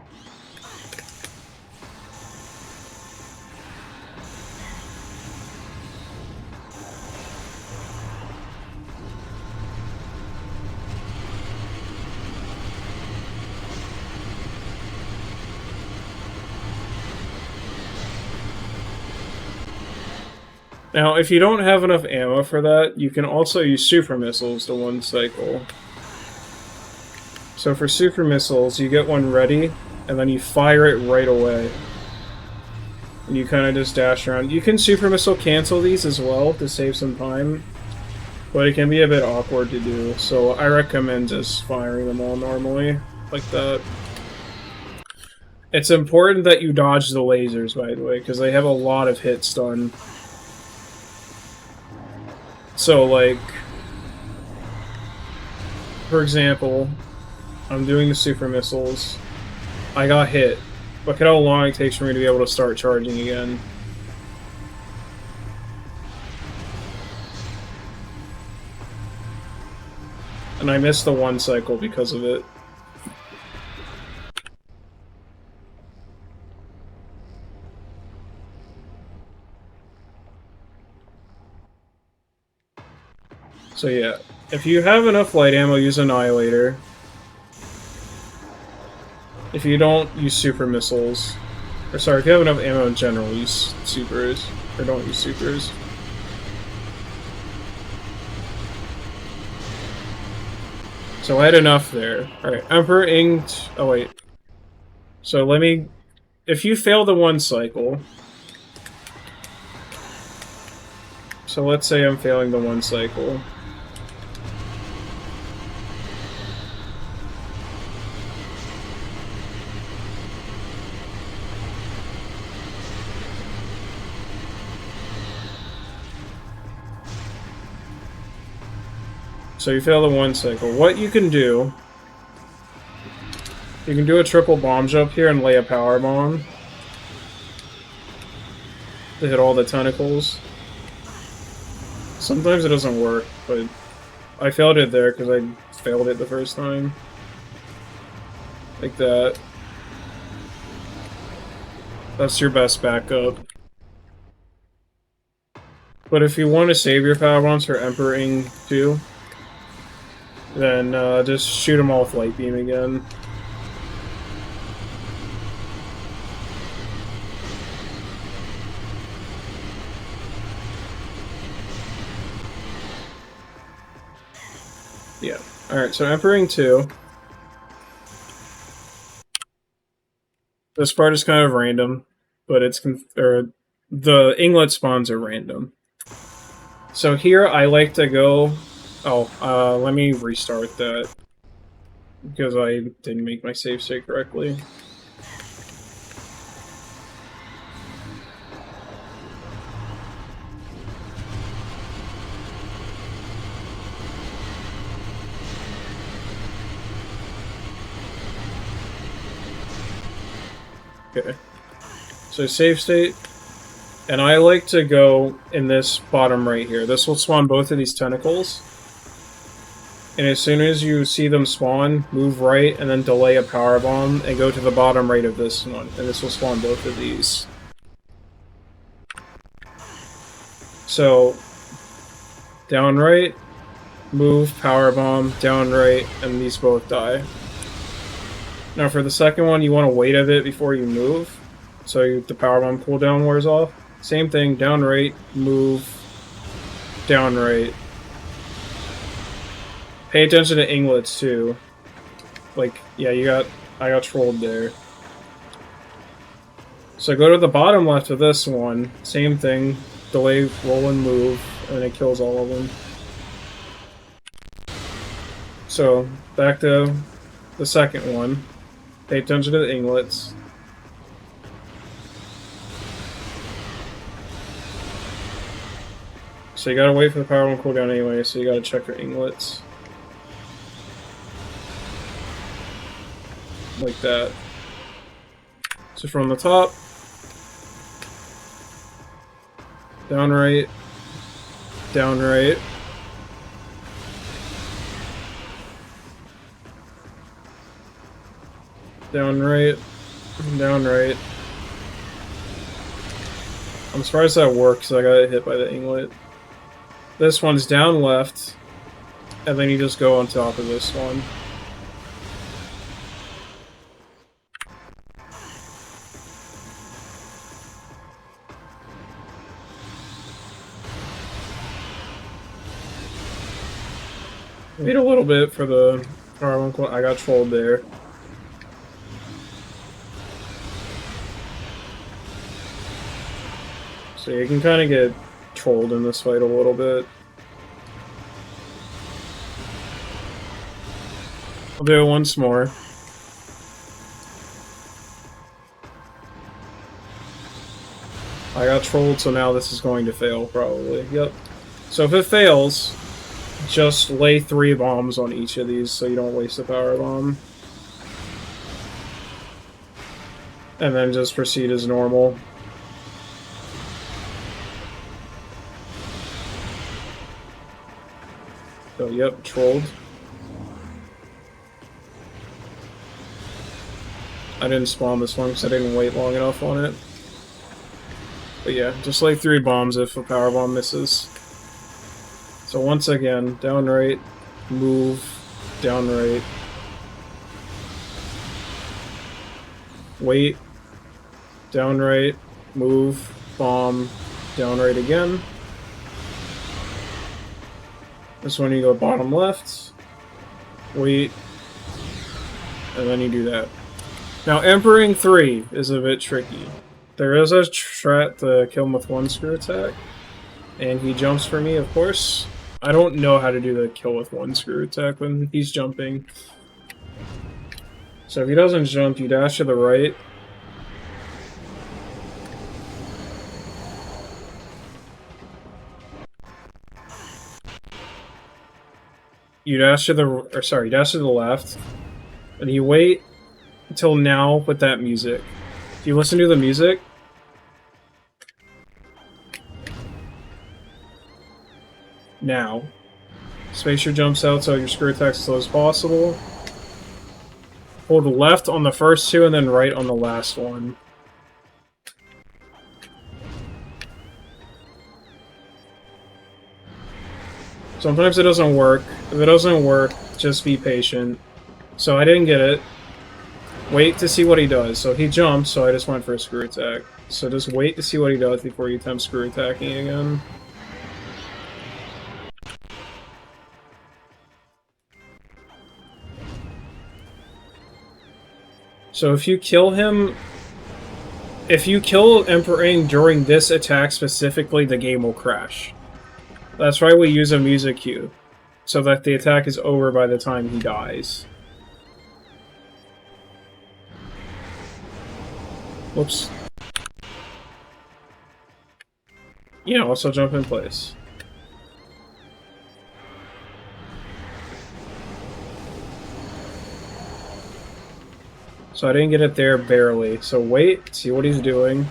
Now, if you don't have enough ammo for that, you can also use super missiles to one cycle. So for super missiles, you get one ready, and then you fire it right away. And you kind of just dash around. You can super missile cancel these as well to save some time, but it can be a bit awkward to do, so I recommend just firing them all normally, like that. It's important that you dodge the lasers, by the way, because they have a lot of hit stun. So, like, for example, I'm doing the super missiles. I got hit. Look at how long it takes for me to be able to start charging again. And I missed the one cycle because of it. So yeah, if you have enough light ammo, use Annihilator. If you don't, use super missiles. Or sorry, if you have enough ammo in general, use supers. Or don't use supers. So I had enough there. Alright, Emperor Inked. Oh wait. So let me... If you fail the one cycle... So let's say I'm failing the one cycle. So you fail the one cycle. What you can do... You can do a triple bomb jump here and lay a power bomb. To hit all the tentacles. Sometimes it doesn't work, but... I failed it there because I failed it the first time. Like that. That's your best backup. But if you want to save your power bombs for Emperor too, then just shoot them all with Light Beam again. Yeah. Alright, so Emperor 2. This part is kind of random, but it's... the Inglet spawns are random. So here I like to go... Oh, let me restart that. Because I didn't make my save state correctly. Okay. So save state. And I like to go in this bottom right here. This will spawn both of these tentacles. And as soon as you see them spawn, move right and then delay a power bomb and go to the bottom right of this one. And this will spawn both of these. So, down right, move, power bomb, down right, and these both die. Now for the second one, you want to wait a bit before you move. So the power bomb cooldown wears off. Same thing, down right, move, down right. Pay attention to inglets too. Like, yeah, I got trolled there. So go to the bottom left of this one. Same thing, delay, roll, and move, and it kills all of them. So back to the second one. Pay attention to the inglets. So you gotta wait for the power one cooldown anyway, so you gotta check your inglets. Like that. So from the top, down right, down right. Down right, down right. I'm surprised that works, I got hit by the inglet. This one's down left, and then you just go on top of this one. Wait a little bit for the R1. I got trolled there. So you can kind of get trolled in this fight a little bit. I'll do it once more. I got trolled, so now this is going to fail, probably. Yep. So if it fails, just lay 3 bombs on each of these so you don't waste a power bomb. And then just proceed as normal. So, yep, trolled. I didn't spawn this one because I didn't wait long enough on it. But yeah, just like 3 bombs if a power bomb misses. So once again, down right, move, down right. Wait, down right, move, bomb, down right again. This one you go bottom left, wait, and then you do that. Now, Emperor 3 is a bit tricky. There is a strat to kill him with 1 screw attack, and he jumps for me, of course. I don't know how to do the kill with 1 screw attack when he's jumping. So if he doesn't jump, you dash to the right. You dash to the left, and you wait until now with that music. If you listen to the music, now, Spacer jumps out so your screw attack's as slow as possible. Hold left on the first 2 and then right on the last one. Sometimes it doesn't work. If it doesn't work, just be patient. So I didn't get it. Wait to see what he does. So he jumps, so I just went for a screw attack. So just wait to see what he does before you attempt screw attacking again. So if you kill him... If you kill Emperor Aang during this attack specifically, the game will crash. That's why we use a music cue, so that the attack is over by the time he dies. Whoops. Yeah, also jump in place. So I didn't get it there barely. So wait, see what he's doing.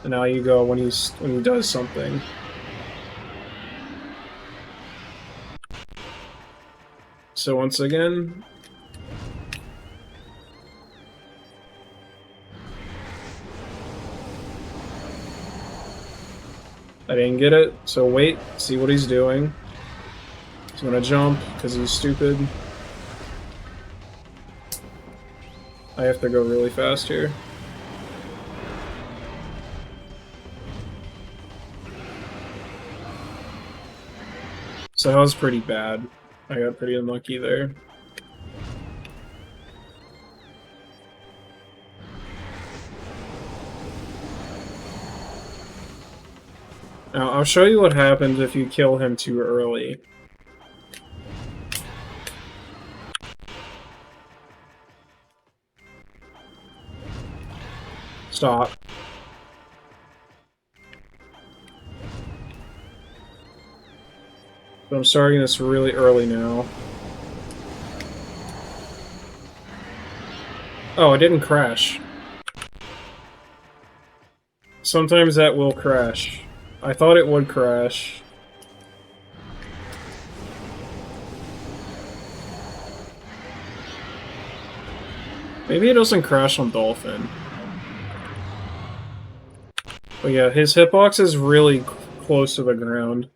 And now you go when he does something. So once again, I didn't get it, so wait, see what he's doing. He's gonna jump, because he's stupid. I have to go really fast here. So that was pretty bad. I got pretty unlucky there. Now, I'll show you what happens if you kill him too early. Stop. But I'm starting this really early now. Oh, it didn't crash. Sometimes that will crash. I thought it would crash. Maybe it doesn't crash on Dolphin. But yeah, his hitbox is really close to the ground.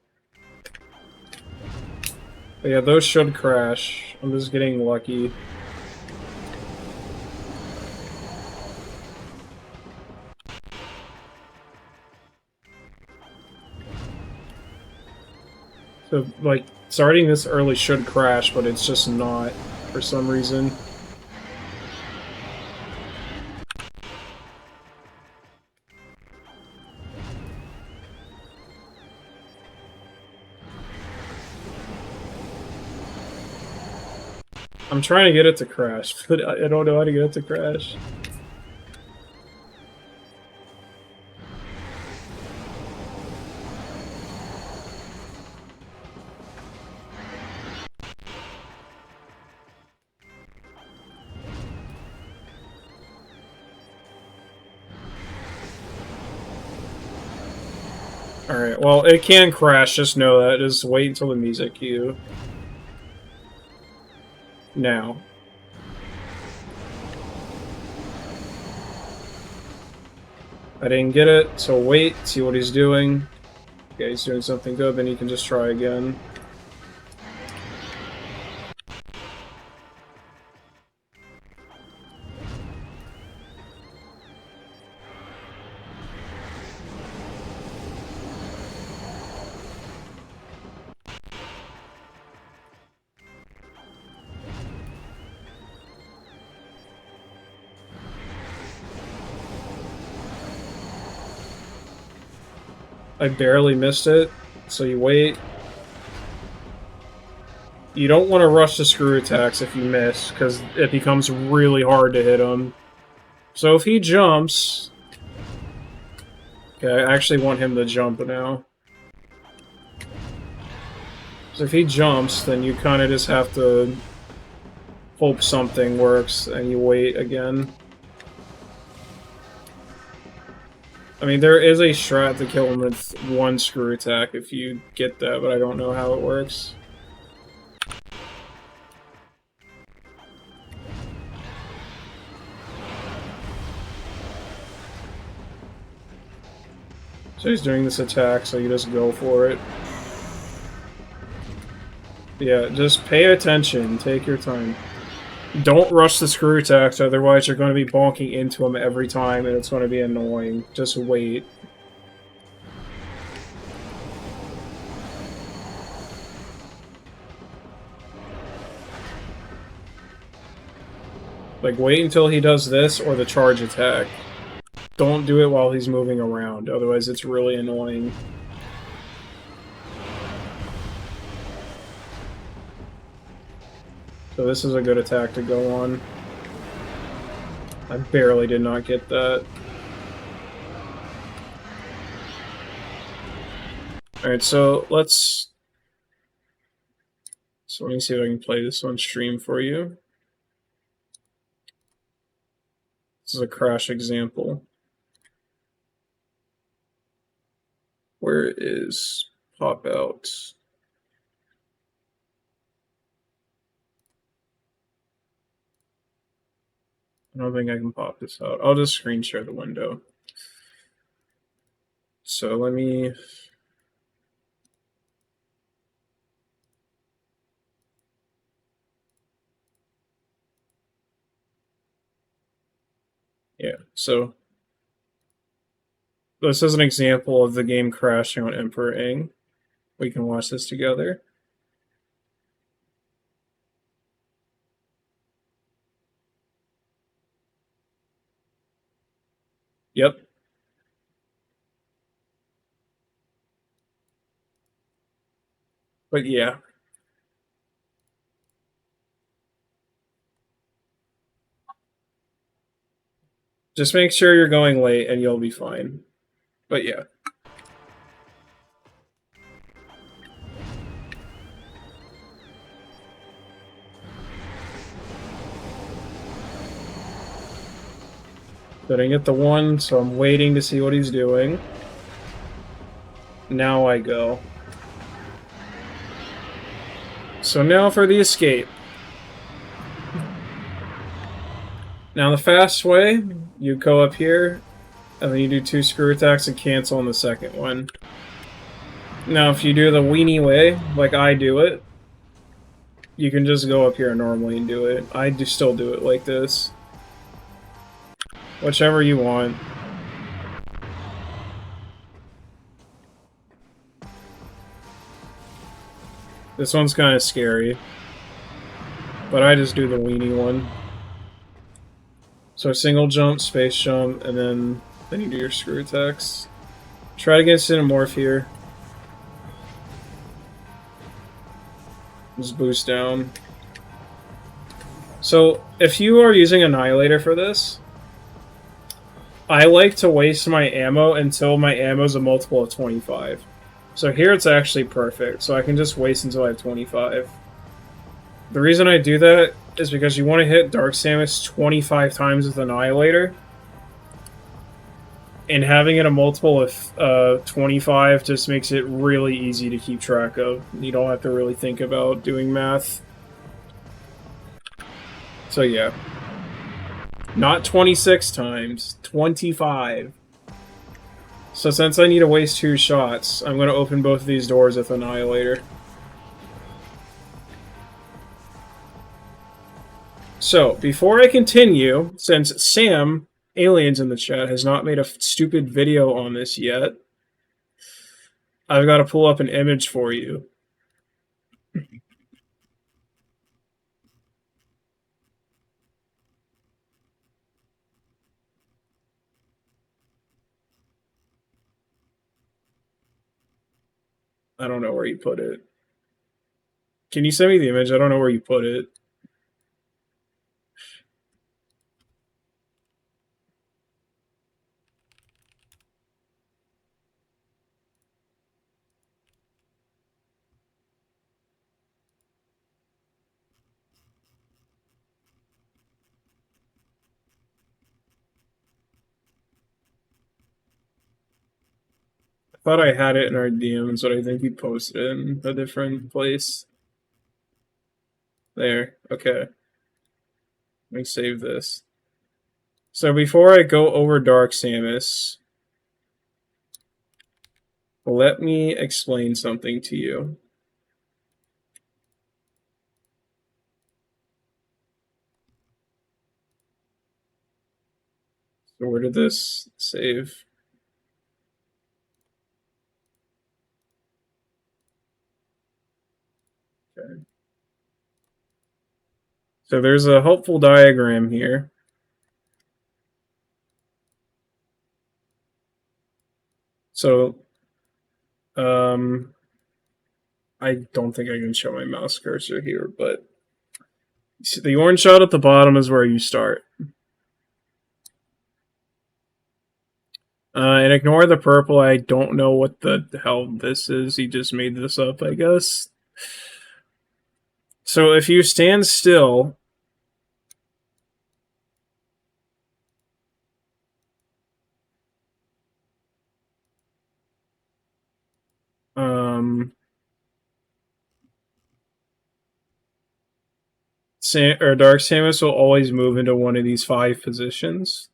But yeah, those should crash. I'm just getting lucky. So, like, starting this early should crash, but it's just not, for some reason. I'm trying to get it to crash, but I don't know how to get it to crash. Alright, well, it can crash, just know that. Just wait until the music cue. Now. I didn't get it, so wait, see what he's doing. Okay, he's doing something good, then you can just try again. I barely missed it, so you wait. You don't want to rush the screw attacks if you miss, because it becomes really hard to hit him. So if he jumps... Okay, I actually want him to jump now. So if he jumps, then you kind of just have to hope something works, and you wait again. I mean, there is a strat to kill him with one screw attack if you get that, but I don't know how it works. So he's doing this attack, so you just go for it. Yeah, just pay attention, take your time. Don't rush the screw attacks, otherwise you're going to be bonking into him every time and it's going to be annoying. Just wait. Like, wait until he does this or the charge attack. Don't do it while he's moving around, otherwise it's really annoying. So this is a good attack to go on. I barely did not get that. Alright, so let's... So let me see if I can play this on stream for you. This is a crash example. Where is pop out? I don't think I can pop this out. I'll just screen share the window. So let me... Yeah, so... This is an example of the game crashing on Emperor Ing. We can watch this together. Yep. But yeah. Just make sure you're going late and you'll be fine. But yeah. Didn't get the one, so I'm waiting to see what he's doing. Now I go. So now for the escape. Now the fast way, you go up here, and then you do 2 screw attacks and cancel on the second one. Now if you do the weenie way, like I do it, you can just go up here normally and do it. I do still do it like this. Whichever you want. This one's kind of scary. But I just do the weenie one. So single jump, space jump, and then you do your screw attacks. Try to get Cinemorph here. Just boost down. So if you are using Annihilator for this, I like to waste my ammo until my ammo is a multiple of 25. So here it's actually perfect, so I can just waste until I have 25. The reason I do that is because you want to hit Dark Samus 25 times with Annihilator. And having it a multiple of 25 just makes it really easy to keep track of. You don't have to really think about doing math. So yeah. Not 26 times, 25. So since I need to waste 2 shots, I'm going to open both of these doors with Annihilator. So, before I continue, since Sam, Aliens in the chat, has not made a stupid video on this yet, I've got to pull up an image for you. I don't know where you put it. Can you send me the image? I don't know where you put it. I thought I had it in our DMs, but I think you posted it in a different place. There. Okay. Let me save this. So before I go over Dark Samus, let me explain something to you. So where did this save? Okay. So there's a helpful diagram here. So, I don't think I can show my mouse cursor here, but the orange shot at the bottom is where you start. And ignore the purple. I don't know what the hell this is. He just made this up, I guess. So if you stand still, Dark Samus will always move into one of these 5 positions.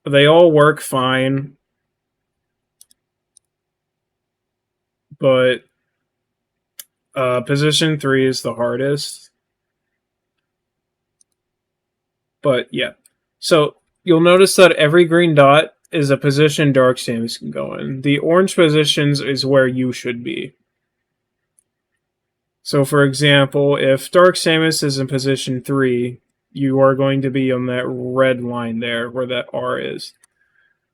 They all work fine, but position 3 is the hardest. But yeah, so you'll notice that every green dot is a position Dark Samus can go in. The orange positions is where you should be. So for example, if Dark Samus is in position 3, you are going to be on that red line there where that R is.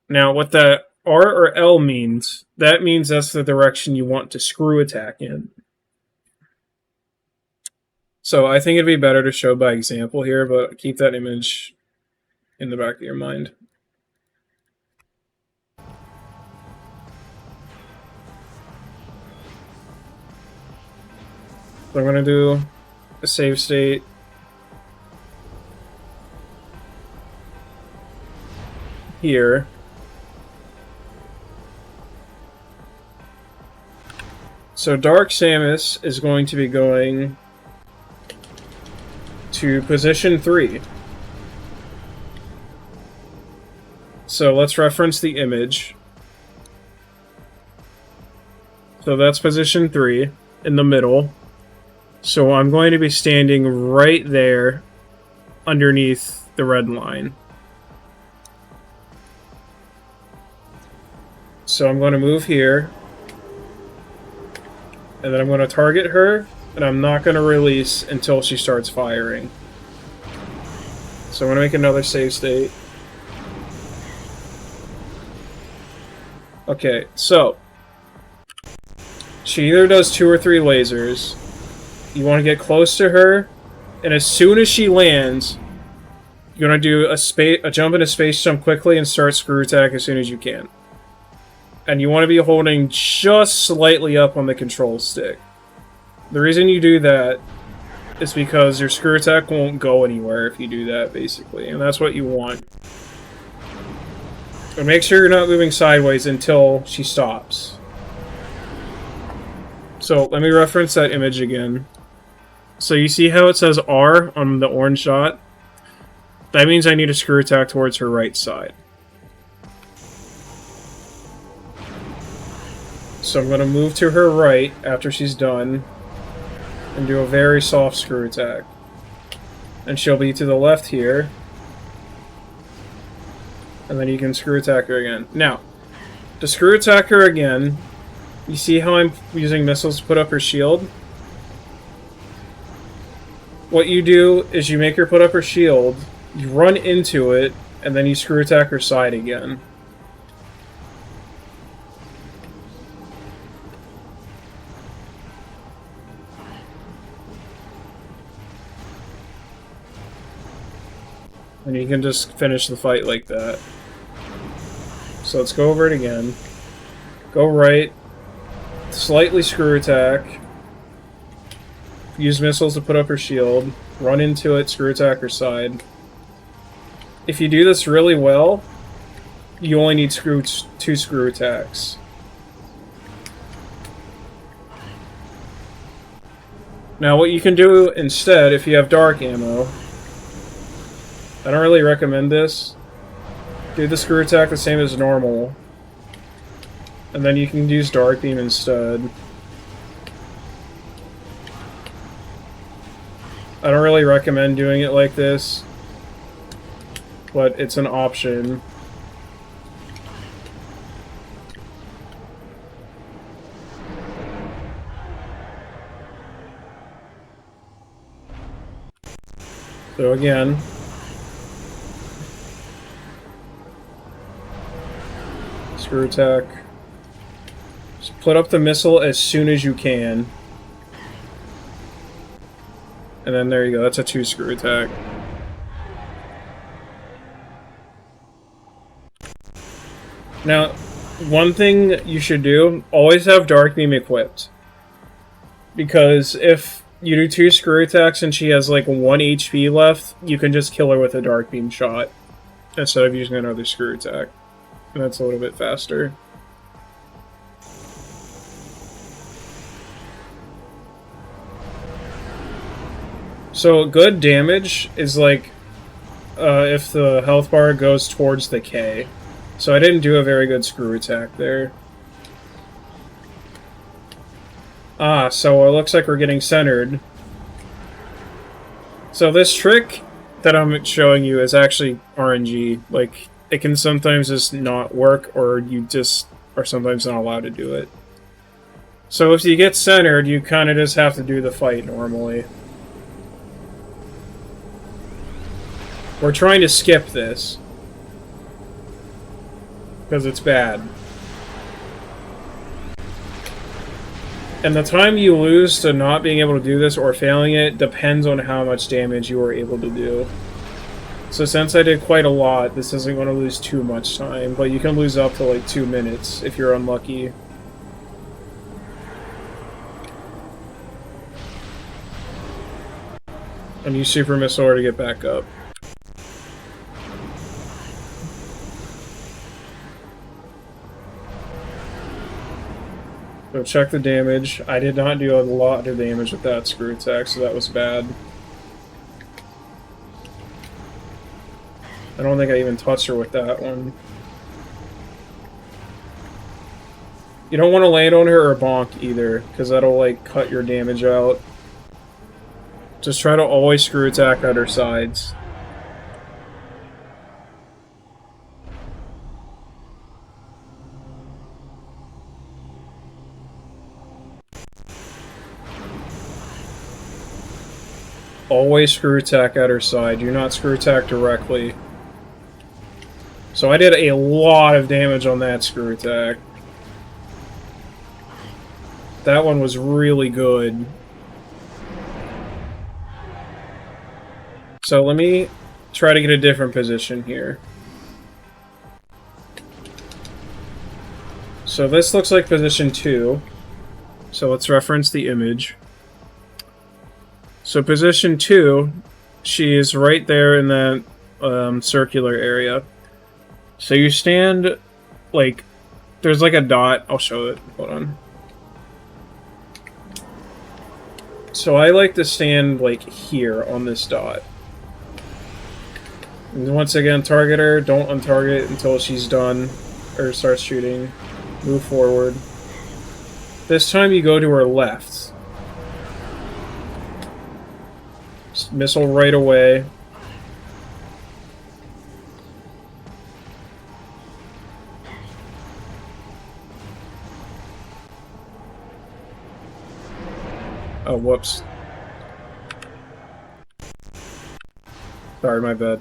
Now what that R or L means, that means that's the direction you want to screw attack in. So I think it'd be better to show by example here, but keep that image in the back of your mind. So I'm going to do a save state. Here. So Dark Samus is going to be going to position 3. So let's reference the image. So that's position 3 in the middle. So I'm going to be standing right there underneath the red line. So I'm going to move here. And then I'm going to target her, and I'm not going to release until she starts firing. So I'm going to make another save state. Okay, so she either does 2 or 3 lasers. You want to get close to her, and as soon as she lands, you're going to do a jump and a space jump quickly and start screw attack as soon as you can. And you want to be holding just slightly up on the control stick. The reason you do that is because your screw attack won't go anywhere if you do that, basically. And that's what you want. But make sure you're not moving sideways until she stops. So let me reference that image again. So you see how it says R on the orange dot? That means I need a screw attack towards her right side. So I'm going to move to her right after she's done and do a very soft screw attack. And she'll be to the left here. And then you can screw attack her again. Now, to screw attack her again, you see how I'm using missiles to put up her shield? What you do is you make her put up her shield, you run into it, and then you screw attack her side again. And you can just finish the fight like that. So let's go over it again. Go right. Slightly screw attack. Use missiles to put up her shield. Run into it, screw attack her side. If you do this really well, you only need 2 screw attacks. Now what you can do instead, if you have dark ammo, I don't really recommend this. Do the screw attack the same as normal. And then you can use Dark Beam instead. I don't really recommend doing it like this, but it's an option. So again, screw attack. Just put up the missile as soon as you can. And then there you go, that's a 2 screw attack. Now, one thing you should do, always have Dark Beam equipped. Because if you do 2 screw attacks and she has like 1 HP left, you can just kill her with a Dark Beam shot instead of using another screw attack. And that's a little bit faster. So good damage is like if the health bar goes towards the K. So I didn't do a very good screw attack there. Ah, so it looks like we're getting centered. So this trick that I'm showing you is actually RNG. Like, it can sometimes just not work, or you just are sometimes not allowed to do it. So if you get centered, you kind of just have to do the fight normally. We're trying to skip this, because it's bad. And the time you lose to not being able to do this or failing it depends on how much damage you were able to do. So since I did quite a lot, this isn't going to lose too much time, but you can lose up to like 2 minutes if you're unlucky. And use Super Missile to get back up. So check the damage. I did not do a lot of damage with that screw attack, so that was bad. I don't think I even touched her with that one. You don't want to land on her or bonk either, because that'll like cut your damage out. Just try to always screw attack at her sides. Always screw attack at her side. Do not screw attack directly. So I did a lot of damage on that screw attack. That one was really good. So let me try to get a different position here. So this looks like position 2. So let's reference the image. So position 2, she is right there in that circular area. So you stand, like, there's like a dot. I'll show it. Hold on. So I like to stand, like, here on this dot. And once again, target her. Don't untarget until she's done or starts shooting. Move forward. This time you go to her left. Missile right away. Oh, whoops. Sorry, my bad.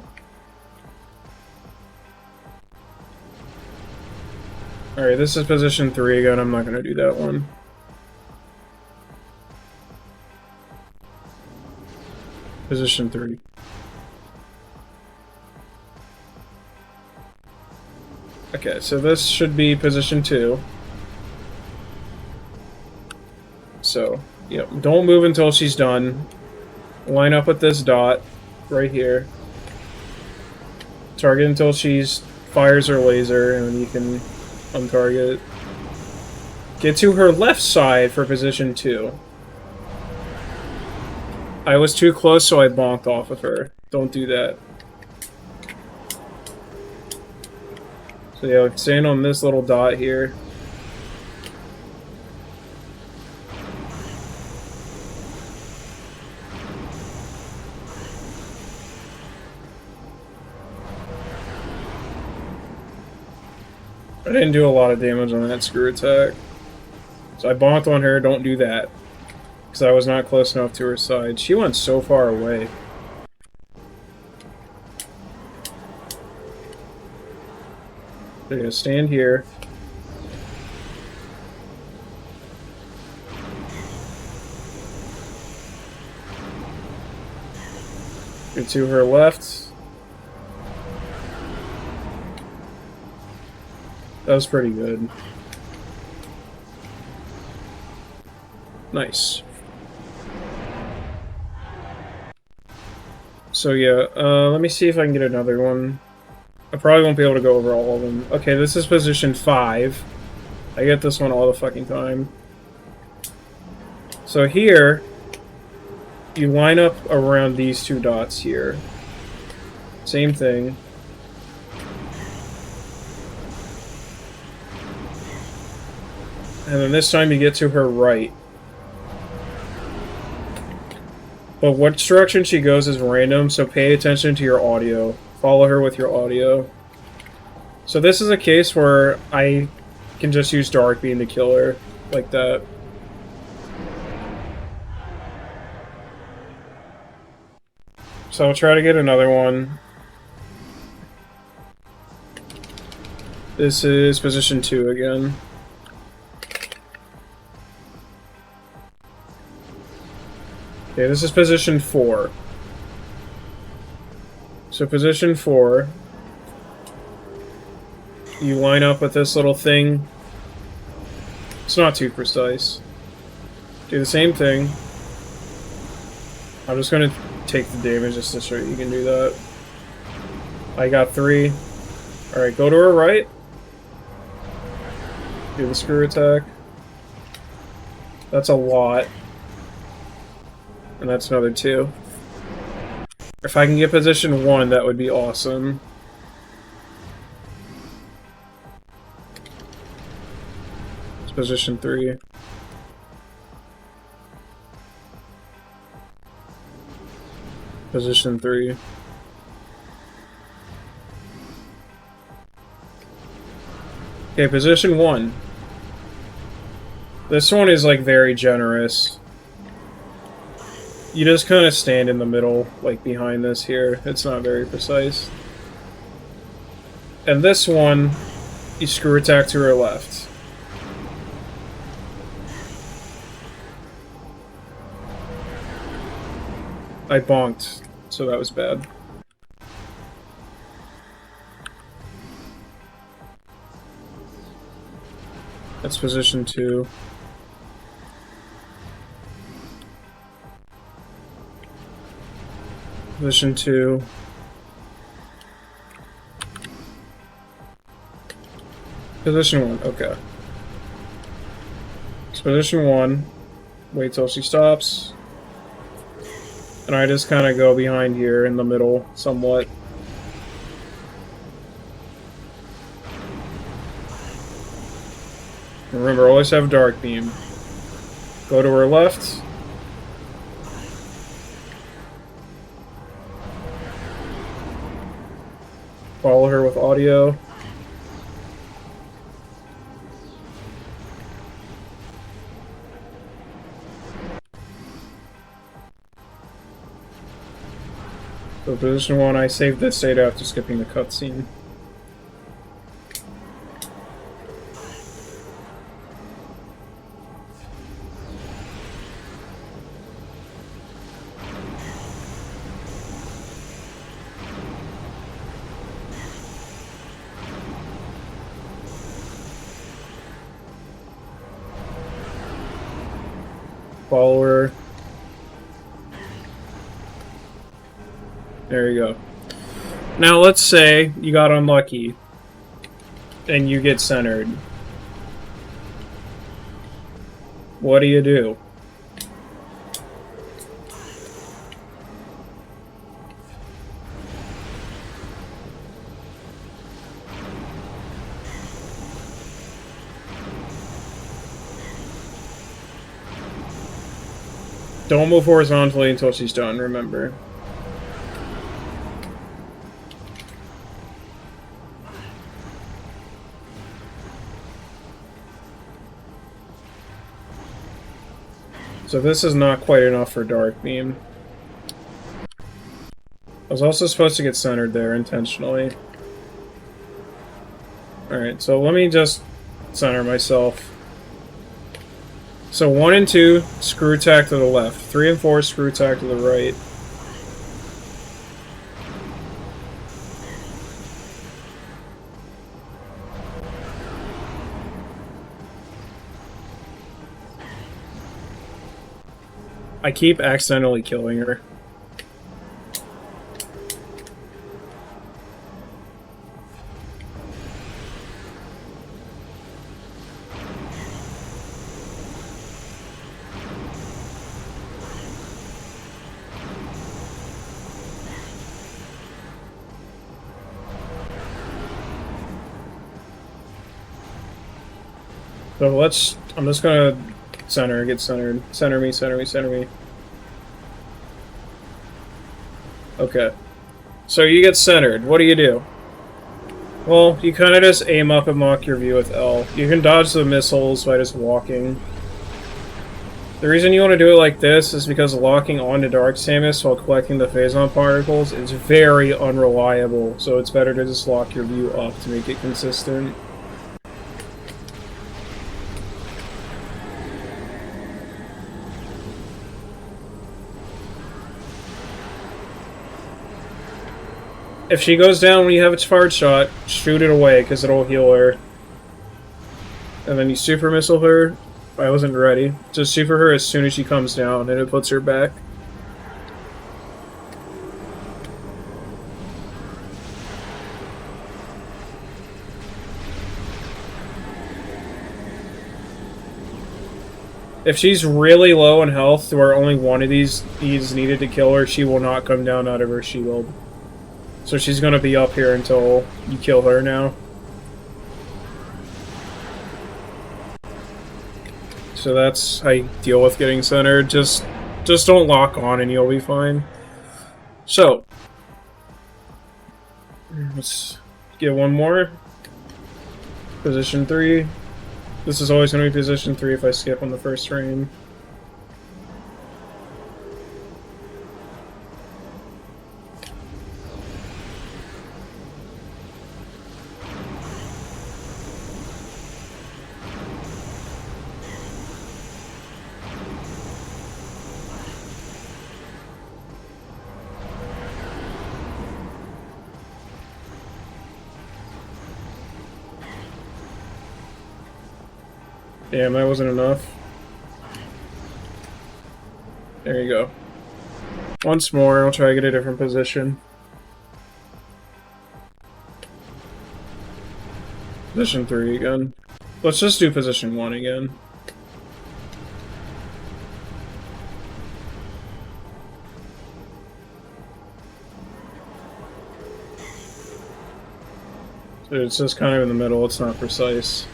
Alright, this is position 3 again. I'm not going to do that one. Position 3. Okay, so this should be position 2. So, yep, don't move until she's done. Line up with this dot right here. Target until she's fires her laser, and then you can untarget. Get to her left side for position 2. I was too close, so I bonked off of her. Don't do that. So yeah, stand on this little dot here. I didn't do a lot of damage on that screw attack. So I bonked on her, don't do that. Because I was not close enough to her side. She went so far away. They're gonna stand here. Get to her left. That was pretty good. Nice. So yeah, let me see if I can get another one. I probably won't be able to go over all of them. Okay, this is position 5. I get this one all the fucking time. So here, you line up around these 2 dots here. Same thing. And then this time you get to her right. But which direction she goes is random, so pay attention to your audio. Follow her with your audio. So this is a case where I can just use Dark Beam to kill her, like that. So I'll try to get another one. This is position 2 again. Okay, this is position 4. So position 4, you line up with this little thing. It's not too precise. Do the same thing. I'm just going to take the damage just to show you can do that. I got 3. Alright, go to her right. Do the screw attack. That's a lot. And that's another 2. If I can get position 1, that would be awesome. It's position 3. Position 3. Okay, position 1. This one is, like, very generous. You just kind of stand in the middle, like behind this here. It's not very precise. And this one, you screw attack to her left. I bonked, so that was bad. That's position 2. Position 2. Position 1, okay. So position 1, wait till she stops. And I just kind of go behind here in the middle, somewhat. Remember, always have Dark Beam. Go to her left. Follow her with audio. So position 1, I saved this data after skipping the cutscene. Follow her. There you go. Now let's say you got unlucky and you get centered. What do you do? Don't move horizontally until she's done, remember. So this is not quite enough for Dark Beam. I was also supposed to get centered there intentionally. Alright, so let me just center myself. So 1 and 2, screw attack to the left. 3 and 4, screw attack to the right. I keep accidentally killing her. So let's, I'm just gonna center, get centered. Center me, center me, center me. Okay. So you get centered. What do you do? Well, you kind of just aim up and lock your view with L. You can dodge the missiles by just walking. The reason you want to do it like this is because locking onto Dark Samus while collecting the Phazon particles is very unreliable, so it's better to just lock your view up to make it consistent. If she goes down when you have its fired shot, shoot it away, because it'll heal her. And then you super missile her. I wasn't ready. Just super her as soon as she comes down, and it puts her back. If she's really low in health, to where only one of these is needed to kill her, she will not come down out of her shield. So she's gonna be up here until you kill her now. So that's how you deal with getting centered. Just don't lock on and you'll be fine. So let's get one more. Position 3. This is always gonna be position 3 if I skip on the first frame. Damn, that wasn't enough. There you go. Once more, I'll try to get a different position. Position 3 again. Let's just do position 1 again. So it's just kind of in the middle, it's not precise.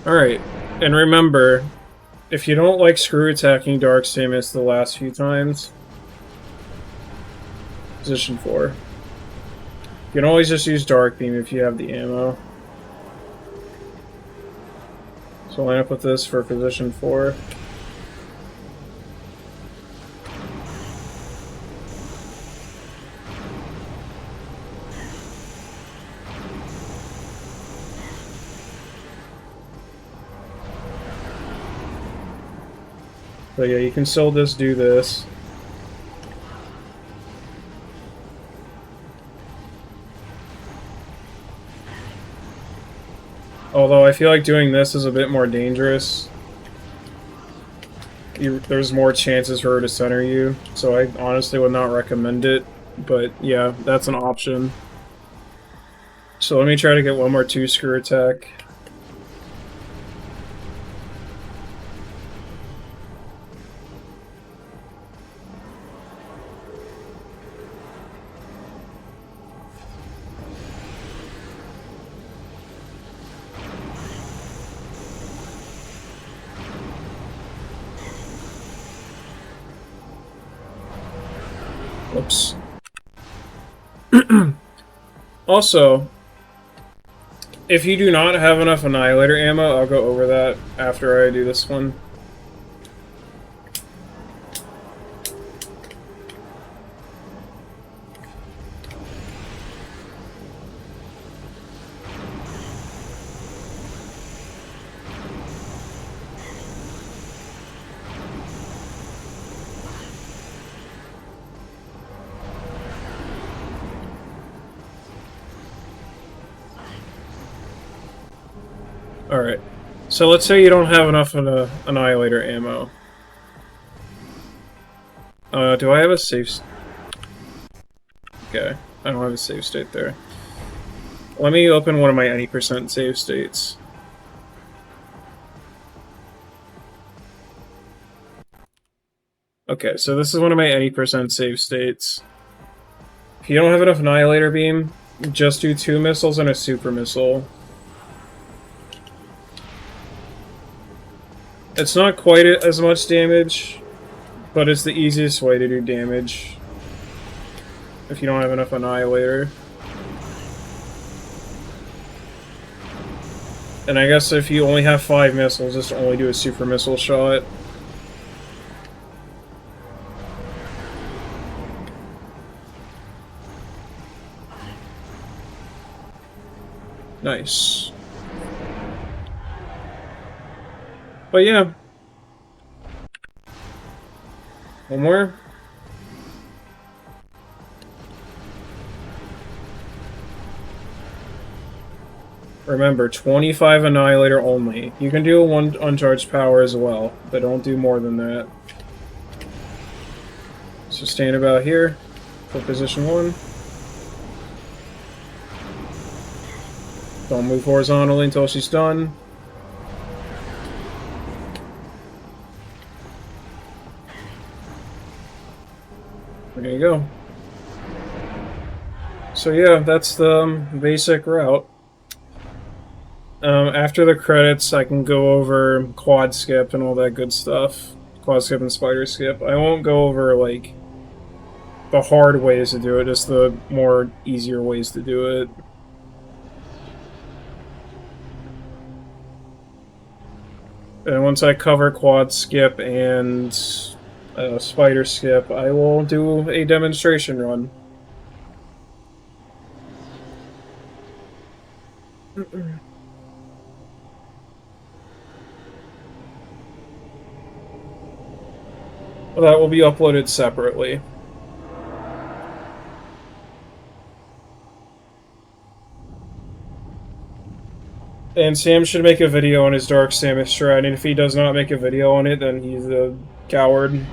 Alright, and remember, if you don't like screw attacking Dark Samus the last few times, position 4. You can always just use Dark Beam if you have the ammo. So line up with this for position 4. So yeah, you can still just do this. Although I feel like doing this is a bit more dangerous. There's more chances for her to center you, so I honestly would not recommend it. But yeah, that's an option. So let me try to get one more 2-screw attack. Whoops. Also, if you do not have enough Annihilator ammo, I'll go over that after I do this one. Alright, so let's say you don't have enough of the Annihilator ammo. Do I have a safe... Okay, I don't have a save state there. Let me open one of my any percent save states. Okay, so this is one of my any percent save states. If you don't have enough Annihilator Beam, just do 2 missiles and a super missile. It's not quite as much damage, but it's the easiest way to do damage if you don't have enough Annihilator. And I guess if you only have 5 missiles, just only do a super missile shot. Nice. But yeah. One more. Remember, 25 Annihilator only. You can do a 1 uncharged power as well, but don't do more than that. So stand about here for position 1. Don't move horizontally until she's done. There you go. So yeah, that's the basic route. After the credits, I can go over quad skip and all that good stuff. Quad skip and spider skip. I won't go over, like, the hard ways to do it, just the more easier ways to do it. And once I cover quad skip and spider skip, I will do a demonstration run. That will be uploaded separately. And Sam should make a video on his Dark Samus Shrine, and if he does not make a video on it, then he's a coward.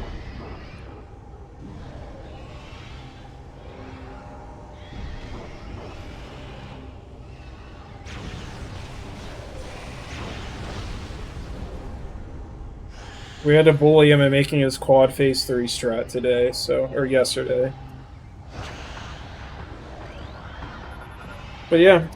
We had to bully him in making his Quad Phase 3 strat today, or yesterday. But yeah.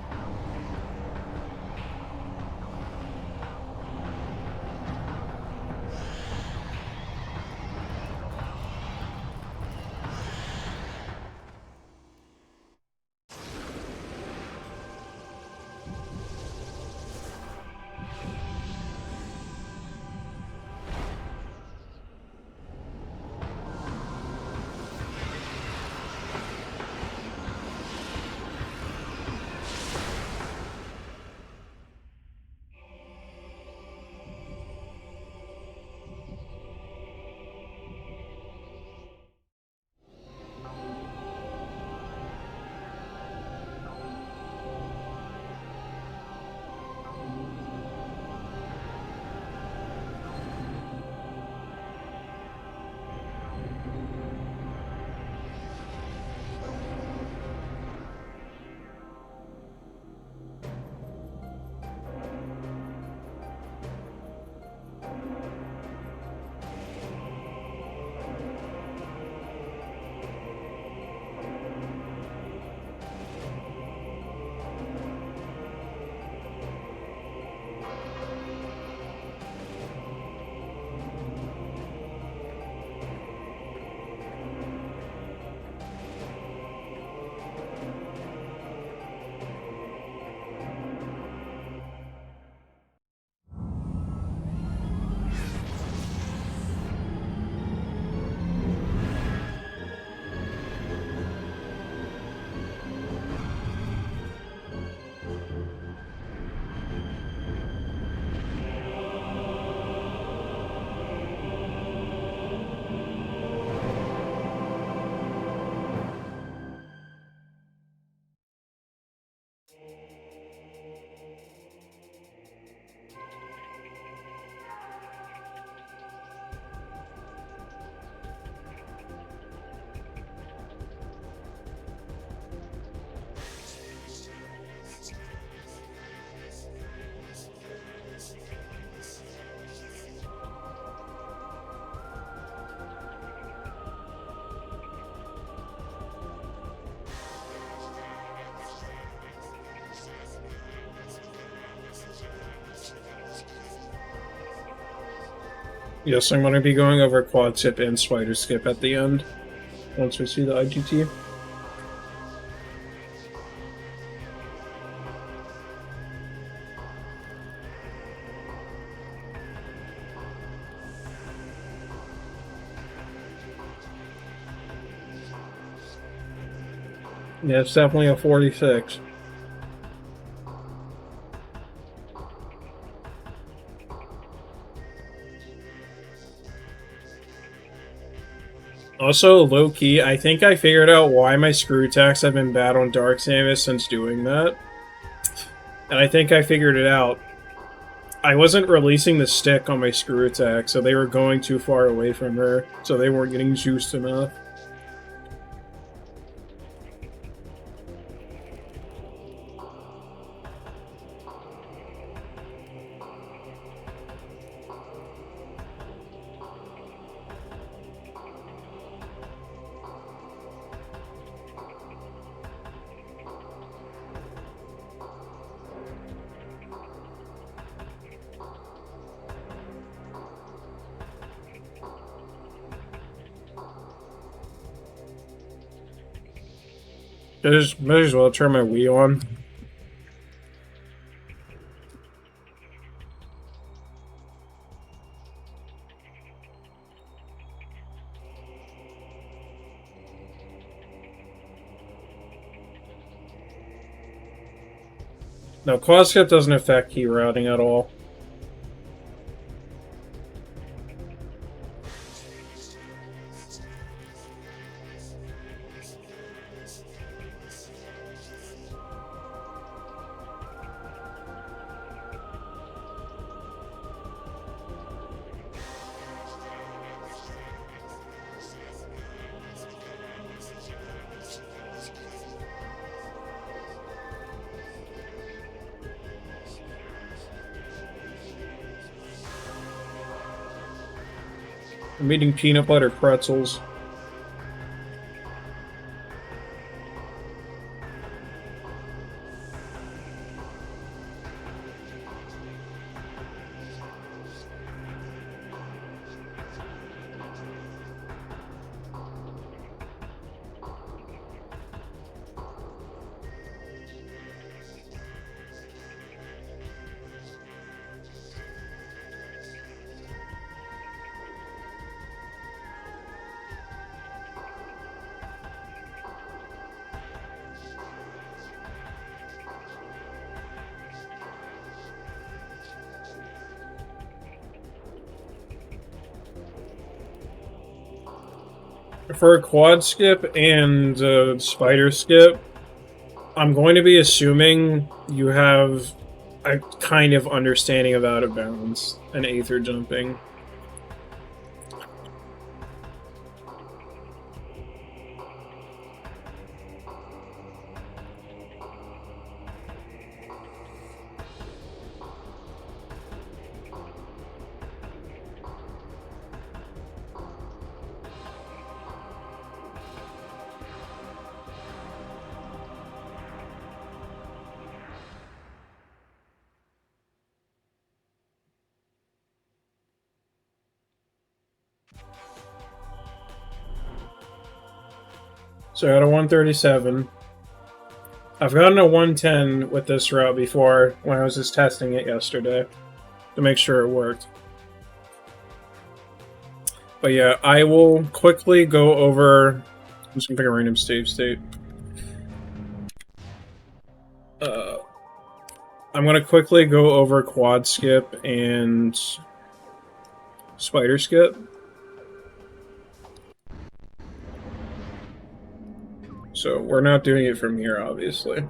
Yes, I'm going to be going over Quad Tip and Spider Skip at the end, once we see the IGT. Yeah, it's definitely a 46. Also, low-key, I think I figured out why my screw attacks have been bad on Dark Samus since doing that. And I think I figured it out. I wasn't releasing the stick on my screw attack, so they were going too far away from her, so they weren't getting juiced enough. Might as well turn my Wii on. No, Quad Skip doesn't affect key routing at all. I'm eating peanut butter pretzels. For a quad skip and spider skip, I'm going to be assuming you have a kind of understanding of out of bounds and aether jumping. So I got a 137. I've gotten a 110 with this route before when I was just testing it yesterday to make sure it worked. But yeah, I will quickly go over... I'm just gonna pick a random save state. I'm gonna quickly go over quad skip and spider skip. So we're not doing it from here, obviously.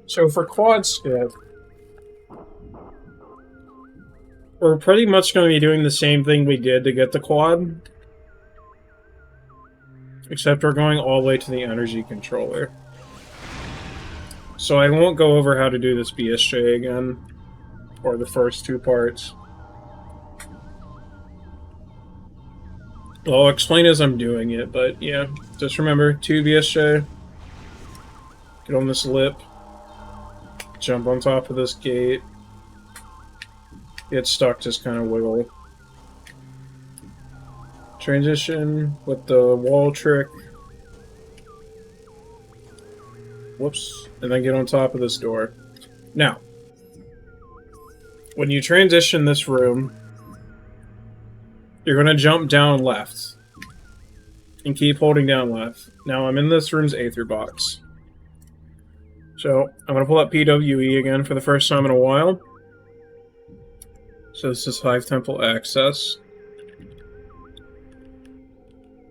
So for quad skip, we're pretty much going to be doing the same thing we did to get the quad. Except we're going all the way to the energy controller. So I won't go over how to do this BSJ again, or the first two parts. Well, I'll explain as I'm doing it, but yeah, just remember, 2 BSJ, get on this lip, jump on top of this gate, get stuck, just kind of wiggle. Transition with the wall trick. Whoops. And then get on top of this door. Now, when you transition this room, you're going to jump down left. And keep holding down left. Now, I'm in this room's aether box. So, I'm going to pull up PWE again for the first time in a while. So this is Hive Temple access.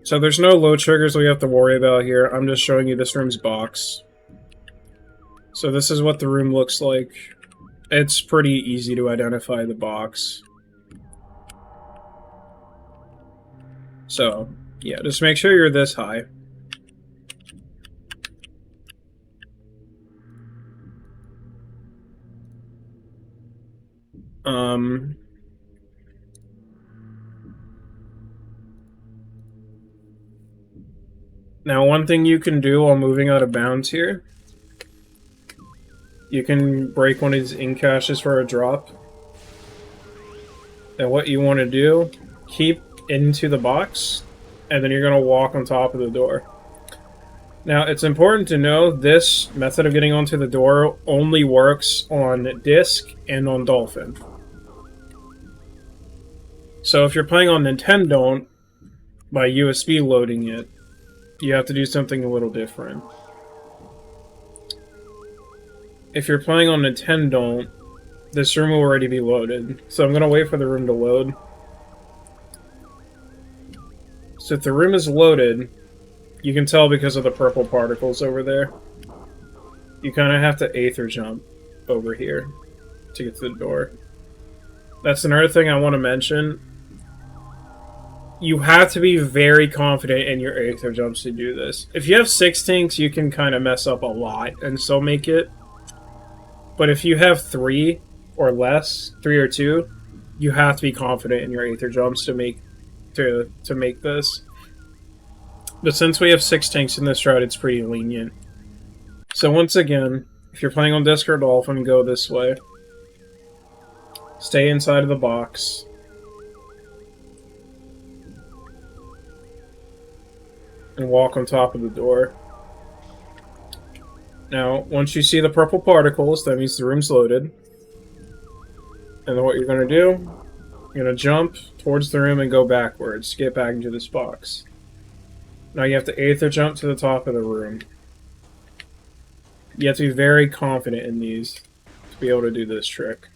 So there's no load triggers we have to worry about here. I'm just showing you this room's box. So this is what the room looks like. It's pretty easy to identify the box. So, yeah, just make sure you're this high. Now, one thing you can do while moving out of bounds here, you can break one of these ink caches for a drop. And what you want to do, keep into the box, and then you're going to walk on top of the door. Now, it's important to know this method of getting onto the door only works on Disc and on Dolphin. So if you're playing on Nintendo, by USB loading it, you have to do something a little different. If you're playing on Nintendo, this room will already be loaded. So I'm going to wait for the room to load. So if the room is loaded, you can tell because of the purple particles over there. You kind of have to aether jump over here to get to the door. That's another thing I want to mention. you have to be very confident in your Aether Jumps to do this. If you have 6 tanks, you can kind of mess up a lot and still make it. But if you have 3 or less, 3 or 2, you have to be confident in your Aether Jumps to make this. But since we have 6 tanks in this route, it's pretty lenient. So once again, if you're playing on Disc or Dolphin, go this way. Stay inside of the box. And walk on top of the door. Now, once you see the purple particles, that means the room's loaded. And then what you're going to do, you're going to jump towards the room and go backwards to get back into this box. Now you have to Aether Jump to the top of the room. You have to be very confident in these to be able to do this trick.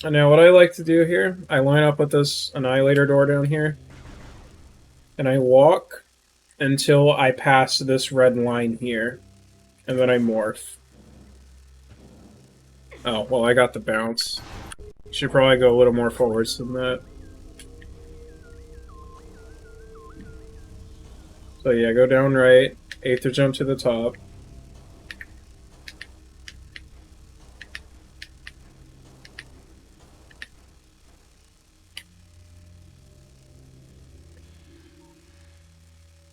And now what I like to do here, I line up with this Annihilator door down here. And I walk until I pass this red line here. And then I morph. Oh, well, I got the bounce. Should probably go a little more forwards than that. So yeah, go down right, Aether Jump to the top.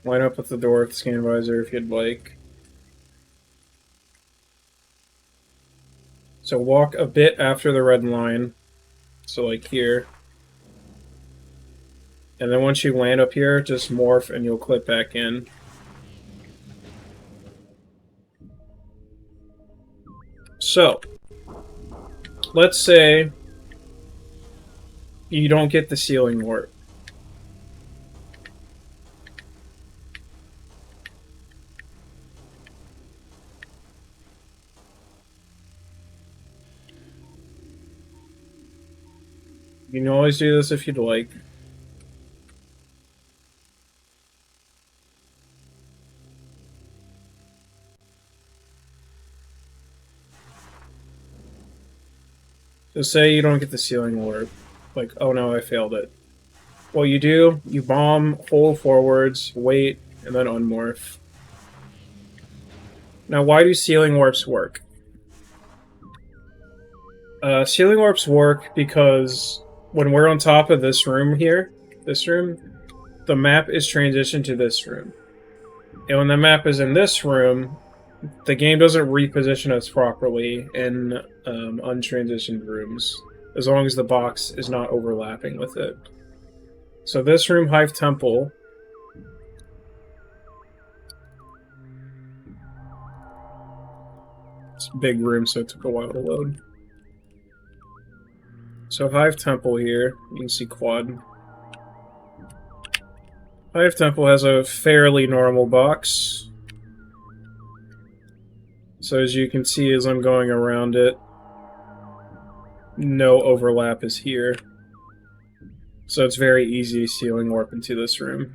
Line up with the door with the scan visor if you'd like. So walk a bit after the red line. So like here. And then once you land up here, just morph and you'll clip back in. So, let's say you don't get the ceiling warp. You can always do this if you'd like. So say you don't get the ceiling warp. Like, oh no, I failed it. What you do, you bomb, hold forwards, wait, and then unmorph. Now, why do ceiling warps work? Ceiling warps work because when we're on top of this room here, the map is transitioned to this room. And when the map is in this room, the game doesn't reposition us properly in untransitioned rooms, as long as the box is not overlapping with it. So this room, Hive Temple, it's a big room, so it took a while to load. So Hive Temple here, you can see Qaud. Hive Temple has a fairly normal box. So as you can see as I'm going around it, no overlap is here. So it's very easy to ceiling warp into this room.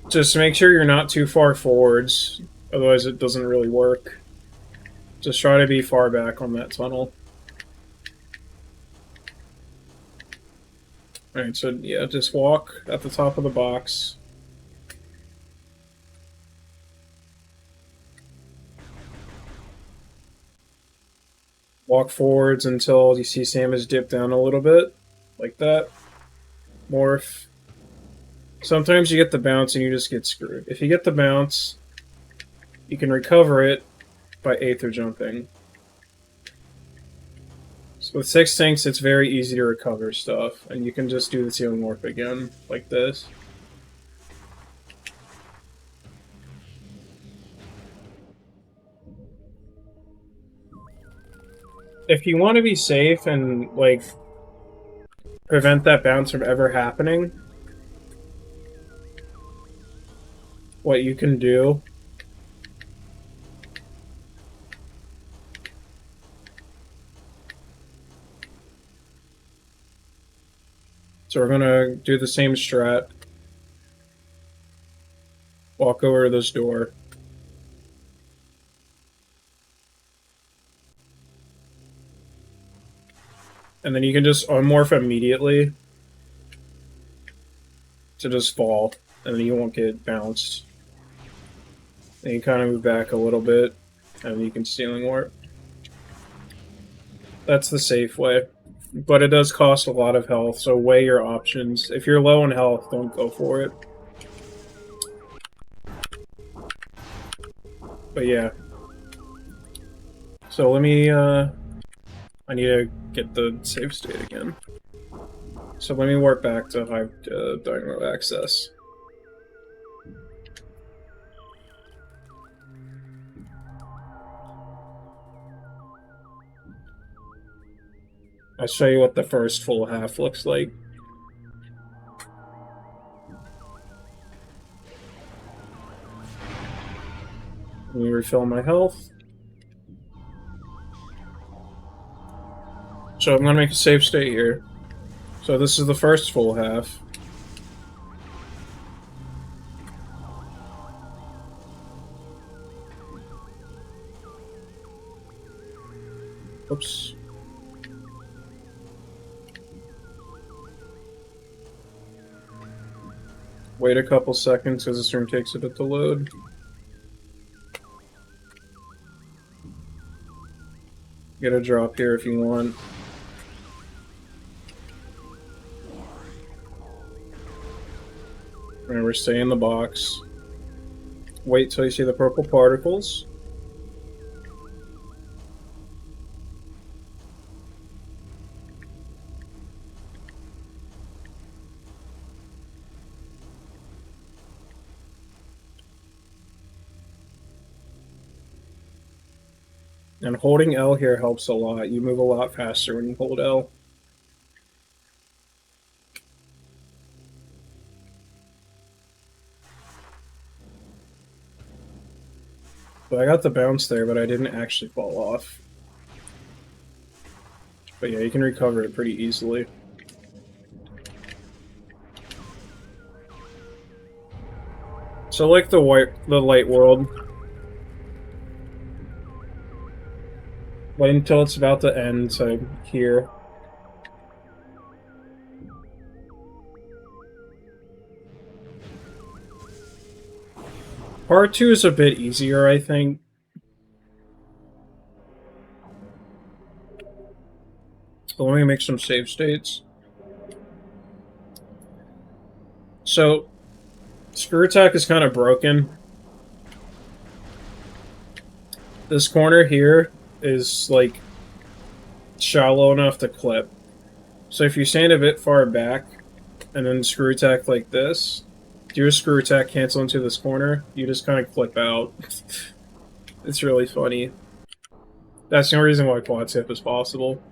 Just make sure you're not too far forwards, otherwise it doesn't really work. Just try to be far back on that tunnel. Alright, so yeah, just walk at the top of the box. Walk forwards until you see Samus dip down a little bit, like that. Morph. Sometimes you get the bounce and you just get screwed. If you get the bounce, you can recover it by Aether Jumping. So with 6 tanks, it's very easy to recover stuff, and you can just do the ceiling warp again, like this. If you want to be safe and, like, prevent that bounce from ever happening, what you can do so we're gonna do the same strat. Walk over to this door. And then you can just unmorph immediately to just fall, and then you won't get bounced. Then you kind of move back a little bit, and you can ceiling warp. That's the safe way. But it does cost a lot of health, so weigh your options. If you're low in health, don't go for it. But yeah. So let me, I need to get the save state again. So let me warp back to Hive Dynamo access. I'll show you what the first full half looks like. Let me refill my health. So I'm gonna make a save state here. So this is the first full half. Oops. Wait a couple seconds because this room takes a bit to load. Get a drop here if you want. Remember, stay in the box. Wait till you see the purple particles. And holding L here helps a lot. You move a lot faster when you hold L. But I got the bounce there, but I didn't actually fall off. But yeah, you can recover it pretty easily. So like the light world, wait until it's about to end, so here. Part 2 is a bit easier, I think. So let me make some save states. So, Screw Attack is kind of broken. This corner here is, like, shallow enough to clip. So if you stand a bit far back, and then Screw Attack like this, do a Screw Attack, cancel into this corner, you just kind of clip out. It's really funny. That's the only reason why Quad Tip is possible.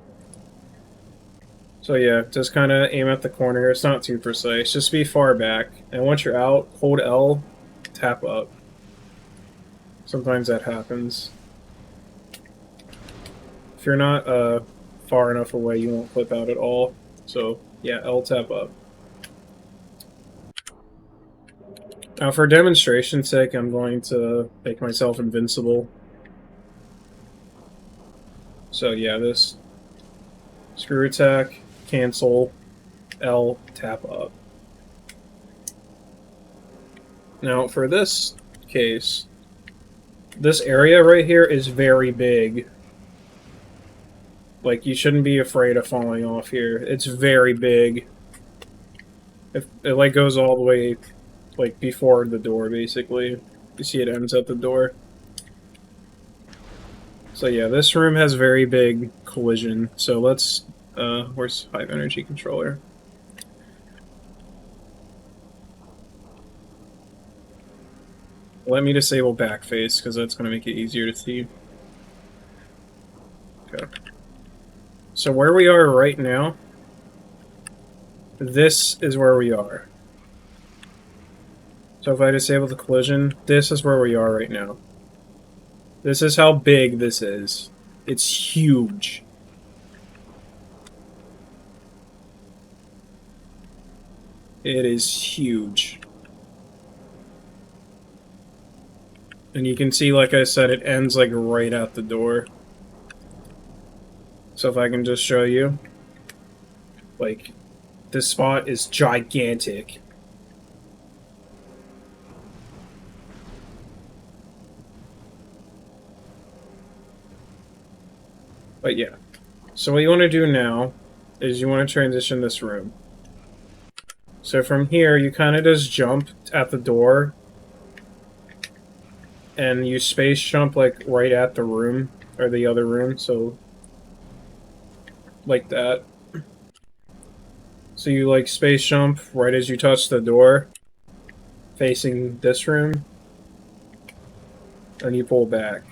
So yeah, just kind of aim at the corner. It's not too precise. Just be far back. And once you're out, hold L, tap up. Sometimes that happens. If you're not far enough away, you won't clip out at all. So yeah, L, tap up. Now for demonstration's sake, I'm going to make myself invincible. So yeah, this Screw Attack, cancel, L, tap up. Now for this case, this area right here is very big. Like, you shouldn't be afraid of falling off here. It's very big. If it like goes all the way like before the door, basically. You see it ends at the door. So yeah, this room has very big collision. So let's where's Hive Energy Controller? Let me disable backface, because that's going to make it easier to see. Okay. So where we are right now, this is where we are. So if I disable the collision, this is where we are right now. This is how big this is. It's huge. It is huge. And you can see, like I said, it ends like right at the door. So if I can just show you. Like, this spot is gigantic. But yeah. So what you want to do now is you want to transition this room. So from here, you kind of just jump at the door, and you space jump like right at the room, or the other room, so like that. So you like space jump right as you touch the door, facing this room, and you pull back.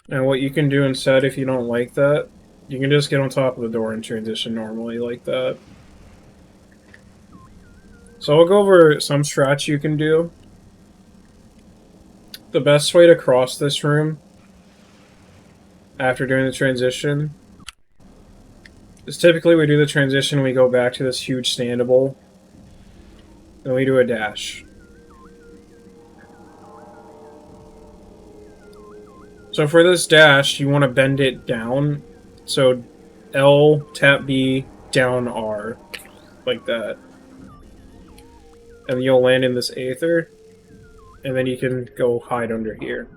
And what you can do instead, if you don't like that, you can just get on top of the door and transition normally like that. So I'll go over some strats you can do. The best way to cross this room after doing the transition is typically we do the transition, we go back to this huge standable, then we do a dash. So for this dash, you want to bend it down. So L, tap B, down R, like that. And you'll land in this Aether, and then you can go hide under here.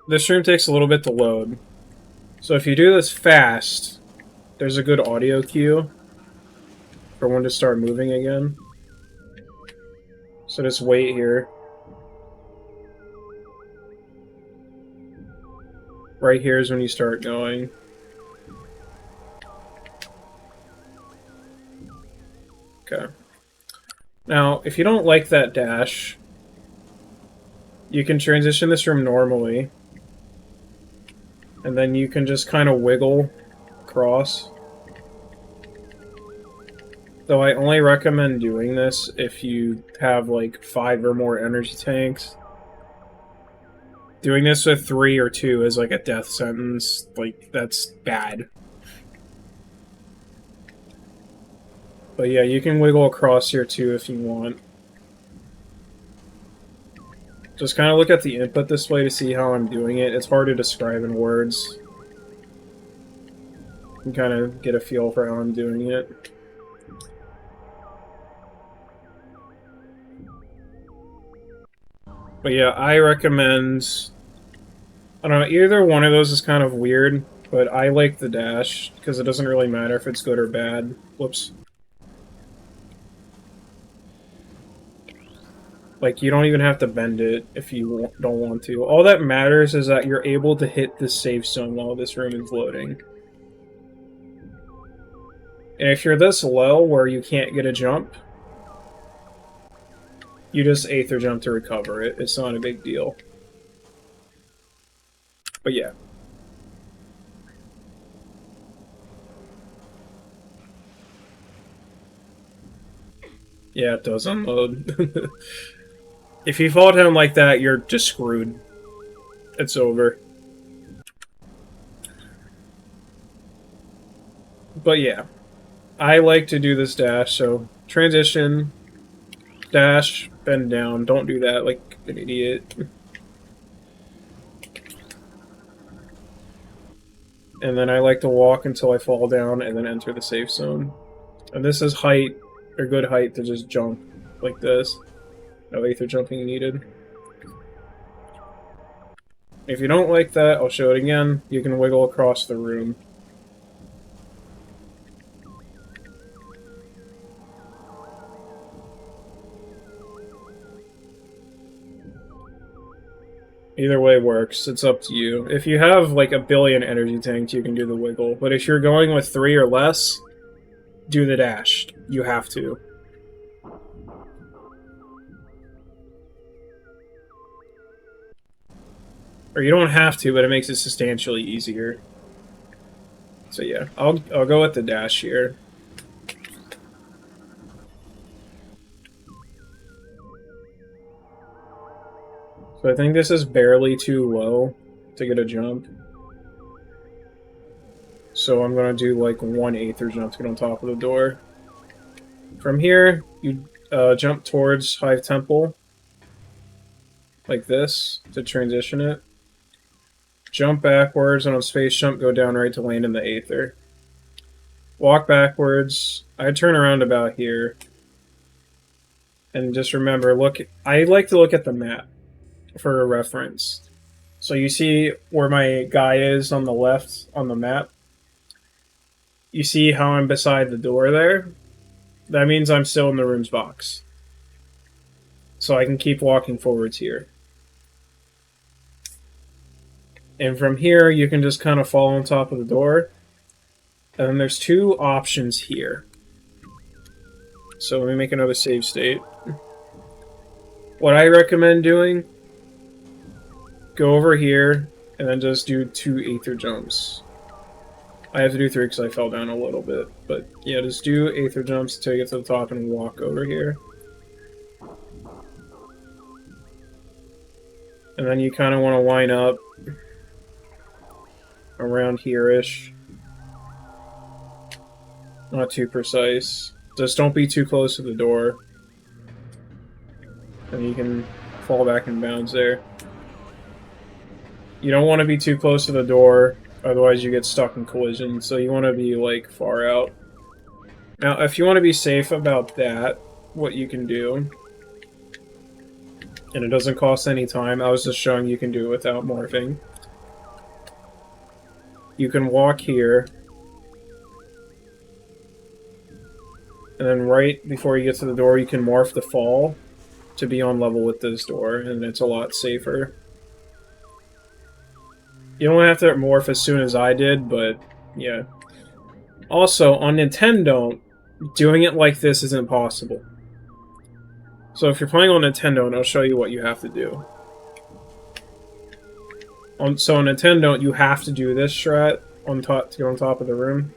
This room takes a little bit to load. So if you do this fast, there's a good audio cue for when to start moving again. So just wait here. Right here is when you start going. Okay. Now, if you don't like that dash, you can transition this room normally. And then you can just kind of wiggle across. Though I only recommend doing this if you have like 5 or more energy tanks. Doing this with 3 or 2 is like a death sentence. Like, that's bad. But yeah, you can wiggle across here too if you want. Just kind of look at the input display to see how I'm doing it. It's hard to describe in words. You can kind of get a feel for how I'm doing it. But yeah, I recommend... I don't know, either one of those is kind of weird, but I like the dash, because it doesn't really matter if it's good or bad. Whoops. Like, you don't even have to bend it if you don't want to. All that matters is that you're able to hit the safe zone while this room is loading. And if you're this low where you can't get a jump, you just Aether jump to recover it. It's not a big deal. But yeah. Yeah, it does unload. If you fall down like that, you're just screwed. It's over. But yeah. I like to do this dash, so transition, dash, bend down. Don't do that like an idiot. And then I like to walk until I fall down and then enter the safe zone. And this is height, or good height to just jump like this. No Aether jumping needed. If you don't like that, I'll show it again. You can wiggle across the room. Either way works. It's up to you. If you have like a billion energy tanks, you can do the wiggle. But if you're going with 3 or less, do the dash. You have to. Or you don't have to, but it makes it substantially easier. So yeah, I'll go with the dash here. So I think this is barely too low to get a jump. So I'm gonna do like 1 Aether jump to get on top of the door. From here, you jump towards Hive Temple, like this, to transition it. jump backwards, and on space jump, go down right to land in the Aether. Walk backwards. I turn around about here. And just remember, I like to look at the map for a reference. So you see where my guy is on the left on the map? You see how I'm beside the door there? That means I'm still in the room's box. So I can keep walking forwards here. And from here, you can just kind of fall on top of the door. And then there's two options here. So let me make another save state. What I recommend doing, go over here, and then just do 2 Aether jumps. I have to do 3 because I fell down a little bit. But yeah, just do Aether jumps till you get to the top and walk over here. And then you kind of want to line up around here-ish. Not too precise. Just don't be too close to the door. And you can fall back in bounds there. You don't want to be too close to the door, otherwise you get stuck in collision, so you want to be, like, far out. Now, if you want to be safe about that, what you can do, and it doesn't cost any time, I was just showing you can do it without morphing. You can walk here, and then right before you get to the door, you can morph the fall to be on level with this door, and it's a lot safer. You don't have to morph as soon as I did, but yeah. Also, on Nintendo, doing it like this isn't possible. So if you're playing on Nintendo, I'll show you what you have to do. So on Nintendo, you have to do this strat on top to get on top of the room.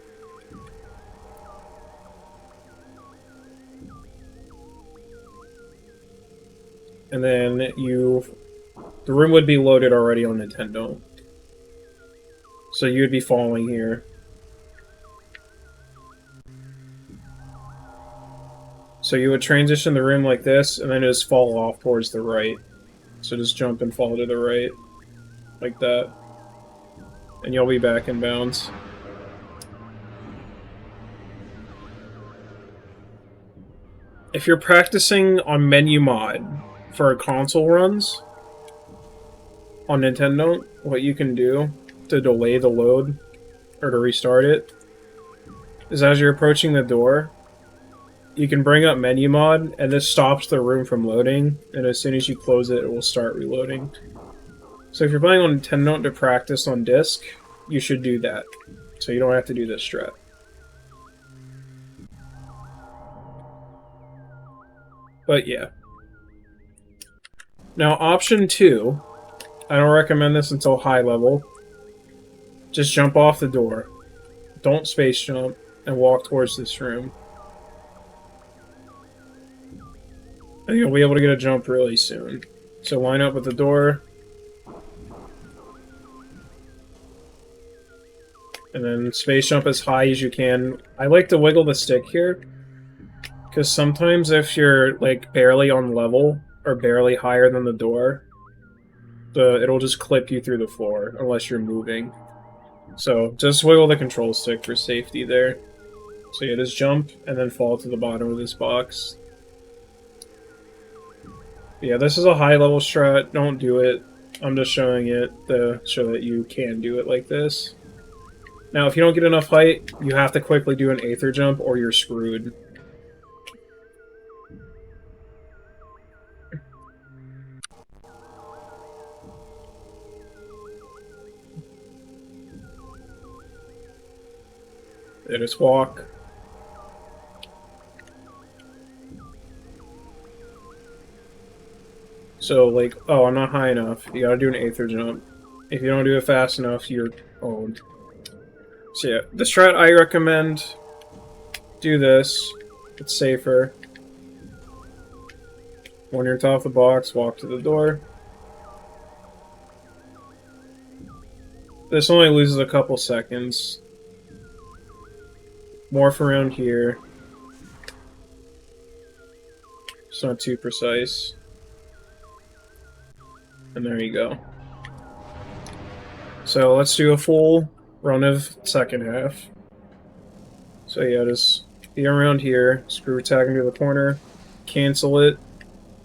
And then the room would be loaded already on Nintendo. So you would be falling here. So you would transition the room like this, and then just fall off towards the right. So just jump and fall to the right. Like that. And you'll be back in bounds. If you're practicing on menu mod for console runs on Nintendo, what you can do to delay the load or to restart it is as you're approaching the door, you can bring up menu mod and this stops the room from loading, and as soon as you close it, it will start reloading. So if you're playing on Nintendo to practice on disc, you should do that, so you don't have to do this strat. But yeah. Now option 2, I don't recommend this until high level. Just jump off the door. Don't space jump and walk towards this room. And you'll be able to get a jump really soon. So line up with the door. And then space jump as high as you can. I like to wiggle the stick here, because sometimes if you're like barely on level or barely higher than the door, it'll just clip you through the floor unless you're moving. So just wiggle the control stick for safety there. So yeah, just jump and then fall to the bottom of this box. But yeah, this is a high level strat. Don't do it. I'm just showing it to show that you can do it like this. Now, if you don't get enough height, you have to quickly do an Aether jump or you're screwed. They just walk. So, like, oh, I'm not high enough. You gotta do an Aether jump. If you don't do it fast enough, you're owned. So yeah, the strat I recommend, do this. It's safer. When you're top of the box, walk to the door. This only loses a couple seconds. Morph around here. It's not too precise. And there you go. So let's do a full run of second half. So yeah, just be around here, screw attack into the corner, cancel it,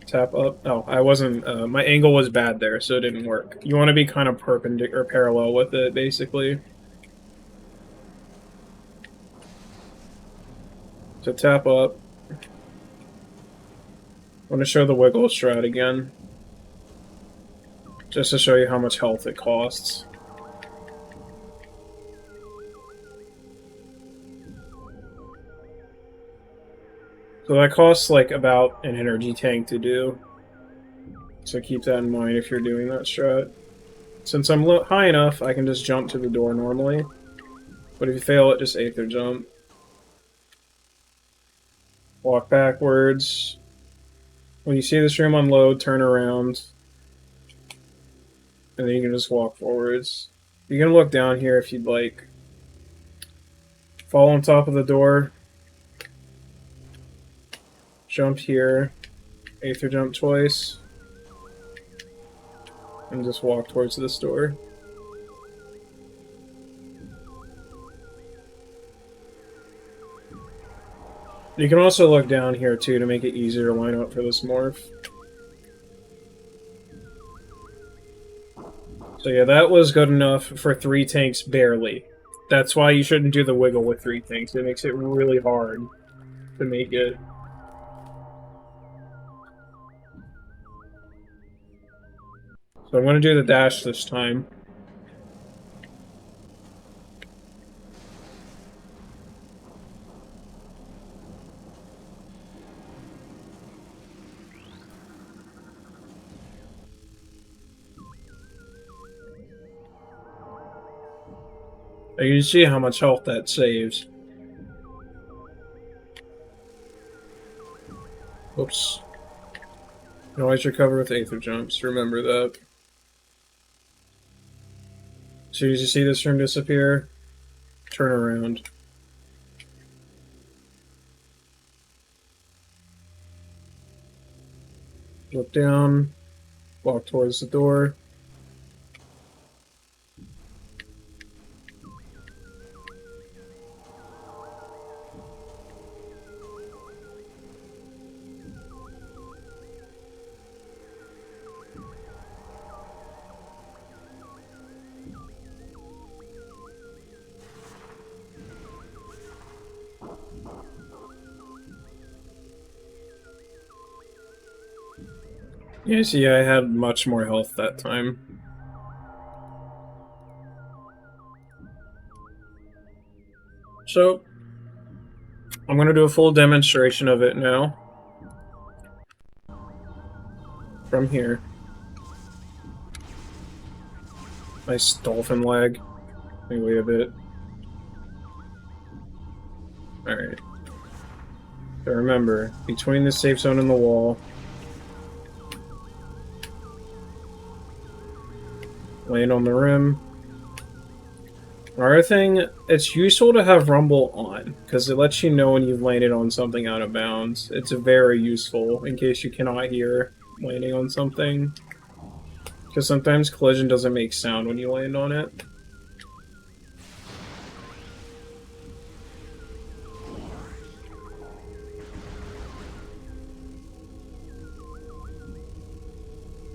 tap up. Oh, I wasn't, my angle was bad there, so it didn't work. You want to be kind of perpendicular, or parallel with it, basically. So tap up. I want to show the wiggle strat again, just to show you how much health it costs. So that costs like about an energy tank to do. So keep that in mind if you're doing that strat. Since I'm high enough, I can just jump to the door normally. But if you fail it, just Aether jump. Walk backwards. When you see this room unload, turn around. And then you can just walk forwards. You can look down here if you'd like. Fall on top of the door. Jump here. Aether jump twice. And just walk towards this door. You can also look down here too to make it easier to line up for this morph. So yeah, that was good enough for 3 tanks barely. That's why you shouldn't do the wiggle with 3 tanks. It makes it really hard to make it. So I'm going to do the dash this time. You can see how much health that saves. Oops. You can always recover with Aether jumps, remember that. As soon as you see this room disappear, turn around. Look down, walk towards the door. Yeah, see, I had much more health that time. So, I'm going to do a full demonstration of it now. From here. Nice dolphin lag. Let me wait a bit. Alright. So remember, between the safe zone and the wall, land on the rim. Another thing, it's useful to have Rumble on, because it lets you know when you've landed on something out of bounds. It's very useful, in case you cannot hear landing on something. Because sometimes collision doesn't make sound when you land on it.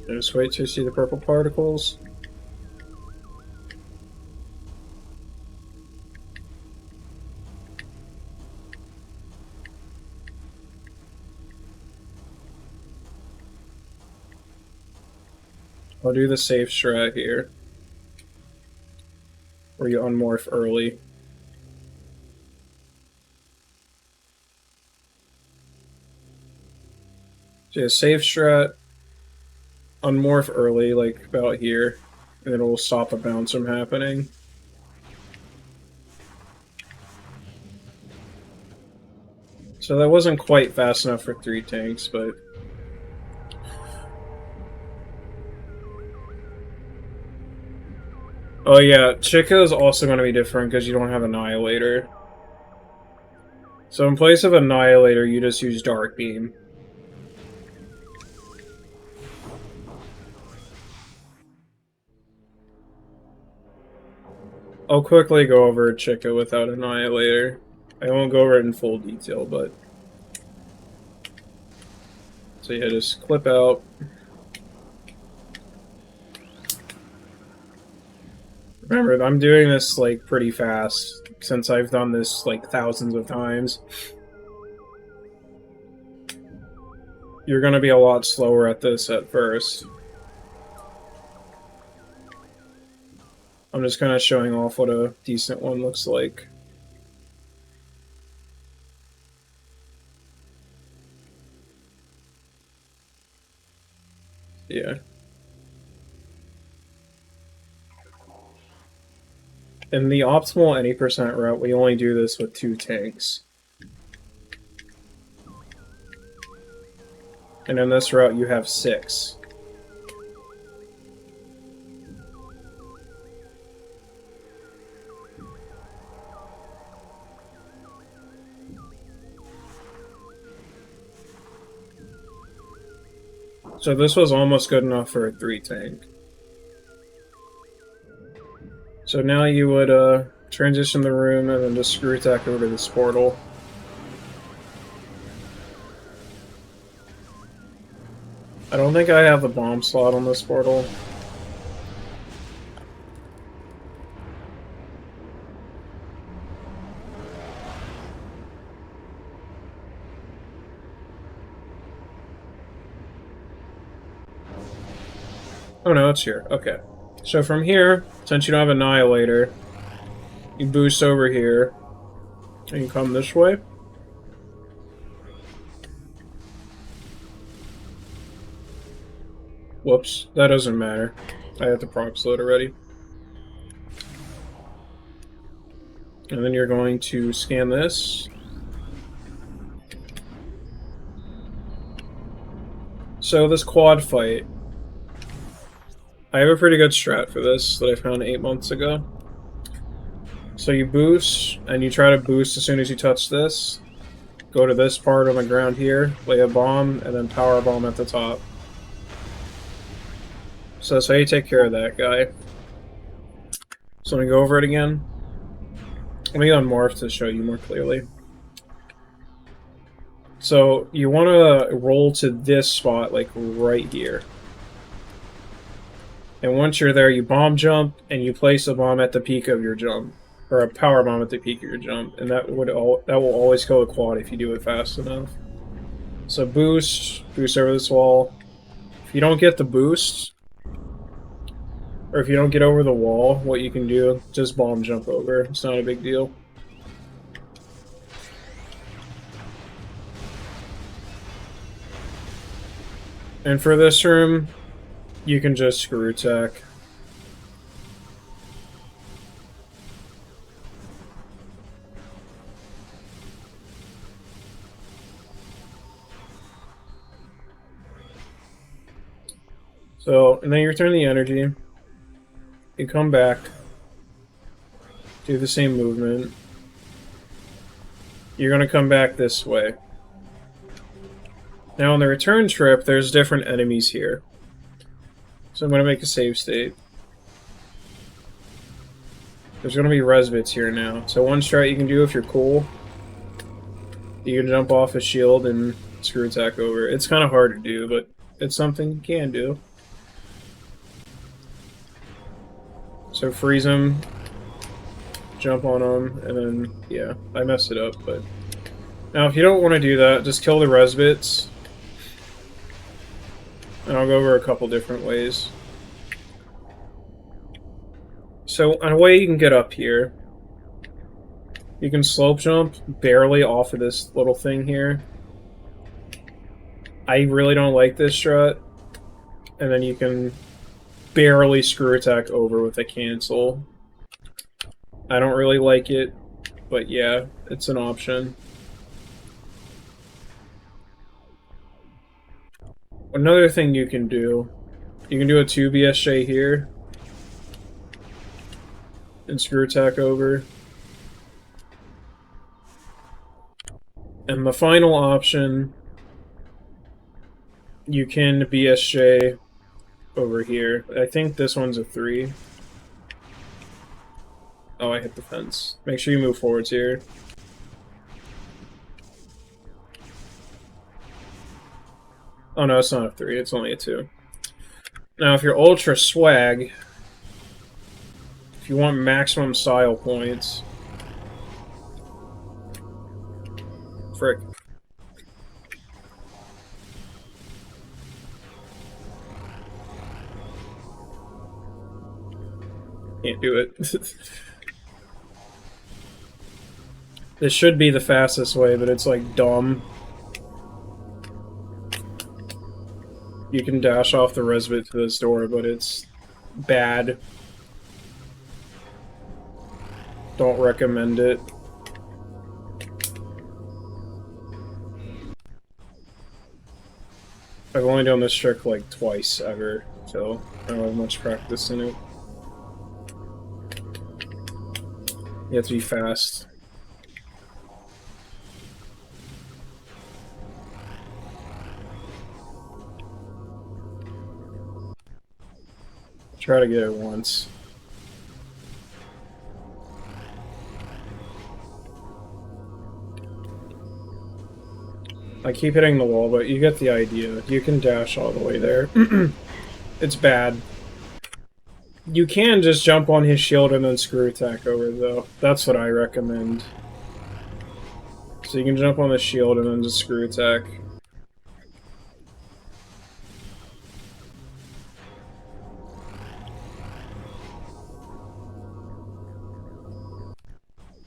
Just wait to see the purple particles. I'll do the safe strat here, where you unmorph early. So yeah, safe strat, unmorph early, like about here, and it will stop a bounce from happening. So that wasn't quite fast enough for 3 tanks, but... Oh yeah, Chykka is also going to be different because you don't have Annihilator. So in place of Annihilator, you just use Dark Beam. I'll quickly go over Chykka without Annihilator. I won't go over it in full detail, but... So yeah, just clip out. Remember, I'm doing this, like, pretty fast, since I've done this, like, thousands of times. You're gonna be a lot slower at this at first. I'm just kind of showing off what a decent one looks like. Yeah. In the optimal any percent route, we only do this with 2 tanks. And in this route, you have 6. So this was almost good enough for a 3 tank. So now you would transition the room and then just screw attack over to this portal. I don't think I have the bomb slot on this portal. Oh no, it's here. Okay. So from here, since you don't have Annihilator, you boost over here, and you come this way. Whoops, that doesn't matter. I have the procs load already. And then you're going to scan this. So this Quad fight, I have a pretty good strat for this that I found 8 months ago. So you boost, and you try to boost as soon as you touch this. Go to this part on the ground here, lay a bomb, and then power bomb at the top. So that's how you take care of that guy. So let me go over it again. Let me unmorph to show you more clearly. So you want to roll to this spot, like right here. And once you're there, you bomb jump, and you place a bomb at the peak of your jump. Or a power bomb at the peak of your jump. And that will always kill a quad if you do it fast enough. So boost over this wall. If you don't get the boost, or if you don't get over the wall, what you can do, just bomb jump over. It's not a big deal. And for this room, you can just screw attack. So, and then you return the energy. You come back. Do the same movement. You're going to come back this way. Now on the return trip, there's different enemies here. So I'm going to make a save state. There's going to be res bits here now. So one strat you can do if you're cool, you can jump off a shield and screw attack over. It's kind of hard to do, but it's something you can do. So freeze them, jump on them, and then, yeah, I messed it up, but... Now if you don't want to do that, just kill the res bits. And I'll go over a couple different ways. So, a way you can get up here, you can slope jump barely off of this little thing here. I really don't like this strat. And then you can barely screw attack over with a cancel. I don't really like it, but yeah, it's an option. Another thing you can do a 2 BSJ here and screw attack over. And the final option, you can BSJ over here. I think this one's a 3. Oh, I hit the fence. Make sure you move forwards here. Oh no, it's not a 3, it's only a 2. Now, if you're ultra swag, if you want maximum style points... Frick. Can't do it. This should be the fastest way, but it's like dumb. You can dash off the Resbit to this door, but it's bad. Don't recommend it. I've only done this trick like twice ever, so I don't have much practice in it. You have to be fast. Try to get it once. I keep hitting the wall, but you get the idea. You can dash all the way there. It's bad. You can just jump on his shield and then screw attack over, though. That's what I recommend. So you can jump on the shield and then just screw attack.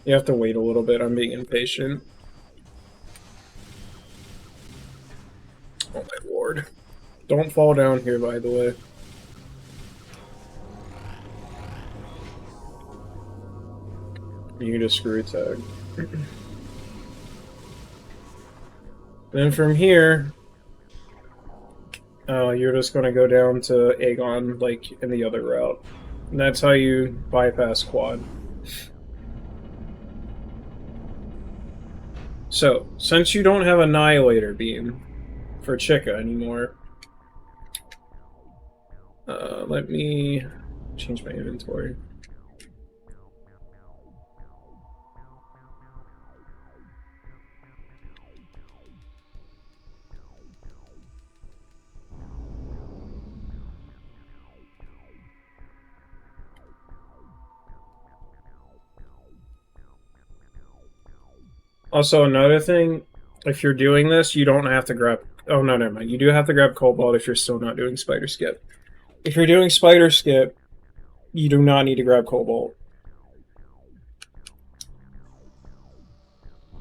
You have to wait a little bit, I'm being impatient. Oh my lord. Don't fall down here, by the way. You can just screw attack. Then from here, you're just going to go down to Agon, like in the other route. And that's how you bypass Qaud. So, since you don't have Annihilator Beam for Chykka anymore, let me change my inventory. Also, another thing, if you're doing this, you don't have to grab... Oh, no, never mind. You do have to grab Cobalt if you're still not doing Spider Skip. If you're doing Spider Skip, you do not need to grab Cobalt.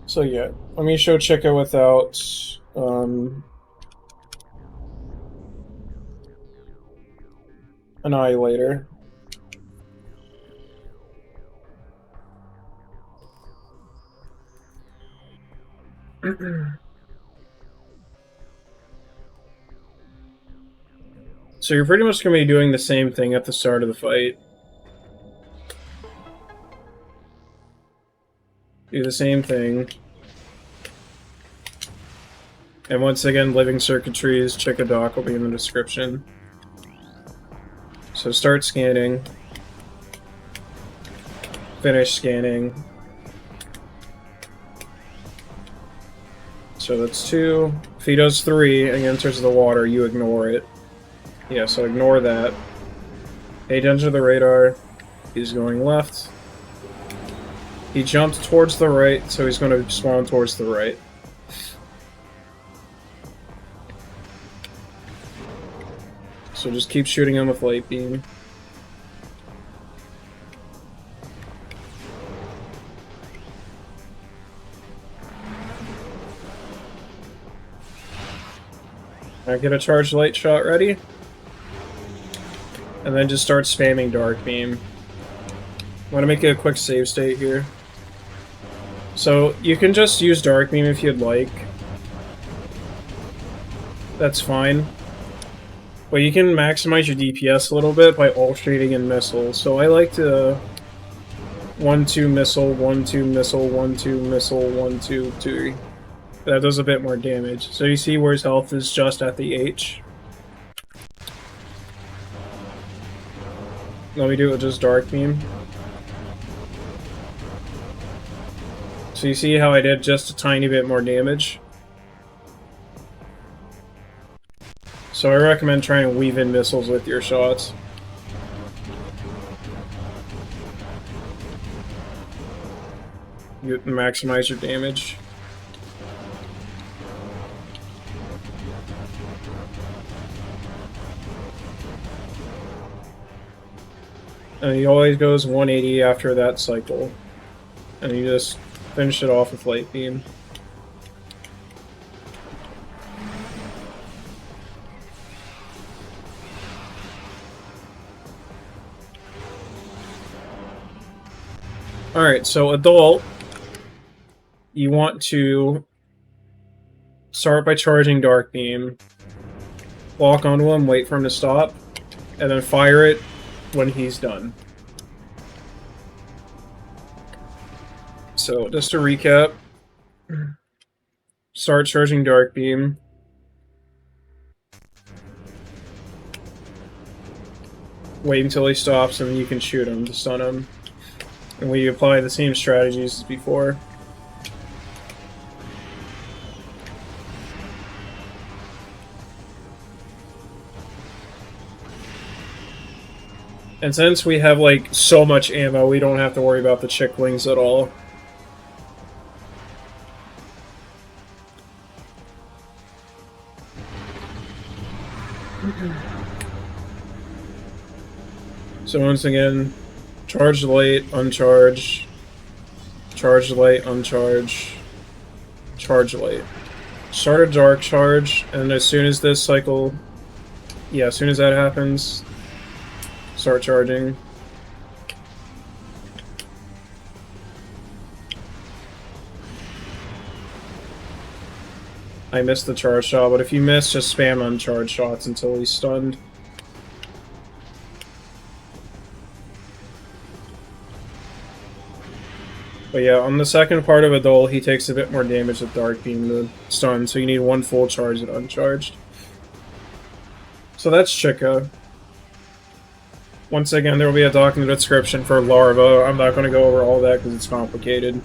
So yeah, let me show Chykka without... Annihilator. So you're pretty much going to be doing the same thing at the start of the fight. Do the same thing. And once again, living circuitries, Chykka doc will be in the description. So start scanning. Finish scanning. So that's 2. If he does 3 and enters the water, you ignore it. Yeah, so ignore that. Pay attention to the radar. He's going left. He jumped towards the right, so he's going to spawn towards the right. So just keep shooting him with light beam. Alright, get a charged light shot ready. And then just start spamming Dark Beam. I'm going to make it a quick save state here. So, you can just use Dark Beam if you'd like. That's fine. But you can maximize your DPS a little bit by alternating in missiles. So I like to 1-2 missile, 1-2 missile, 1-2 missile, 1-2, 2. That does a bit more damage. So you see where his health is just at the H. Let me do it with just Dark Beam. So you see how I did just a tiny bit more damage? So I recommend trying to weave in missiles with your shots. You maximize your damage. And he always goes 180 after that cycle. And you just finish it off with Light Beam. Alright, so Adult, you want to start by charging Dark Beam, walk onto him, wait for him to stop, and then fire it when he's done. So, just to recap, start charging Dark Beam, wait until he stops, and then you can shoot him to stun him. And we apply the same strategies as before. And since we have, like, so much ammo, we don't have to worry about the chicklings at all. So once again, charge light, uncharge, charge light, uncharge, charge light. Start a dark charge, and as soon as this cycle... Yeah, as soon as that happens, start charging. I missed the charge shot, but if you miss, just spam uncharged shots until he's stunned. But yeah, on the second part of Adult, he takes a bit more damage with Dark Beam to stun, so you need one full charge at uncharged. So that's Chykka. Once again, there will be a doc in the description for Larva. I'm not going to go over all that because it's complicated.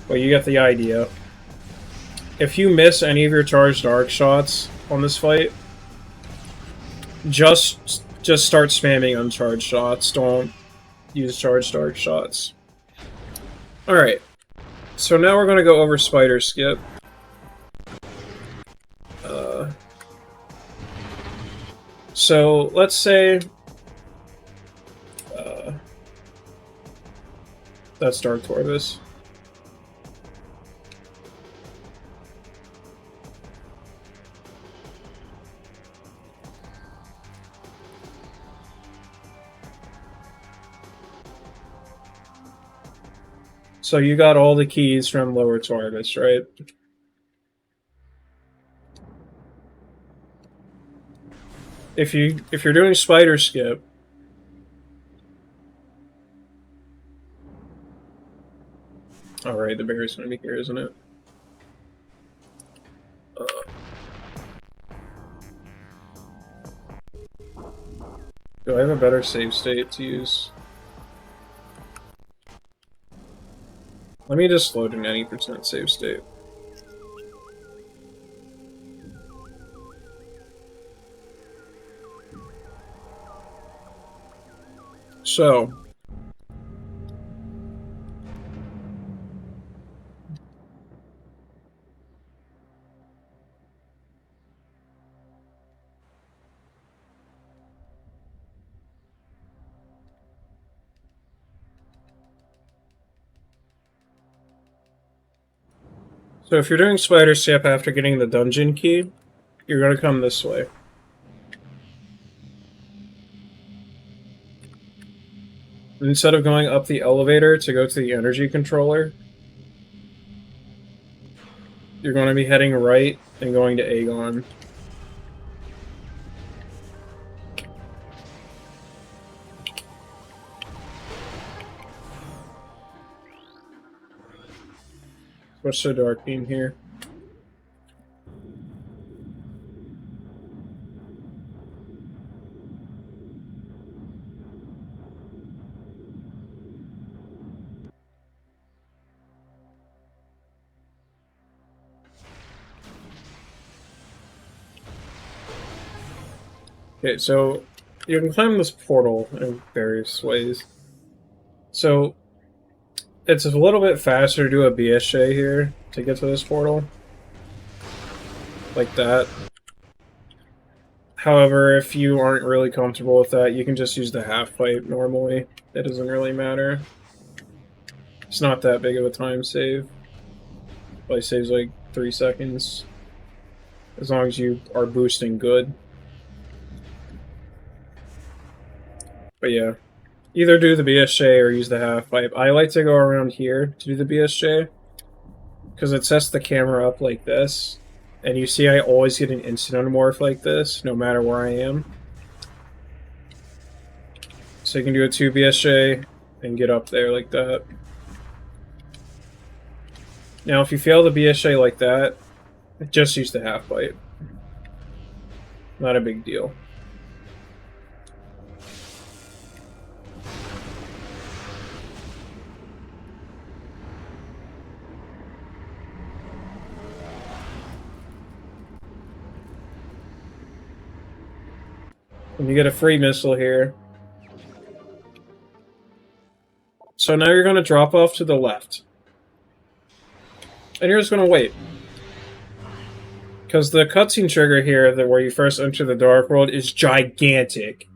But you get the idea. If you miss any of your charged arc shots on this fight, just start spamming uncharged shots. Don't use charged arc shots. Alright, so now we're going to go over Spider Skip. So, let's say... that's Dark Torvus. So you got all the keys from Lower Torvus, right? If you're doing Spider Skip, alright, the bear's gonna be here, isn't it? Do I have a better save state to use? Let me just load an 80% save state. So... So if you're doing Spider Skip after getting the dungeon key, you're gonna come this way. Instead of going up the elevator to go to the energy controller, you're going to be heading right and going to Agon. Switch to Dark Beam here. Okay, so you can climb this portal in various ways. So it's a little bit faster to do a BSJ here to get to this portal. Like that. However, if you aren't really comfortable with that, you can just use the half pipe normally. It doesn't really matter. It's not that big of a time save. Probably saves like 3 seconds. As long as you are boosting good. But yeah. Either do the BSJ or use the half pipe. I like to go around here to do the BSJ. Because it sets the camera up like this. And you see I always get an instant morph like this, no matter where I am. So you can do a 2 BSJ and get up there like that. Now if you fail the BSJ like that, just use the half pipe. Not a big deal. And you get a free missile here. So now you're going to drop off to the left. And you're just going to wait. Because the cutscene trigger here, where you first enter the Dark World, is gigantic.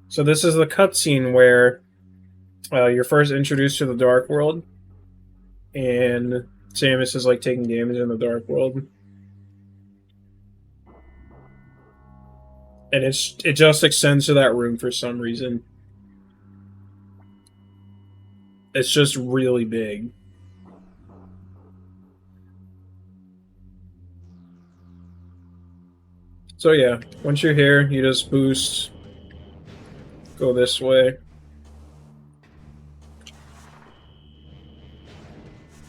So this is the cutscene where you're first introduced to the Dark World. And Samus is like taking damage in the Dark World. And it just extends to that room for some reason. It's just really big. So yeah, once you're here, you just boost, go this way.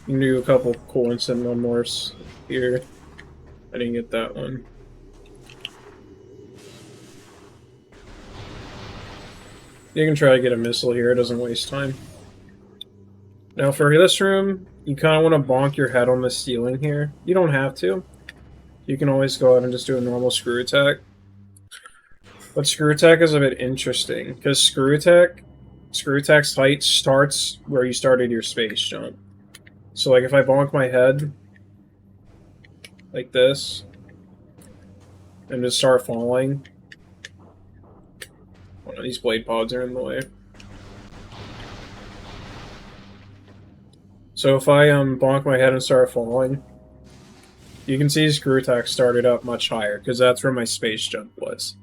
You can do a couple cool instant morphs here. I didn't get that one. You can try to get a missile here, it doesn't waste time. Now for this room, you kind of want to bonk your head on the ceiling here. You don't have to. You can always go out and just do a normal screw attack. But screw attack is a bit interesting, because screw attack's height starts where you started your space jump. So like if I bonk my head, like this, and just start falling. Oh, these blade pods are in the way. So if I bonk my head and start falling, you can see screw attack started up much higher, because that's where my space jump was.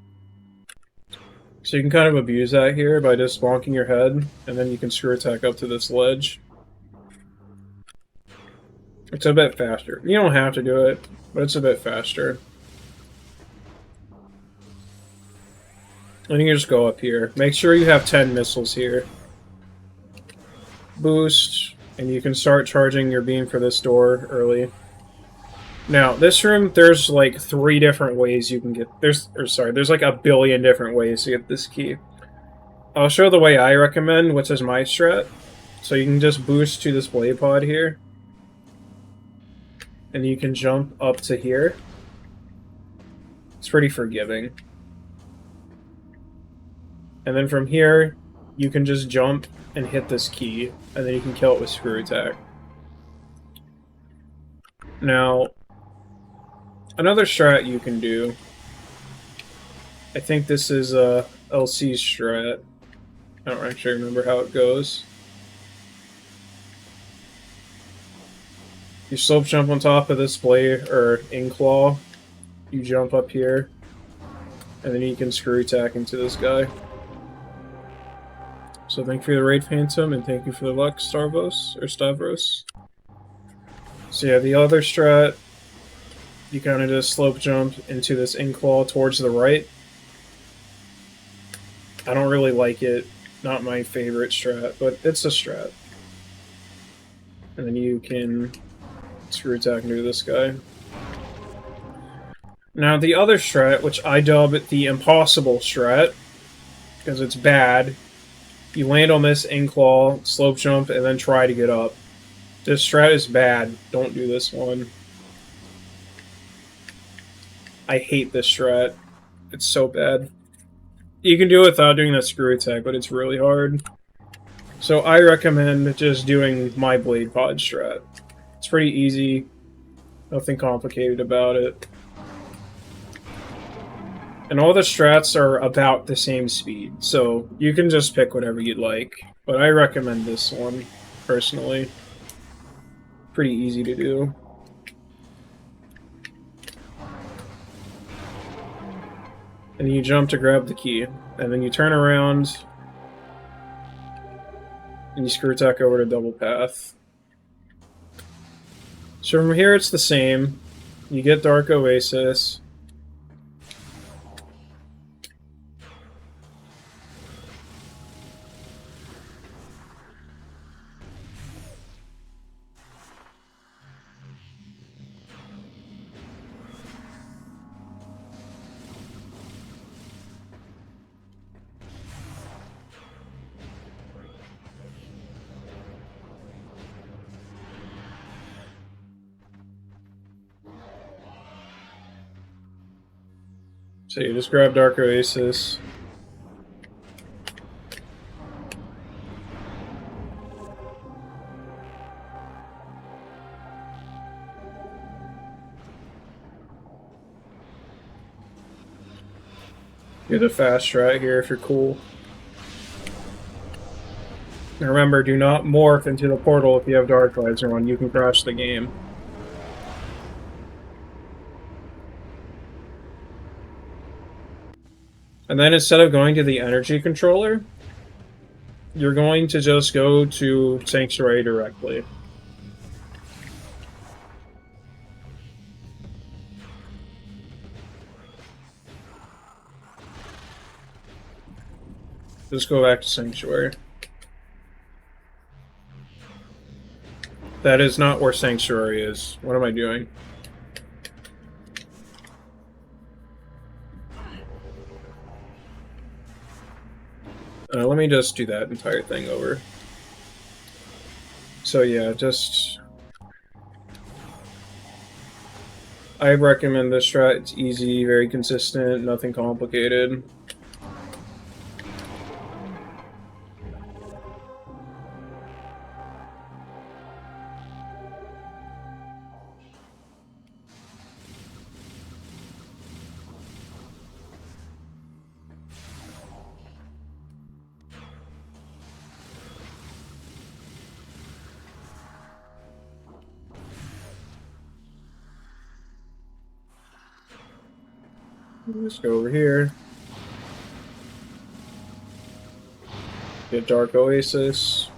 So you can kind of abuse that here by just bonking your head, and then you can screw attack up to this ledge. It's a bit faster. You don't have to do it, but it's a bit faster. And you can just go up here. Make sure you have 10 missiles here. Boost, and you can start charging your beam for this door early. Now, this room, there's like 3 different ways you can get... There's like a billion different ways to get this key. I'll show the way I recommend, which is my strat. So you can just boost to this blade pod here. And you can jump up to here. It's pretty forgiving. And then from here, you can just jump and hit this key, and then you can kill it with screw attack. Now, another strat you can do, I think this is a LC strat. I don't actually remember how it goes. You slope jump on top of this blade, or in-claw. You jump up here, and then you can screw attack into this guy. So thank you for the raid, Phantom, and thank you for the luck, Stavros. So yeah, the other strat, you kind of just slope jump into this in-claw towards the right. I don't really like it. Not my favorite strat, but it's a strat. And then you can screw attack into this guy. Now the other strat, which I dub the impossible strat, because it's bad, you land on this in-claw, slope jump, and then try to get up. This strat is bad. Don't do this one. I hate this strat. It's so bad. You can do it without doing that screw attack, but it's really hard. So I recommend just doing my blade pod strat. It's pretty easy. Nothing complicated about it. And all the strats are about the same speed, so you can just pick whatever you'd like. But I recommend this one, personally. Pretty easy to do. And you jump to grab the key, and then you turn around, and you screw attack over to double path. So from here it's the same. You get Dark Oasis. So you just grab Dark Oasis. Do the fast strat here if you're cool. And remember, do not morph into the portal if you have Dark Visor on. You can crash the game. And then instead of going to the energy controller, you're going to just go to Sanctuary directly. Just go back to Sanctuary. That is not where Sanctuary is. What am I doing? Let me just do that entire thing over. So yeah, just... I recommend this strat. It's easy, very consistent, nothing complicated. Let's go over here. Get Dark Oasis.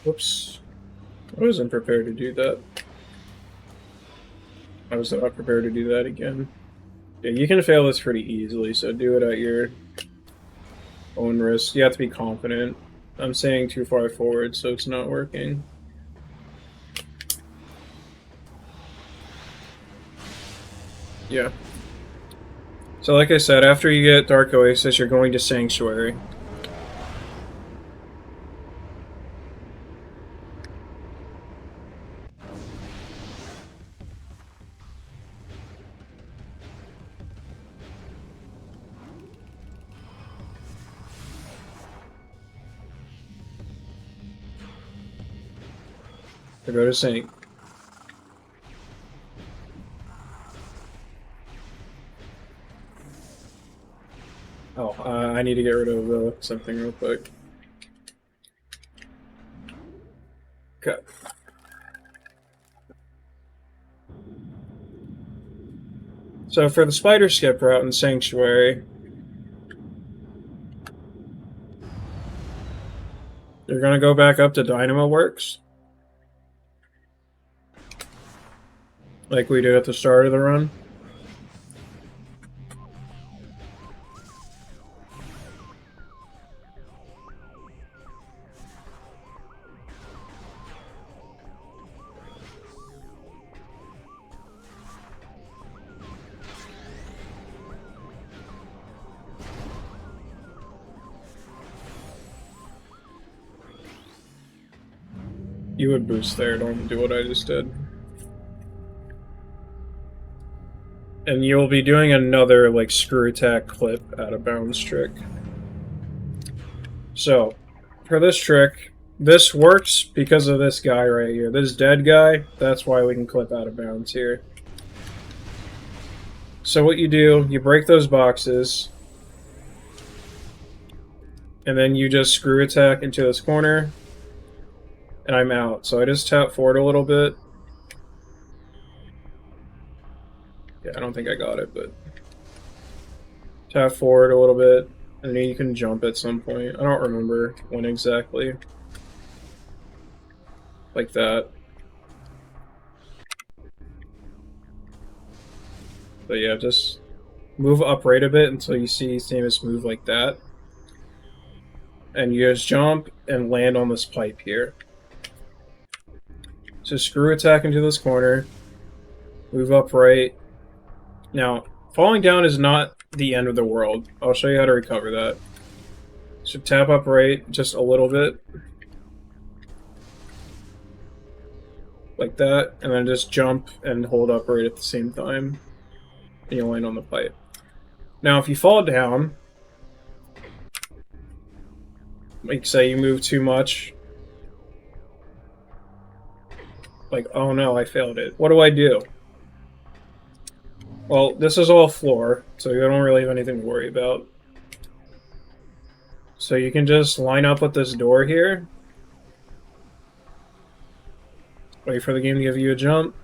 Whoops. I wasn't prepared to do that. I was not prepared to do that again. Yeah, you can fail this pretty easily, so do it at your own risk. You have to be confident. I'm saying too far forward, so it's not working. Yeah. So like I said, after you get Dark Oasis, you're going to Sanctuary. To go to Sank. Oh, I need to get rid of something real quick. Okay. So for the spider skip route in Sanctuary, you're gonna go back up to Dynamo Works, like we did at the start of the run. You would boost there, don't do what I just did. And you'll be doing another, like, screw attack clip out of bounds trick. So, for this trick, this works because of this guy right here. This dead guy, that's why we can clip out of bounds here. So what you do, you break those boxes, and then you just screw attack into this corner, and I'm out. So I just tap forward a little bit. Yeah, I don't think I got it, but tap forward a little bit, and then you can jump at some point. I don't remember when exactly. Like that. But yeah, just move upright a bit until you see Samus move like that. And you just jump and land on this pipe here. So screw attack into this corner. Move upright. Now, falling down is not the end of the world. I'll show you how to recover that. So tap upright just a little bit. Like that. And then just jump and hold upright at the same time. And you'll land on the pipe. Now, if you fall down, like say you move too much, like, oh no, I failed it. What do I do? Well, this is all floor, so you don't really have anything to worry about. So you can just line up with this door here. Wait for the game to give you a jump.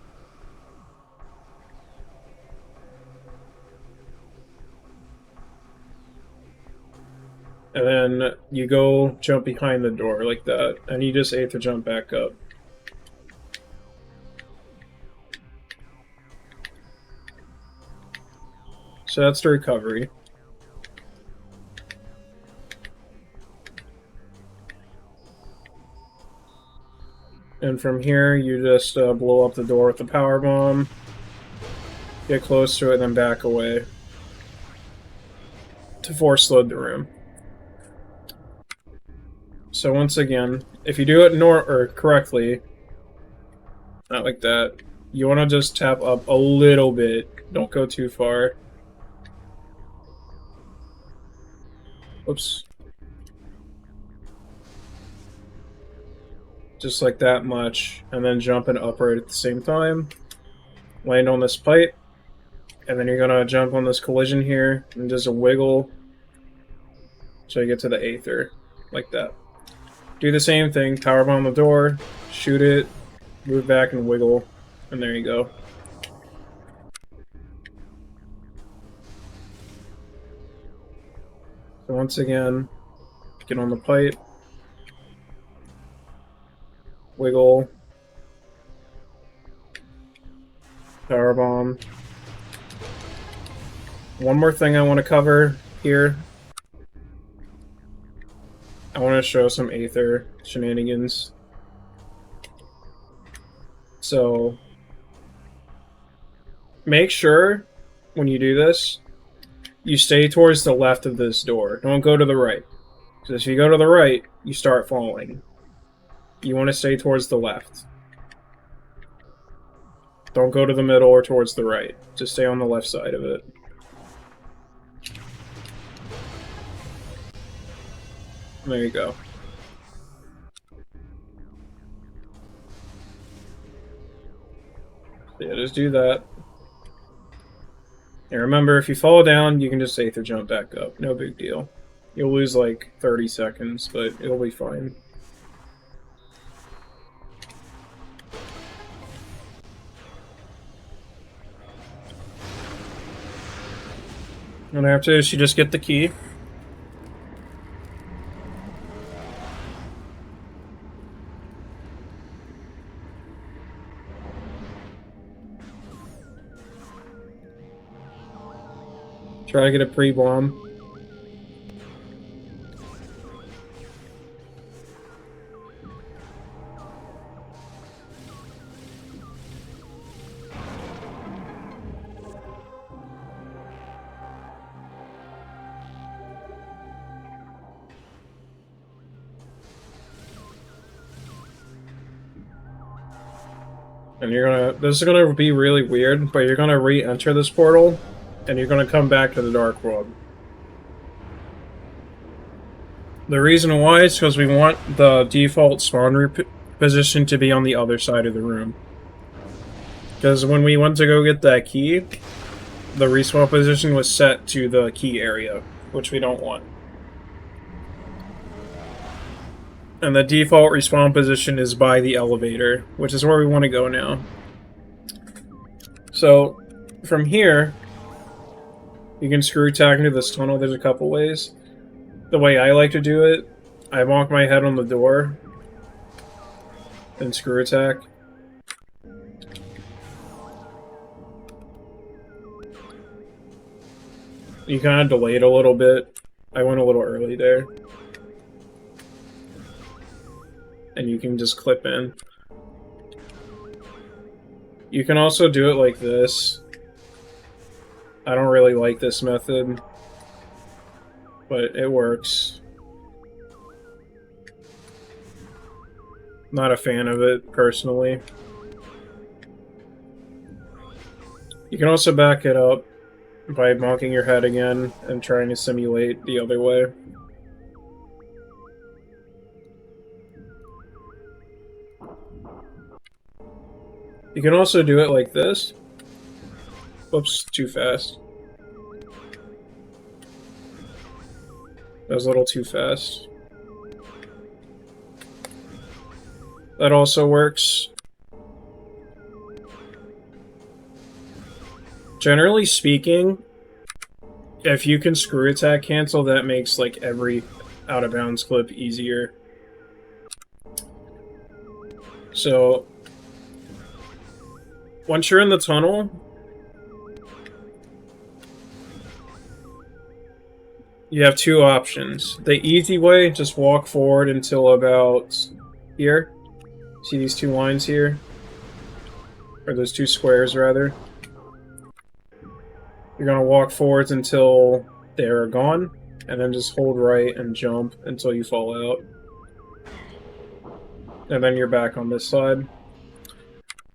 And then you go jump behind the door like that, and you just aether jump back up. So that's the recovery. And from here, you just blow up the door with the power bomb, get close to it, and then back away to force load the room. So once again, if you do it correctly, not like that, you want to just tap up a little bit. Don't go too far. Oops. Just like that much, and then jump and upright at the same time. Land on this pipe, and then you're gonna jump on this collision here, and just a wiggle, so you get to the aether, like that. Do the same thing, powerbomb the door, shoot it, move back and wiggle, and there you go. So once again, get on the pipe, wiggle, powerbomb. One more thing I want to cover here. I want to show some aether shenanigans. So, make sure, when you do this, you stay towards the left of this door. Don't go to the right. Because if you go to the right, you start falling. You want to stay towards the left. Don't go to the middle or towards the right. Just stay on the left side of it. There you go. Yeah, just do that. And remember, if you fall down, you can just aether jump back up. No big deal. You'll lose like 30 seconds, but it'll be fine. And after this, you just get the key. Try to get a pre-bomb. And you're gonna... This is gonna be really weird, but you're gonna re-enter this portal, and you're gonna come back to the Dark World. The reason why is because we want the default spawn position to be on the other side of the room. Because when we went to go get that key, the respawn position was set to the key area, which we don't want. And the default respawn position is by the elevator, which is where we want to go now. So, from here, you can screw attack into this tunnel. There's a couple ways. The way I like to do it, I bonk my head on the door, and screw attack. You kind of delayed a little bit. I went a little early there. And you can just clip in. You can also do it like this. I don't really like this method, but it works. Not a fan of it, personally. You can also back it up by bonking your head again and trying to simulate the other way. You can also do it like this. Whoops, too fast. That was a little too fast. That also works. Generally speaking, if you can screw attack cancel, that makes like every out of bounds clip easier. So, once you're in the tunnel, you have two options. The easy way, just walk forward until about here. See these two lines here? Or those two squares, rather. You're going to walk forwards until they're gone, and then just hold right and jump until you fall out. And then you're back on this side.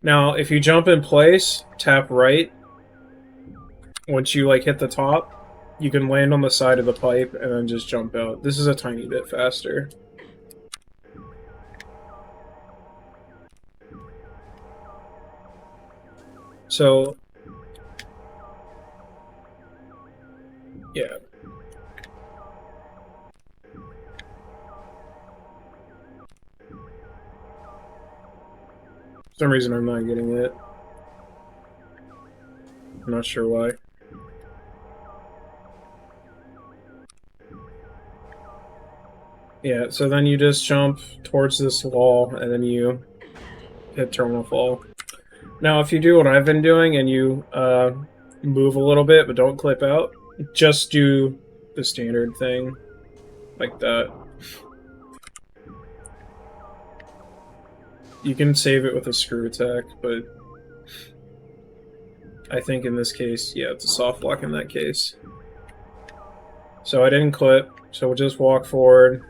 Now, if you jump in place, tap right. Once you like hit the top, you can land on the side of the pipe and then just jump out. This is a tiny bit faster. So, yeah. For some reason I'm not getting it. I'm not sure why. Yeah, so then you just jump towards this wall, and then you hit terminal fall. Now, if you do what I've been doing, and you move a little bit, but don't clip out, just do the standard thing, like that. You can save it with a screw attack, but I think in this case, yeah, it's a soft block in that case. So I didn't clip, so we'll just walk forward.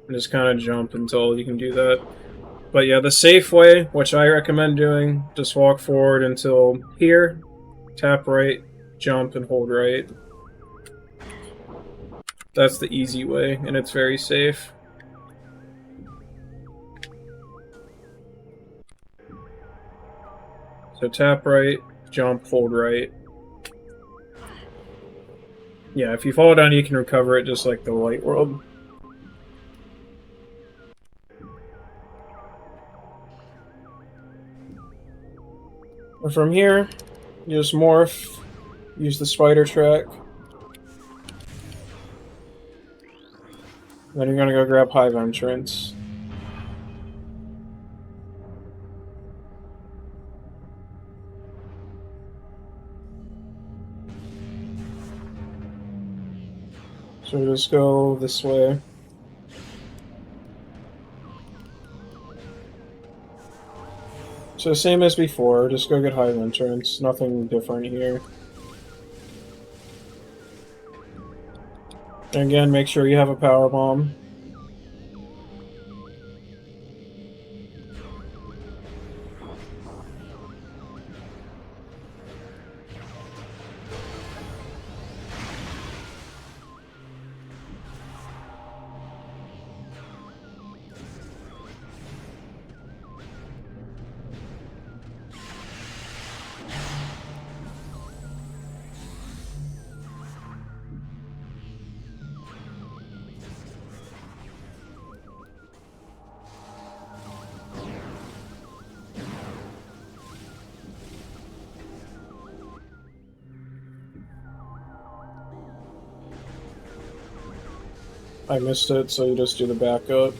And just kind of jump until you can do that. But yeah, the safe way, which I recommend doing, just walk forward until here, tap right, jump, and hold right. That's the easy way, and it's very safe. So tap right, jump, hold right. Yeah, if you fall down, you can recover it just like the light world. And from here, you just morph, use the spider track. Then you're gonna go grab Hive Entrance. So just go this way. So same as before, just go get Hive Entrance, nothing different here. And again, make sure you have a power bomb. I missed it, so you just do the backup.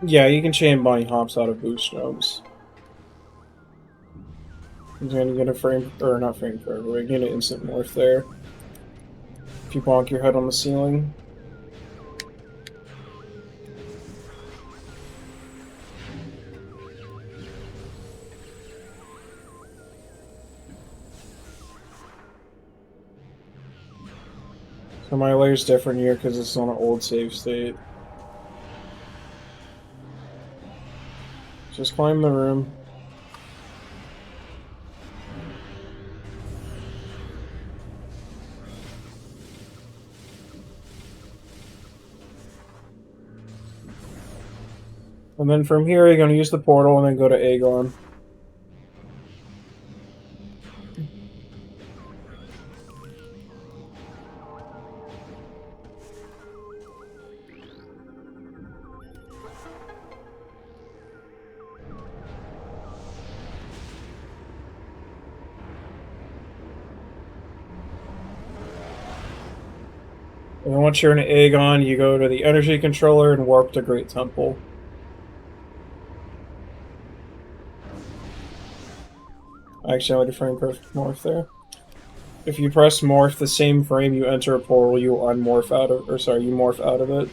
Yeah, you can chain bunny hops out of boost jumps. You're gonna get a frame, or not frame forever, you're gonna get an instant morph there. If you bonk your head on the ceiling. So my layer's different here because it's on an old save state. Just climb the room. And then from here, you're going to use the portal and then go to Agon. And then once you're in Agon, you go to the energy controller and warp to Great Temple. I actually already frame perfect morph there. If you press morph the same frame you enter a portal, you unmorph out of, or sorry, you morph out of it.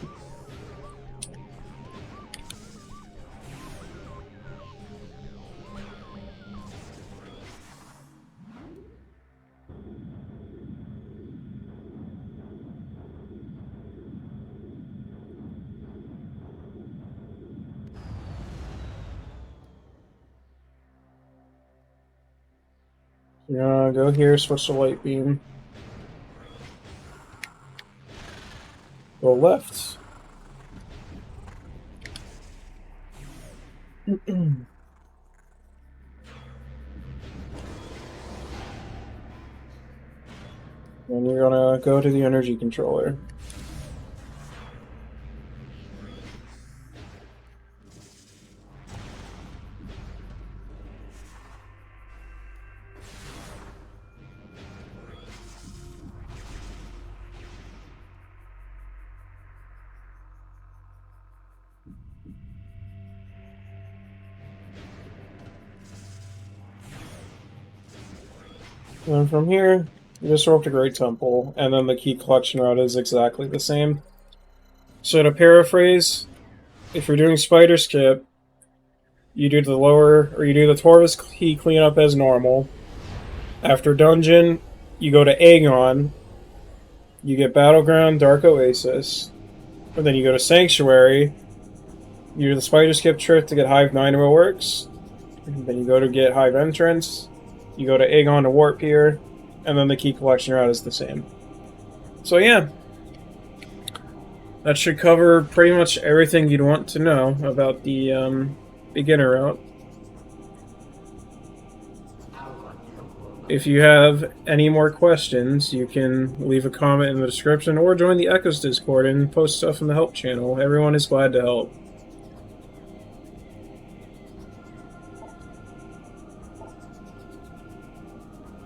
Go here, switch to light beam. Go left. Then you're gonna go to the energy controller. And then from here, you just go up to Great Temple, and then the key collection route is exactly the same. So to paraphrase, if you're doing Spider Skip, you do the lower, or you do the Torvus key cleanup as normal. After dungeon, you go to Agon, you get Battleground, Dark Oasis, and then you go to Sanctuary, you do the Spider Skip trick to get Hive Dynamo works, then you go to get Hive Entrance, you go to Agon to Warp here, and then the key collection route is the same. So yeah, that should cover pretty much everything you'd want to know about the beginner route. If you have any more questions, you can leave a comment in the description or join the Echoes Discord and post stuff in the help channel. Everyone is glad to help.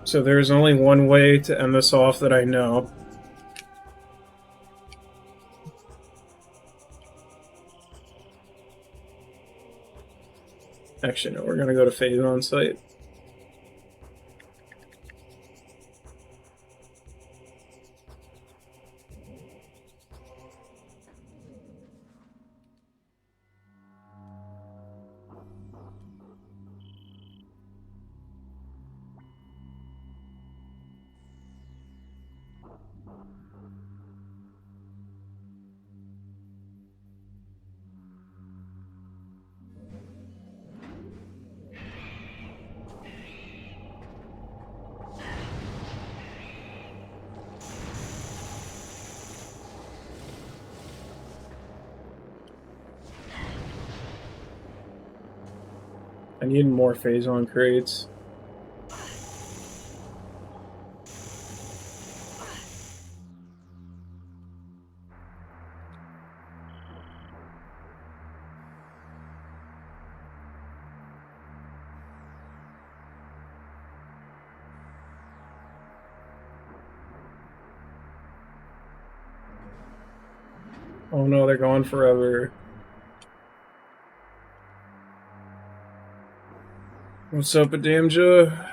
So there's only one way to end this off that I know. Actually, no, we're going to go to Phazon site. I need more Phazon crates. Oh no, they're gone forever. What's up, Adamja?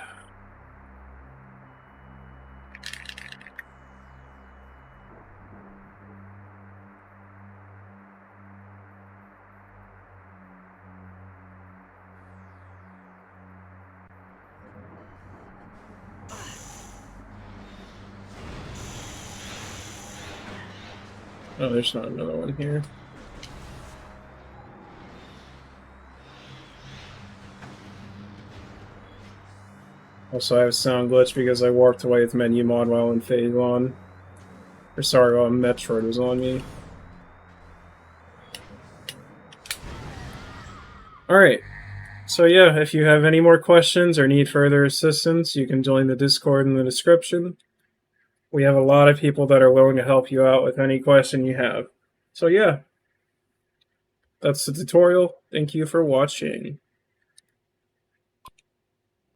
Oh, there's not another one here. Also, I have a sound glitch because I warped away with menu mod while in Phazon. Or sorry, while Metroid was on me. Alright. So yeah, if you have any more questions or need further assistance, you can join the Discord in the description. We have a lot of people that are willing to help you out with any question you have. So yeah, that's the tutorial. Thank you for watching.